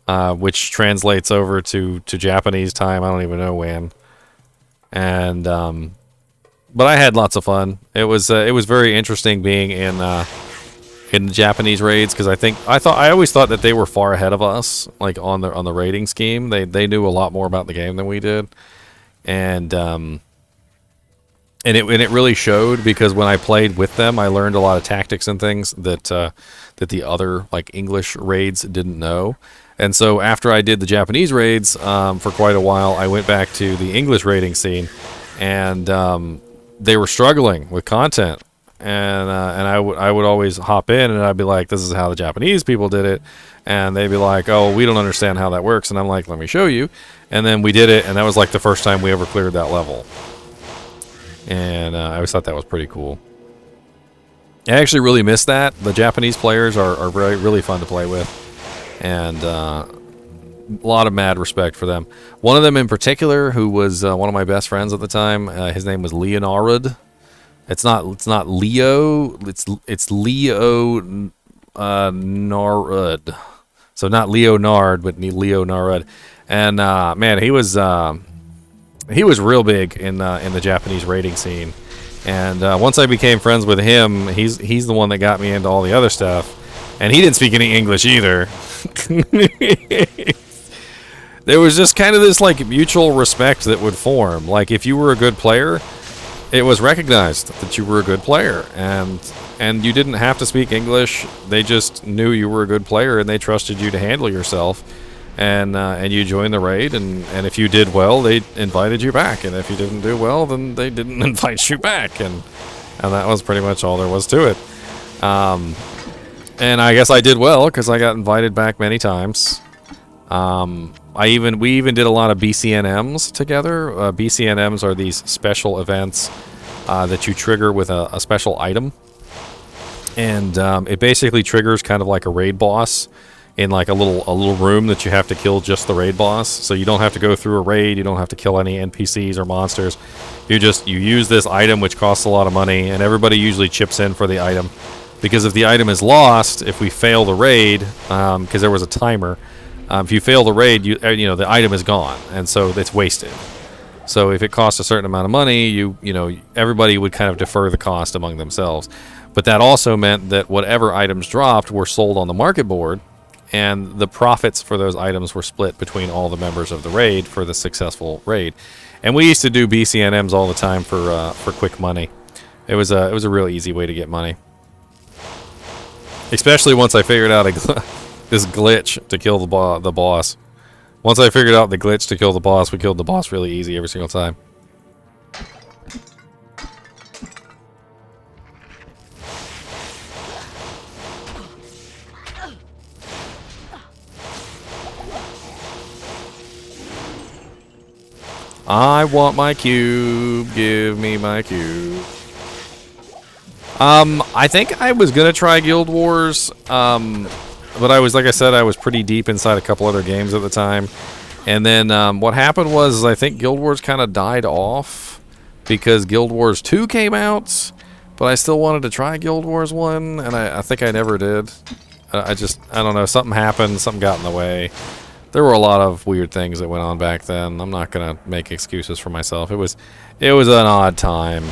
which translates over to Japanese time. I don't even know when. And but I had lots of fun. It was very interesting being in the Japanese raids, because I always thought that they were far ahead of us, like on the raiding scheme. They knew a lot more about the game than we did, and it really showed, because when I played with them, I learned a lot of tactics and things that the other like English raids didn't know. And so after I did the Japanese raids for quite a while, I went back to the English raiding scene, and they were struggling with content. And I would always hop in, and I'd be like, this is how the Japanese people did it. And they'd be like, oh, we don't understand how that works. And I'm like, let me show you. And then we did it, and that was like the first time we ever cleared that level. And I always thought that was pretty cool. I actually really miss that. The Japanese players are really fun to play with. And a lot of mad respect for them. One of them in particular, who was one of my best friends at the time, his name was Leonard. It's not Leo. It's Leo Narud. So not Leonard, but Leo Narud. And man, he was real big in the Japanese raiding scene. And once I became friends with him, he's the one that got me into all the other stuff. And he didn't speak any English either. There was just kind of this like mutual respect that would form. Like if you were a good player, it was recognized that you were a good player, and you didn't have to speak English. They just knew you were a good player, and they trusted you to handle yourself. And you joined the raid, and if you did well, they invited you back, and if you didn't do well, then they didn't invite you back, and that was pretty much all there was to it. And I guess I did well, because I got invited back many times. We even did a lot of BCNMs together. BCNMs are these special events that you trigger with a special item, and it basically triggers kind of like a raid boss in like a little room that you have to kill just the raid boss. So you don't have to go through a raid. You don't have to kill any NPCs or monsters. You use this item, which costs a lot of money, and everybody usually chips in for the item, because if the item is lost, if we fail the raid, because there was a timer. If you fail the raid, the item is gone, and so it's wasted. So if it costs a certain amount of money, everybody would kind of defer the cost among themselves. But that also meant that whatever items dropped were sold on the market board, and the profits for those items were split between all the members of the raid for the successful raid. And we used to do BCNMs all the time for quick money. It was a real easy way to get money, especially once I figured out this glitch to kill the boss. Once I figured out the glitch to kill the boss, we killed the boss really easy every single time. I want my cube. Give me my cube. I think I was gonna try Guild Wars, but I was, like I said, I was pretty deep inside a couple other games at the time. And then what happened was I think Guild Wars kind of died off because Guild Wars 2 came out, but I still wanted to try Guild Wars 1, and I think I never did. I don't know, something happened, something got in the way. There were a lot of weird things that went on back then. I'm not gonna make excuses for myself. It was an odd time.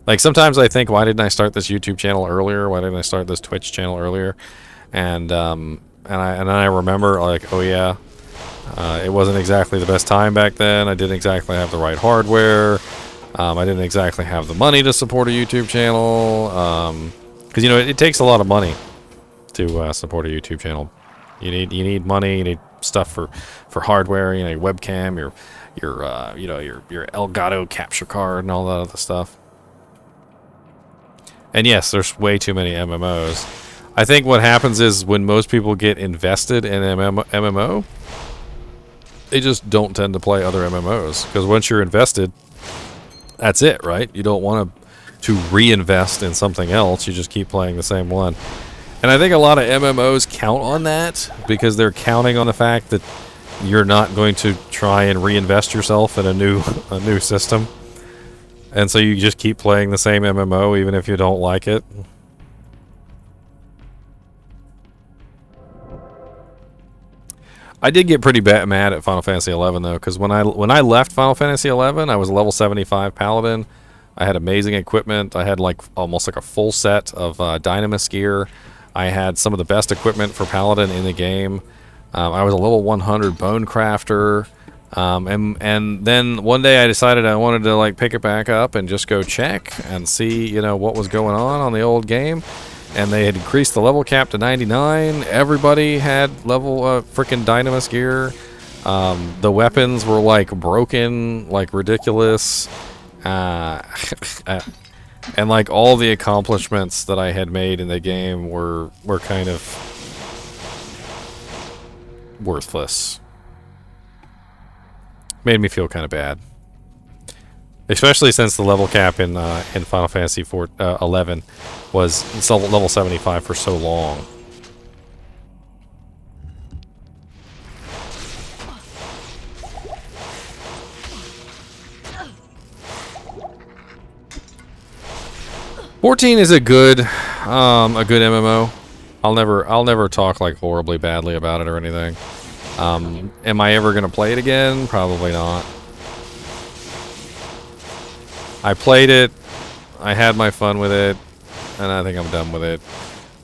Like, sometimes I think, why didn't I start this YouTube channel earlier? Why didn't I start this Twitch channel earlier? And I remember, like, oh yeah, it wasn't exactly the best time back then. I didn't exactly have the right hardware. I didn't exactly have the money to support a YouTube channel. Because, you know, it takes a lot of money to support a YouTube channel. You need money. You need stuff for hardware. You know, your webcam, your Elgato capture card, and all that other stuff. And yes, there's way too many MMOs. I think what happens is when most people get invested in MMO, they just don't tend to play other MMOs, because once you're invested, that's it, right? You don't want to reinvest in something else. You just keep playing the same one. And I think a lot of MMOs count on that because they're counting on the fact that you're not going to try and reinvest yourself in a new system. And so you just keep playing the same MMO even if you don't like it. I did get pretty mad at Final Fantasy XI though, because when I left Final Fantasy XI, I was a level 75 Paladin. I had amazing equipment. I had almost like a full set of Dynamis gear. I had some of the best equipment for Paladin in the game. I was a level 100 Bone Crafter. And then one day I decided I wanted to pick it back up and just go check and see, you know, what was going on the old game. And they had increased the level cap to 99. Everybody had level freaking Dynamis gear. The weapons were broken, ridiculous. And all the accomplishments that I had made in the game were kind of worthless. Made me feel kind of bad, especially since the level cap in Final Fantasy 11 was level 75 for so long. '14 is a good MMO. I'll never talk horribly badly about it or anything. Am I ever gonna play it again? Probably not. I played it, I had my fun with it, and I think I'm done with it.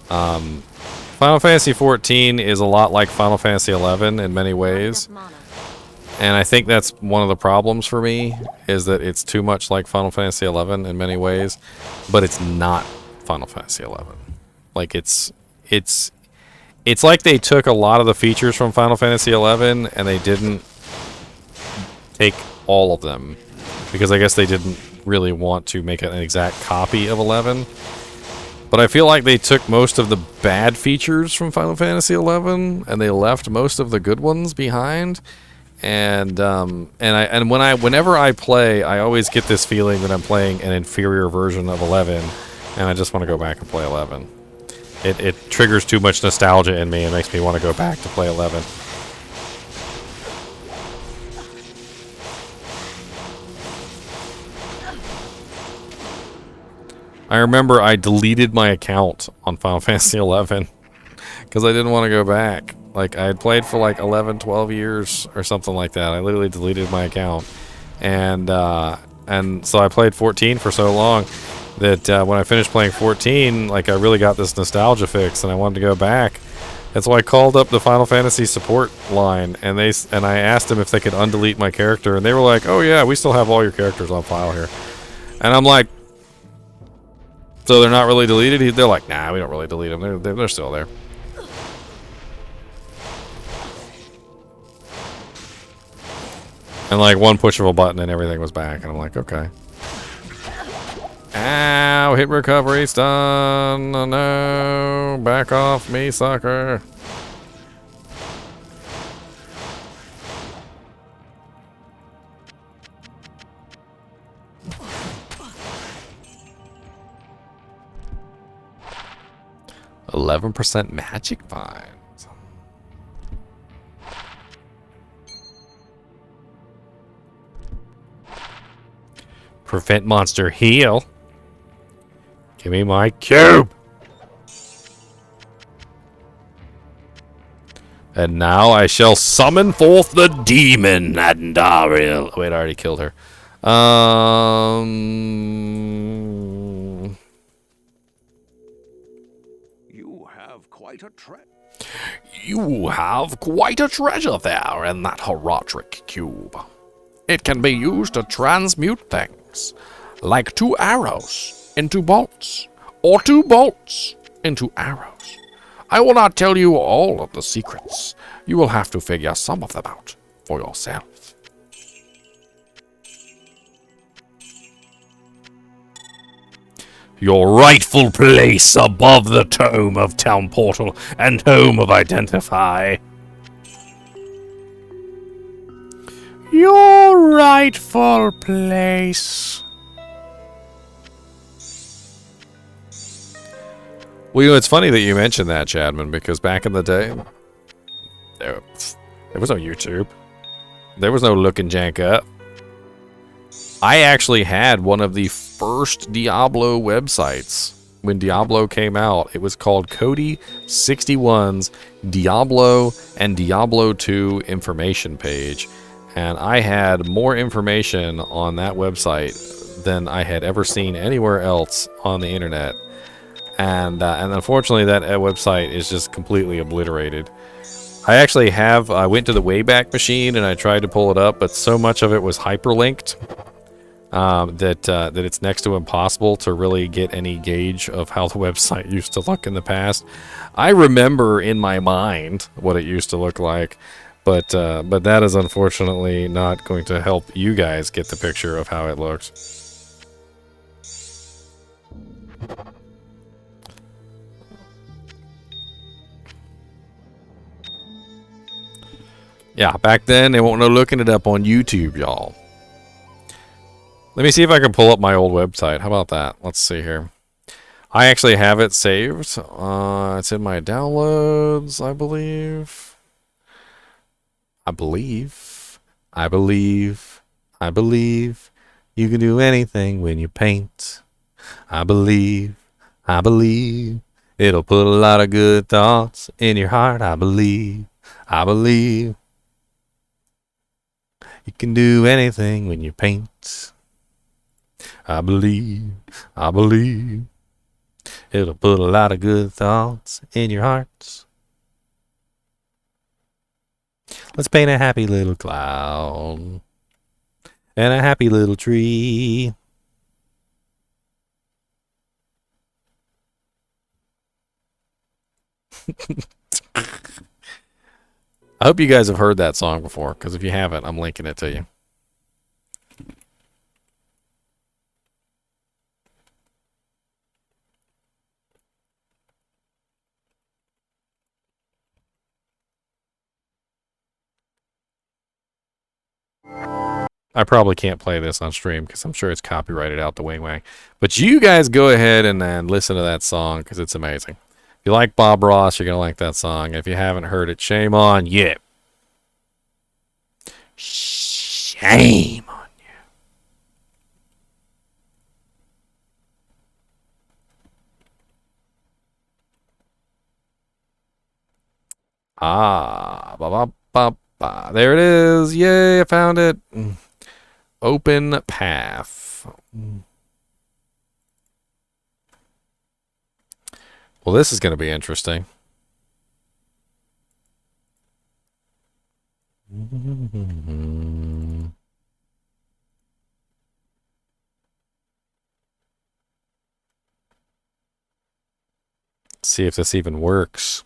Final Fantasy 14 is a lot like Final Fantasy 11 in many ways. And I think that's one of the problems for me, is that it's too much like Final Fantasy 11 in many ways, but it's not Final Fantasy 11. It's like they took a lot of the features from Final Fantasy 11 and they didn't take all of them, because I guess they didn't really want to make an exact copy of 11. But I feel like they took most of the bad features from Final Fantasy 11 and they left most of the good ones behind. And whenever I play, I always get this feeling that I'm playing an inferior version of 11, and I just want to go back and play 11. It triggers too much nostalgia in me and makes me want to go back to play 11. I remember I deleted my account on Final Fantasy 11 because I didn't want to go back. I had played for 11, 12 years or something like that. I literally deleted my account. And so I played 14 for so long that when I finished playing 14, I really got this nostalgia fix and I wanted to go back. And so I called up the Final Fantasy support line, and I asked them if they could undelete my character, and they were like, "Oh yeah, we still have all your characters on file here." And I'm like, "So they're not really deleted?" They're like, "Nah, we don't really delete them. They're still there." And like one push of a button and everything was back, and I'm like, "Okay." Ow, hit recovery stun. Oh, no, back off me, sucker. %magic vines. Prevent monster heal. Give me my cube. And now I shall summon forth the demon and Daril. Wait, I already killed her. You have quite a treasure. You have quite a treasure there in that Heraldric cube. It can be used to transmute things, like 2 arrows into bolts, or 2 bolts into arrows. I will not tell you all of the secrets. You will have to figure some of them out for yourself. Your rightful place above the Tome of Town Portal and Home of Identify. Your rightful place. Well, you know, it's funny that you mentioned that, Chadman, because back in the day, there was no YouTube. There was no Look and Jank Up. I actually had one of the first Diablo websites. When Diablo came out, it was called Cody 61's Diablo and Diablo 2 information page. And I had more information on that website than I had ever seen anywhere else on the internet. And unfortunately, that website is just completely obliterated. I actually I went to the Wayback Machine and I tried to pull it up, but so much of it was hyperlinked that it's next to impossible to really get any gauge of how the website used to look in the past. I remember in my mind what it used to look like, but that is unfortunately not going to help you guys get the picture of how it looks. Yeah, back then they won't know looking it up on YouTube, y'all. Let me see if I can pull up my old website. How about that? Let's see here. I actually have it saved. It's in my downloads, I believe. I believe you can do anything when you paint. I believe it'll put a lot of good thoughts in your heart. I believe you can do anything when you paint. I believe it'll put a lot of good thoughts in your hearts. Let's paint a happy little cloud and a happy little tree. I hope you guys have heard that song before, because if you haven't, I'm linking it to you. I probably can't play this on stream because I'm sure it's copyrighted out the wang. But you guys go ahead and listen to that song because it's amazing. If you like Bob Ross, you're going to like that song. If you haven't heard it, shame on you. Shame on you. Ah, ba ba ba ba. There it is. Yay, I found it. Open path. Well, this is going to be interesting. see if this even works.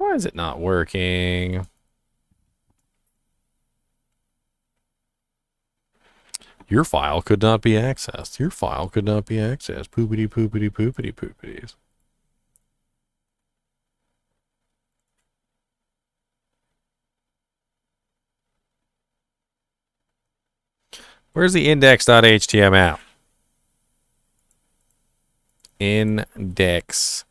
Why is it not working? Your file could not be accessed. Your file could not be accessed. Poopity poopity poopity poopities. Where's the index.html? Index.html.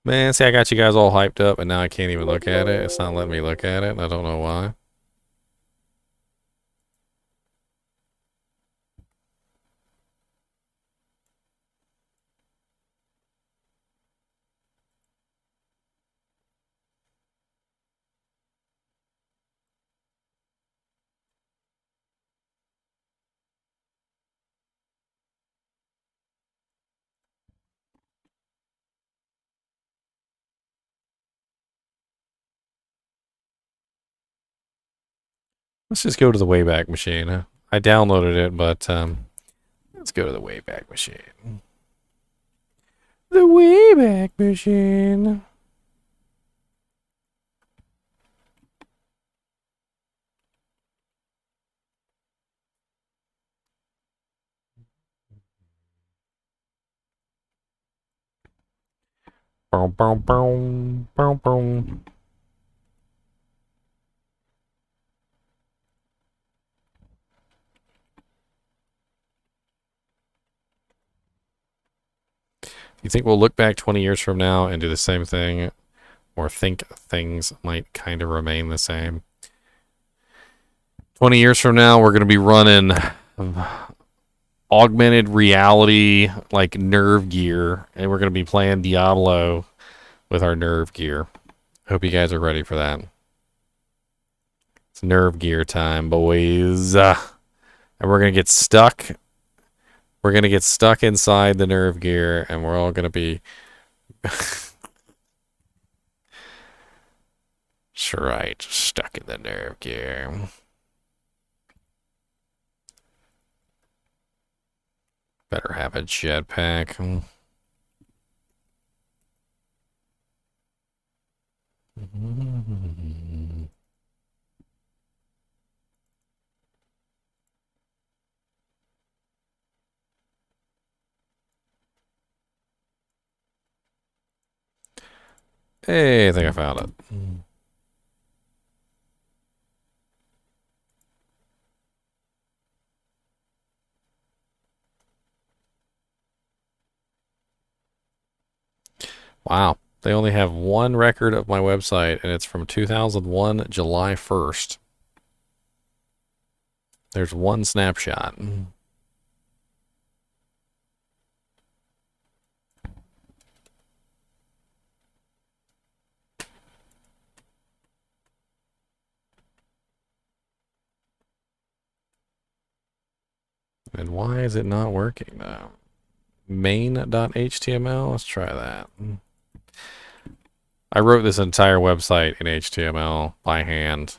Man, see, I got you guys all hyped up, and now I can't even look at it. It's not letting me look at it, and I don't know why. Let's just go to the Wayback Machine. I downloaded it, but let's go to the Wayback Machine. The Wayback Machine. Boom, boom, boom, boom, boom. You think we'll look back 20 years from now and do the same thing, or think things might kind of remain the same? 20 years from now, we're going to be running augmented reality, like nerve gear, and we're going to be playing Diablo with our nerve gear. Hope you guys are ready for that. It's nerve gear time, boys. And we're going to get stuck. We're going to get stuck inside the nerve gear, and we're all going to be... That's right, stuck in the nerve gear. Better have a jetpack. Hey, I think I found it. Wow. They only have one record of my website, and it's from 2001, July 1st. There's one snapshot. And why is it not working, though? Main.html? Let's try that. I wrote this entire website in HTML by hand.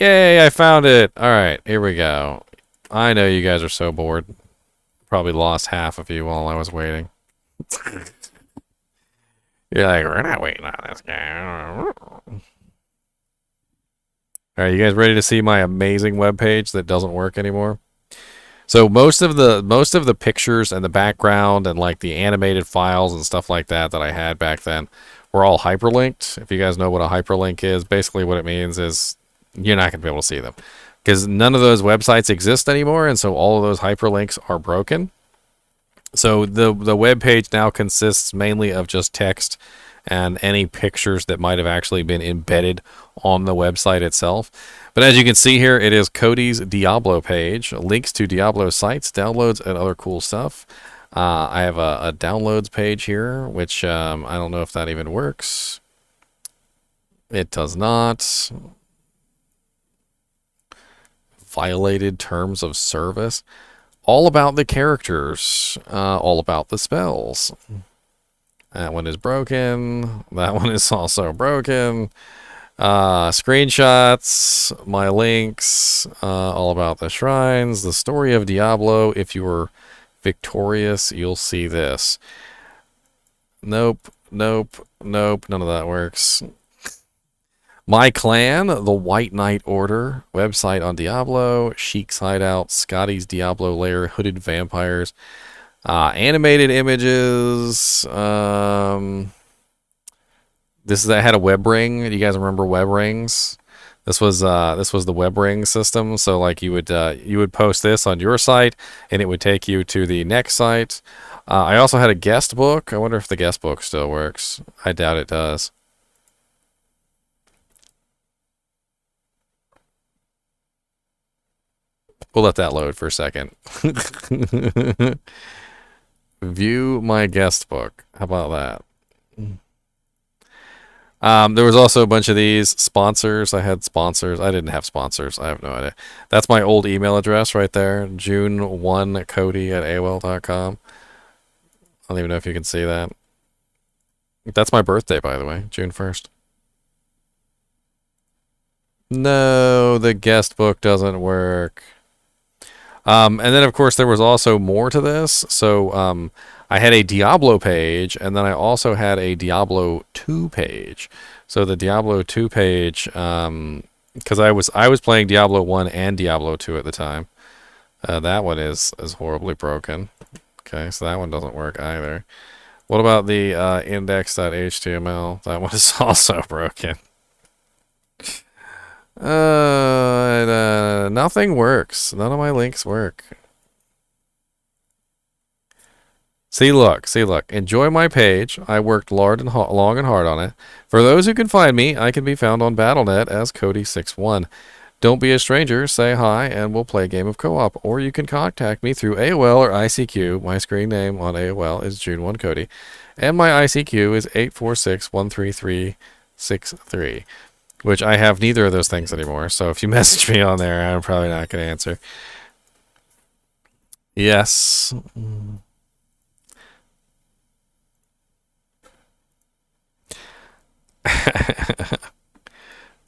Yay, I found it! Alright, here we go. I know you guys are so bored. Probably lost half of you while I was waiting. You're like, we're not waiting on this guy. Alright, you guys ready to see my amazing webpage that doesn't work anymore? So most of the pictures and the background and like the animated files and stuff like that I had back then were all hyperlinked. If you guys know what a hyperlink is, basically what it means is you're not going to be able to see them because none of those websites exist anymore, and so all of those hyperlinks are broken. So the web page now consists mainly of just text and any pictures that might have actually been embedded on the website itself. But as you can see here, it is Cody's Diablo page, links to Diablo sites, downloads, and other cool stuff. I have a downloads page here, which I don't know if that even works. It does not. Violated terms of service. All about the characters, all about the spells. That one is broken. That one is also broken. Screenshots, my links, all about the shrines, the story of Diablo. If you were victorious, you'll see this. Nope, nope, nope. None of that works. My clan, the White Knight Order, website on Diablo, Sheik's Hideout, Scotty's Diablo Lair, Hooded Vampires, animated images. This had a web ring. Do you guys remember web rings? This was the web ring system. So like you would post this on your site, and it would take you to the next site. I also had a guest book. I wonder if the guest book still works. I doubt it does. We'll let that load for a second. View my guest book. How about that? There was also a bunch of these sponsors. I had sponsors. I didn't have sponsors. I have no idea. That's my old email address right there. June1cody@aol.com. I don't even know if you can see that. That's my birthday, by the way. June 1st. No, the guest book doesn't work. And then, of course, there was also more to this. So I had a Diablo page, and then I also had a Diablo 2 page. So the Diablo 2 page, because I was playing Diablo 1 and Diablo 2 at the time. That one is horribly broken. Okay, so that one doesn't work either. What about the index.html? That one is also broken. Nothing works. None of my links work. See, look. Enjoy my page. I worked long and hard on it. For those who can find me, I can be found on Battle.net as Cody61. Don't be a stranger. Say hi, and we'll play a game of co-op. Or you can contact me through AOL or ICQ. My screen name on AOL is June1Cody, and my ICQ is 846-13363. Which I have neither of those things anymore. So if you message me on there, I'm probably not going to answer. Yes.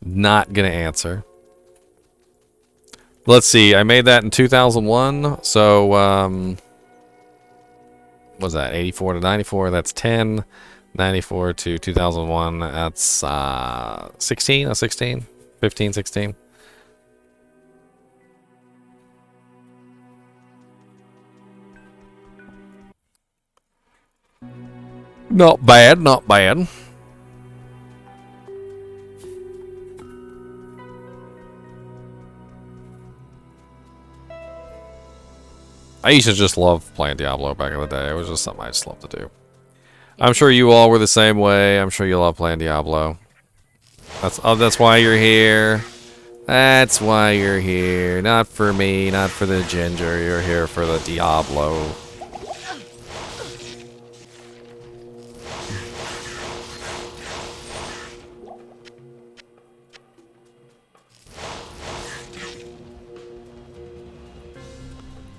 Not going to answer. Let's see. I made that in 2001. So, what was that? 84 to 94. That's 10. 94 to 2001, that's 16, 15, 16. Not bad, not bad. I used to just love playing Diablo back in the day. It was just something I just loved to do. I'm sure you all were the same way. I'm sure you love playing Diablo. That's why you're here. That's why you're here. Not for me, not for the ginger. You're here for the Diablo.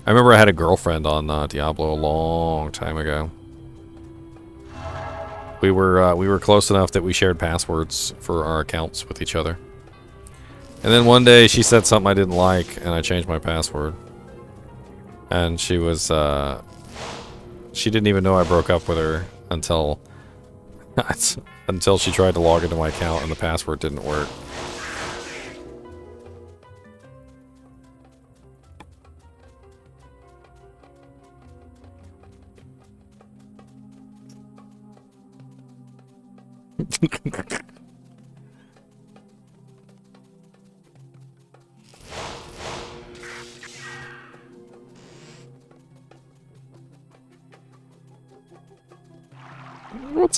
I remember I had a girlfriend on Diablo a long time ago. We were close enough that we shared passwords for our accounts with each other. And then one day she said something I didn't like, and I changed my password. And she was she didn't even know I broke up with her until until she tried to log into my account and the password didn't work. What's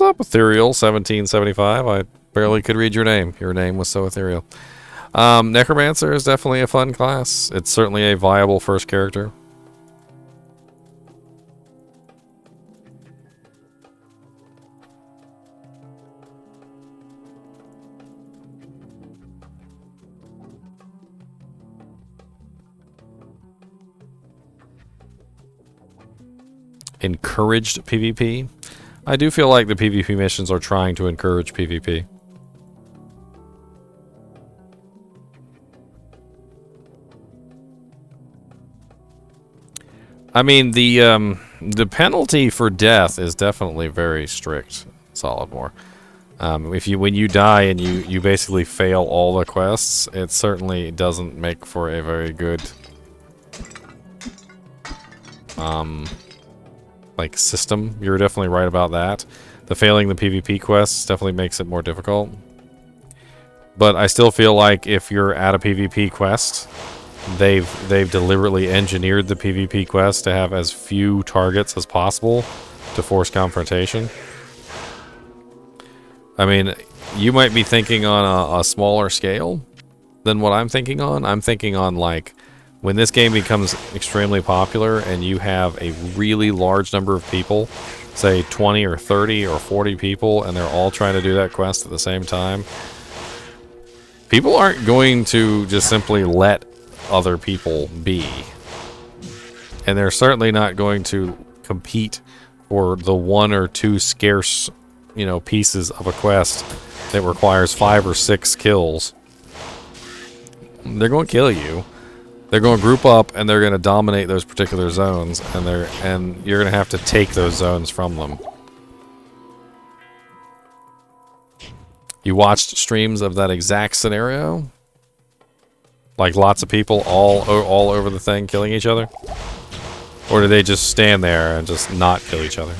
up, Ethereal 1775? I barely could read your name. Your name was so ethereal. Necromancer is definitely a fun class. It's certainly a viable first character. Encouraged PvP. I do feel like the PvP missions are trying to encourage PvP. I mean, the penalty for death is definitely very strict, Solidmore. When you die and you basically fail all the quests, it certainly doesn't make for a very good like system. You're definitely right about that. The failing the PvP quests definitely makes it more difficult. But I still feel like if you're at a PvP quest, they've deliberately engineered the PvP quest to have as few targets as possible to force confrontation. I mean, you might be thinking on a smaller scale than what I'm thinking on. I'm thinking on, like, when this game becomes extremely popular and you have a really large number of people, say 20 or 30 or 40 people, and they're all trying to do that quest at the same time, people aren't going to just simply let other people be. And they're certainly not going to compete for the one or two scarce, you know, pieces of a quest that requires 5 or 6 kills. They're going to kill you. They're going to group up and they're going to dominate those particular zones, and you're going to have to take those zones from them. You watched streams of that exact scenario? Like lots of people all over the thing killing each other? Or do they just stand there and just not kill each other?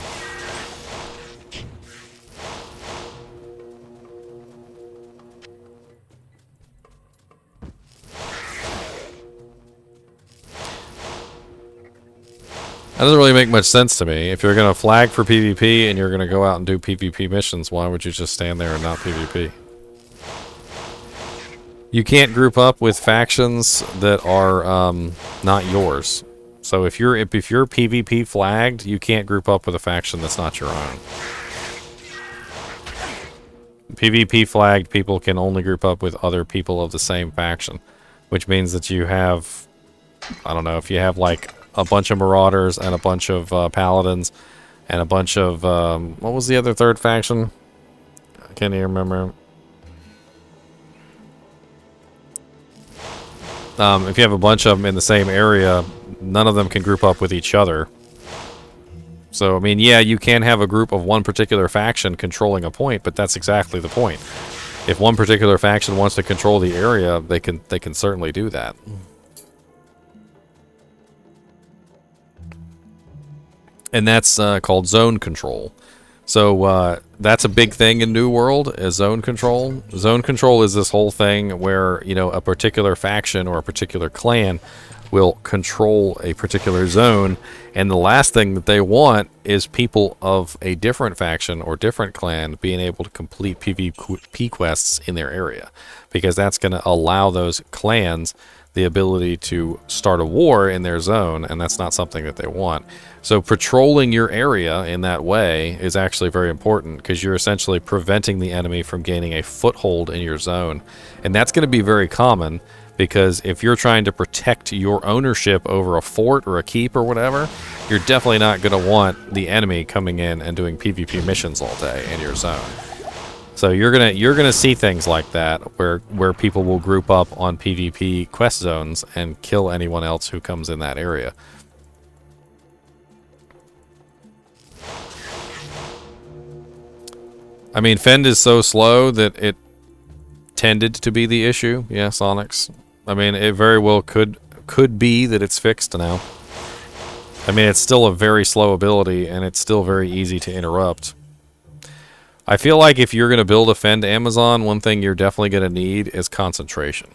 That doesn't really make much sense to me. If you're going to flag for PvP and you're going to go out and do PvP missions, why would you just stand there and not PvP? You can't group up with factions that are not yours. So if you're PvP flagged, you can't group up with a faction that's not your own. PvP flagged people can only group up with other people of the same faction, which means that you have, I don't know, if you have like a bunch of Marauders and a bunch of Paladins and a bunch of, what was the other third faction? I can't even remember. If you have a bunch of them in the same area, none of them can group up with each other. So, I mean, yeah, you can have a group of one particular faction controlling a point, but that's exactly the point. If one particular faction wants to control the area, they can certainly do that. And that's called zone control. So that's a big thing in New World, is zone control. Zone control is this whole thing where, you know, a particular faction or a particular clan will control a particular zone, and the last thing that they want is people of a different faction or different clan being able to complete PvP quests in their area, because that's going to allow those clans the ability to start a war in their zone, and that's not something that they want. So patrolling your area in that way is actually very important, because you're essentially preventing the enemy from gaining a foothold in your zone. And that's going to be very common, because if you're trying to protect your ownership over a fort or a keep or whatever, you're definitely not going to want the enemy coming in and doing PvP missions all day in your zone. So you're gonna see things like that where people will group up on PvP quest zones and kill anyone else who comes in that area. I mean, Fend is so slow that it tended to be the issue. Yes, Onyx. I mean, it very well could be that it's fixed now. I mean, it's still a very slow ability, and it's still very easy to interrupt. I feel like if you're going to build a Fend Amazon, one thing you're definitely going to need is concentration.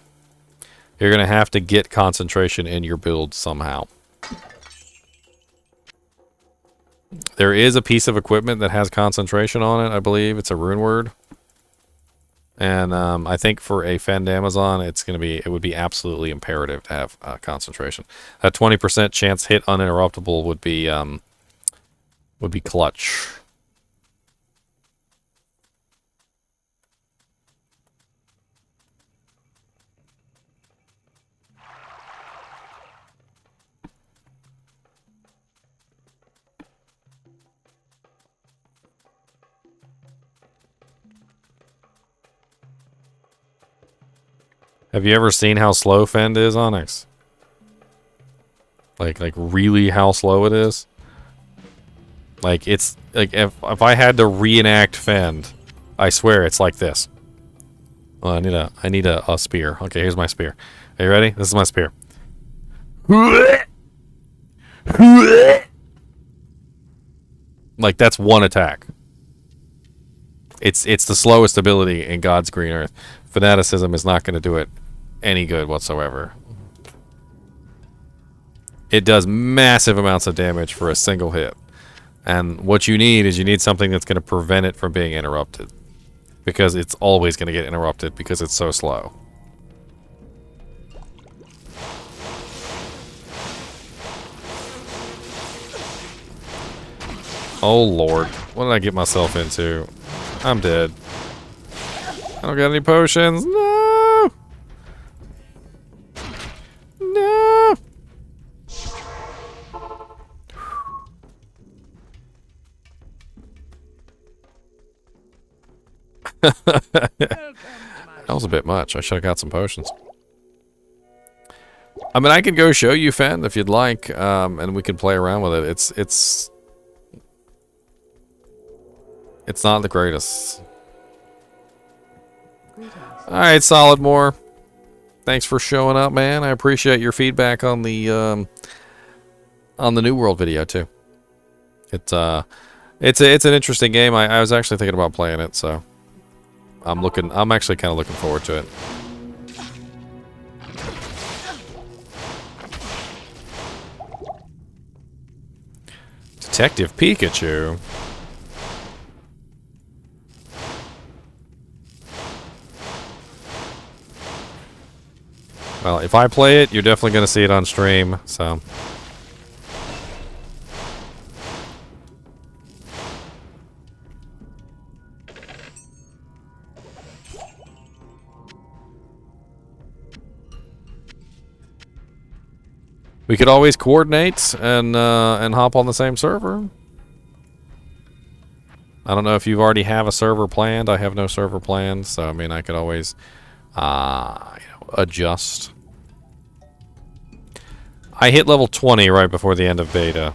You're going to have to get concentration in your build somehow. There is a piece of equipment that has concentration on it, I believe. It's a rune word. And I think for a Fend Amazon, it would be absolutely imperative to have concentration. A 20% chance hit uninterruptible would be clutch. Have you ever seen how slow Fend is, Onyx? Like really how slow it is? Like, it's like if I had to reenact Fend, I swear it's like this. Well, I need a spear. Okay, here's my spear. Are you ready? This is my spear. Like, that's one attack. It's the slowest ability in God's green earth. Fanaticism is not going to do it any good whatsoever. It does massive amounts of damage for a single hit. And what you need is something that's going to prevent it from being interrupted. Because it's always going to get interrupted because it's so slow. Oh lord, what did I get myself into? I'm dead. I don't got any potions. No! No! That was a bit much. I should have got some potions. I mean, I could go show you Fend if you'd like, and we could play around with it. It's not the greatest. Alright, Solidmore. Thanks for showing up, man. I appreciate your feedback on the New World video too. It's an interesting game. I was actually thinking about playing it, so I'm actually kind of looking forward to it. Detective Pikachu. Well, if I play it, you're definitely going to see it on stream, so. We could always coordinate and hop on the same server. I don't know if you already have a server planned. I have no server planned, so I mean I could always adjust. I hit level 20 right before the end of beta.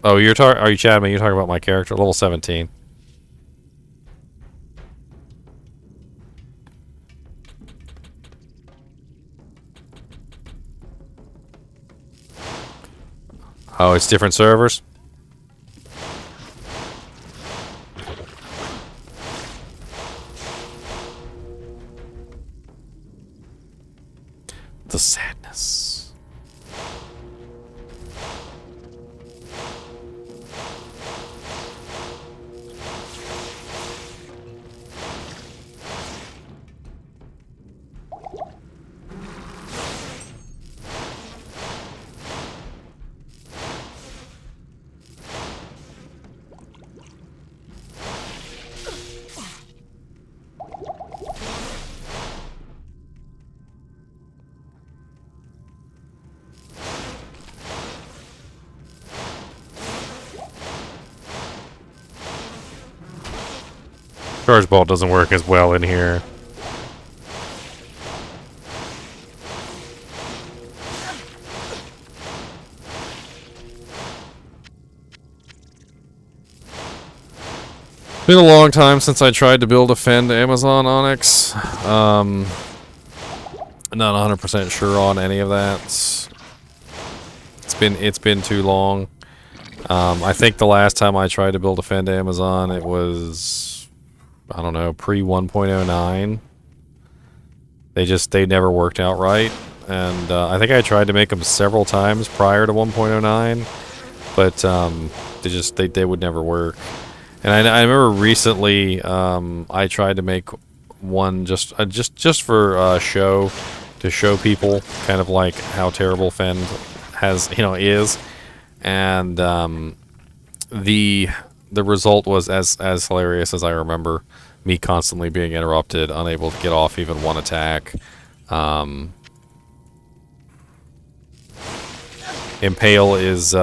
Oh, are you chatting me? You're talking about my character, level 17. Oh, it's different servers? The sadness. Charge ball doesn't work as well in here. Been a long time since I tried to build a Fend Amazon Onyx. Not 100% sure on any of that. It's been too long. I think the last time I tried to build a Fend Amazon, it was I don't know, pre 1.09. They never worked out right, and I think I tried to make them several times prior to 1.09, but they would never work. And I remember recently I tried to make one just for show, to show people kind of like how terrible Fend is, and the result was as hilarious as I remember. Me constantly being interrupted, unable to get off even one attack. Impale is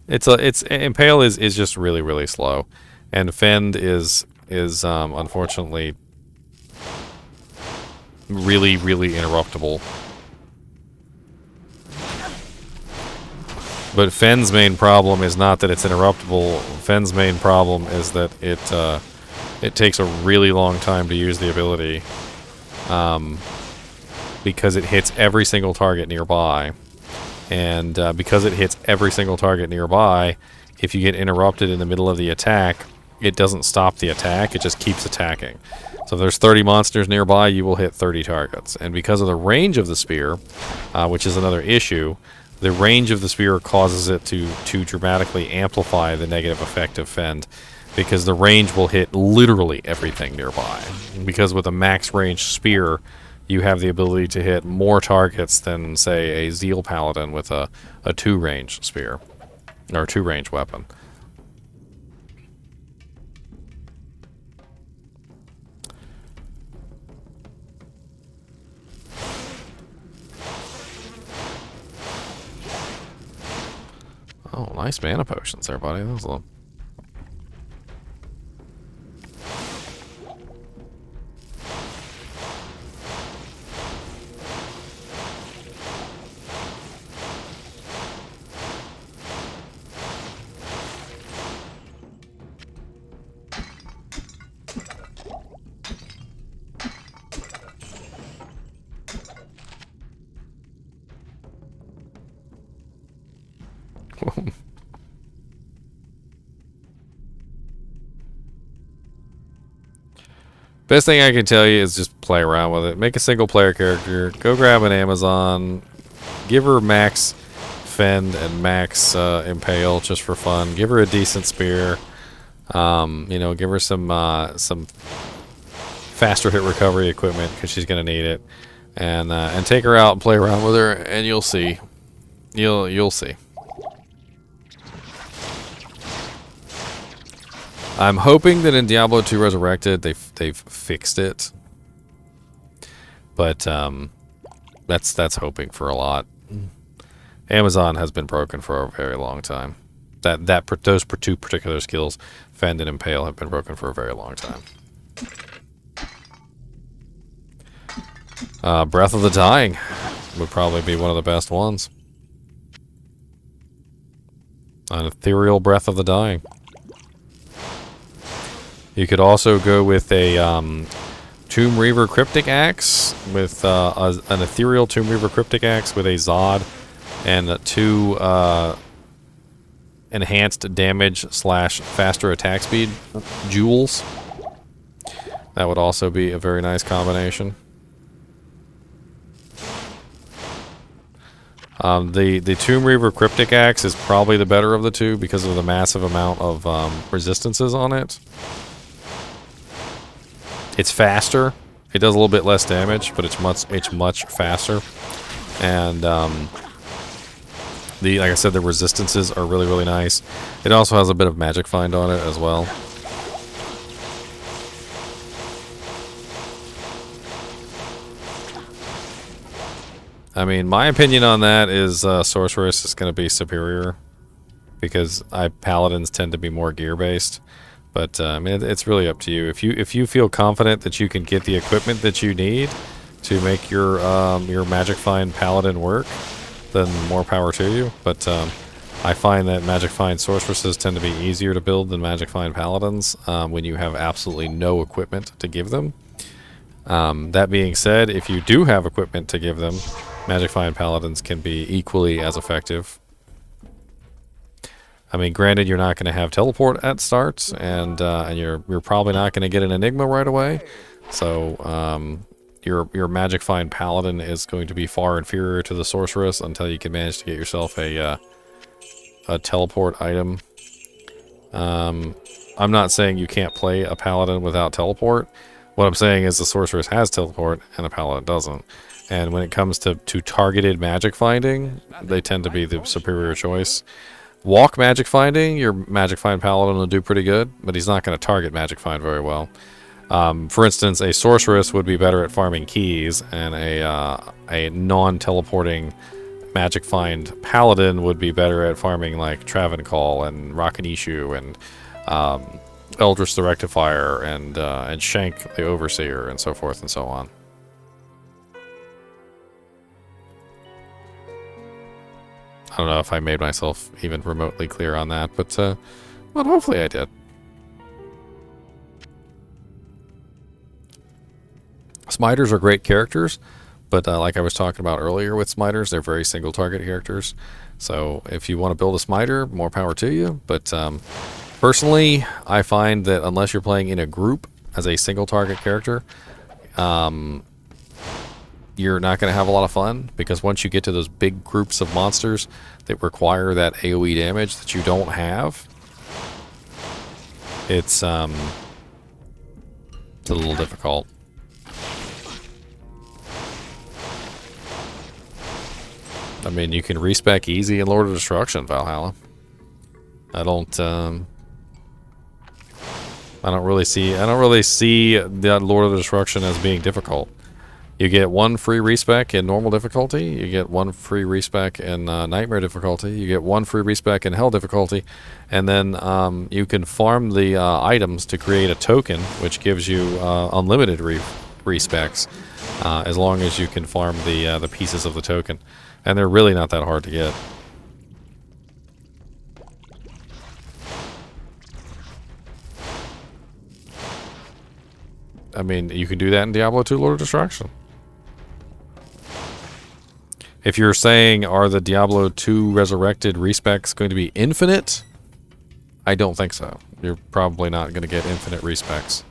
Impale is just really slow, and Fend is unfortunately really interruptible. But Fend's main problem is not that it's interruptible. Fend's main problem is that it takes a really long time to use the ability, because it hits every single target nearby, and because it hits every single target nearby, if you get interrupted in the middle of the attack, it doesn't stop the attack. It just keeps attacking. So if there's 30 monsters nearby, you will hit 30 targets, and because of the range of the spear, which is another issue. The range of the spear causes it to dramatically amplify the negative effect of Fend, because the range will hit literally everything nearby. Because with a max range spear, you have the ability to hit more targets than, say, a Zeal Paladin with a 2-range spear, or a 2-range weapon. Oh, nice mana potions there, buddy. That was a little... Best thing I can tell you is just play around with it. Make a single player character. Go grab an Amazon. Give her max Fend and max Impale just for fun. Give her a decent spear. Give her some faster hit recovery equipment because she's gonna need it. And take her out and play around with her, and you'll see. You'll see. I'm hoping that in Diablo II Resurrected they've fixed it, but that's hoping for a lot. Amazon has been broken for a very long time. Those two particular skills, Fend and Impale, have been broken for a very long time. Breath of the Dying would probably be one of the best ones. An ethereal Breath of the Dying. You could also go with a Tomb Reaver Cryptic Axe, with an ethereal Tomb Reaver Cryptic Axe with a Zod and 2 enhanced damage / faster attack speed jewels. That would also be a very nice combination. The Tomb Reaver Cryptic Axe is probably the better of the two because of the massive amount of resistances on it. It's faster. It does a little bit less damage, but it's much faster. And like I said, the resistances are really nice. It also has a bit of magic find on it as well. I mean, my opinion on that is Sorceress is going to be superior because Paladins tend to be more gear based. But I mean, it's really up to you. If you feel confident that you can get the equipment that you need to make your Magic Find Paladin work, then more power to you. But I find that Magic Find Sorceresses tend to be easier to build than Magic Find Paladins when you have absolutely no equipment to give them. That being said, if you do have equipment to give them, Magic Find Paladins can be equally as effective. I mean, granted, you're not going to have teleport at start, and you're probably not going to get an Enigma right away. So your Magic Find Paladin is going to be far inferior to the Sorceress until you can manage to get yourself a teleport item. I'm not saying you can't play a Paladin without teleport. What I'm saying is the Sorceress has teleport and the Paladin doesn't. And when it comes to targeted magic finding, they tend to be the superior choice. Walk magic finding, your Magic Find Paladin will do pretty good, but he's not going to target magic find very well. For instance, a Sorceress would be better at farming keys, and a non-teleporting Magic Find Paladin would be better at farming like Travancore and Rockanishu and Eldritch the Rectifier and Shank the Overseer and so forth and so on. I don't know if I made myself even remotely clear on that, but hopefully I did. Smiters are great characters, but like I was talking about earlier with Smiters, they're very single target characters. So if you want to build a Smiter, more power to you. But personally, I find that unless you're playing in a group as a single target character, you're not going to have a lot of fun, because once you get to those big groups of monsters that require that AoE damage that you don't have, it's a little difficult. I mean, you can respec easy in Lord of Destruction, Valhalla. I don't really see the Lord of Destruction as being difficult. You get one free respec in normal difficulty, you get one free respec in nightmare difficulty, you get one free respec in hell difficulty, and then you can farm the items to create a token, which gives you unlimited respecs, as long as you can farm the pieces of the token. And they're really not that hard to get. I mean, you can do that in Diablo II Lord of Destruction. If you're saying, are the Diablo II Resurrected respecs going to be infinite? I don't think so. You're probably not going to get infinite respecs.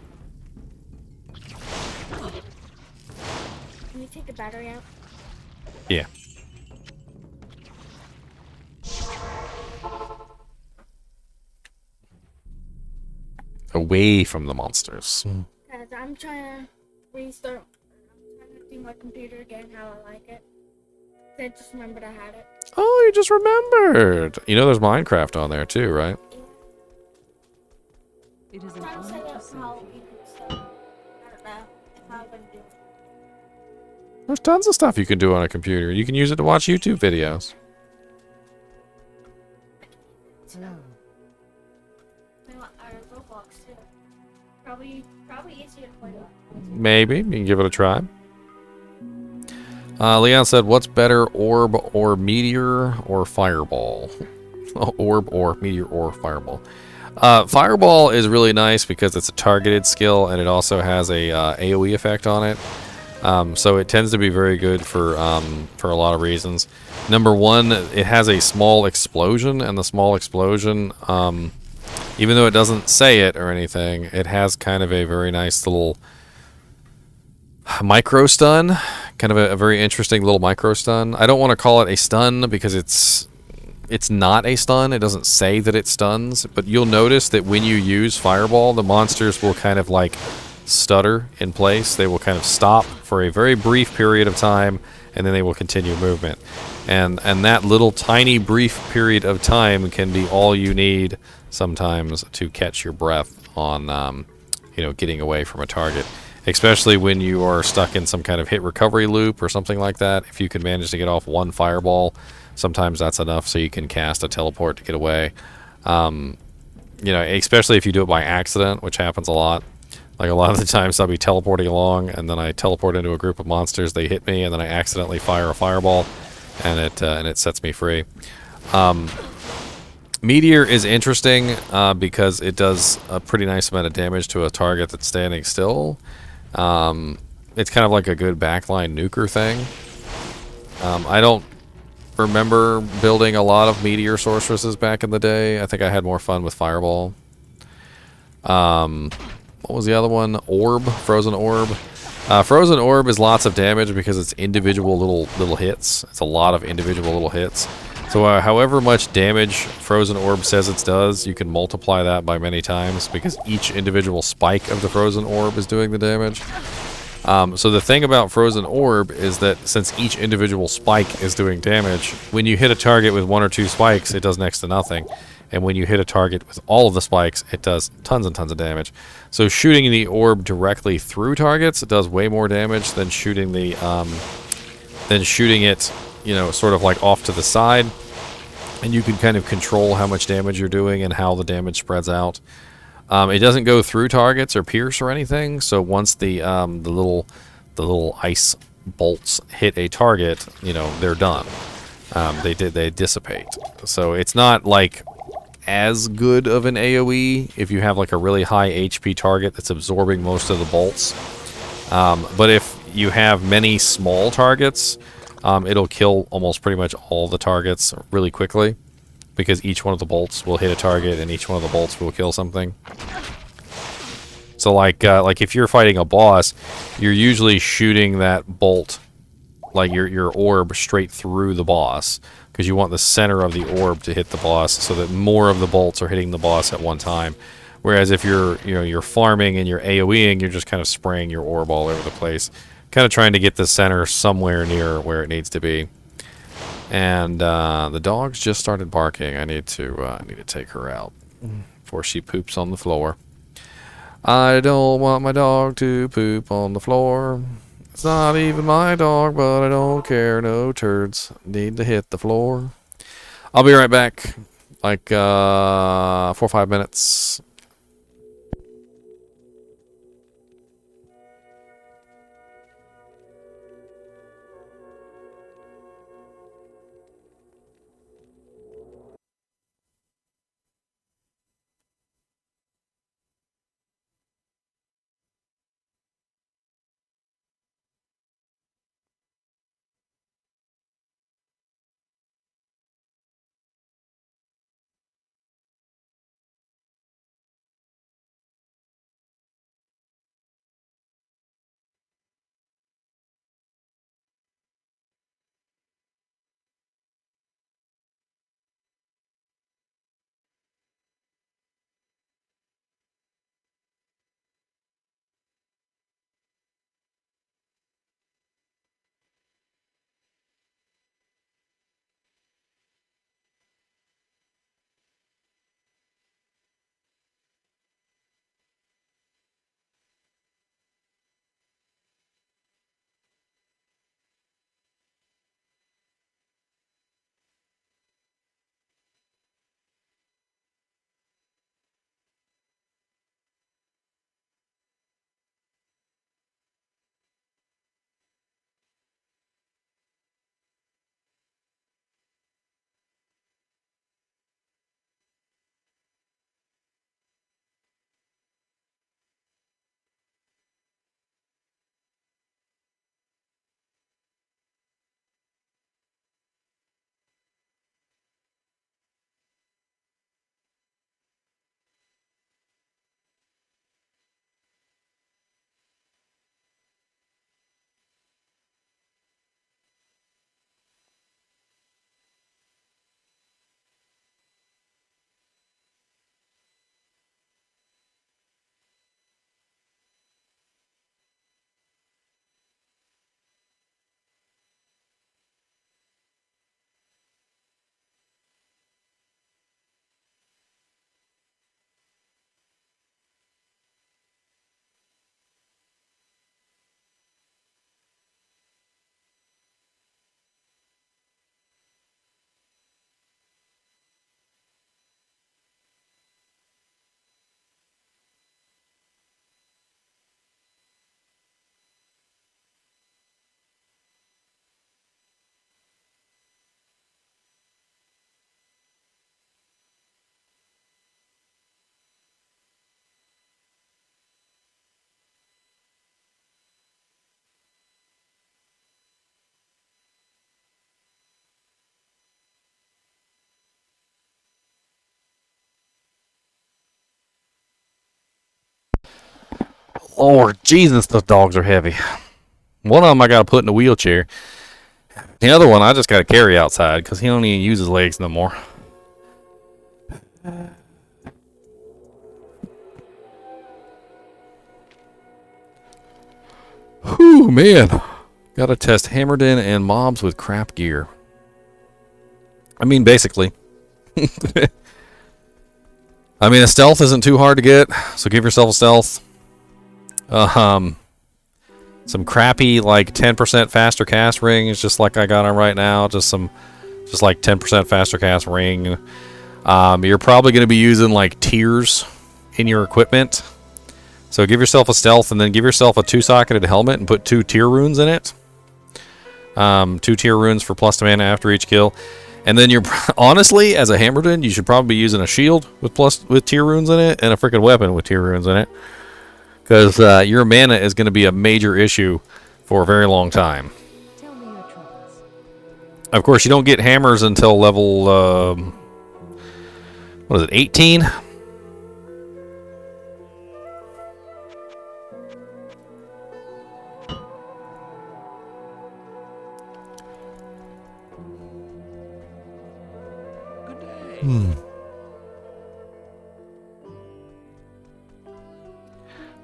Can you take the battery out? Yeah. Away from the monsters. Guys, I'm trying to restart. I'm trying to do my computer again how I like it. I just remembered I had it. Oh, you just remembered. You know there's Minecraft on there too, right? It is an I'm trying to set honor to up serve how you. you can start. I don't know if I'm going to do it. There's tons of stuff you can do on a computer. You can use it to watch YouTube videos. Hello. Roblox too. Probably easier to play with. Maybe. You can give it a try. Leon said, what's better, orb or meteor or fireball? Orb or meteor or fireball. Fireball is really nice because it's a targeted skill and it also has a AoE effect on it. So it tends to be very good for a lot of reasons. Number one, it has a small explosion, and the small explosion, even though it doesn't say it or anything, it has kind of a very nice little micro stun, kind of a very interesting little micro stun. I don't want to call it a stun because it's not a stun. It doesn't say that it stuns, but you'll notice that when you use Fireball, the monsters will kind of like stutter in place. They will kind of stop for a very brief period of time, and then they will continue movement. And that little tiny brief period of time can be all you need sometimes to catch your breath on, getting away from a target. Especially when you are stuck in some kind of hit recovery loop or something like that. If you can manage to get off one fireball, sometimes that's enough so you can cast a teleport to get away. Especially if you do it by accident, which happens a lot. Like a lot of the times I'll be teleporting along and then I teleport into a group of monsters, they hit me, and then I accidentally fire a fireball and it sets me free. Meteor is interesting because it does a pretty nice amount of damage to a target that's standing still. It's kind of like a good backline nuker thing. I remember building a lot of meteor sorceresses back in the day. I think I had more fun with fireball. What was the other one? Orb, frozen orb. Frozen orb is lots of damage because it's individual little hits. It's a lot of individual little hits. So however much damage frozen orb says it does, you can multiply that by many times because each individual spike of the frozen orb is doing the damage. So the thing about frozen orb is that since each individual spike is doing damage, when you hit a target with 1 or 2 spikes, it does next to nothing. And when you hit a target with all of the spikes, it does tons and tons of damage. So shooting the orb directly through targets, it does way more damage than shooting the it, you know, sort of like off to the side. And you can kind of control how much damage you're doing and how the damage spreads out. It doesn't go through targets or pierce or anything. So once the little ice bolts hit a target, you know, they're done. They dissipate. So it's not like as good of an AoE if you have like a really high HP target that's absorbing most of the bolts. But if you have many small targets, it'll kill almost pretty much all the targets really quickly because each one of the bolts will hit a target and each one of the bolts will kill something. So like if you're fighting a boss, you're usually shooting that bolt, like your orb, straight through the boss because you want the center of the orb to hit the boss so that more of the bolts are hitting the boss at one time. Whereas if you're farming and you're AoEing, you're just kind of spraying your orb all over the place, kind of trying to get the center somewhere near where it needs to be. And the dog's just started barking. I need to take her out before she poops on the floor. I don't want my dog to poop on the floor. It's not even my dog, but I don't care. No turds need to hit the floor. I'll be right back. Like 4 or 5 minutes. Lord Jesus, those dogs are heavy. One of them I got to put in a wheelchair. The other one I just got to carry outside because he don't even use his legs no more. Whew, man. Got to test hammered in and mobs with crap gear. I mean, basically. I mean, a stealth isn't too hard to get, so give yourself a stealth. Some crappy, like, 10% faster cast ring is just like I got on right now. Just like 10% faster cast ring. You're probably going to be using, like, tiers in your equipment. So give yourself a stealth and then give yourself a 2-socketed helmet and put 2 tier runes in it. 2 tier runes for plus mana after each kill. And then you're honestly, as a Hammerden, you should probably be using a shield with tier runes in it and a freaking weapon with tier runes in it, because your mana is going to be a major issue for a very long time. Tell me your troubles. Of course, you don't get hammers until level what is it, 18?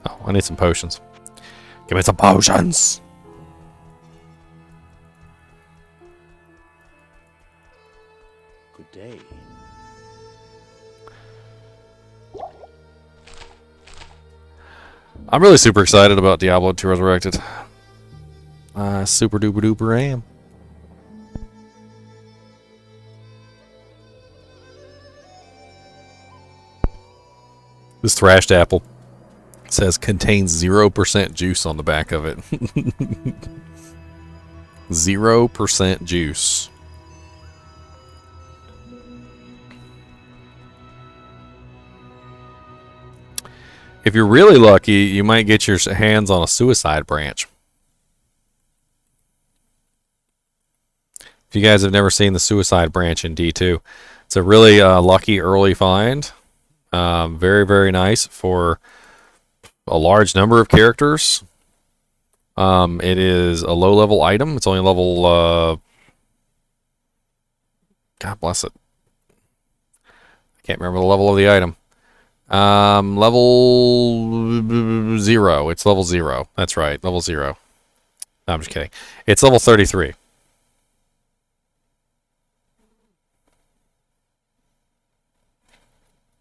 Oh, I need some potions. Give me some potions. Good day. I'm really super excited about Diablo II Resurrected. Super duper duper am. This thrashed apple says contains 0% juice on the back of it. 0% juice. If you're really lucky, you might get your hands on a suicide branch. If you guys have never seen the suicide branch in D2, it's a really lucky early find. Very, very nice for a large number of characters. It is a low-level item. It's only level... God bless it. I can't remember the level of the item. Level 0. It's level 0. That's right, level 0. No, I'm just kidding. It's level 33.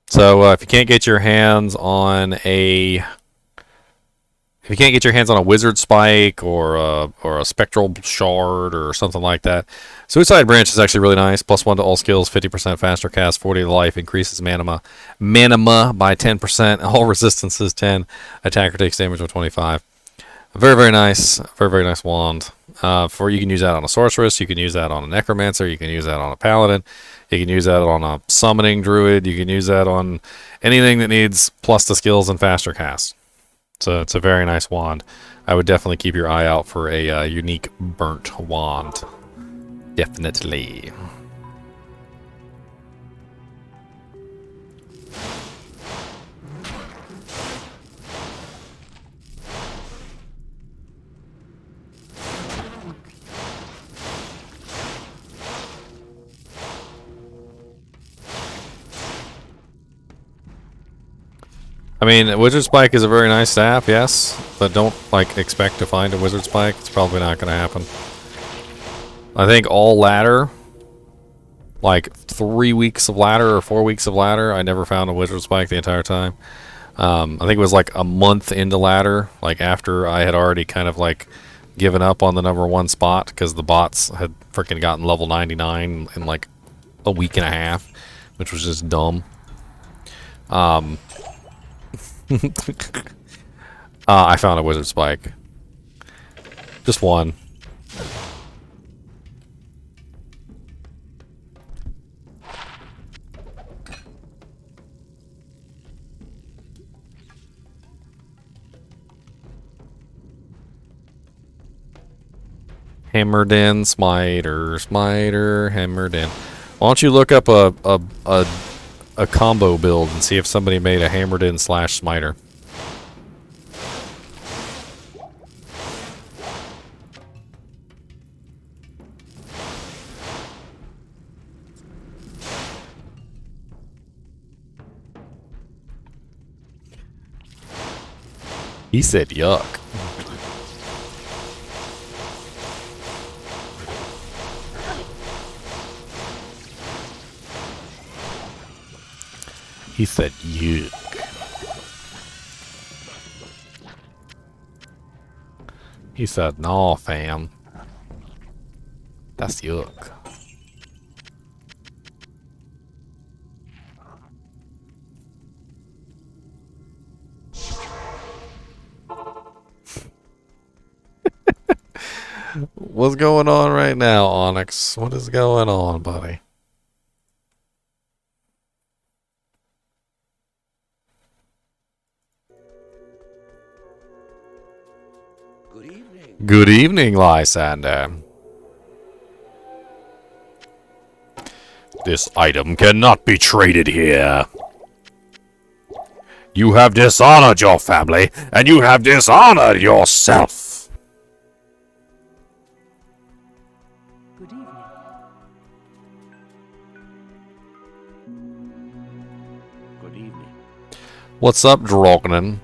So if you can't get your hands on a wizard spike or a spectral shard or something like that, Suicide Branch is actually really nice. +1 to all skills, 50% faster cast, 40 to life, increases mana by 10%, all resistances 10, attacker takes damage with 25. Very, very nice. Very, very nice wand. You can use that on a sorceress, you can use that on a necromancer, you can use that on a paladin, you can use that on a summoning druid, you can use that on anything that needs plus the skills and faster cast. So it's a very nice wand. I would definitely keep your eye out for a unique burnt wand. Definitely. I mean, Wizard Spike is a very nice staff, yes, but don't expect to find a Wizard Spike. It's probably not going to happen. I think all ladder, 3 weeks of ladder or 4 weeks of ladder, I never found a Wizard Spike the entire time. I think it was a month into ladder, after I had already kind of given up on the #1 spot because the bots had freaking gotten level 99 in a week and a half, which was just dumb. I found a Wizard Spike. Just one. Hammered in, smiter, hammered in. Why don't you look up a combo build and see if somebody made a hammered in /smiter. He said yuck. He said yuck. He said, "No, fam. That's yuck." What's going on right now, Onyx? What is going on, buddy? Good evening. Good evening, Lysander. This item cannot be traded here. You have dishonored your family, and you have dishonored yourself. Good evening. Good evening. What's up, Drognan?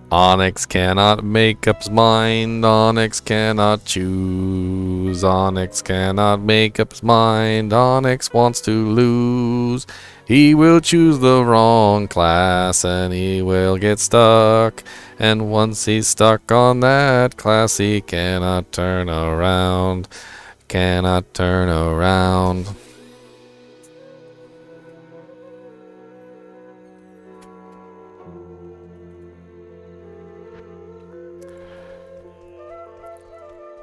Onyx cannot make up his mind. Onyx cannot choose. Onyx cannot make up his mind. Onyx wants to lose. He will choose the wrong class and he will get stuck. And once he's stuck on that class, he cannot turn around. Cannot turn around.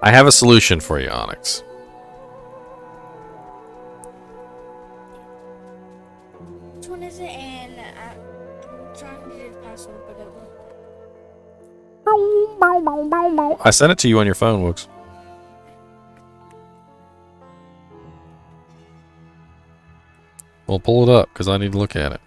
I have a solution for you, Onyx. Which one is it? And I'm trying to get the password, but it won't. I sent it to you on your phone, Wooks. Well, pull it up, because I need to look at it.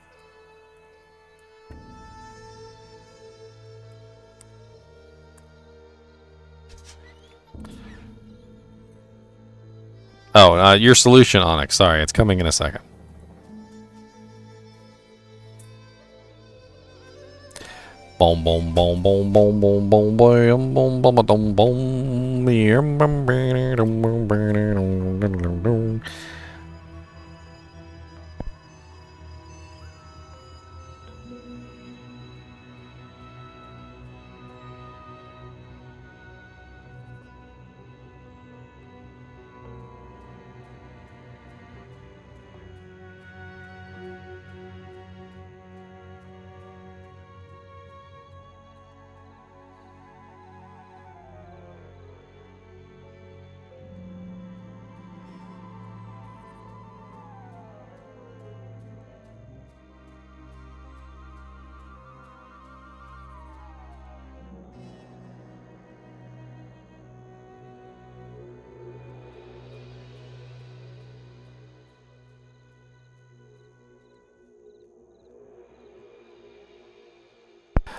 Oh, your solution, Onyx. Sorry, it's coming in a second. Boom, boom, boom, boom, boom, boom, boom, boom, boom, boom, boom, boom.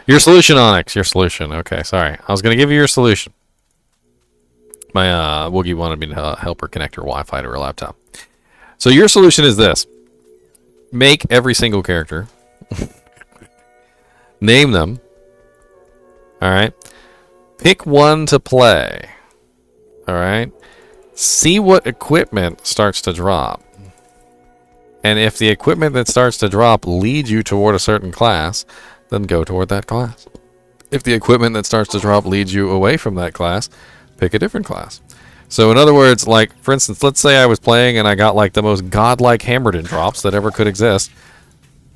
Your solution, Onyx. Your solution. Okay, sorry. I was going to give you your solution. My Woogie wanted me to help her connect her Wi-Fi to her laptop. So your solution is this. Make every single character. Name them. Alright. Pick one to play. Alright. See what equipment starts to drop. And if the equipment that starts to drop leads you toward a certain class, then go toward that class. If the equipment that starts to drop leads you away from that class, pick a different class. So in other words, like, for instance, let's say I was playing and I got like the most godlike Hammerden drops that ever could exist,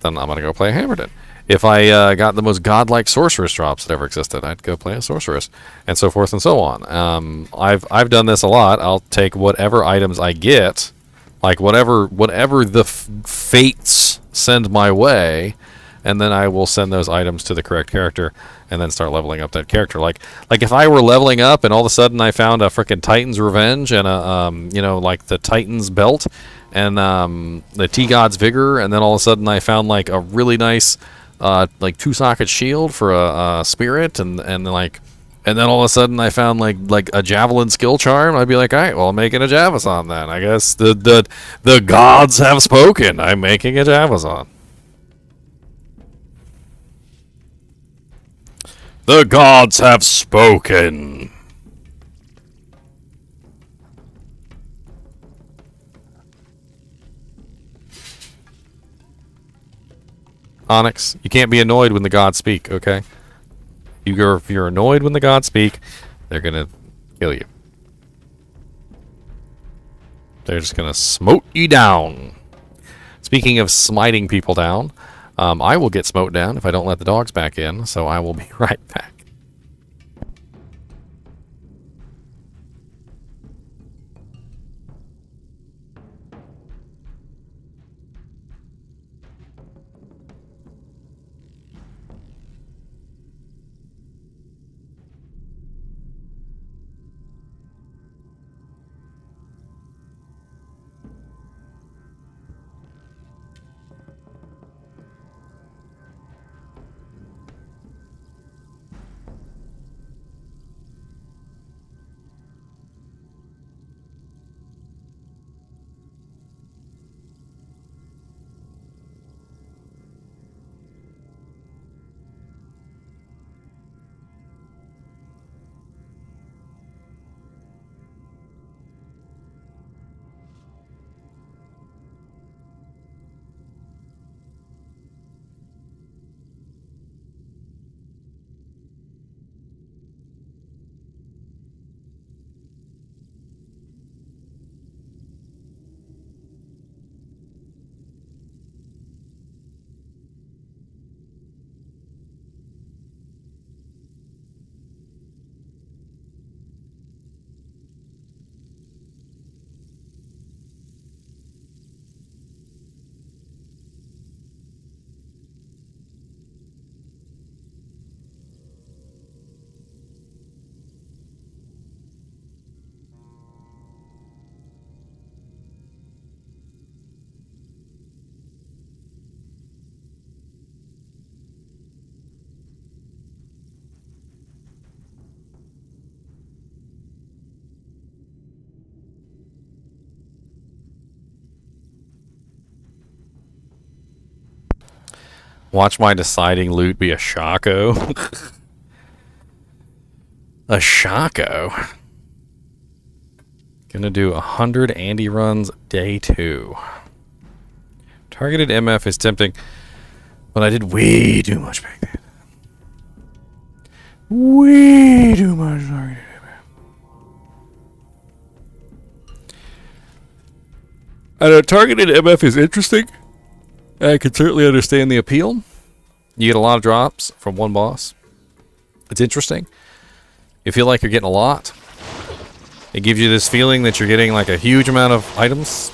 then I'm going to go play a Hammerden. If I got the most godlike Sorceress drops that ever existed, I'd go play a Sorceress, and so forth and so on. I've done this a lot. I'll take whatever items I get, like whatever the fates send my way, and then I will send those items to the correct character and then start leveling up that character. Like if I were leveling up and all of a sudden I found a frickin' Titan's Revenge and a, like the Titan's Belt and the T-God's Vigor, and then all of a sudden I found like a really nice like 2-socket shield for a spirit, and then all of a sudden I found like a javelin skill charm, I'd be like, all right, well, I'm making a Javazon then. I guess the gods have spoken. I'm making a Javazon. The gods have spoken. Onyx, you can't be annoyed when the gods speak, okay? If you're annoyed when the gods speak, they're gonna kill you. They're just gonna smote you down. Speaking of smiting people down, I will get smote down if I don't let the dogs back in, so I will be right back. Watch my deciding loot be a Shaco. A Shaco. Gonna do 100 Andy runs day 2. Targeted MF is tempting, but I did way too much back then. Way too much targeted MF. I know targeted MF is interesting. I can certainly understand the appeal. You get a lot of drops from one boss. It's interesting. You feel like you're getting a lot. It gives you this feeling that you're getting like a huge amount of items.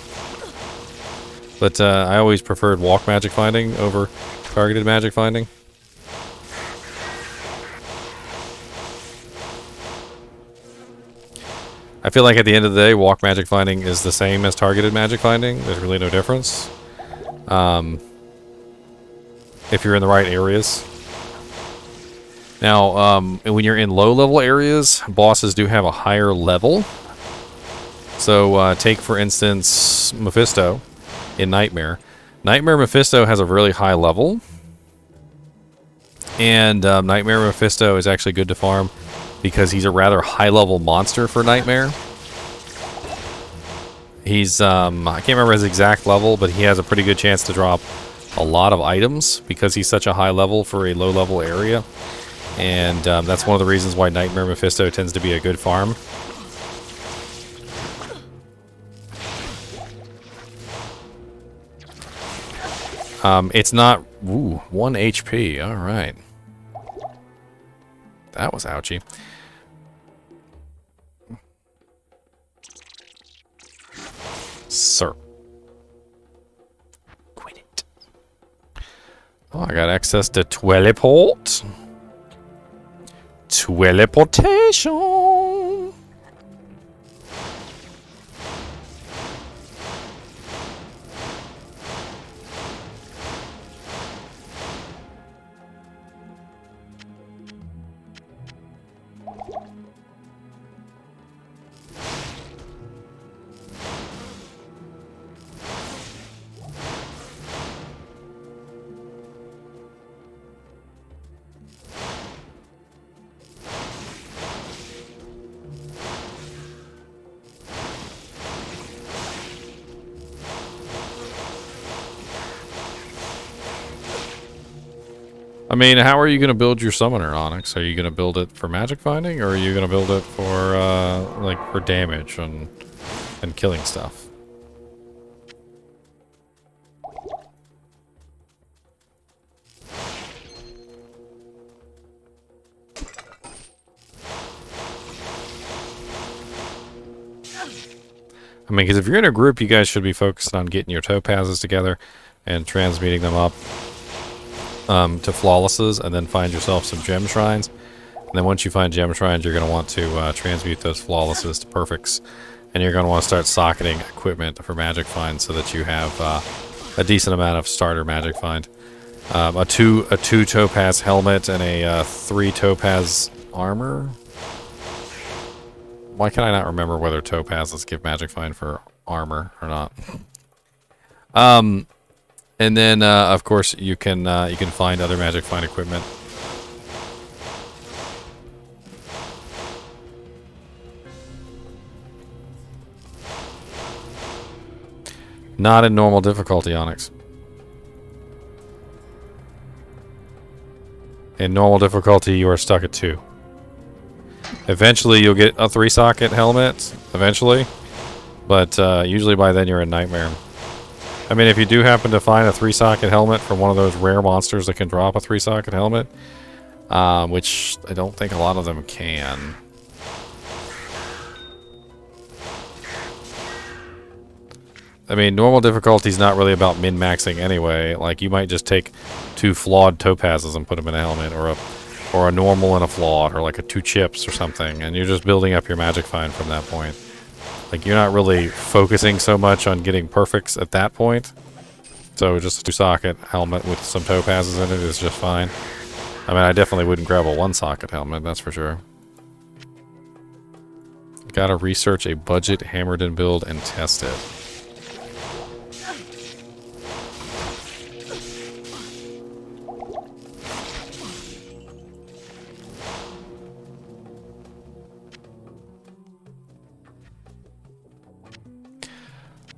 But I always preferred walk magic finding over targeted magic finding. I feel like at the end of the day, walk magic finding is the same as targeted magic finding. There's really no difference. If you're in the right areas. Now, when you're in low-level areas, bosses do have a higher level. So, take, for instance, Mephisto in Nightmare. Nightmare Mephisto has a really high level. And Nightmare Mephisto is actually good to farm because he's a rather high-level monster for Nightmare. He's, I can't remember his exact level, but he has a pretty good chance to drop a lot of items because he's such a high level for a low-level area. And that's one of the reasons why Nightmare Mephisto tends to be a good farm. It's not... Ooh, 1 HP. Alright. That was ouchy. Sir. Quit it. Oh, I got access to teleport. Teleportation. I mean, how are you going to build your summoner, Onyx? Are you going to build it for magic finding, or are you going to build it for, like, for damage and killing stuff? I mean, because if you're in a group, you guys should be focused on getting your topazes together and transmuting them up to flawlesses, and then find yourself some gem shrines. And then once you find gem shrines, you're going to want to transmute those flawlesses to perfects, and you're going to want to start socketing equipment for magic find so that you have a decent amount of starter magic find. A two topaz helmet and a 3 topaz armor. Why can I not remember whether topazes give magic find for armor or not? And then of course you can find other magic find equipment. Not in normal difficulty, Onyx. In normal difficulty, you are stuck at 2. Eventually, you'll get a 3-socket helmet. Eventually. But usually by then, you're in Nightmare. I mean, if you do happen to find a 3-socket helmet from one of those rare monsters that can drop a 3-socket helmet, which I don't think a lot of them can. I mean, normal difficulty is not really about min-maxing anyway. Like, you might just take 2 flawed topazes and put them in a helmet, or a normal and a flawed, or like a 2 chips or something, and you're just building up your magic find from that point. Like, you're not really focusing so much on getting perfects at that point. So just a 2-socket helmet with some topazes in it is just fine. I mean, I definitely wouldn't grab a 1-socket helmet, that's for sure. Gotta research a budget hammered-in build and test it.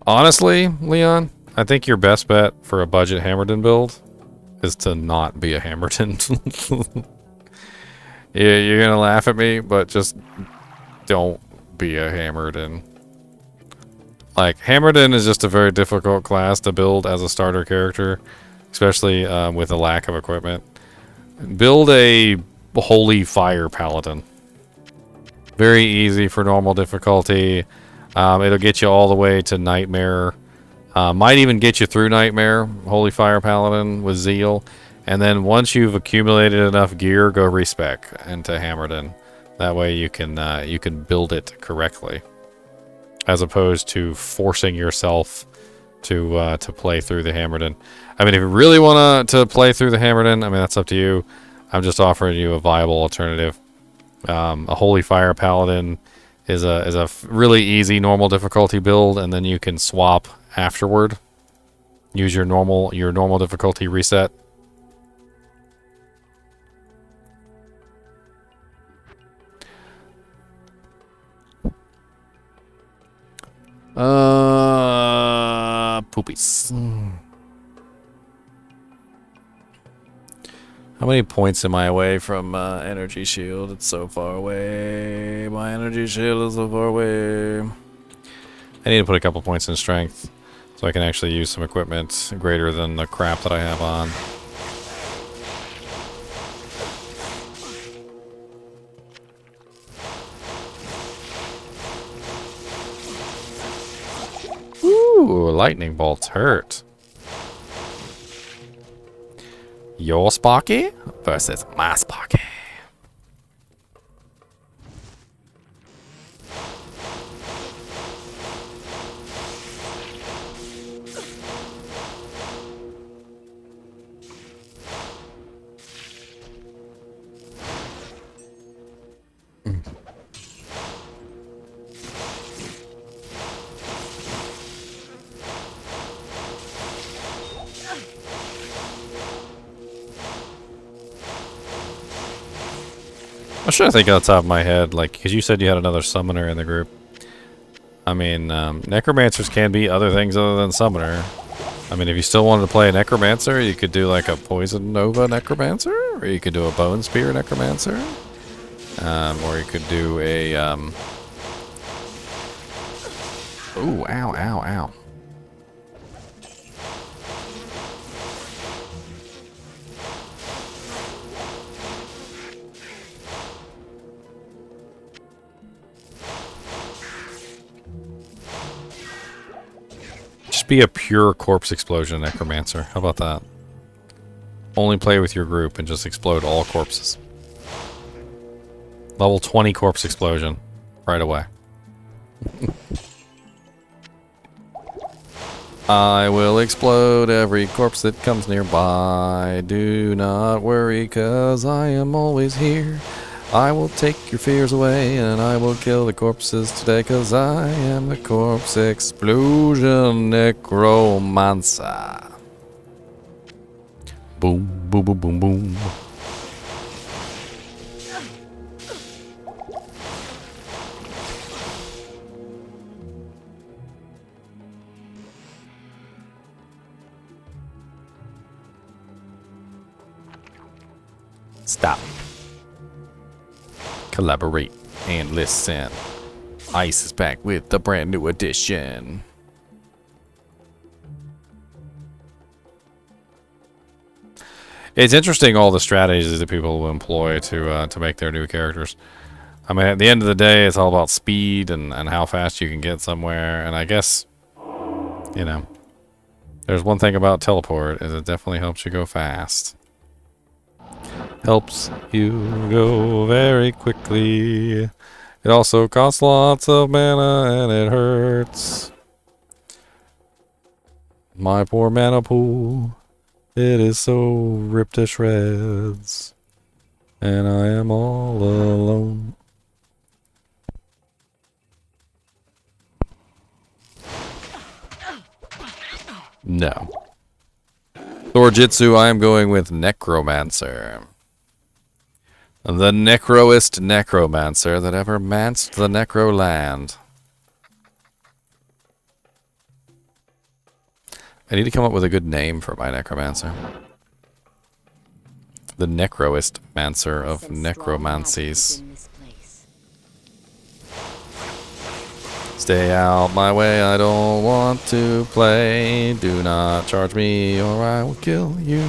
Honestly, Leon, I think your best bet for a budget Hammerden build is to not be a Hammerden. Yeah, you're gonna laugh at me, but just don't be a Hammerden. Like, Hammerden is just a very difficult class to build as a starter character, especially with a lack of equipment. Build a Holy Fire Paladin. Very easy for normal difficulty. It'll get you all the way to Nightmare. Might even get you through Nightmare, Holy Fire Paladin with Zeal. And then once you've accumulated enough gear, go respec into Hammerden. That way you can build it correctly, as opposed to forcing yourself to play through the Hammerden. I mean, if you really want to play through the Hammerden, I mean, that's up to you. I'm just offering you a viable alternative. A Holy Fire Paladin is a really easy normal difficulty build, and then you can swap afterward. Use your normal difficulty reset. Poopies. How many points am I away from energy shield? It's so far away. My energy shield is so far away. I need to put a couple points in strength so I can actually use some equipment greater than the crap that I have on. Ooh, lightning bolts hurt. Your Sparky versus my Sparky. I'm trying to think off the top of my head, like, because you said you had another summoner in the group. I mean, necromancers can be other things other than summoner. I mean, if you still wanted to play a Necromancer, you could do like a Poison Nova Necromancer, or you could do a Bone Spear Necromancer, or you could do a, ooh, ow, ow, ow. Just be a pure corpse explosion necromancer. How about that? Only play with your group and just explode all corpses. Level 20 corpse explosion. Right away. I will explode every corpse that comes nearby. Do not worry, 'cause I am always here. I will take your fears away, and I will kill the corpses today, 'cause I am the corpse explosion necromancer. Boom, boom, boom, boom, boom. Stop. Collaborate and listen. Ice is back with a brand new edition. It's interesting all the strategies that people will employ to make their new characters. I mean, at the end of the day, it's all about speed and how fast you can get somewhere. And I guess, you know, there's one thing about teleport is it definitely helps you go fast. Helps you go very quickly. It also costs lots of mana and it hurts. My poor mana pool. It is so ripped to shreds. And I am all alone. No. Thorjitsu, I am going with Necromancer. The necroest necromancer that ever manced the necro land. I need to come up with a good name for my necromancer. The necroest mancer of necromancies. Stay out my way, I don't want to play. Do not charge me or I will kill you.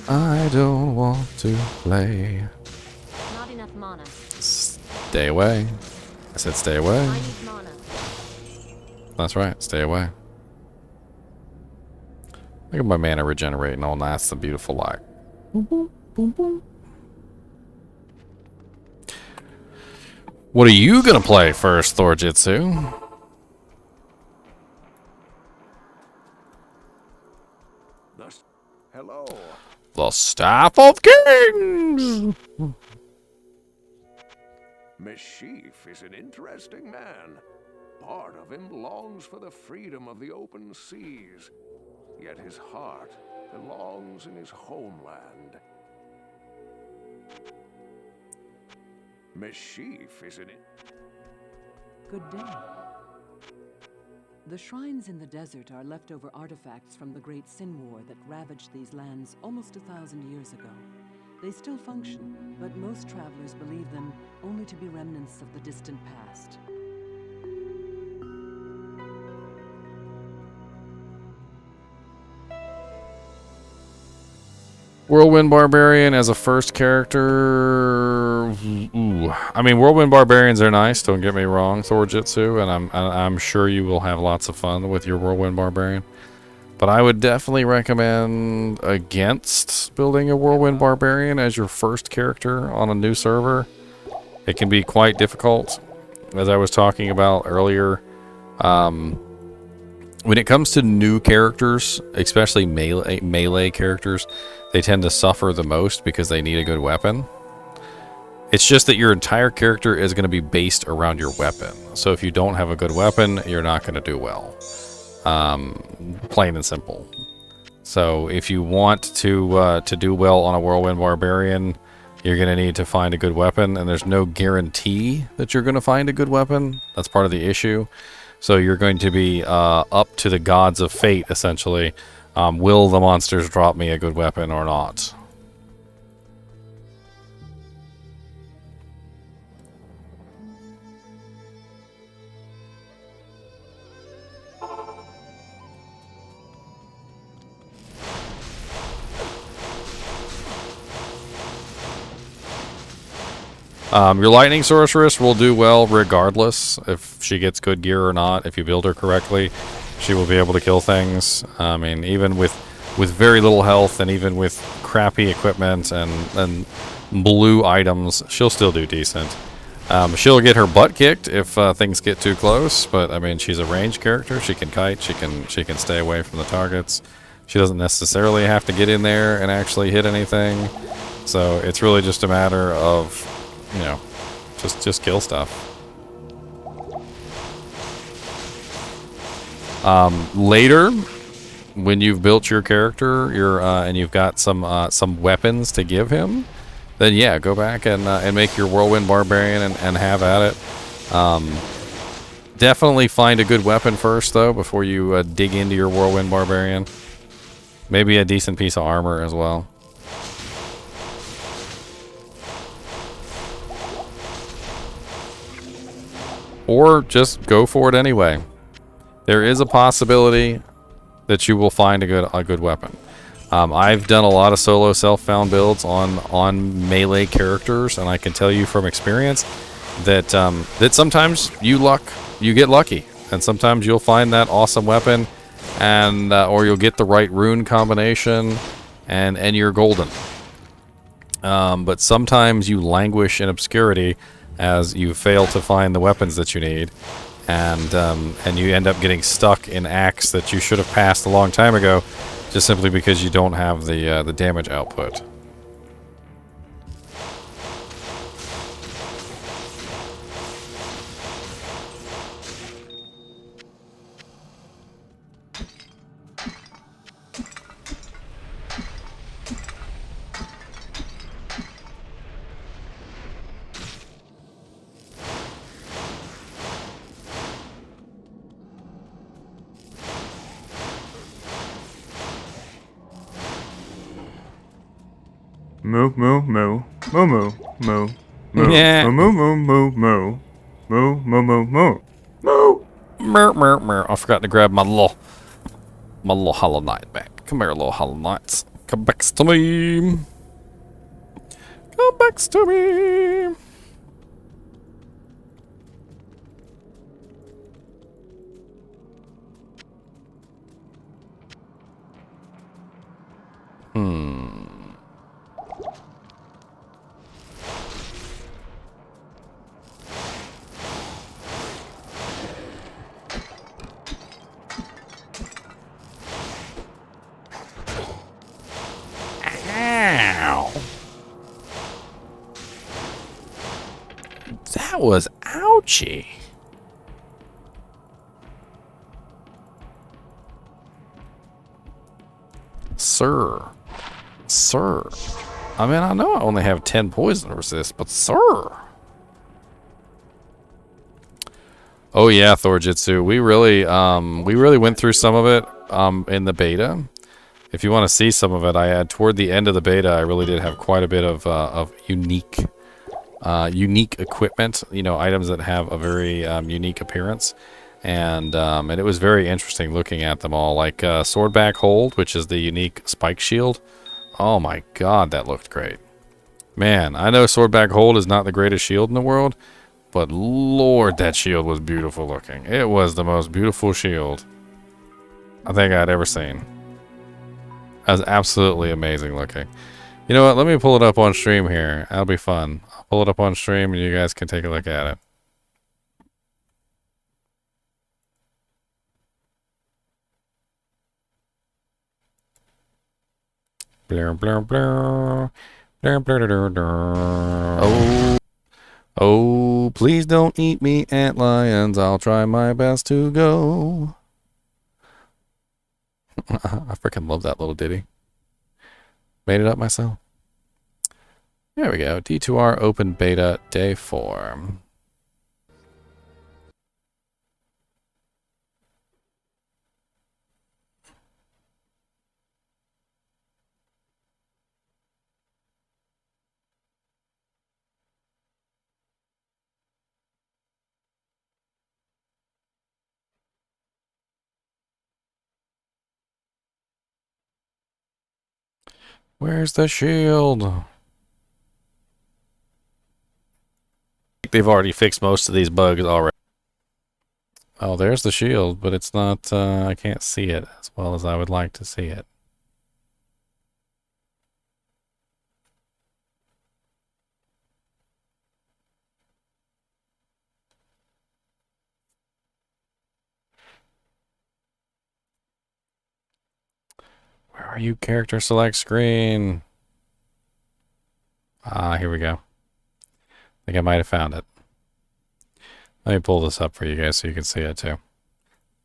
I don't want to play. Not enough mana. Stay away. I said stay away. I need mana. That's right, stay away. Look at my mana regenerating all nice and beautiful like. Boom, boom, boom, boom. What are you gonna play first, Thorjitsu? Hello. The Staff of Kings! Mischief is an interesting man. Part of him longs for the freedom of the open seas, yet his heart belongs in his homeland. Mischief is an... Good day. The shrines in the desert are leftover artifacts from the Great Sin War that ravaged these lands almost 1,000 years ago. They still function, but most travelers believe them only to be remnants of the distant past. Whirlwind Barbarian as a first character. Ooh. I mean, Whirlwind Barbarians are nice, don't get me wrong, Thorjitsu, and I'm sure you will have lots of fun with your Whirlwind Barbarian. But I would definitely recommend against building a Whirlwind Barbarian as your first character on a new server. It can be quite difficult, as I was talking about earlier. When it comes to new characters, especially melee characters, they tend to suffer the most because they need a good weapon. It's just that your entire character is going to be based around your weapon. So if you don't have a good weapon, you're not going to do well. Plain and simple. So if you want to do well on a Whirlwind Barbarian, you're going to need to find a good weapon, and there's no guarantee that you're going to find a good weapon. That's part of the issue. So you're going to be up to the gods of fate, essentially. Will the monsters drop me a good weapon or not? Your lightning sorceress will do well regardless if she gets good gear or not. If you build her correctly, she will be able to kill things. I mean, even with very little health and even with crappy equipment and blue items, she'll still do decent. She'll get her butt kicked if things get too close, but I mean, she's a ranged character. She can kite. She can stay away from the targets. She doesn't necessarily have to get in there and actually hit anything. So it's really just a matter of, you know, just kill stuff. Later, when you've built your character, and you've got some weapons to give him, then yeah, go back and make your whirlwind barbarian and have at it. Definitely find a good weapon first, though, before you dig into your whirlwind barbarian. Maybe a decent piece of armor as well. Or just go for it anyway. There is a possibility that you will find a good weapon. I've done a lot of solo self-found builds on melee characters, and I can tell you from experience that that sometimes you get lucky, and sometimes you'll find that awesome weapon, and or you'll get the right rune combination, and you're golden. But sometimes you languish in obscurity as you fail to find the weapons that you need, and you end up getting stuck in acts that you should have passed a long time ago, just simply because you don't have the damage output. Moo moo moo moo moo moo moo Yeah. moo moo moo moo moo moo moo moo moo. Mer, mer, mer. I forgot to grab my little Hollow Knight back. Come here, little Hollow Knights. Come back to me. Come back to me. Ow. That was ouchy. Sir. I mean, I know I only have 10 poison resist, but sir. Oh yeah, Thorjitsu. We really went through some of it in the beta. If you want to see some of it, I had toward the end of the beta, I really did have quite a bit of unique equipment, you know, items that have a very unique appearance, and it was very interesting looking at them all, like Swordback Hold, which is the unique spike shield. Oh my god, that looked great. Man, I know Swordback Hold is not the greatest shield in the world, but lord, that shield was beautiful looking. It was the most beautiful shield I think I'd ever seen. That was absolutely amazing looking. You know what? Let me pull it up on stream here. That'll be fun. I'll pull it up on stream and you guys can take a look at it. Blur, blur, blur. Blur, blur, blur, blur. Oh, please don't eat me, antlions. I'll try my best to go. I freaking love that little ditty. Made it up myself. There we go. D2R open beta day 4. Where's the shield? They've already fixed most of these bugs already. Oh, there's the shield, but it's not, I can't see it as well as I would like to see it. Where are you, character select screen? Ah, here we go. I think I might have found it. Let me pull this up for you guys so you can see it too.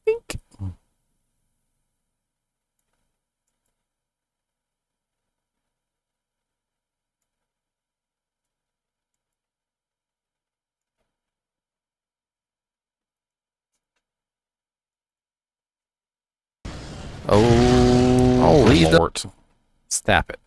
Bink. Oh, please don't. Stop it.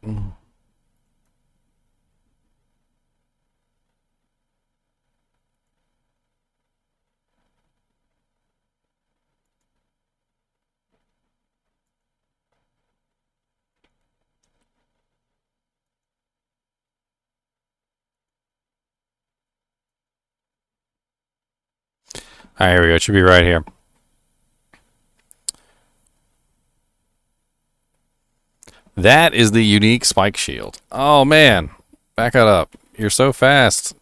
Alright, here we go. It should be right here. That is the unique spike shield. Oh, man. Back it up. You're so fast.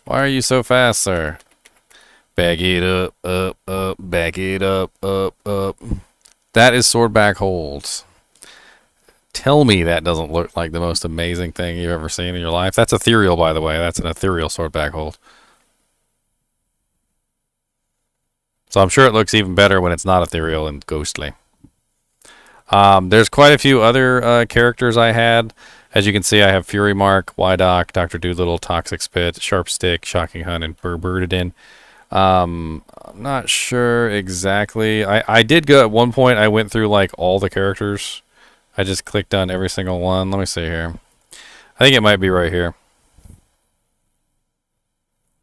Why are you so fast, sir? Back it up, up. Back it up, up. That is sword back holds. Tell me that doesn't look like the most amazing thing you've ever seen in your life. That's ethereal, by the way. That's an ethereal sword back hold. So I'm sure it looks even better when it's not ethereal and ghostly. There's quite a few other characters I had. As you can see, I have Fury Mark, Wydock, Dr. Doolittle, Toxic Spit, Sharp Stick, Shocking Hunt, and Birdidin. I'm not sure exactly. I did go at one point. I went through like all the characters. I just clicked on every single one. Let me see here. I think it might be right here.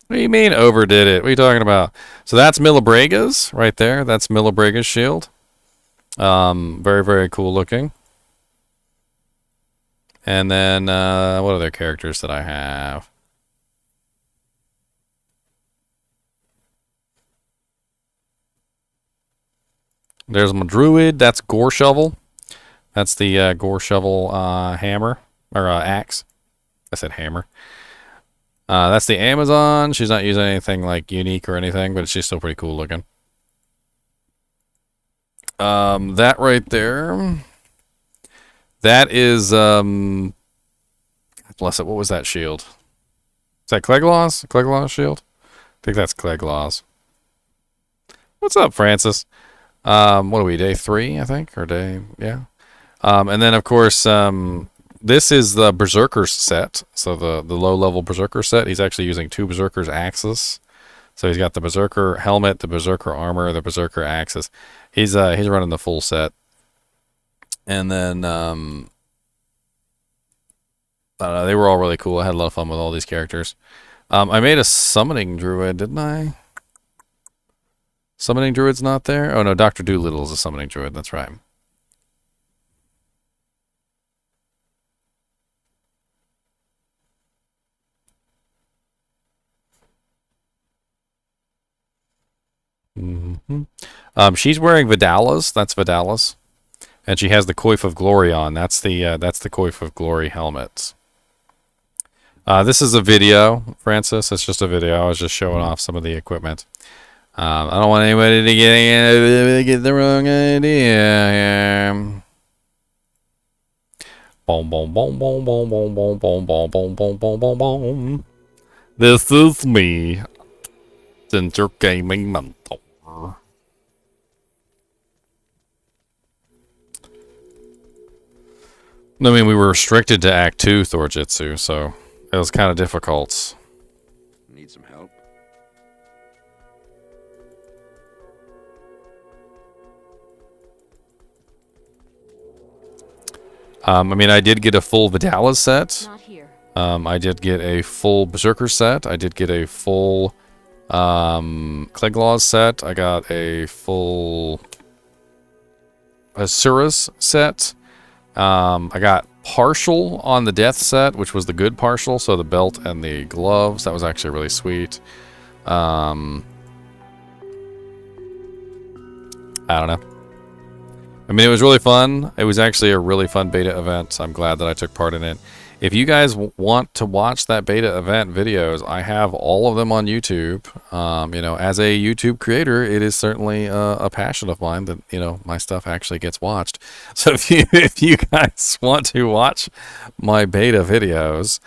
What do you mean overdid it? What are you talking about? So that's Millibrega's right there. That's Millibrega's shield. Very, very cool looking. And then, what other characters that I have? There's my druid. That's Gore Shovel. That's the Gore Shovel hammer or axe. I said hammer. That's the Amazon. She's not using anything like unique or anything, but she's still pretty cool looking. That right there. That is God bless it. What was that shield? Is that Cleglaws? Cleglaws shield? I think that's Cleglaws. What's up, Francis? What are we, day 3, I think? Or day, yeah. And then, of course, this is the Berserker's set. So the low-level Berserker set. He's actually using 2 Berserker's axes. So he's got the Berserker helmet, the Berserker armor, the Berserker axes. He's running the full set. And then, I don't know, they were all really cool. I had a lot of fun with all these characters. I made a summoning druid, didn't I? Summoning druid's not there? Oh no, Dr. Doolittle is a summoning druid, that's right. She's wearing Vidalas, that's Vidalas. And she has the Coif of Glory on. That's the Coif of Glory helmet. This is a video, Francis. It's just a video. I was just showing off some of the equipment. I don't want anybody to get the wrong idea. Boom, boom, boom, boom, boom, boom, boom, boom, boom, boom, boom, boom, boom, boom. This is me, Ginger Gaming Mentor. I mean, we were restricted to Act 2 Thorjitsu, so it was kind of difficult. Need some help? I mean, I did get a full Vidalas set. Not here. I did get a full Berserker set. I did get a full Cleglaws set. I got a full Sorceress set. I got partial on the death set, which was the good partial, so the belt and the gloves. That was actually really sweet. I don't know. I mean, it was really fun. It was actually a really fun beta event. I'm glad that I took part in it. If you guys want to watch that beta event videos, I have all of them on YouTube. You know, as a YouTube creator, it is certainly a passion of mine that, you know, my stuff actually gets watched. So if you guys want to watch my beta videos,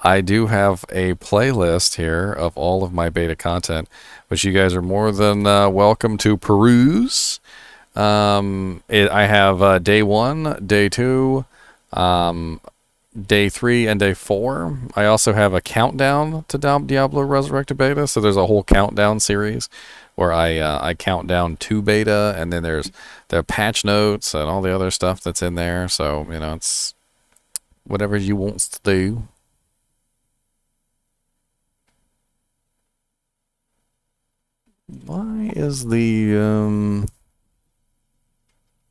I do have a playlist here of all of my beta content, which you guys are more than welcome to peruse. I have day 1, day 2, day 3, and day 4. I also have a countdown to Diablo Resurrected beta, so there's a whole countdown series where I count down to beta, and then there's the patch notes and all the other stuff that's in there. So, you know, it's whatever you want to do. Why is the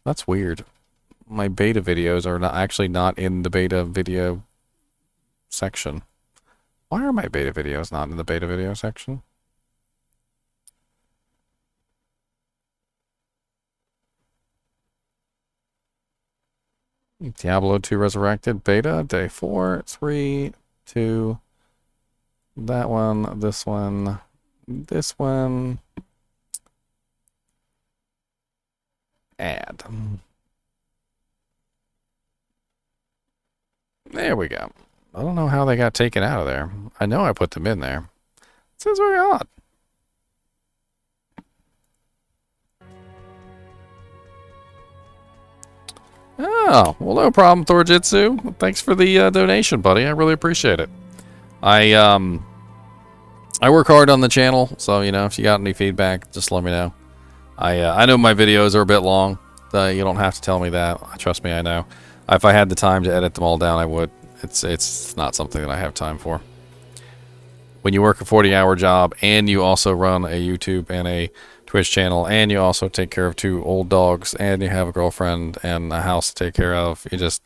that's weird. My beta videos are not in the beta video section. Why are my beta videos not in the beta video section? Diablo 2 Resurrected beta, day 4, 3, 2, that one, this one, this one, add. There we go. I don't know how they got taken out of there. I know I put them in there. It seems very odd. Oh, well, no problem, Thorjitsu. Thanks for the donation, buddy. I really appreciate it. I work hard on the channel, so, you know, if you got any feedback, just let me know. I know my videos are a bit long. You don't have to tell me that. Trust me, I know. If I had the time to edit them all down, I would. It's not something that I have time for. When you work a 40-hour job and you also run a YouTube and a Twitch channel and you also take care of 2 old dogs and you have a girlfriend and a house to take care of, there's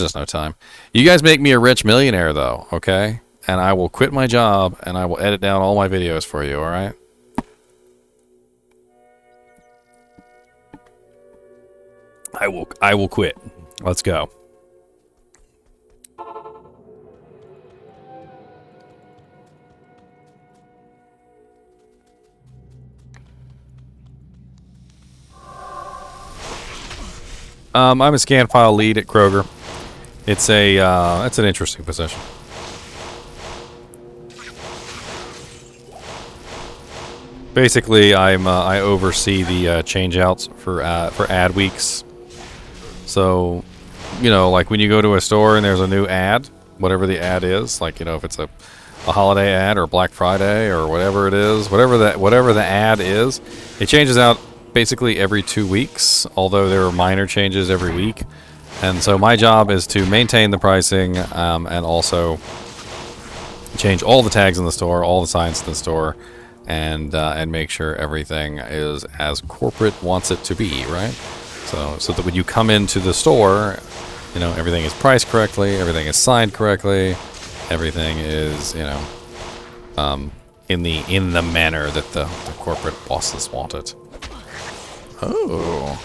just no time. You guys make me a rich millionaire though, okay? And I will quit my job and I will edit down all my videos for you, all right? I will quit. Let's go. I'm a scan file lead at Kroger. It's an interesting position. Basically, I oversee the change outs for ad weeks. So, you know, like when you go to a store and there's a new ad, whatever the ad is, like, you know, if it's a holiday ad or Black Friday or whatever it is, whatever the ad is, it changes out basically every 2 weeks, although there are minor changes every week. And so my job is to maintain the pricing and also change all the tags in the store, all the signs in the store, and make sure everything is as corporate wants it to be, right? So that when you come into the store, you know, everything is priced correctly, everything is signed correctly, everything is, you know, in the manner that the corporate bosses want it. Oh.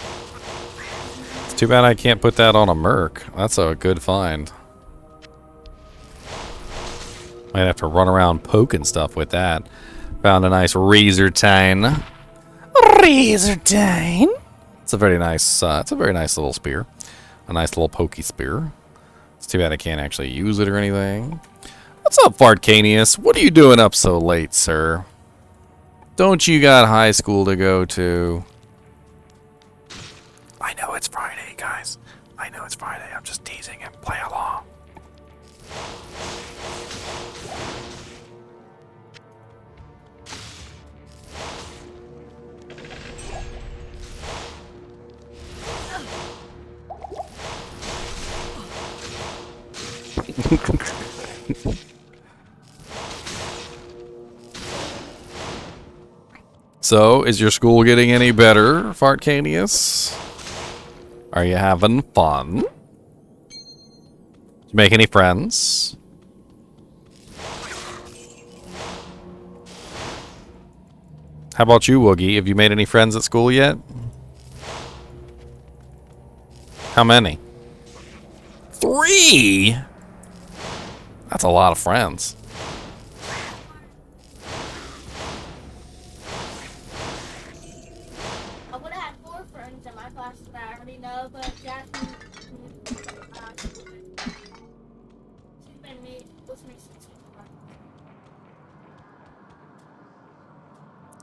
It's too bad I can't put that on a Merc. That's a good find. Might have to run around poking stuff with that. Found a nice razor tine. Razor tine. It's a very nice little spear. A nice little pokey spear. It's too bad I can't actually use it or anything. What's up, Fartcanius? What are you doing up so late, sir? Don't you got high school to go to? I know it's Friday, guys. I know it's Friday. I'm just teasing him. Play along. So, is your school getting any better, Fartcanius? Are you having fun? you make any friends? How about you, Woogie? Have you made any friends at school yet? How many? 3? That's a lot of friends. I would have had 4 friends in my class that I already know, but Jasmine, she's been with me since we were.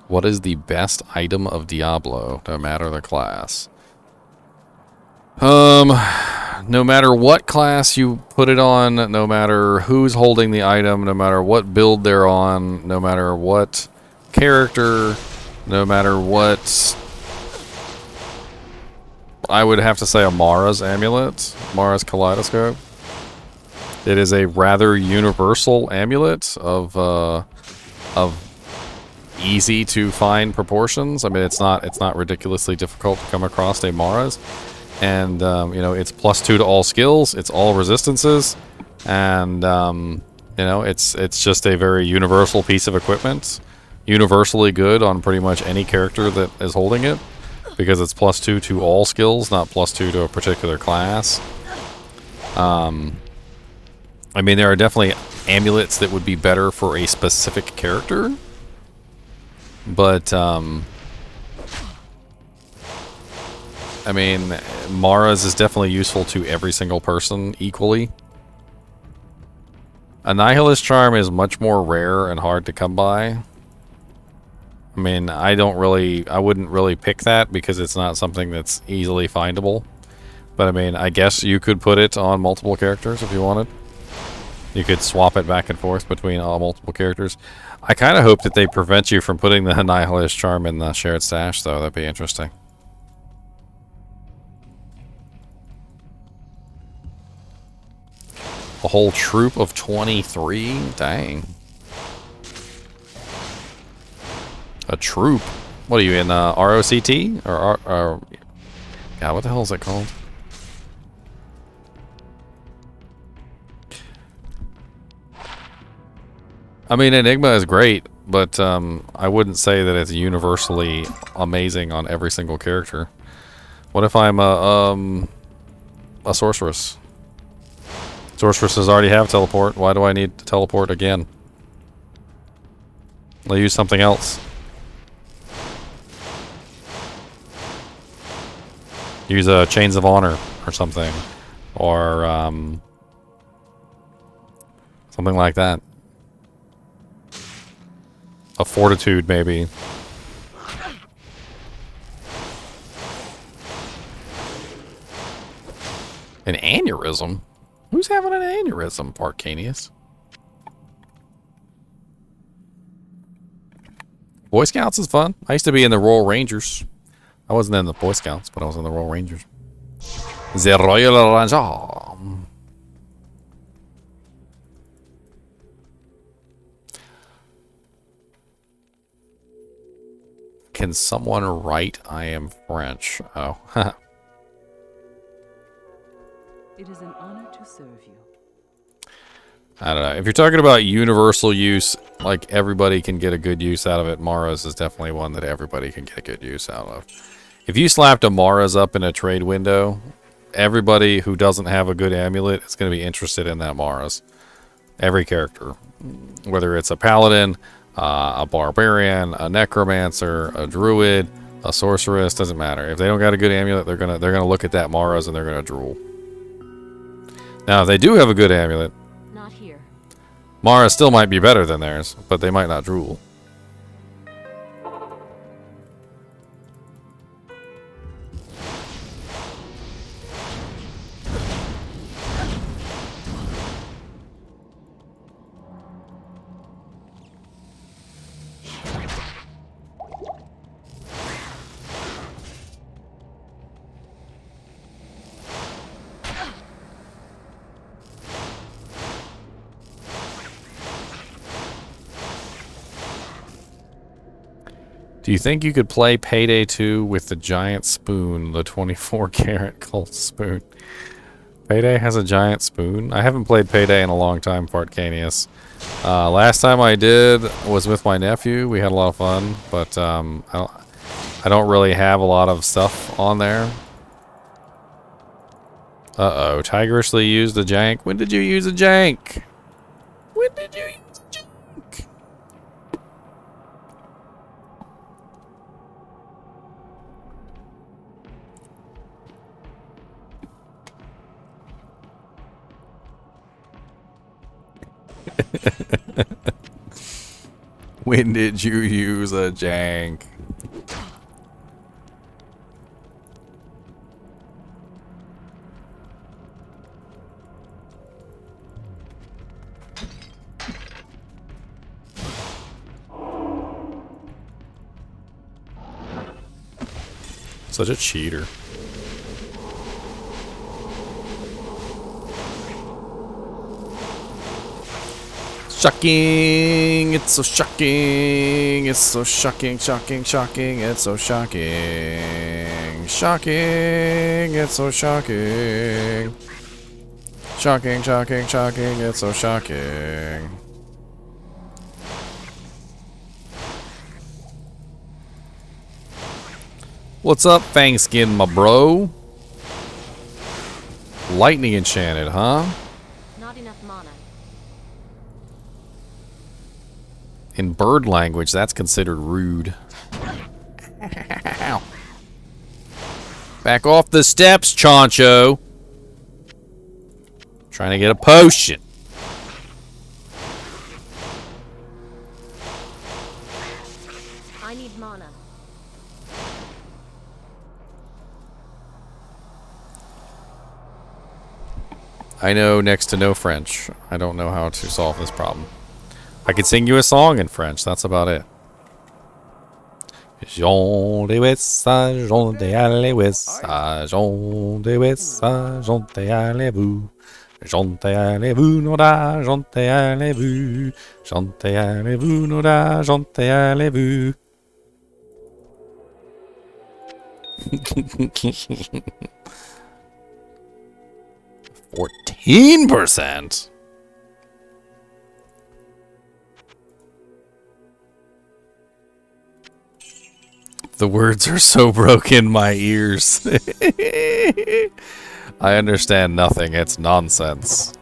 What is the best item of Diablo, no matter the class? No matter what class you put it on, no matter who's holding the item, no matter what build they're on, no matter what character, no matter what... I would have to say a Mara's amulet, Mara's kaleidoscope. It is a rather universal amulet of easy to find proportions. I mean, it's not ridiculously difficult to come across a Mara's. And, you know, it's +2 to all skills. It's all resistances. And, you know, it's just a very universal piece of equipment. Universally good on pretty much any character that is holding it. Because it's +2 to all skills, not +2 to a particular class. I mean, there are definitely amulets that would be better for a specific character. But, I mean, Mara's is definitely useful to every single person equally. A Nihilist Charm is much more rare and hard to come by. I mean, I wouldn't really pick that because it's not something that's easily findable. But I mean, I guess you could put it on multiple characters if you wanted. You could swap it back and forth between all multiple characters. I kind of hope that they prevent you from putting the Nihilist Charm in the shared stash, though. That'd be interesting. A whole troop of 23? Dang. A troop? What are you in, ROCT? Or yeah, what the hell is it called? I mean, Enigma is great, but I wouldn't say that it's universally amazing on every single character. What if I'm a Sorceress? Sorceresses already have teleport. Why do I need to teleport again? I'll use something else. Use a Chains of Honor or something. Or something like that. A Fortitude, maybe. An aneurysm? Who's having an aneurysm, Arcanius? Boy Scouts is fun. I used to be in the Royal Rangers. I wasn't in the Boy Scouts, but I was in the Royal Rangers. The Royal Ranger. Can someone write I am French? Oh. It is an honor to serve you. I don't know. If you're talking about universal use, like everybody can get a good use out of it, Mara's is definitely one that everybody can get a good use out of. If you slapped a Mara's up in a trade window, everybody who doesn't have a good amulet is going to be interested in that Mara's. Every character. Whether it's a Paladin, a Barbarian, a Necromancer, a Druid, a Sorceress, doesn't matter. If they don't got a good amulet, they're gonna look at that Mara's and they're gonna drool. Now, if they do have a good amulet, Not here. Mara still might be better than theirs, but they might not drool. Do you think you could play Payday 2 with the giant spoon, the 24 karat gold spoon? Payday has a giant spoon. I haven't played Payday in a long time, Fartcanius. Last time I did was with my nephew. We had a lot of fun, but I don't really have a lot of stuff on there. Uh-oh, tigerishly used a jank. When did you use a jank? When did you use a jank? When did you use a jank? Such a cheater. Shocking! It's so shocking! It's so shocking, shocking, shocking! It's so shocking! Shocking! It's so shocking! Shocking, shocking, shocking! It's so shocking! What's up, Fangskin, my bro? Lightning enchanted, huh? Not enough mana. In bird language, that's considered rude. Back off the steps, Chancho. Trying to get a potion. I need mana. I know next to no French. I don't know how to solve this problem. I could sing you a song in French. That's about it. Jean de Wessa, Jean de Allez-Wessa, Jean de Wessa, Jean de Allez-Vous. Jean de Allez-Vous, Nora, Jean de Allez-Vous. Jean de Allez-Vous, Nora, Jean de Allez-Vous. 14%. The words are so broken, my ears. I understand nothing. It's nonsense.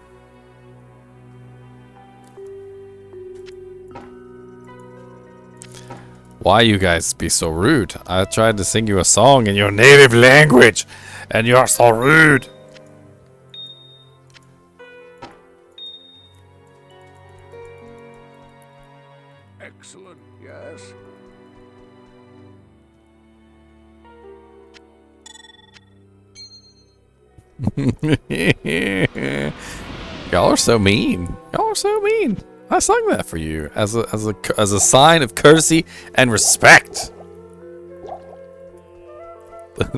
Why you guys be so rude? I tried to sing you a song in your native language, and you're so rude. Excellent, yes. Y'all are so mean. Y'all are so mean. I sung that for you as a sign of courtesy and respect.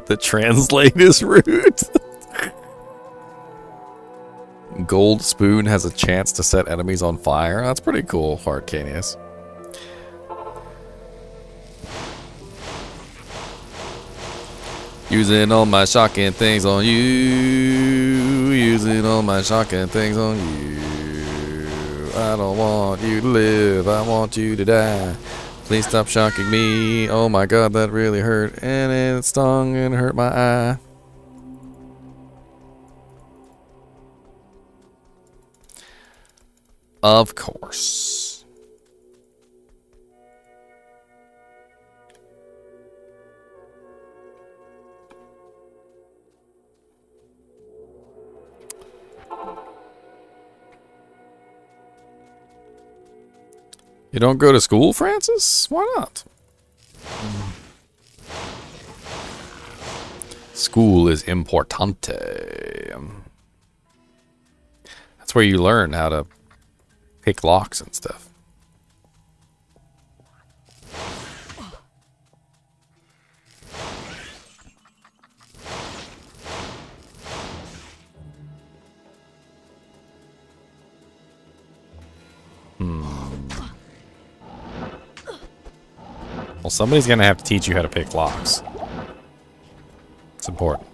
The translate is rude. Gold spoon has a chance to set enemies on fire. That's pretty cool, Fartcanius. Using all my shocking things on you. Using all my shocking things on you. I don't want you to live. I want you to die. Please stop shocking me. Oh my god, that really hurt. And it stung and hurt my eye. Of course. You don't go to school, Francis? Why not? School is importante. That's where you learn how to pick locks and stuff. Well, somebody's gonna have to teach you how to pick locks. It's important.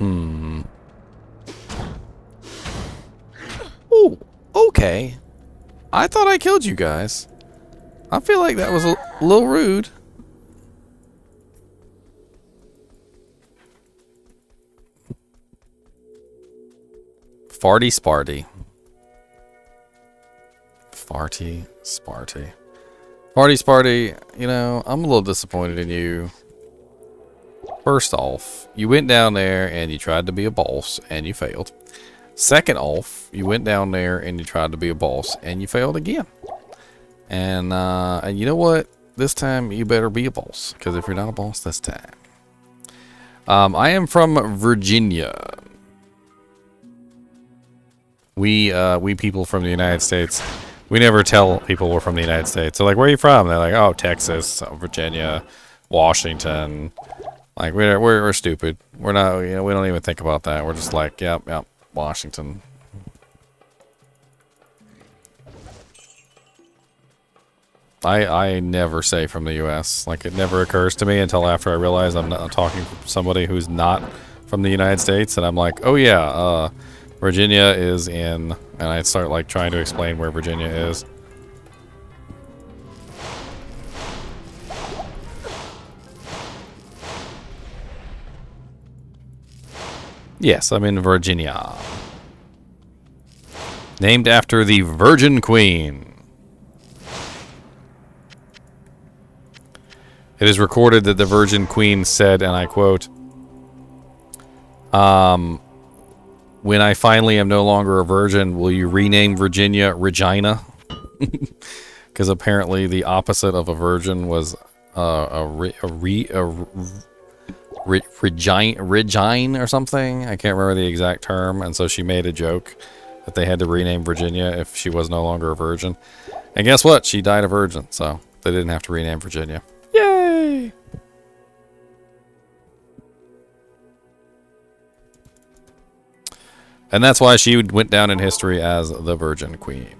Ooh, okay. I thought I killed you guys. I feel like that was a little rude. Farty Sparty. Farty Sparty. Farty Sparty, you know, I'm a little disappointed in you. First off, you went down there and you tried to be a boss and you failed. Second off, you went down there and you tried to be a boss and you failed again. And you know what? This time you better be a boss, because if you're not a boss this time. I am from Virginia. We people from the United States, we never tell people we're from the United States. So like, where are you from? They're like, oh, Texas, Virginia, Washington. Like we're stupid. We're not, you know, we don't even think about that. We're just like, yep, Washington. I never say from the U.S. Like, it never occurs to me until after I realize I'm not talking to somebody who's not from the United States, and I'm like, oh yeah, Virginia is in, and I start like trying to explain where Virginia is. Yes, I'm in Virginia. Named after the Virgin Queen. It is recorded that the Virgin Queen said, and I quote, when I finally am no longer a virgin, will you rename Virginia Regina? Because apparently the opposite of a virgin was Regine or something. I can't remember the exact term. And so she made a joke that they had to rename Virginia if she was no longer a virgin. And guess what? She died a virgin, so they didn't have to rename Virginia. Yay! And that's why she went down in history as the Virgin Queen.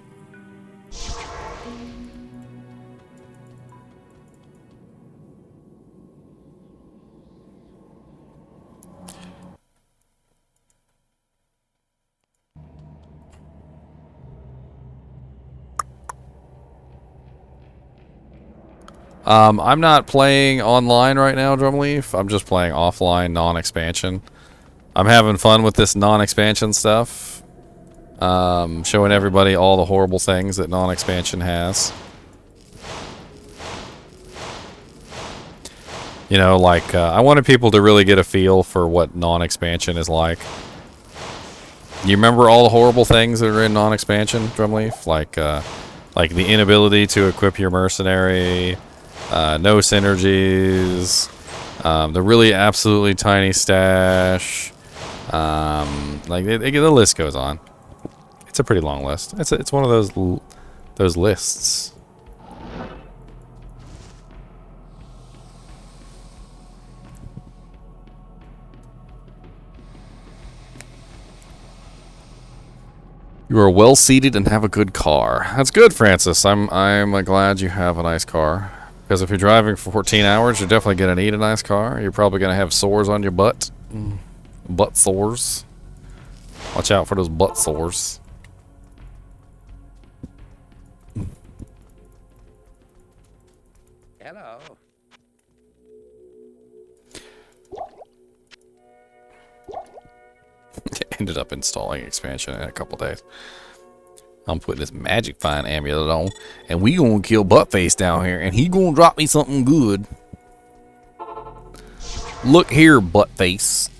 I'm not playing online right now, Drumleaf. I'm just playing offline, non-expansion. I'm having fun with this non-expansion stuff. Showing everybody all the horrible things that non-expansion has. You know, like, I wanted people to really get a feel for what non-expansion is like. You remember all the horrible things that are in non-expansion, Drumleaf? Like the inability to equip your mercenary, no synergies, the really absolutely tiny stash, like the list goes on. It's a pretty long list. It's one of those lists. You are well seated and have a good car. That's good, Francis. I'm glad you have a nice car. Because if you're driving for 14 hours, you're definitely going to need a nice car. You're probably going to have sores on your butt. Butt sores. Watch out for those butt sores. Hello. Ended up installing expansion in a couple days. I'm putting this magic find amulet on, and we gonna kill Buttface down here, and he gonna drop me something good. Look here, Buttface.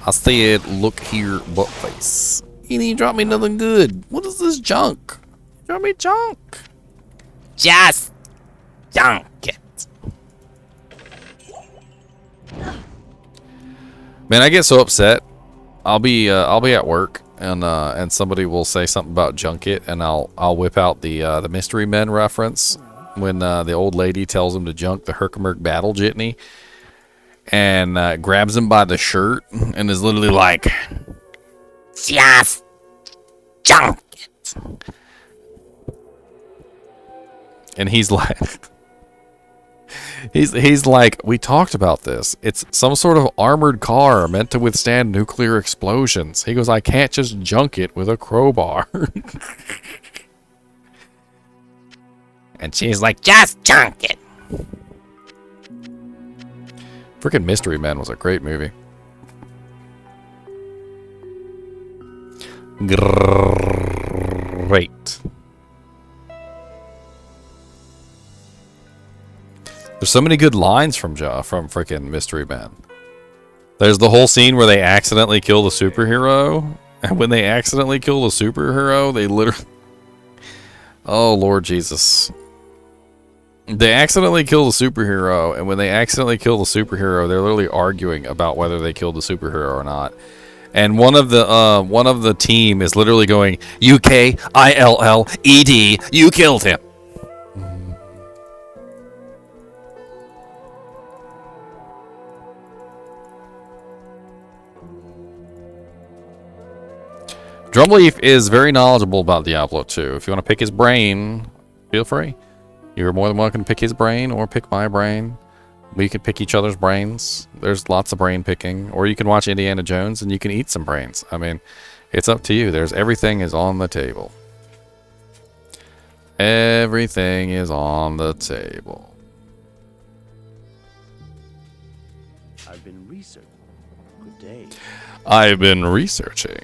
I said, look here, Buttface. He didn't drop me nothing good. What is this junk? Drop me junk. Just junk it. Man, I get so upset. I'll be at work, and somebody will say something about junket, and I'll whip out the Mystery Men reference when the old lady tells him to junk the Herkimerk battle jitney, and grabs him by the shirt and is literally like, just junk it. And he's like, He's like, we talked about this. It's some sort of armored car meant to withstand nuclear explosions. He goes, I can't just junk it with a crowbar. And she's like, just junk it. Freaking Mystery Men was a great movie. Great. There's so many good lines from freaking Mystery Men. There's the whole scene where they accidentally kill the superhero, and when they accidentally kill the superhero, they literally... Oh, Lord Jesus. They accidentally kill the superhero, and when they accidentally kill the superhero, they're literally arguing about whether they killed the superhero or not. And one of the team is literally going, UKILLED, you killed him. Drumleaf is very knowledgeable about Diablo 2. If you want to pick his brain, feel free. You're more than welcome to pick his brain or pick my brain. We could pick each other's brains. There's lots of brain picking. Or you can watch Indiana Jones and you can eat some brains. I mean, it's up to you. Everything is on the table. Everything is on the table. I've been researching. Good day. I've been researching.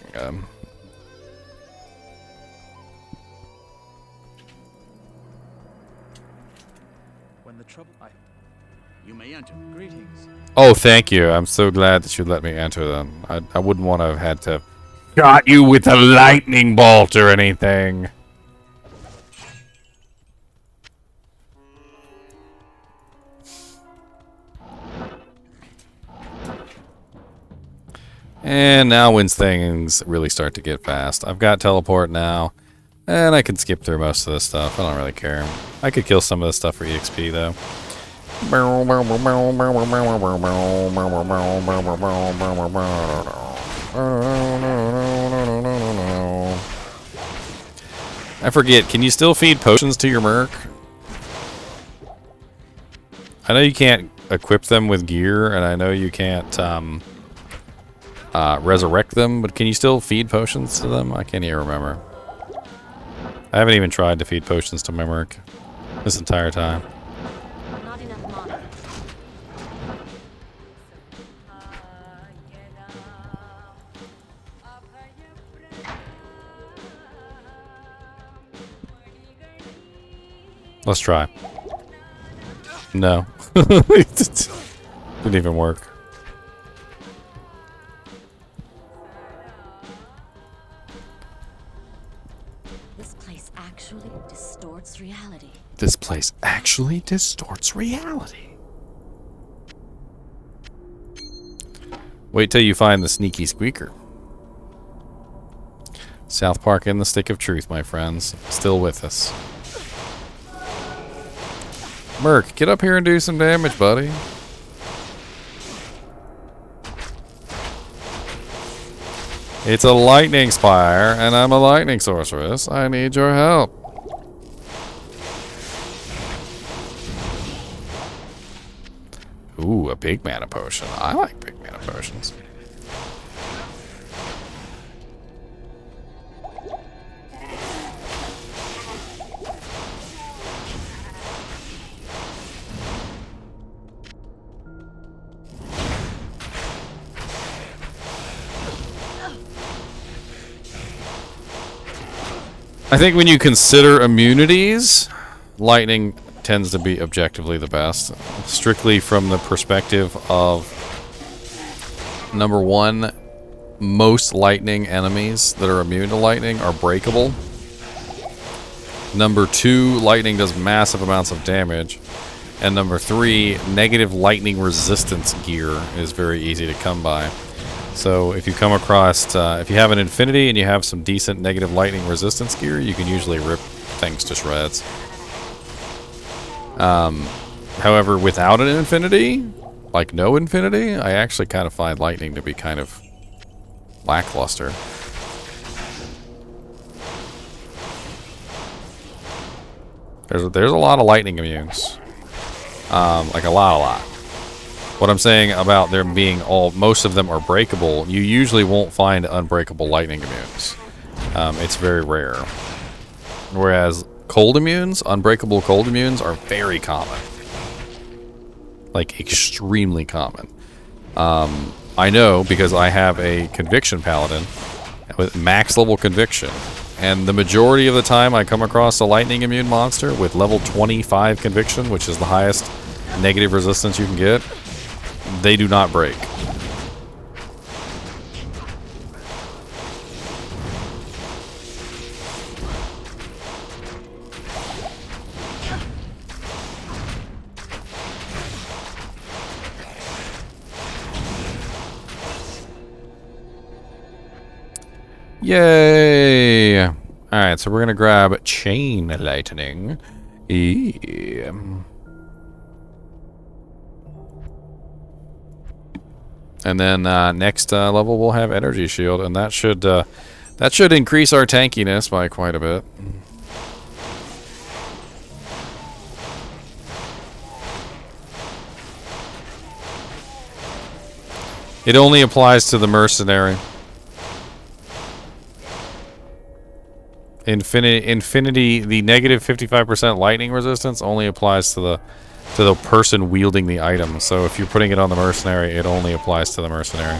When the trouble, you may enter. Greetings. Oh, thank you. I'm so glad that you let me enter them. I wouldn't want to have had to shot you with a lightning bolt or anything. And now when things really start to get fast, I've got teleport now, and I can skip through most of this stuff. I don't really care. I could kill some of this stuff for EXP though. I forget, can you still feed potions to your merc? I know you can't equip them with gear, and I know you can't resurrect them, but can you still feed potions to them? I can't even remember. I haven't even tried to feed potions to my merc this entire time. Not enough mana. Let's try. No. Didn't even work. This place actually distorts reality. This place actually distorts reality. Wait till you find the sneaky squeaker. South Park in the stick of truth, my friends. Still with us. Merc, get up here and do some damage, buddy. It's a lightning spire, and I'm a lightning sorceress. I need your help. Ooh, a big mana potion. I like big mana potions. I think when you consider immunities, lightning tends to be objectively the best. Strictly from the perspective of, number one, most lightning enemies that are immune to lightning are breakable. Number two, lightning does massive amounts of damage. And number three, negative lightning resistance gear is very easy to come by. So if you come across, if you have an infinity and you have some decent negative lightning resistance gear, you can usually rip things to shreds. However, without an infinity, like no infinity, I actually kind of find lightning to be kind of lackluster. There's a lot of lightning immunes. Like a lot. What I'm saying about them being most of them are breakable, you usually won't find unbreakable lightning immunes. It's very rare. Whereas cold immunes, unbreakable cold immunes, are very common. Like, extremely common. I know because I have a conviction paladin with max level conviction. And the majority of the time I come across a lightning immune monster with level 25 conviction, which is the highest negative resistance you can get, they do not break. Yay! Alright, so we're gonna grab chain lightning. And then next level we'll have energy shield, and that should increase our tankiness by quite a bit. It only applies to the mercenary. Infinity, the negative 55% lightning resistance only applies to the person wielding the item. So if you're putting it on the mercenary, it only applies to the mercenary.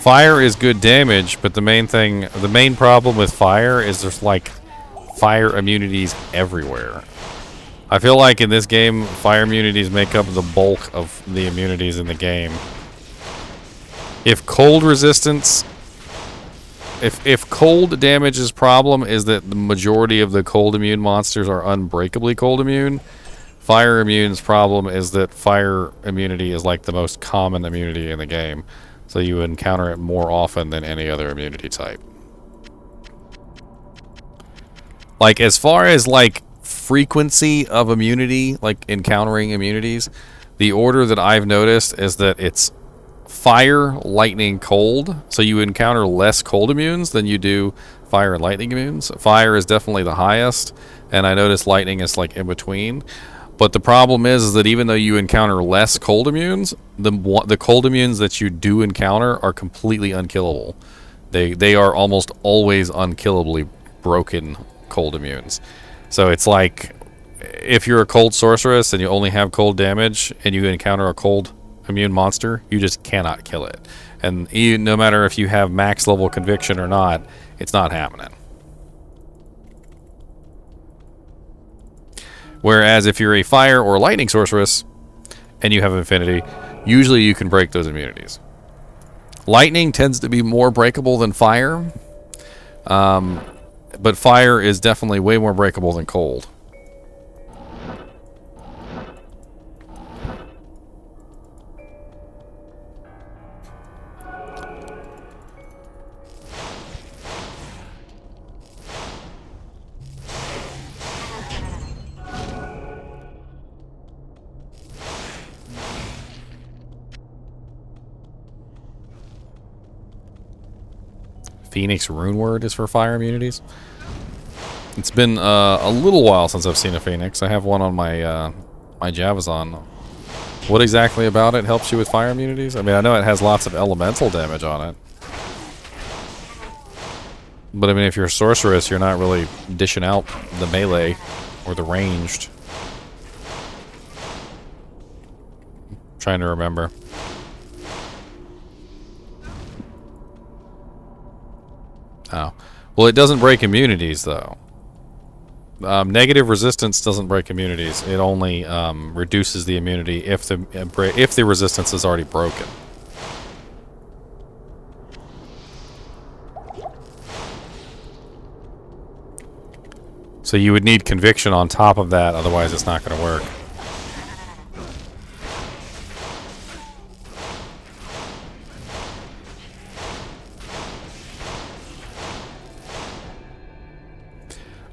Fire is good damage, but the main problem with fire is there's like fire immunities everywhere. I feel like in this game, fire immunities make up the bulk of the immunities in the game. If cold resistance... If cold damage's problem is that the majority of the cold immune monsters are unbreakably cold immune, fire immune's problem is that fire immunity is like the most common immunity in the game. So you encounter it more often than any other immunity type. Like, as far as, like, frequency of immunity, like encountering immunities, the order that I've noticed is that it's fire, lightning, cold. So you encounter less cold immunes than you do fire and lightning immunes. Fire is definitely the highest, and I notice lightning is like in between. But the problem is that even though you encounter less cold immunes, the cold immunes that you do encounter are completely unkillable. They are almost always unkillably broken cold immunes. So it's like, if you're a cold sorceress and you only have cold damage and you encounter a cold immune monster, you just cannot kill it. And no matter if you have max level conviction or not, it's not happening. Whereas if you're a fire or lightning sorceress and you have infinity, usually you can break those immunities. Lightning tends to be more breakable than fire. But fire is definitely way more breakable than cold. Phoenix Rune Word is for fire immunities. It's been a little while since I've seen a Phoenix. I have one on my my Javazon. What exactly about it helps you with fire immunities? I mean, I know it has lots of elemental damage on it. But I mean, if you're a sorceress, you're not really dishing out the melee or the ranged. I'm trying to remember. Oh. Well, it doesn't break immunities, though. Negative resistance doesn't break immunities. It only reduces the immunity if the resistance is already broken. So you would need conviction on top of that, otherwise it's not going to work.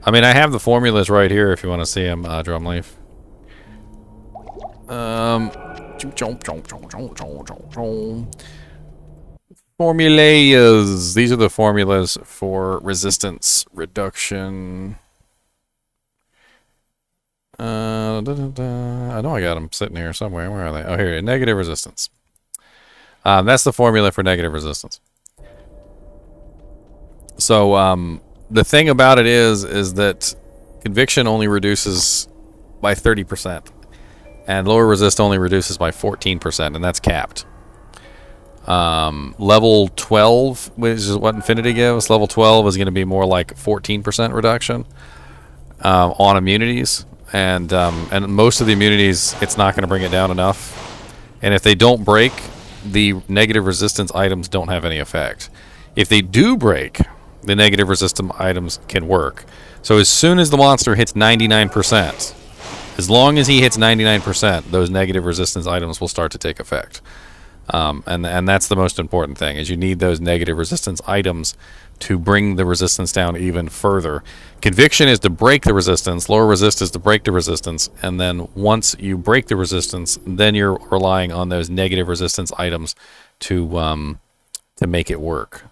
I mean, I have the formulas right here if you want to see them, Drumleaf. Formulas. These are the formulas for resistance reduction. I know I got them sitting here somewhere. Where are they? Oh, here. Negative resistance. That's the formula for negative resistance. So the thing about it is that conviction only reduces by 30%, and lower resist only reduces by 14%, and that's capped. Level 12, which is what Infinity gives, level 12 is going to be more like 14% reduction on immunities, and most of the immunities, it's not going to bring it down enough. And if they don't break, the negative resistance items don't have any effect. If they do break, the negative resistance items can work. So as soon as the monster hits 99%, as long as he hits 99%, those negative resistance items will start to take effect. And that's the most important thing, is you need those negative resistance items to bring the resistance down even further. Conviction is to break the resistance, lower resist is to break the resistance, and then once you break the resistance, then you're relying on those negative resistance items to make it work.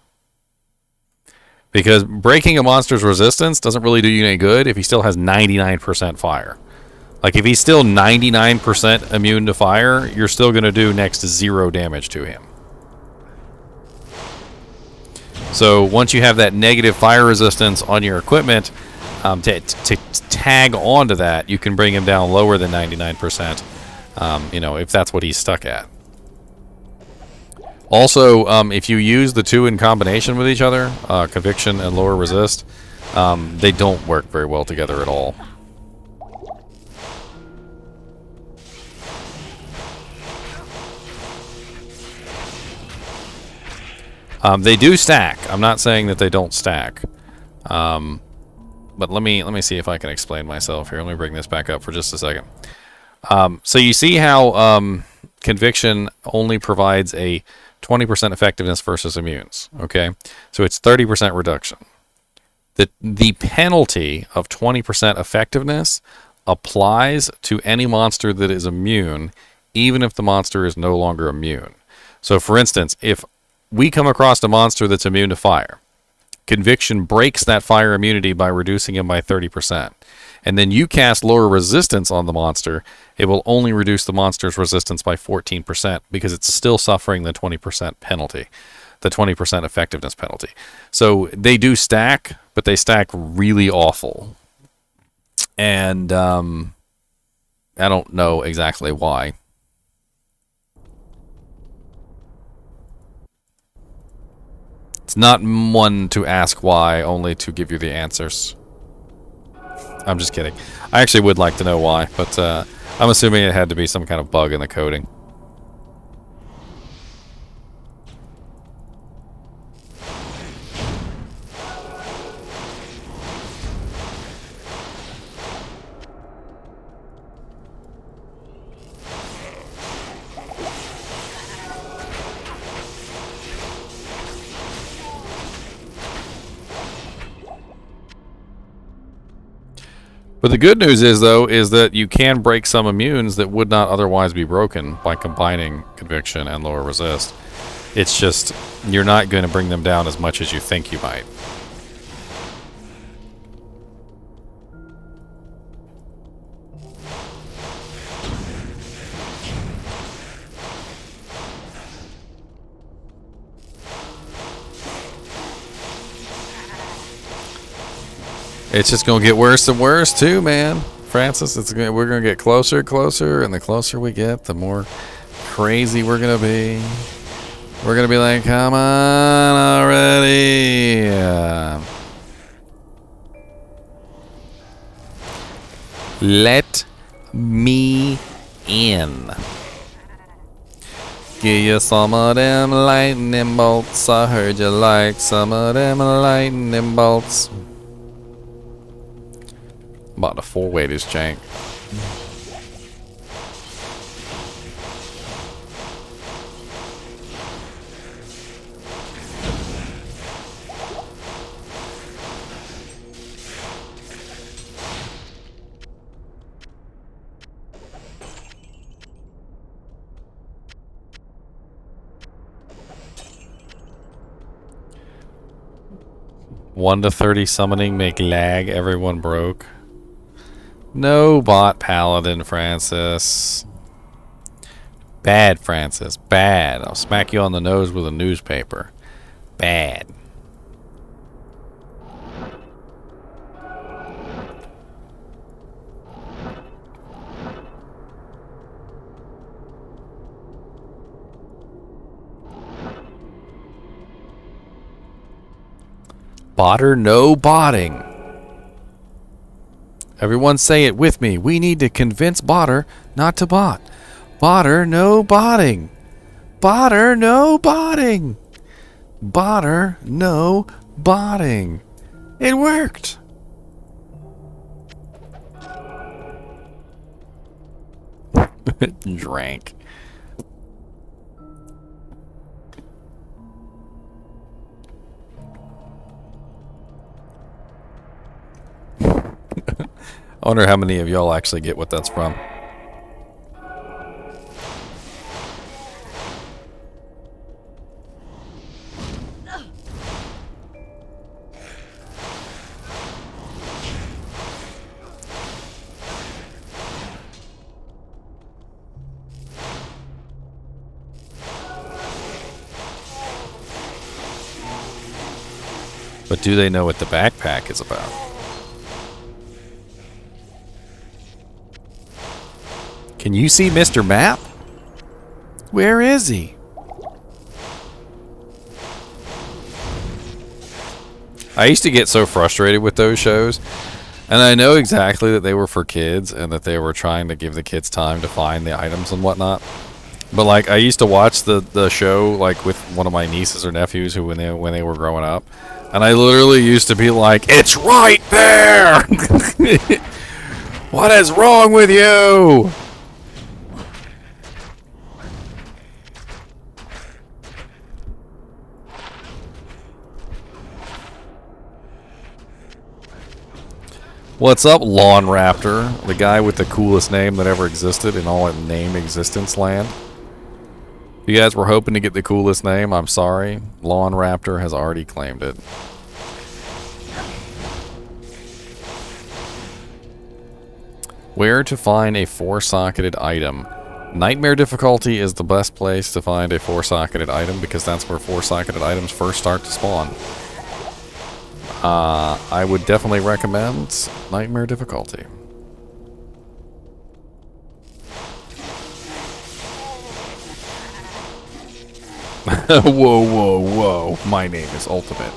Because breaking a monster's resistance doesn't really do you any good if he still has 99% fire. Like, if he's still 99% immune to fire, you're still going to do next to 0 damage to him. So once you have that negative fire resistance on your equipment, to tag onto that, you can bring him down lower than 99%, you know, if that's what he's stuck at. Also, if you use the two in combination with each other, conviction and lower resist, they don't work very well together at all. They do stack. I'm not saying that they don't stack. But let me see if I can explain myself here. Let me bring this back up for just a second. So you see how conviction only provides a 20% effectiveness versus immunes. Okay, so it's 30% reduction. The penalty of 20% effectiveness applies to any monster that is immune, even if the monster is no longer immune. So for instance, if we come across a monster that's immune to fire, conviction breaks that fire immunity by reducing him by 30%. And then you cast lower resistance on the monster, it will only reduce the monster's resistance by 14% because it's still suffering the 20% penalty, the 20% effectiveness penalty. So they do stack, but they stack really awful. And I don't know exactly why. It's not one to ask why, only to give you the answers. I'm just kidding. I actually would like to know why, but I'm assuming it had to be some kind of bug in the coding. But the good news is, though, is that you can break some immunes that would not otherwise be broken by combining conviction and lower resist. It's just, you're not going to bring them down as much as you think you might. It's just going to get worse and worse, too, man. Francis, we're going to get closer and closer, and the closer we get, the more crazy we're going to be. We're going to be like, come on already. Let me in. Give you some of them lightning bolts. I heard you like some of them lightning bolts. About to four-way this jank. 1 to 30 summoning make lag everyone broke. No bot paladin, Francis. Bad, Francis. Bad. I'll smack you on the nose with a newspaper. Bad. Botter, no botting. Everyone say it with me. We need to convince Botter not to bot. Botter, no botting. Botter, no botting. Botter, no botting. It worked. Drank. I wonder how many of y'all actually get what that's from. But do they know what the backpack is about? Can you see Mr. Map? Where is he? I used to get so frustrated with those shows, and I know exactly that they were for kids and that they were trying to give the kids time to find the items and whatnot. But like, I used to watch the show like with one of my nieces or nephews who when they were growing up, and I literally used to be like, "It's right there! What is wrong with you?" What's up, Lawn Raptor? The guy with the coolest name that ever existed in all name existence land. If you guys were hoping to get the coolest name, I'm sorry. Lawn Raptor has already claimed it. Where to find a 4-socketed item? Nightmare difficulty is the best place to find a 4-socketed item because that's where 4-socketed items first start to spawn. I would definitely recommend Nightmare difficulty. Whoa, whoa, whoa. My name is Ultimate.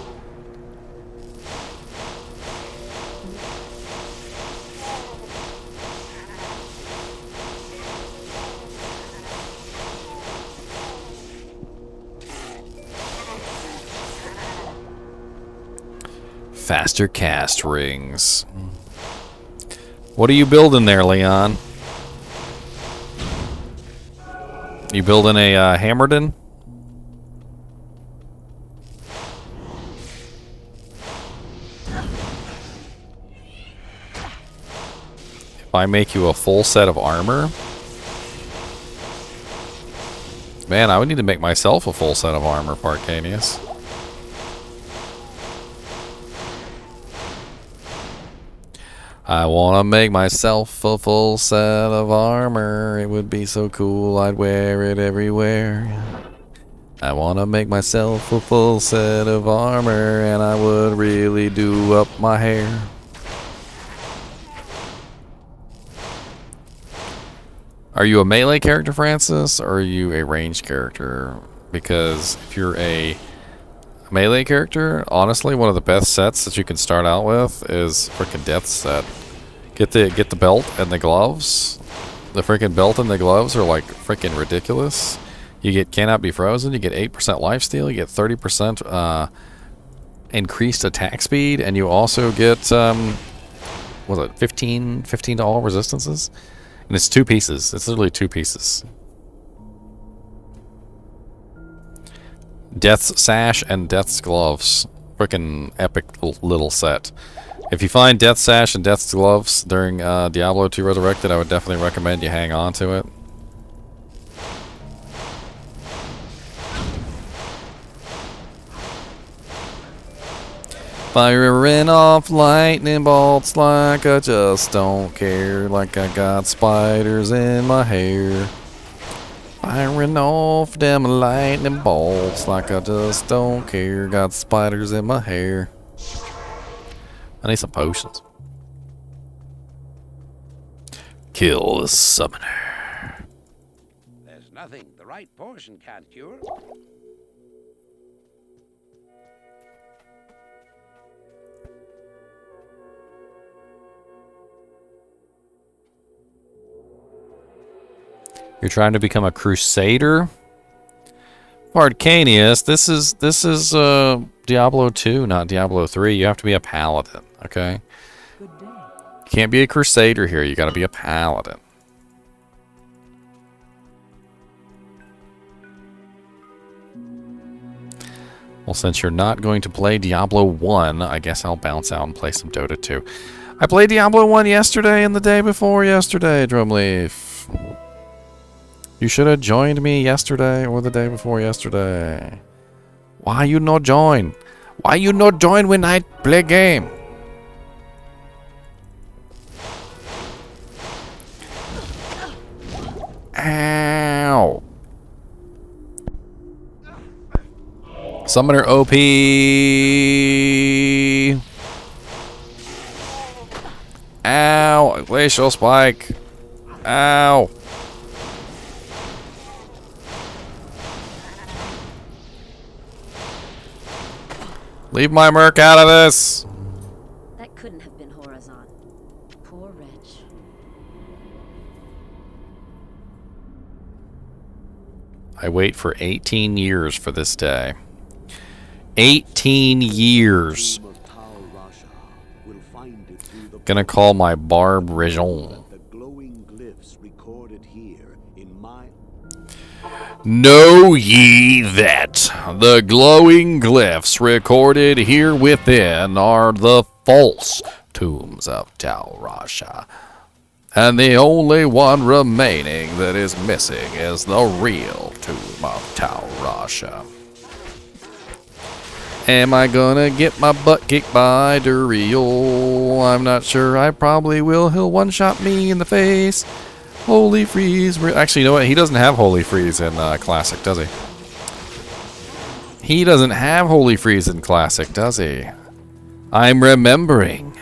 Faster cast rings. What are you building there, Leon? You building a Hammerden? If I make you a full set of armor? Man, I would need to make myself a full set of armor, Parcanius. I want to make myself a full set of armor. It would be so cool, I'd wear it everywhere. I want to make myself a full set of armor, and I would really do up my hair. Are you a melee character, Francis, or are you a ranged character? Because if you're a melee character, honestly, one of the best sets that you can start out with is freaking Death set. Get the belt and the gloves. The freaking belt and the gloves are like freaking ridiculous. You get cannot be frozen. You get 8% lifesteal. You get 30% increased attack speed, and you also get was it 15 to all resistances? And it's 2 pieces. It's literally 2 pieces. Death's Sash and Death's Gloves. Freaking epic little set. If you find Death's Sash and Death's Gloves during Diablo II Resurrected, I would definitely recommend you hang on to it. Firing off lightning bolts like I just don't care. Like I got spiders in my hair. Firing off them lightning bolts like I just don't care. Got spiders in my hair. I need some potions. Kill the summoner. There's nothing the right portion can't cure. You're trying to become a crusader? Arcanius, this is Diablo 2, not Diablo 3. You have to be a paladin, okay? Good day. You can't be a crusader here. You got to be a paladin. Well, since you're not going to play Diablo 1, I guess I'll bounce out and play some Dota 2. I played Diablo 1 yesterday and the day before yesterday, Drumleaf. You should have joined me yesterday or the day before yesterday. Why you not join? Why you not join when I play game? Ow. Summoner OP. Ow. Glacial Spike. Ow. Leave my merc out of this. That couldn't have been Horizon. Poor wretch. I wait for 18 years for this day. 18 years. Gonna call my barb Region. Know ye that the glowing glyphs recorded here within are the false tombs of Tal Rasha, and the only one remaining that is missing is the real tomb of Tal Rasha. Am I gonna get my butt kicked by Duriel? I'm not sure. I probably will. He'll one-shot me in the face. Holy Freeze. Actually, you know what? He doesn't have Holy Freeze in Classic, does he? He doesn't have Holy Freeze in Classic, does he? I'm remembering.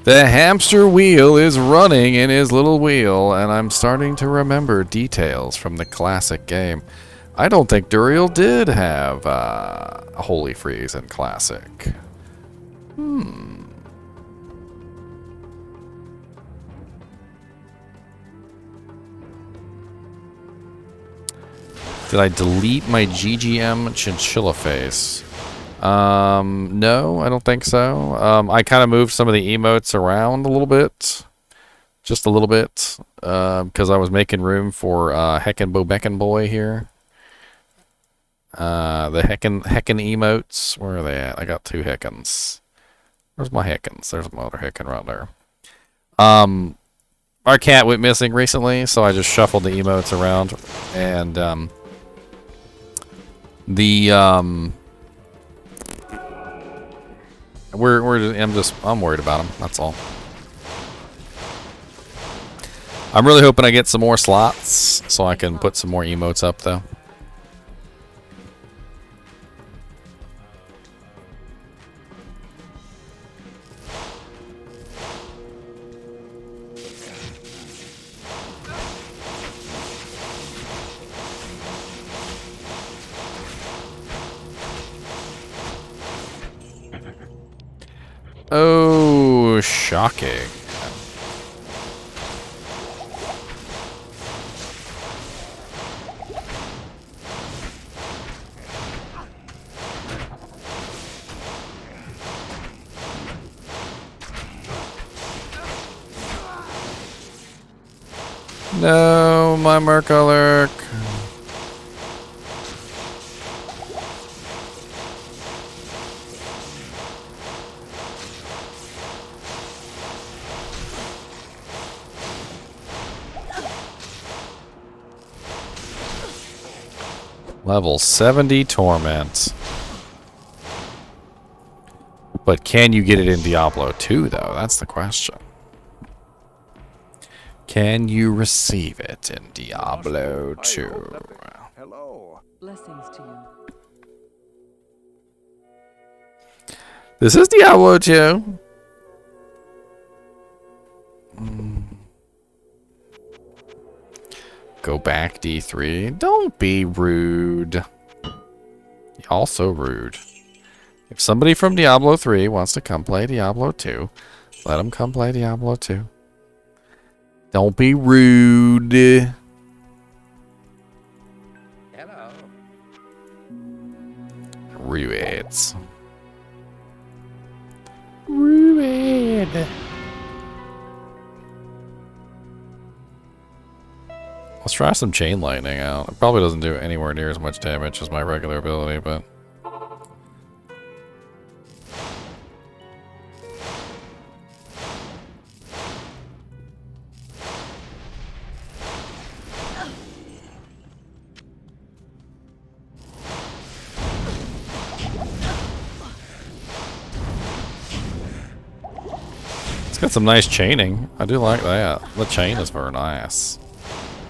The hamster wheel is running in his little wheel, and I'm starting to remember details from the Classic game. I don't think Duriel did have Holy Freeze in Classic. Did I delete my GGM Chinchilla face? No, I don't think so. I kind of moved some of the emotes around a little bit. Just a little bit. Because I was making room for Heckin' Bobeckin' Boy here. The Heckin' emotes. Where are they at? I got two Heckins. Where's my Heckins? There's my other Heckin right there. Our cat went missing recently, so I just shuffled the emotes around. And, I'm worried about him. That's all. I'm really hoping I get some more slots so I can put some more emotes up, though. Oh, shocking. No, my Mercolurk. Level 70 Torment. But can you get it in Diablo 2, though? That's the question. Can you receive it in Diablo 2? Hello. Blessings to you. This is Diablo 2. Go back, D3. Don't be rude. Also rude. If somebody from Diablo 3 wants to come play Diablo 2, let them come play Diablo 2. Don't be rude. Hello. Ruids. Ruid. Let's try some chain lightning out. It probably doesn't do anywhere near as much damage as my regular ability, but... It's got some nice chaining. I do like that. The chain is very nice.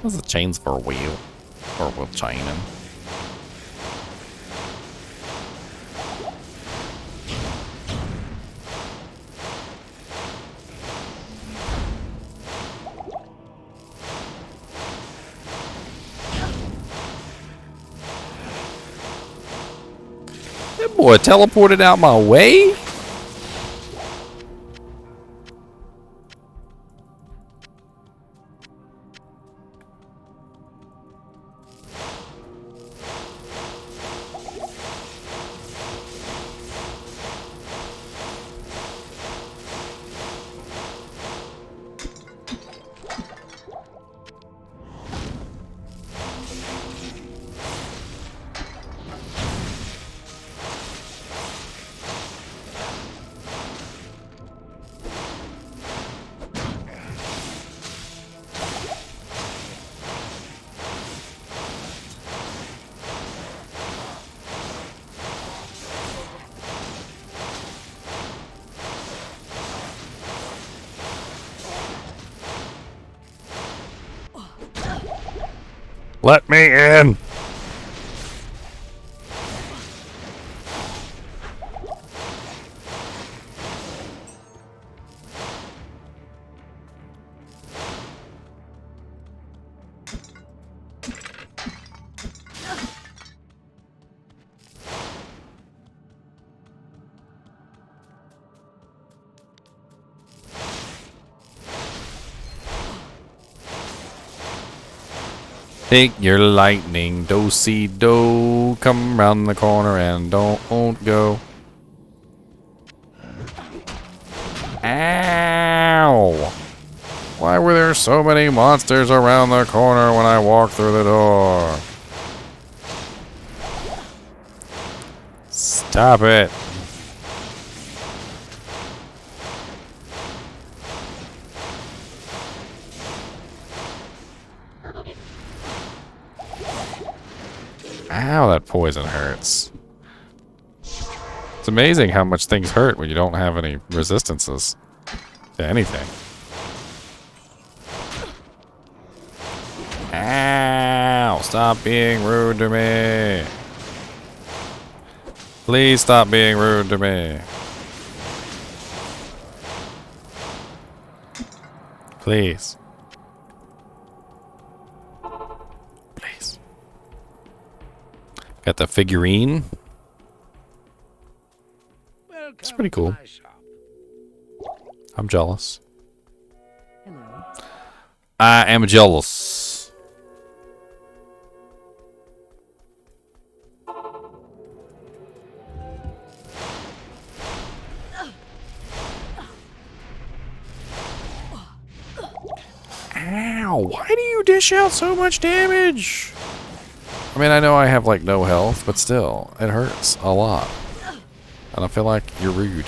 What's the chains for a wheel? Or wheel chaining? That boy teleported out my way? Let me in! Take your lightning, do-si-do, come round the corner and don't go. Ow! Why were there so many monsters around the corner when I walked through the door? Stop it. Ow, that poison hurts. It's amazing how much things hurt when you don't have any resistances to anything. Ow! Stop being rude to me. Please stop being rude to me. Please. Please. Got the figurine. It's pretty cool. I'm jealous. Hello. I am jealous. Ow, why do you dish out so much damage? I mean, I know I have like no health, but still, it hurts a lot. And I feel like you're rude.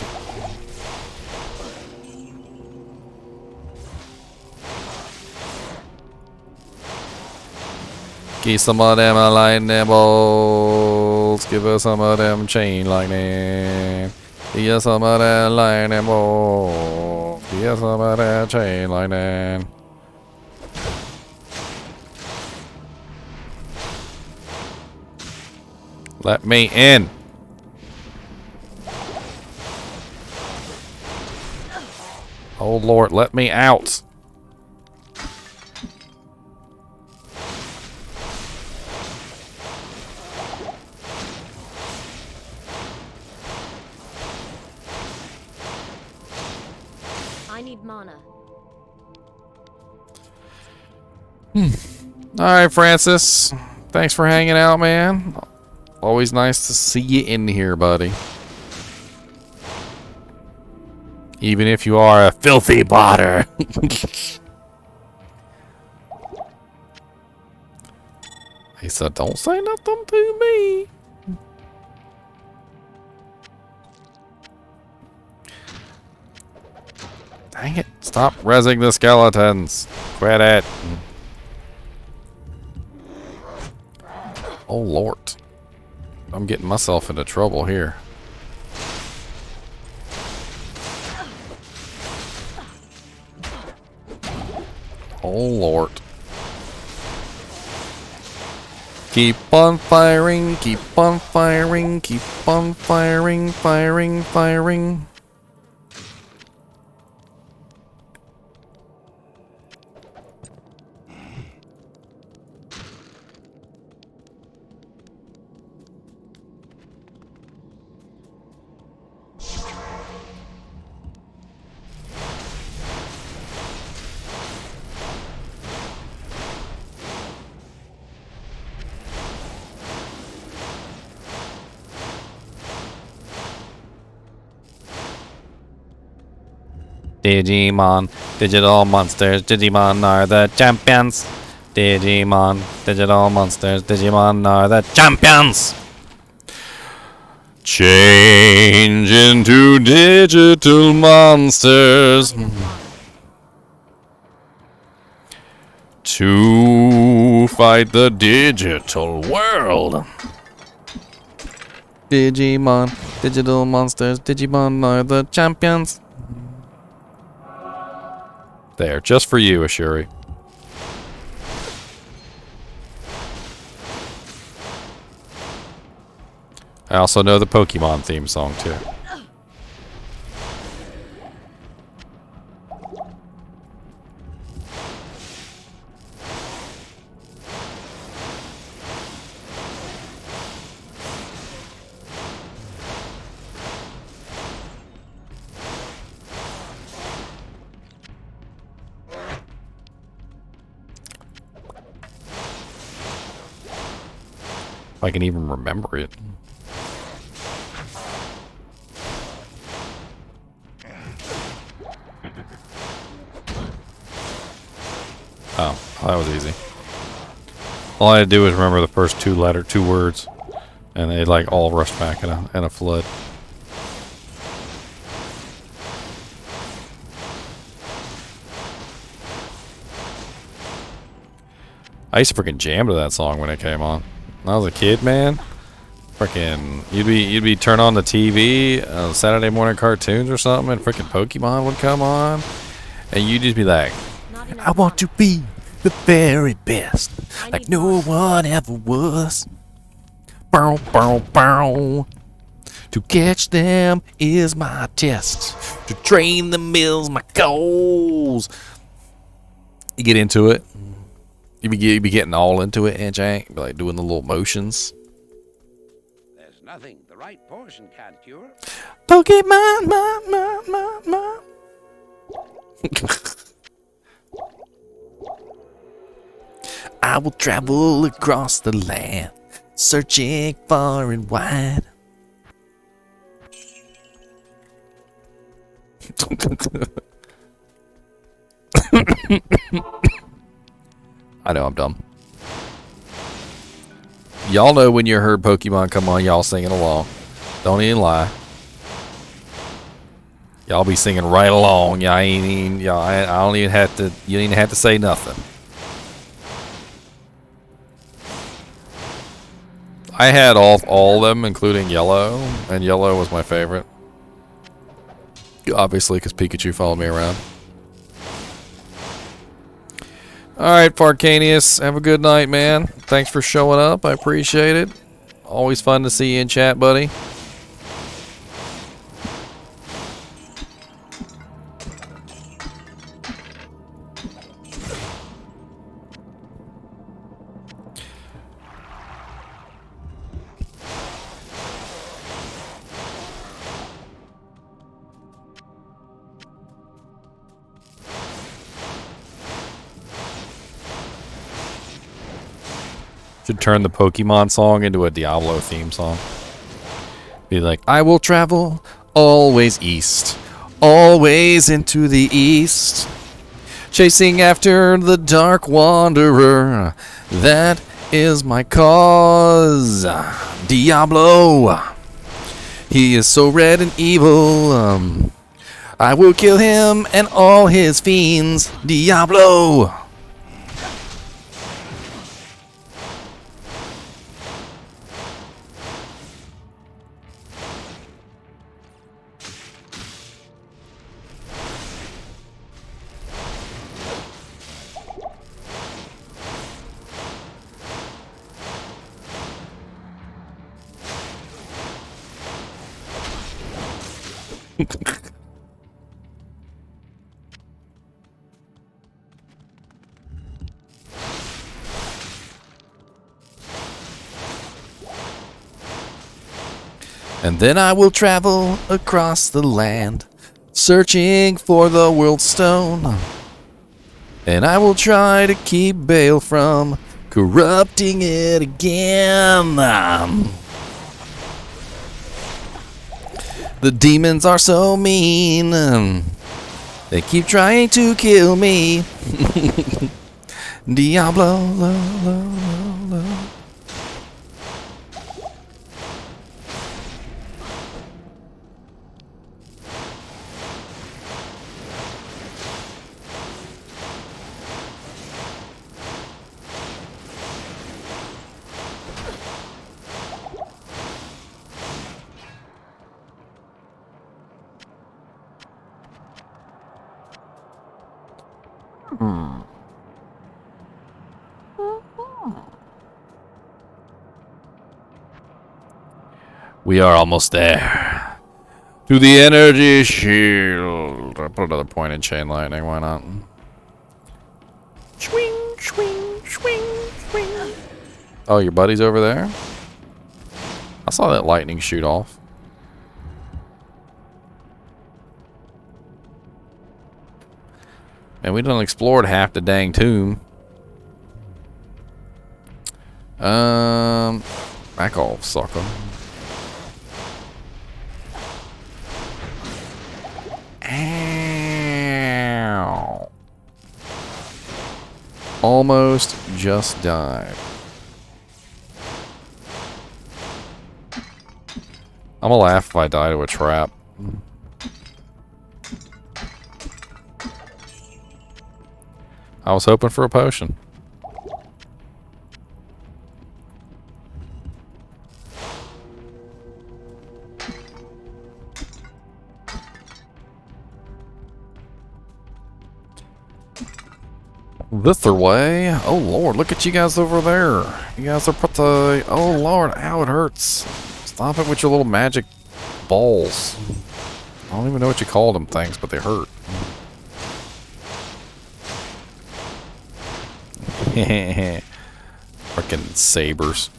Give some of them lightning bolts. Give us some of them chain lightning. Get some of that lightning bolt. Get some of that chain lightning. Let me in. Oh Lord, let me out. I need mana. Alright, Francis. Thanks for hanging out, man. Always nice to see you in here, buddy. Even if you are a filthy botter. He said, don't say nothing to me. Dang it. Stop rezzing the skeletons. Quit it. Oh, Lord. I'm getting myself into trouble here. Oh, Lord. Keep on firing, keep on firing, keep on firing, firing. Digimon, digital monsters, Digimon are the champions. Digimon, digital monsters, Digimon are the champions. Change into digital monsters to fight the digital world. Digimon, digital monsters, Digimon are the champions. There, just for you, Ashuri. I also know the Pokemon theme song, too. I can even remember it. Oh, that was easy. All I had to do was remember the first two words, and they like all rushed back in a flood. I used to freaking jam to that song when it came on. When I was a kid, man. Freaking, you'd be turn on the TV, Saturday morning cartoons or something, and freaking Pokemon would come on, and you'd just be like, I want to be the very best, like no one ever was. Bow, bow, bow. To catch them is my test. To train them is my goals. You get into it. You be getting all into it, and Jank, be like doing the little motions. There's nothing the right portion can't cure. Pokemon, ma. I will travel across the land, searching far and wide. I know I'm dumb. Y'all know when you heard Pokemon come on, y'all singing along. Don't even lie. Y'all be singing right along. Y'all ain't even, y'all. I don't even have to. You don't even have to say nothing. I had all of them, including Yellow, and Yellow was my favorite. Obviously, because Pikachu followed me around. Alright, Farcanius, have a good night, man. Thanks for showing up. I appreciate it. Always fun to see you in chat, buddy. Should turn the Pokemon song into a Diablo theme song. Be like, I will travel always east, always into the east, chasing after the Dark Wanderer. That is my cause. Diablo. He is so red and evil. I will kill him and all his fiends. Diablo. And then I will travel across the land, searching for the world stone. And I will try to keep Bale from corrupting it again. The demons are so mean. They keep trying to kill me. Diablo, lo, lo, lo, lo. We are almost there. To the energy shield. I'll put another point in chain lightning, why not? Swing, swing, swing, swing. Oh, your buddy's over there? I saw that lightning shoot off. And we done explored half the dang tomb. Back off, sucker. Ow. Almost just died. I'm gonna laugh if I die to a trap. I was hoping for a potion. This way. Oh lord, look at you guys over there. You guys are put the. Oh lord, ow, it hurts. Stop it with your little magic balls. I don't even know what you call them things, but they hurt. Frickin' sabers.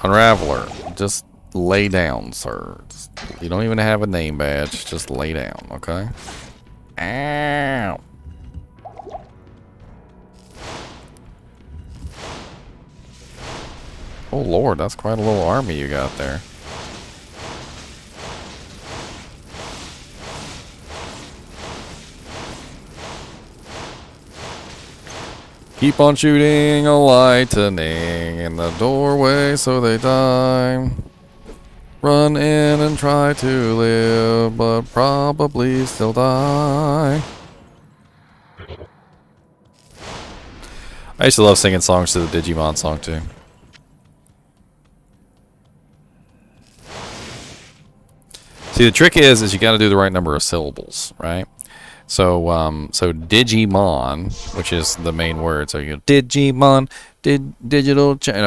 Unraveler, just lay down, sir. You don't even have a name badge. Just lay down, okay? Ow. Oh lord, that's quite a little army you got there. Keep on shooting a lightning in the doorway so they die. Run in and try to live, but probably still die. I used to love singing songs to the Digimon song too. See, the trick is you got to do the right number of syllables, right? So, so Digimon, which is the main word. So you go Digimon, Digimon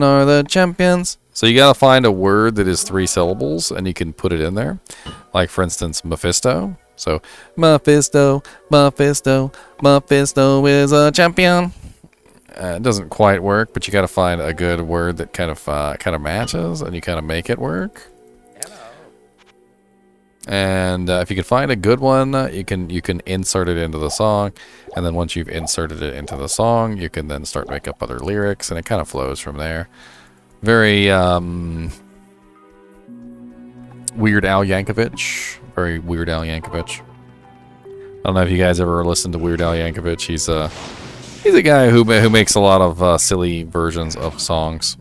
are the champions. So you got to find a word that is 3 syllables, and you can put it in there. Like, for instance, Mephisto. So, Mephisto is a champion. It doesn't quite work, but you got to find a good word that kind of matches, and you kind of make it work. And if you can find a good one, you can insert it into the song, and then once you've inserted it into the song, you can then start to make up other lyrics, and it kind of flows from there. Very Weird Al Yankovic. Very Weird Al Yankovic. I don't know if you guys ever listened to Weird Al Yankovic. He's a guy who makes a lot of silly versions of songs.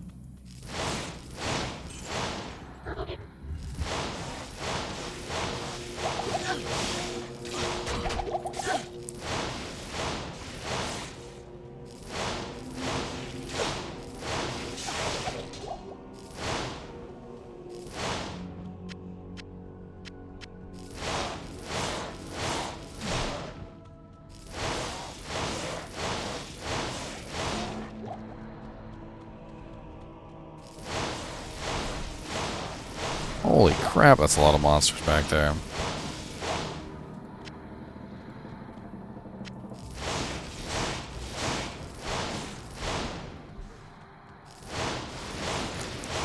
Holy crap, that's a lot of monsters back there.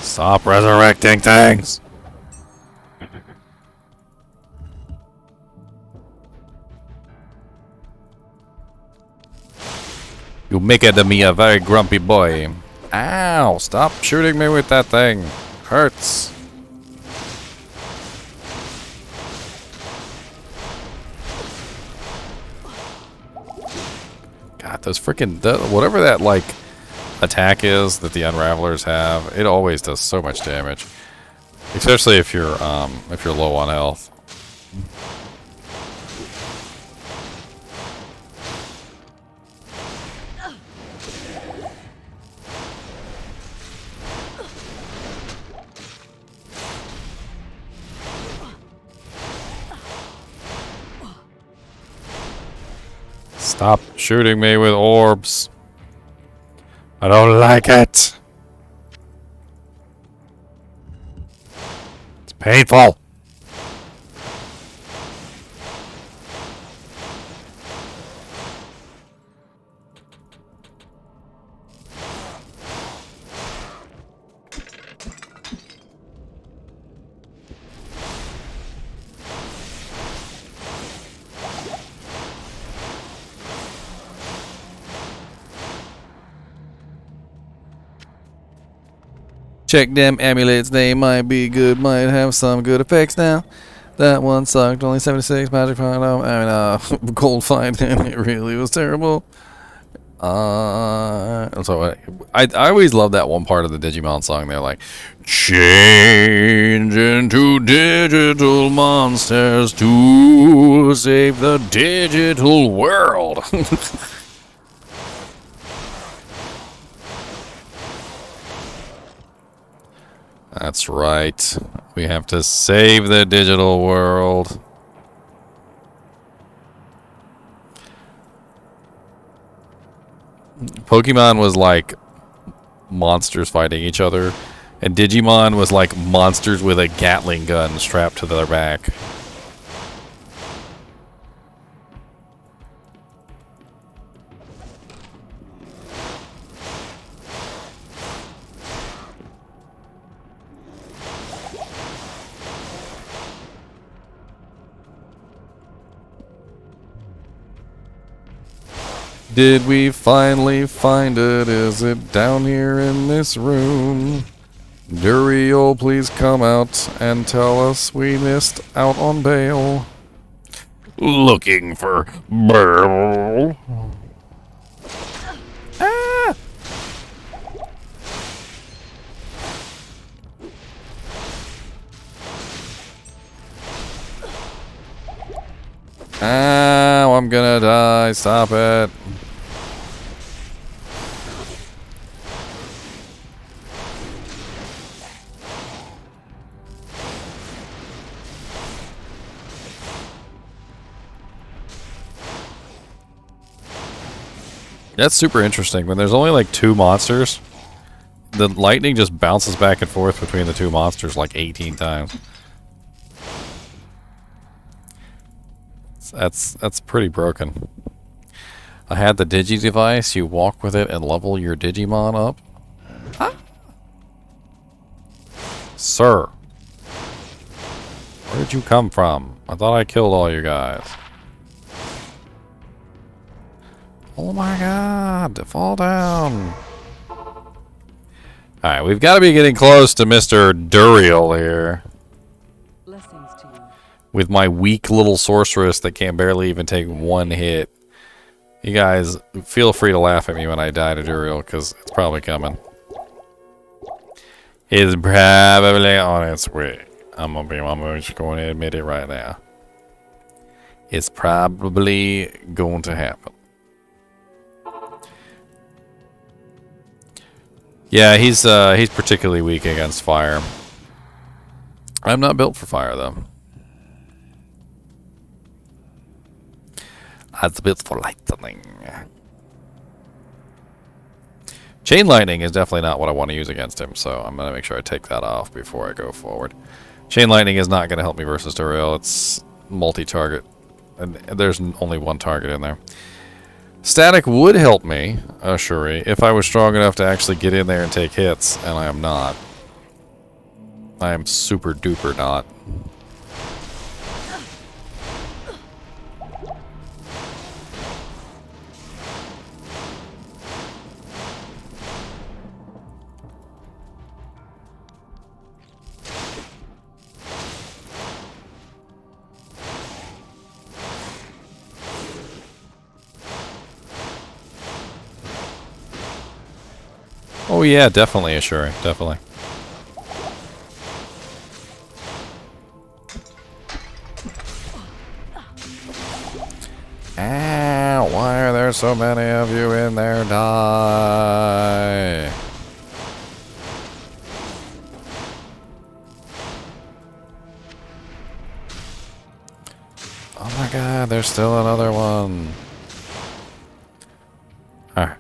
Stop resurrecting things! You make it me a very grumpy boy. Ow! Stop shooting me with that thing. Hurts. God, those freaking whatever that like attack is that the Unravelers have, it always does so much damage, especially if you're low on health. Stop shooting me with orbs. I don't like it. It's painful. Check them amulets, they might be good, might have some good effects now. That one sucked, only 76 magic point, gold fight, and it really was terrible. So I always love that one part of the Digimon song. They're like, change into digital monsters to save the digital world. That's right. We have to save the digital world. Pokemon was like monsters fighting each other, and Digimon was like monsters with a Gatling gun strapped to their back. Did we finally find it? Is it down here in this room? Duriel, please come out and tell us we missed out on bail. Looking for Burl. Ah! Ow, I'm gonna die. Stop it. That's super interesting. When there's only like 2 monsters, the lightning just bounces back and forth between the 2 monsters like 18 times. That's pretty broken. I had the Digi device. You walk with it and level your Digimon up. Huh? Sir. Where did you come from? I thought I killed all you guys. Oh my god, fall down. Alright, we've got to be getting close to Mr. Duriel here. Blessings to you. With my weak little sorceress that can barely even take 1 hit. You guys, feel free to laugh at me when I die to Duriel, because it's probably coming. It's probably on its way. I'm just going to admit it right now. It's probably going to happen. Yeah, he's particularly weak against fire. I'm not built for fire though. I'm built for lightning. Chain lightning is definitely not what I want to use against him, so I'm gonna make sure I take that off before I go forward. Chain lightning is not gonna help me versus Duriel. It's multi-target, and there's only 1 target in there. Static would help me, Shuri, if I was strong enough to actually get in there and take hits, and I am not. I am super duper not. Oh yeah, definitely a Shuri, definitely. Ow, why are there so many of you in there? Die. Oh my god, there's still another one. Alright.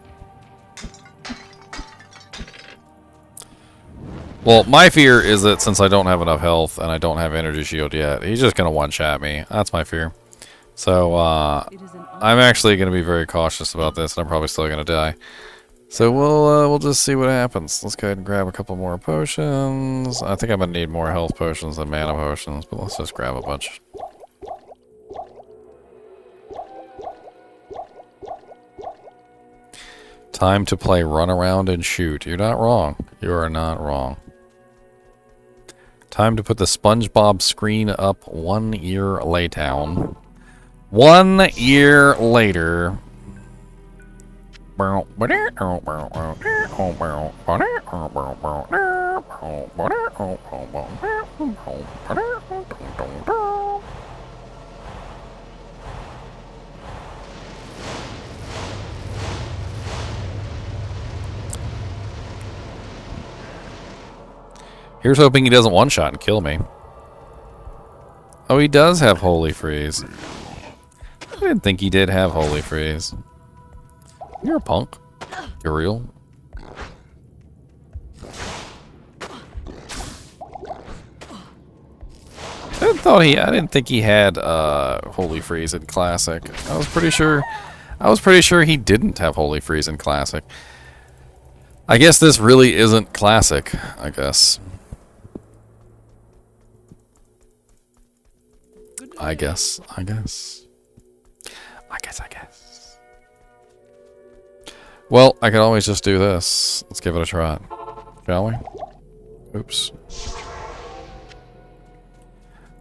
Well, my fear is that since I don't have enough health and I don't have energy shield yet, he's just gonna one-shot me. That's my fear. So, I'm actually gonna be very cautious about this, and I'm probably still gonna die. So we'll just see what happens. Let's go ahead and grab a couple more potions. I think I'm gonna need more health potions than mana potions, but let's just grab a bunch. Time to play run around and shoot. You're not wrong. You are not wrong. Time to put the SpongeBob screen up 1 year later. 1 year later. Here's hoping he doesn't one-shot and kill me. Oh, he does have Holy Freeze. I didn't think he did have Holy Freeze. You're a punk. You're real. I didn't think he had Holy Freeze in Classic. I was pretty sure he didn't have Holy Freeze in Classic. I guess this really isn't Classic, I guess. I guess. Well, I could always just do this. Let's give it a try. Shall we? Oops.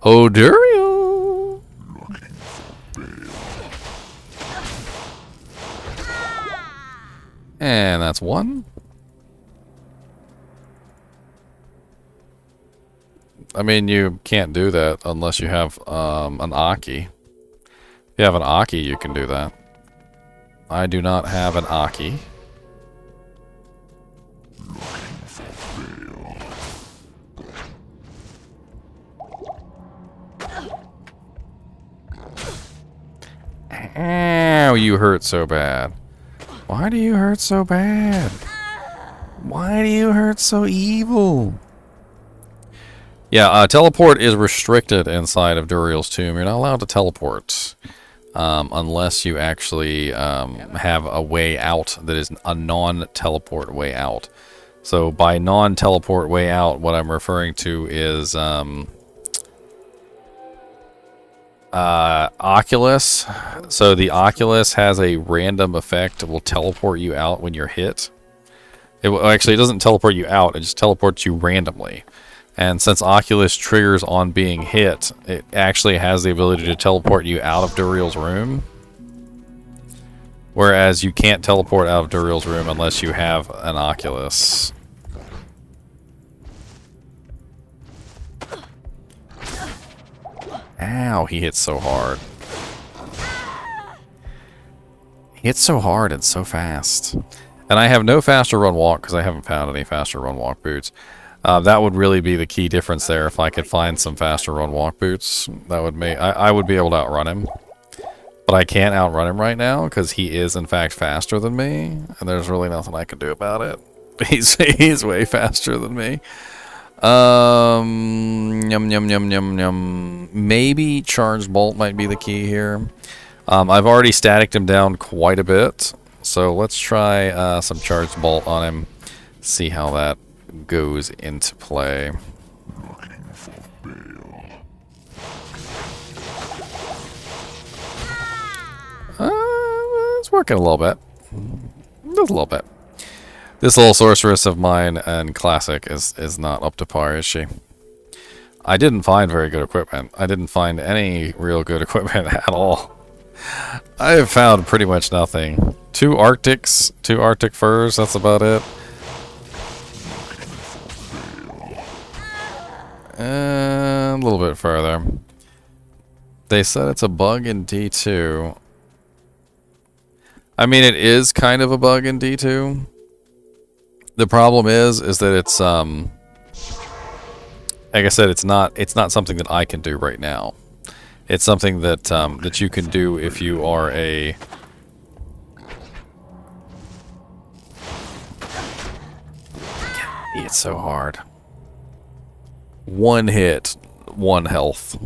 Oh, Duriel! And that's 1. I mean, you can't do that unless you have an Aki. If you have an Aki, you can do that. I do not have an Aki. Ow, you hurt so bad. Why do you hurt so bad? Why do you hurt so evil? Yeah, teleport is restricted inside of Duriel's tomb. You're not allowed to teleport unless you actually have a way out that is a non-teleport way out. So by non-teleport way out, what I'm referring to is Oculus. So the Oculus has a random effect that will teleport you out when you're hit. Actually, it doesn't teleport you out, it just teleports you randomly. And since Oculus triggers on being hit, it actually has the ability to teleport you out of Duriel's room. Whereas you can't teleport out of Duriel's room unless you have an Oculus. Ow, he hits so hard. He hits so hard and so fast. And I have no faster run walk because I haven't found any faster run walk boots. That would really be the key difference there. If I could find some faster run walk boots, that would make I would be able to outrun him. But I can't outrun him right now because he is in fact faster than me, and there's really nothing I can do about it. He's way faster than me. Yum yum yum yum yum. Maybe charged bolt might be the key here. I've already staticked him down quite a bit, so let's try some charged bolt on him. See how that goes into play. It's working a little bit. Just a little bit. This little sorceress of mine and classic is not up to par, is she? I didn't find very good equipment. I didn't find any real good equipment at all. I have found pretty much nothing. Two Arctic furs, that's about it. And a little bit further. They said it's a bug in D2. I mean, it is kind of a bug in D2. The problem is that it's like I said, it's not something that I can do right now. It's something that that you can do if you are a it's so hard. One hit, one health.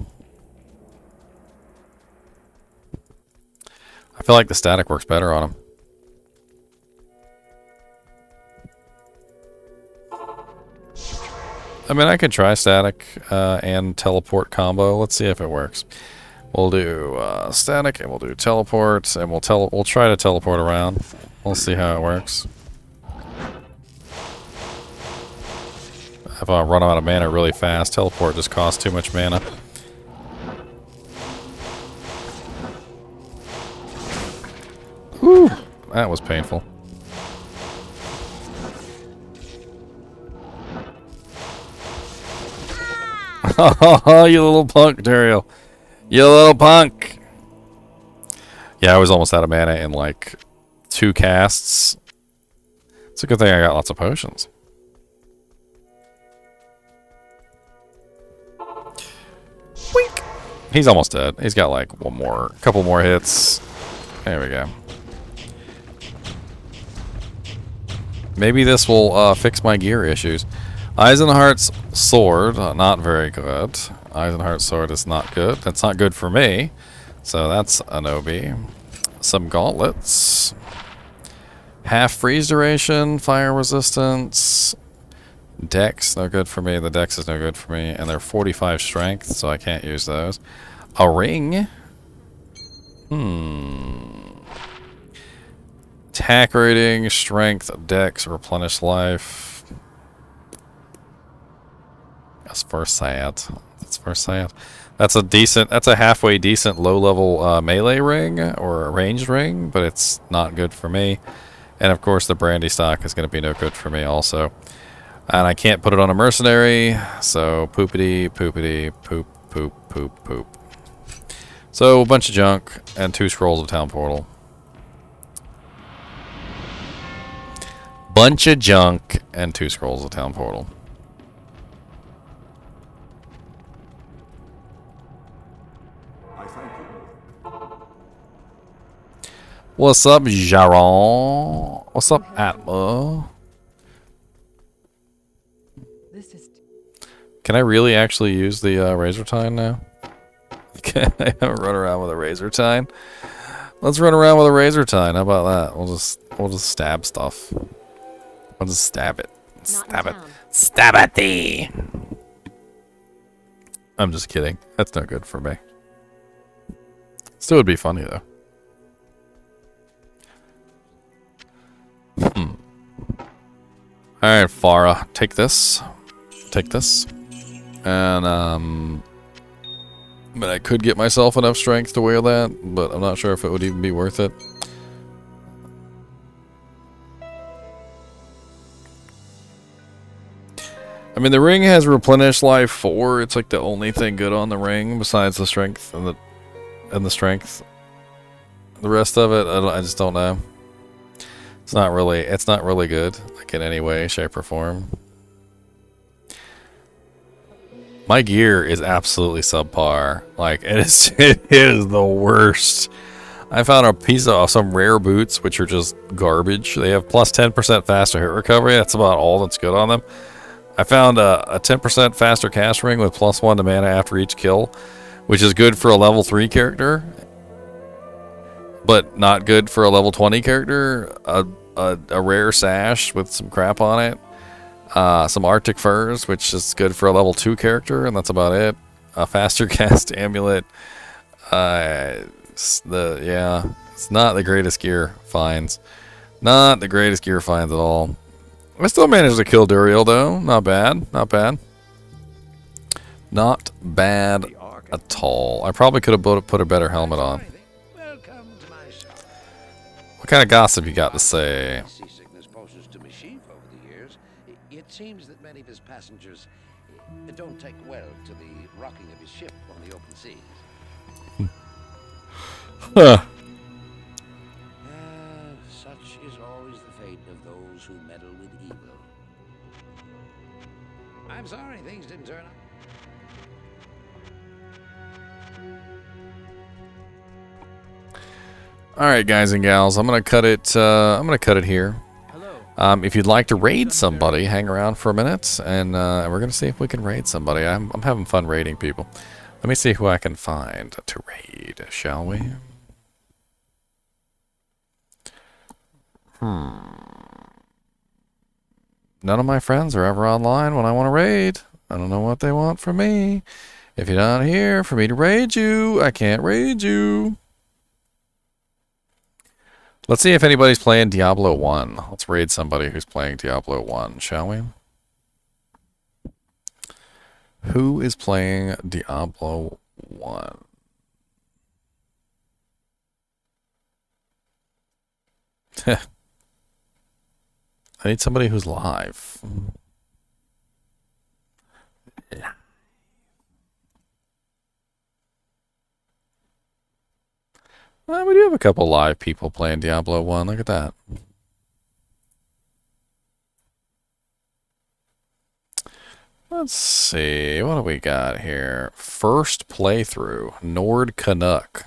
I feel like the static works better on him. I mean, I could try static and teleport combo. Let's see if it works. We'll do static and we'll do teleport and we'll try to teleport around. We'll see how it works. If I run out of mana really fast, teleport just costs too much mana. Whew, that was painful. Oh, you little punk, Duriel. You little punk. Yeah, I was almost out of mana in like 2 casts. It's a good thing I got lots of potions. Wink. He's almost dead. He's got like couple more hits. There we go. Maybe this will fix my gear issues. Eisenhart's sword, not very good. Eisenhart's sword is not good. That's not good for me. So that's an OB. Some gauntlets. Half freeze duration, fire resistance. Dex, no good for me. The dex is no good for me. And they're 45 strength, so I can't use those. A ring. Attack rating, strength, dex, replenish life. That's first sad. That's first sad. That's a halfway decent low-level melee ring or a ranged ring, but it's not good for me. And of course the brandy stock is going to be no good for me also. And I can't put it on a mercenary, so poopity, poopity, poop, poop, poop, poop. So a bunch of junk and 2 scrolls of town portal. Bunch of junk and 2 scrolls of town portal. What's up, Jaron? What's up, Atma? This is Can I really actually use the razor tine now? Can I run around with a razor tine? Let's run around with a razor tine. How about that? We'll just stab stuff. We'll just stab it. Stab it. Stab at thee. I'm just kidding. That's no good for me. Still would be funny though. Alright, Farah. Take this. Take this. And but I could get myself enough strength to wear that, but I'm not sure if it would even be worth it. I mean, the ring has replenished life 4. It's like the only thing good on the ring besides the strength and the strength. The rest of it, I just don't know. It's not really good, like in any way, shape, or form. My gear is absolutely subpar. Like it is the worst. I found a piece of some rare boots which are just garbage. They have plus 10% faster hit recovery. That's about all that's good on them. I found a 10% faster cast ring with plus 1 to mana after each kill, which is good for a level 3 character, but not good for a level 20 character. A rare sash with some crap on it. Some Arctic furs, which is good for a level 2 character, and that's about it. A faster cast amulet. It's not the greatest gear finds. Not the greatest gear finds at all. I still managed to kill Duriel though. Not bad. Not bad. Not bad at all. I probably could have put a better helmet on. What kind of gossip you got to say? Seasickness poses to mischief over the years. It seems that many of his passengers don't take well to the rocking of his ship on the open seas. Huh. Such is always the fate of those who meddle with evil. I'm sorry things didn't turn out. All right, guys and gals, I'm gonna cut it. I'm gonna cut it here. If you'd like to raid somebody, hang around for a minute, and we're gonna see if we can raid somebody. I'm having fun raiding people. Let me see who I can find to raid, shall we? None of my friends are ever online when I want to raid. I don't know what they want from me. If you're not here for me to raid you, I can't raid you. Let's see if anybody's playing Diablo 1. Let's raid somebody who's playing Diablo 1, shall we? Who is playing Diablo 1? I need somebody who's live. We do have a couple live people playing Diablo 1. Look at that. Let's see. What do we got here? First playthrough. Nord Canuck.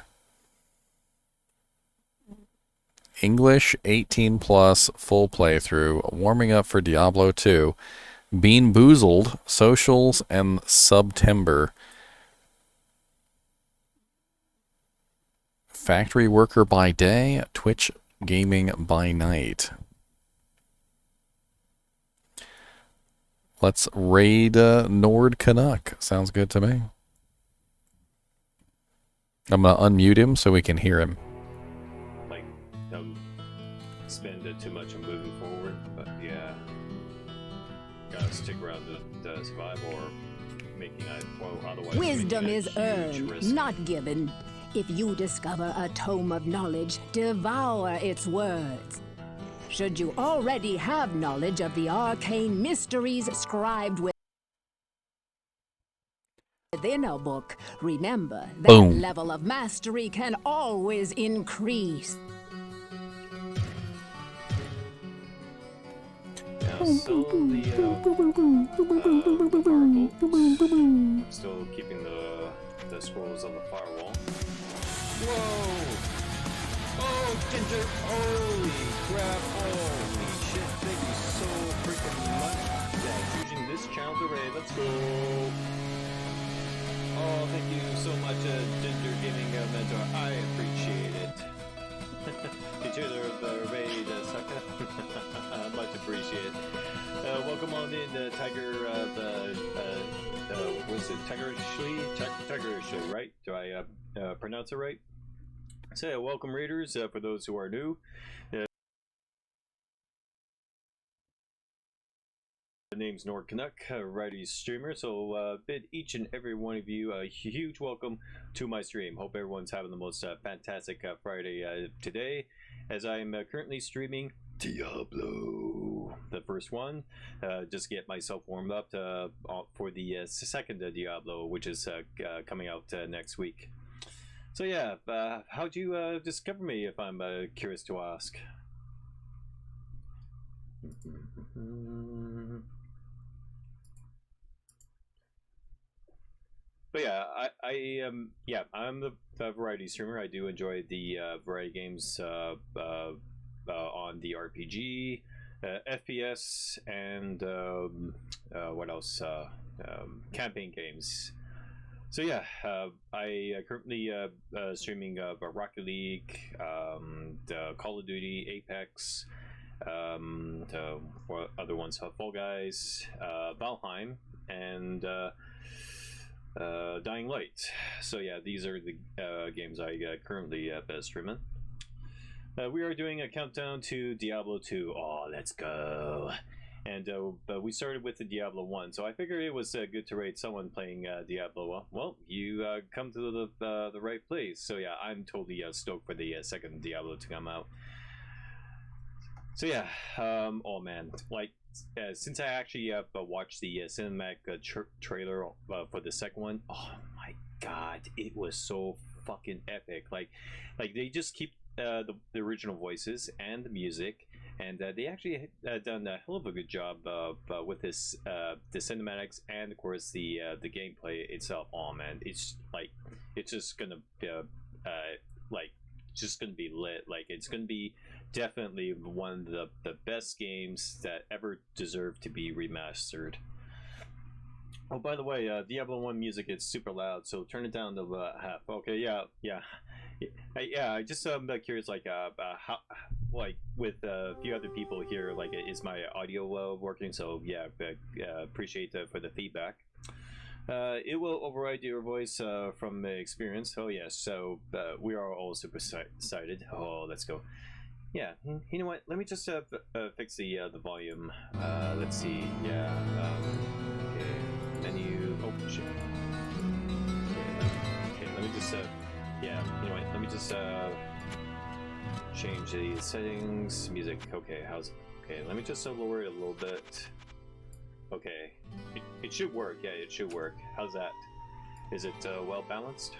English 18 plus full playthrough. Warming up for Diablo 2. Bean Boozled. Socials and September. Factory worker by day, Twitch gaming by night. Let's raid Nord Canuck. Sounds good to me. I'm gonna unmute him so we can hear him. Like, don't spend it too much on moving forward, but yeah, gotta stick around to survive or making otherwise. Wisdom is earned, not given. If you discover a tome of knowledge, devour its words. Should you already have knowledge of the arcane mysteries scribed within a book, remember that level of mastery can always increase. Now, still still keeping the scrolls on the firewall. Whoa! Oh, fucking jerk! Holy crap! Holy shit! Thank you so freaking much. Yeah, choosing this channel today. Let's go! Oh, thank you so much, Ginger Gaming Mentor. I appreciate it. Consider the raid, sucker. Much appreciated. Welcome on in, Tiger. Was it Tiger Ashley? Tiger Ashley, right? Do I pronounce it right? So, yeah, welcome, readers. For those who are new. My name's Nord Canuck, Righty streamer, so bid each and every one of you a huge welcome to my stream. Hope everyone's having the most fantastic Friday today, as I'm currently streaming Diablo, the first one, just get myself warmed up for the second Diablo, which is coming out next week. So yeah, how'd you discover me, if I'm curious to ask? But yeah, I'm the variety streamer. I do enjoy the variety games on the RPG, FPS, and what else? Campaign games. So yeah, I currently streaming Rocket League, Call of Duty, Apex, what other ones? Fall Guys, Valheim, and Dying Light. So yeah, these are the games I currently streaming. We are doing a countdown to Diablo 2. Oh, let's go! And we started with the Diablo 1, so I figured it was good to rate someone playing Diablo 1. Well, you come to the right place. So yeah, I'm totally stoked for the second Diablo to come out. So yeah, oh man, like since I actually watched the cinematic trailer for the second one, oh my god, it was so fucking epic. Like they just keep the original voices and the music, and they actually done a hell of a good job with this the cinematics and of course the gameplay itself. Oh man, it's just gonna just gonna be lit. Like it's gonna be definitely one of the best games that ever deserve to be remastered. Oh, by the way, Diablo 1 music is super loud, so turn it down to half. Okay, yeah. I just curious, like, how, like, with a few other people here, like, is my audio working? So yeah, appreciate for the feedback. It will override your voice from experience. Oh yes, so we are all super excited. Oh, let's go. Yeah, you know what? Let me just fix the volume. Let's see. Yeah. Okay. Menu. Oh shit. Okay. Let me just. Yeah. You know what? Let me just change the settings. Music. Okay. How's? Okay. Let me just lower it a little bit. Okay. It should work. Yeah, it should work. How's that? Is it well balanced?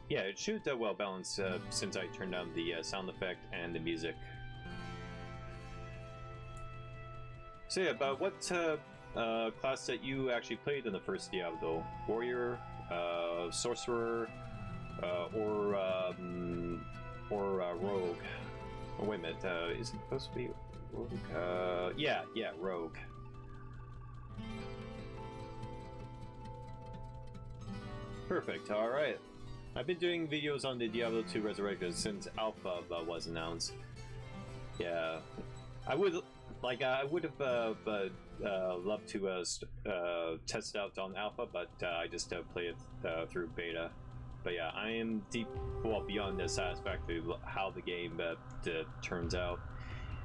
Yeah, it should well balance since I turned down the sound effect and the music. So yeah, but what class that you actually played in the first Diablo? Warrior, Sorcerer, or Rogue? Oh, wait a minute, is it supposed to be Rogue? Yeah, Rogue. Perfect, alright. I've been doing videos on the Diablo II Resurrected since Alpha was announced. Yeah, I would have loved to test it out on Alpha, but I just play it through Beta. But yeah, I am beyond satisfactory how the game turns out.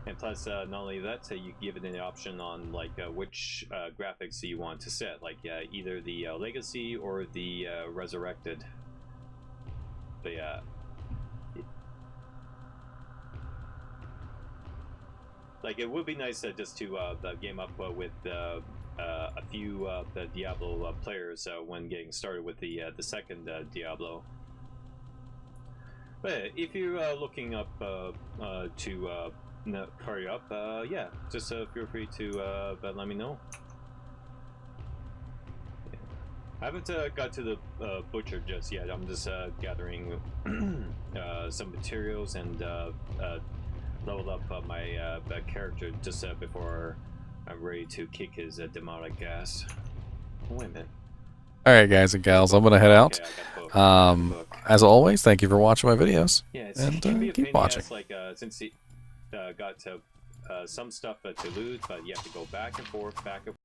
And plus, not only that, you give it an option on like which graphics you want to set, like either the Legacy or the Resurrected. But yeah, like it would be nice just to game up with a few the Diablo players when getting started with the second Diablo. But if you're looking up to hurry up, yeah, just feel free to let me know. I haven't got to the butcher just yet. I'm just gathering some materials and level up my character just before I'm ready to kick his demonic ass. Oh, wait a minute. Alright guys and gals, I'm gonna head out. As always, thank you for watching my videos. Yeah, and can be a keep pain in the watching. ass, like since he got some stuff to loot, but you have to go back and forth,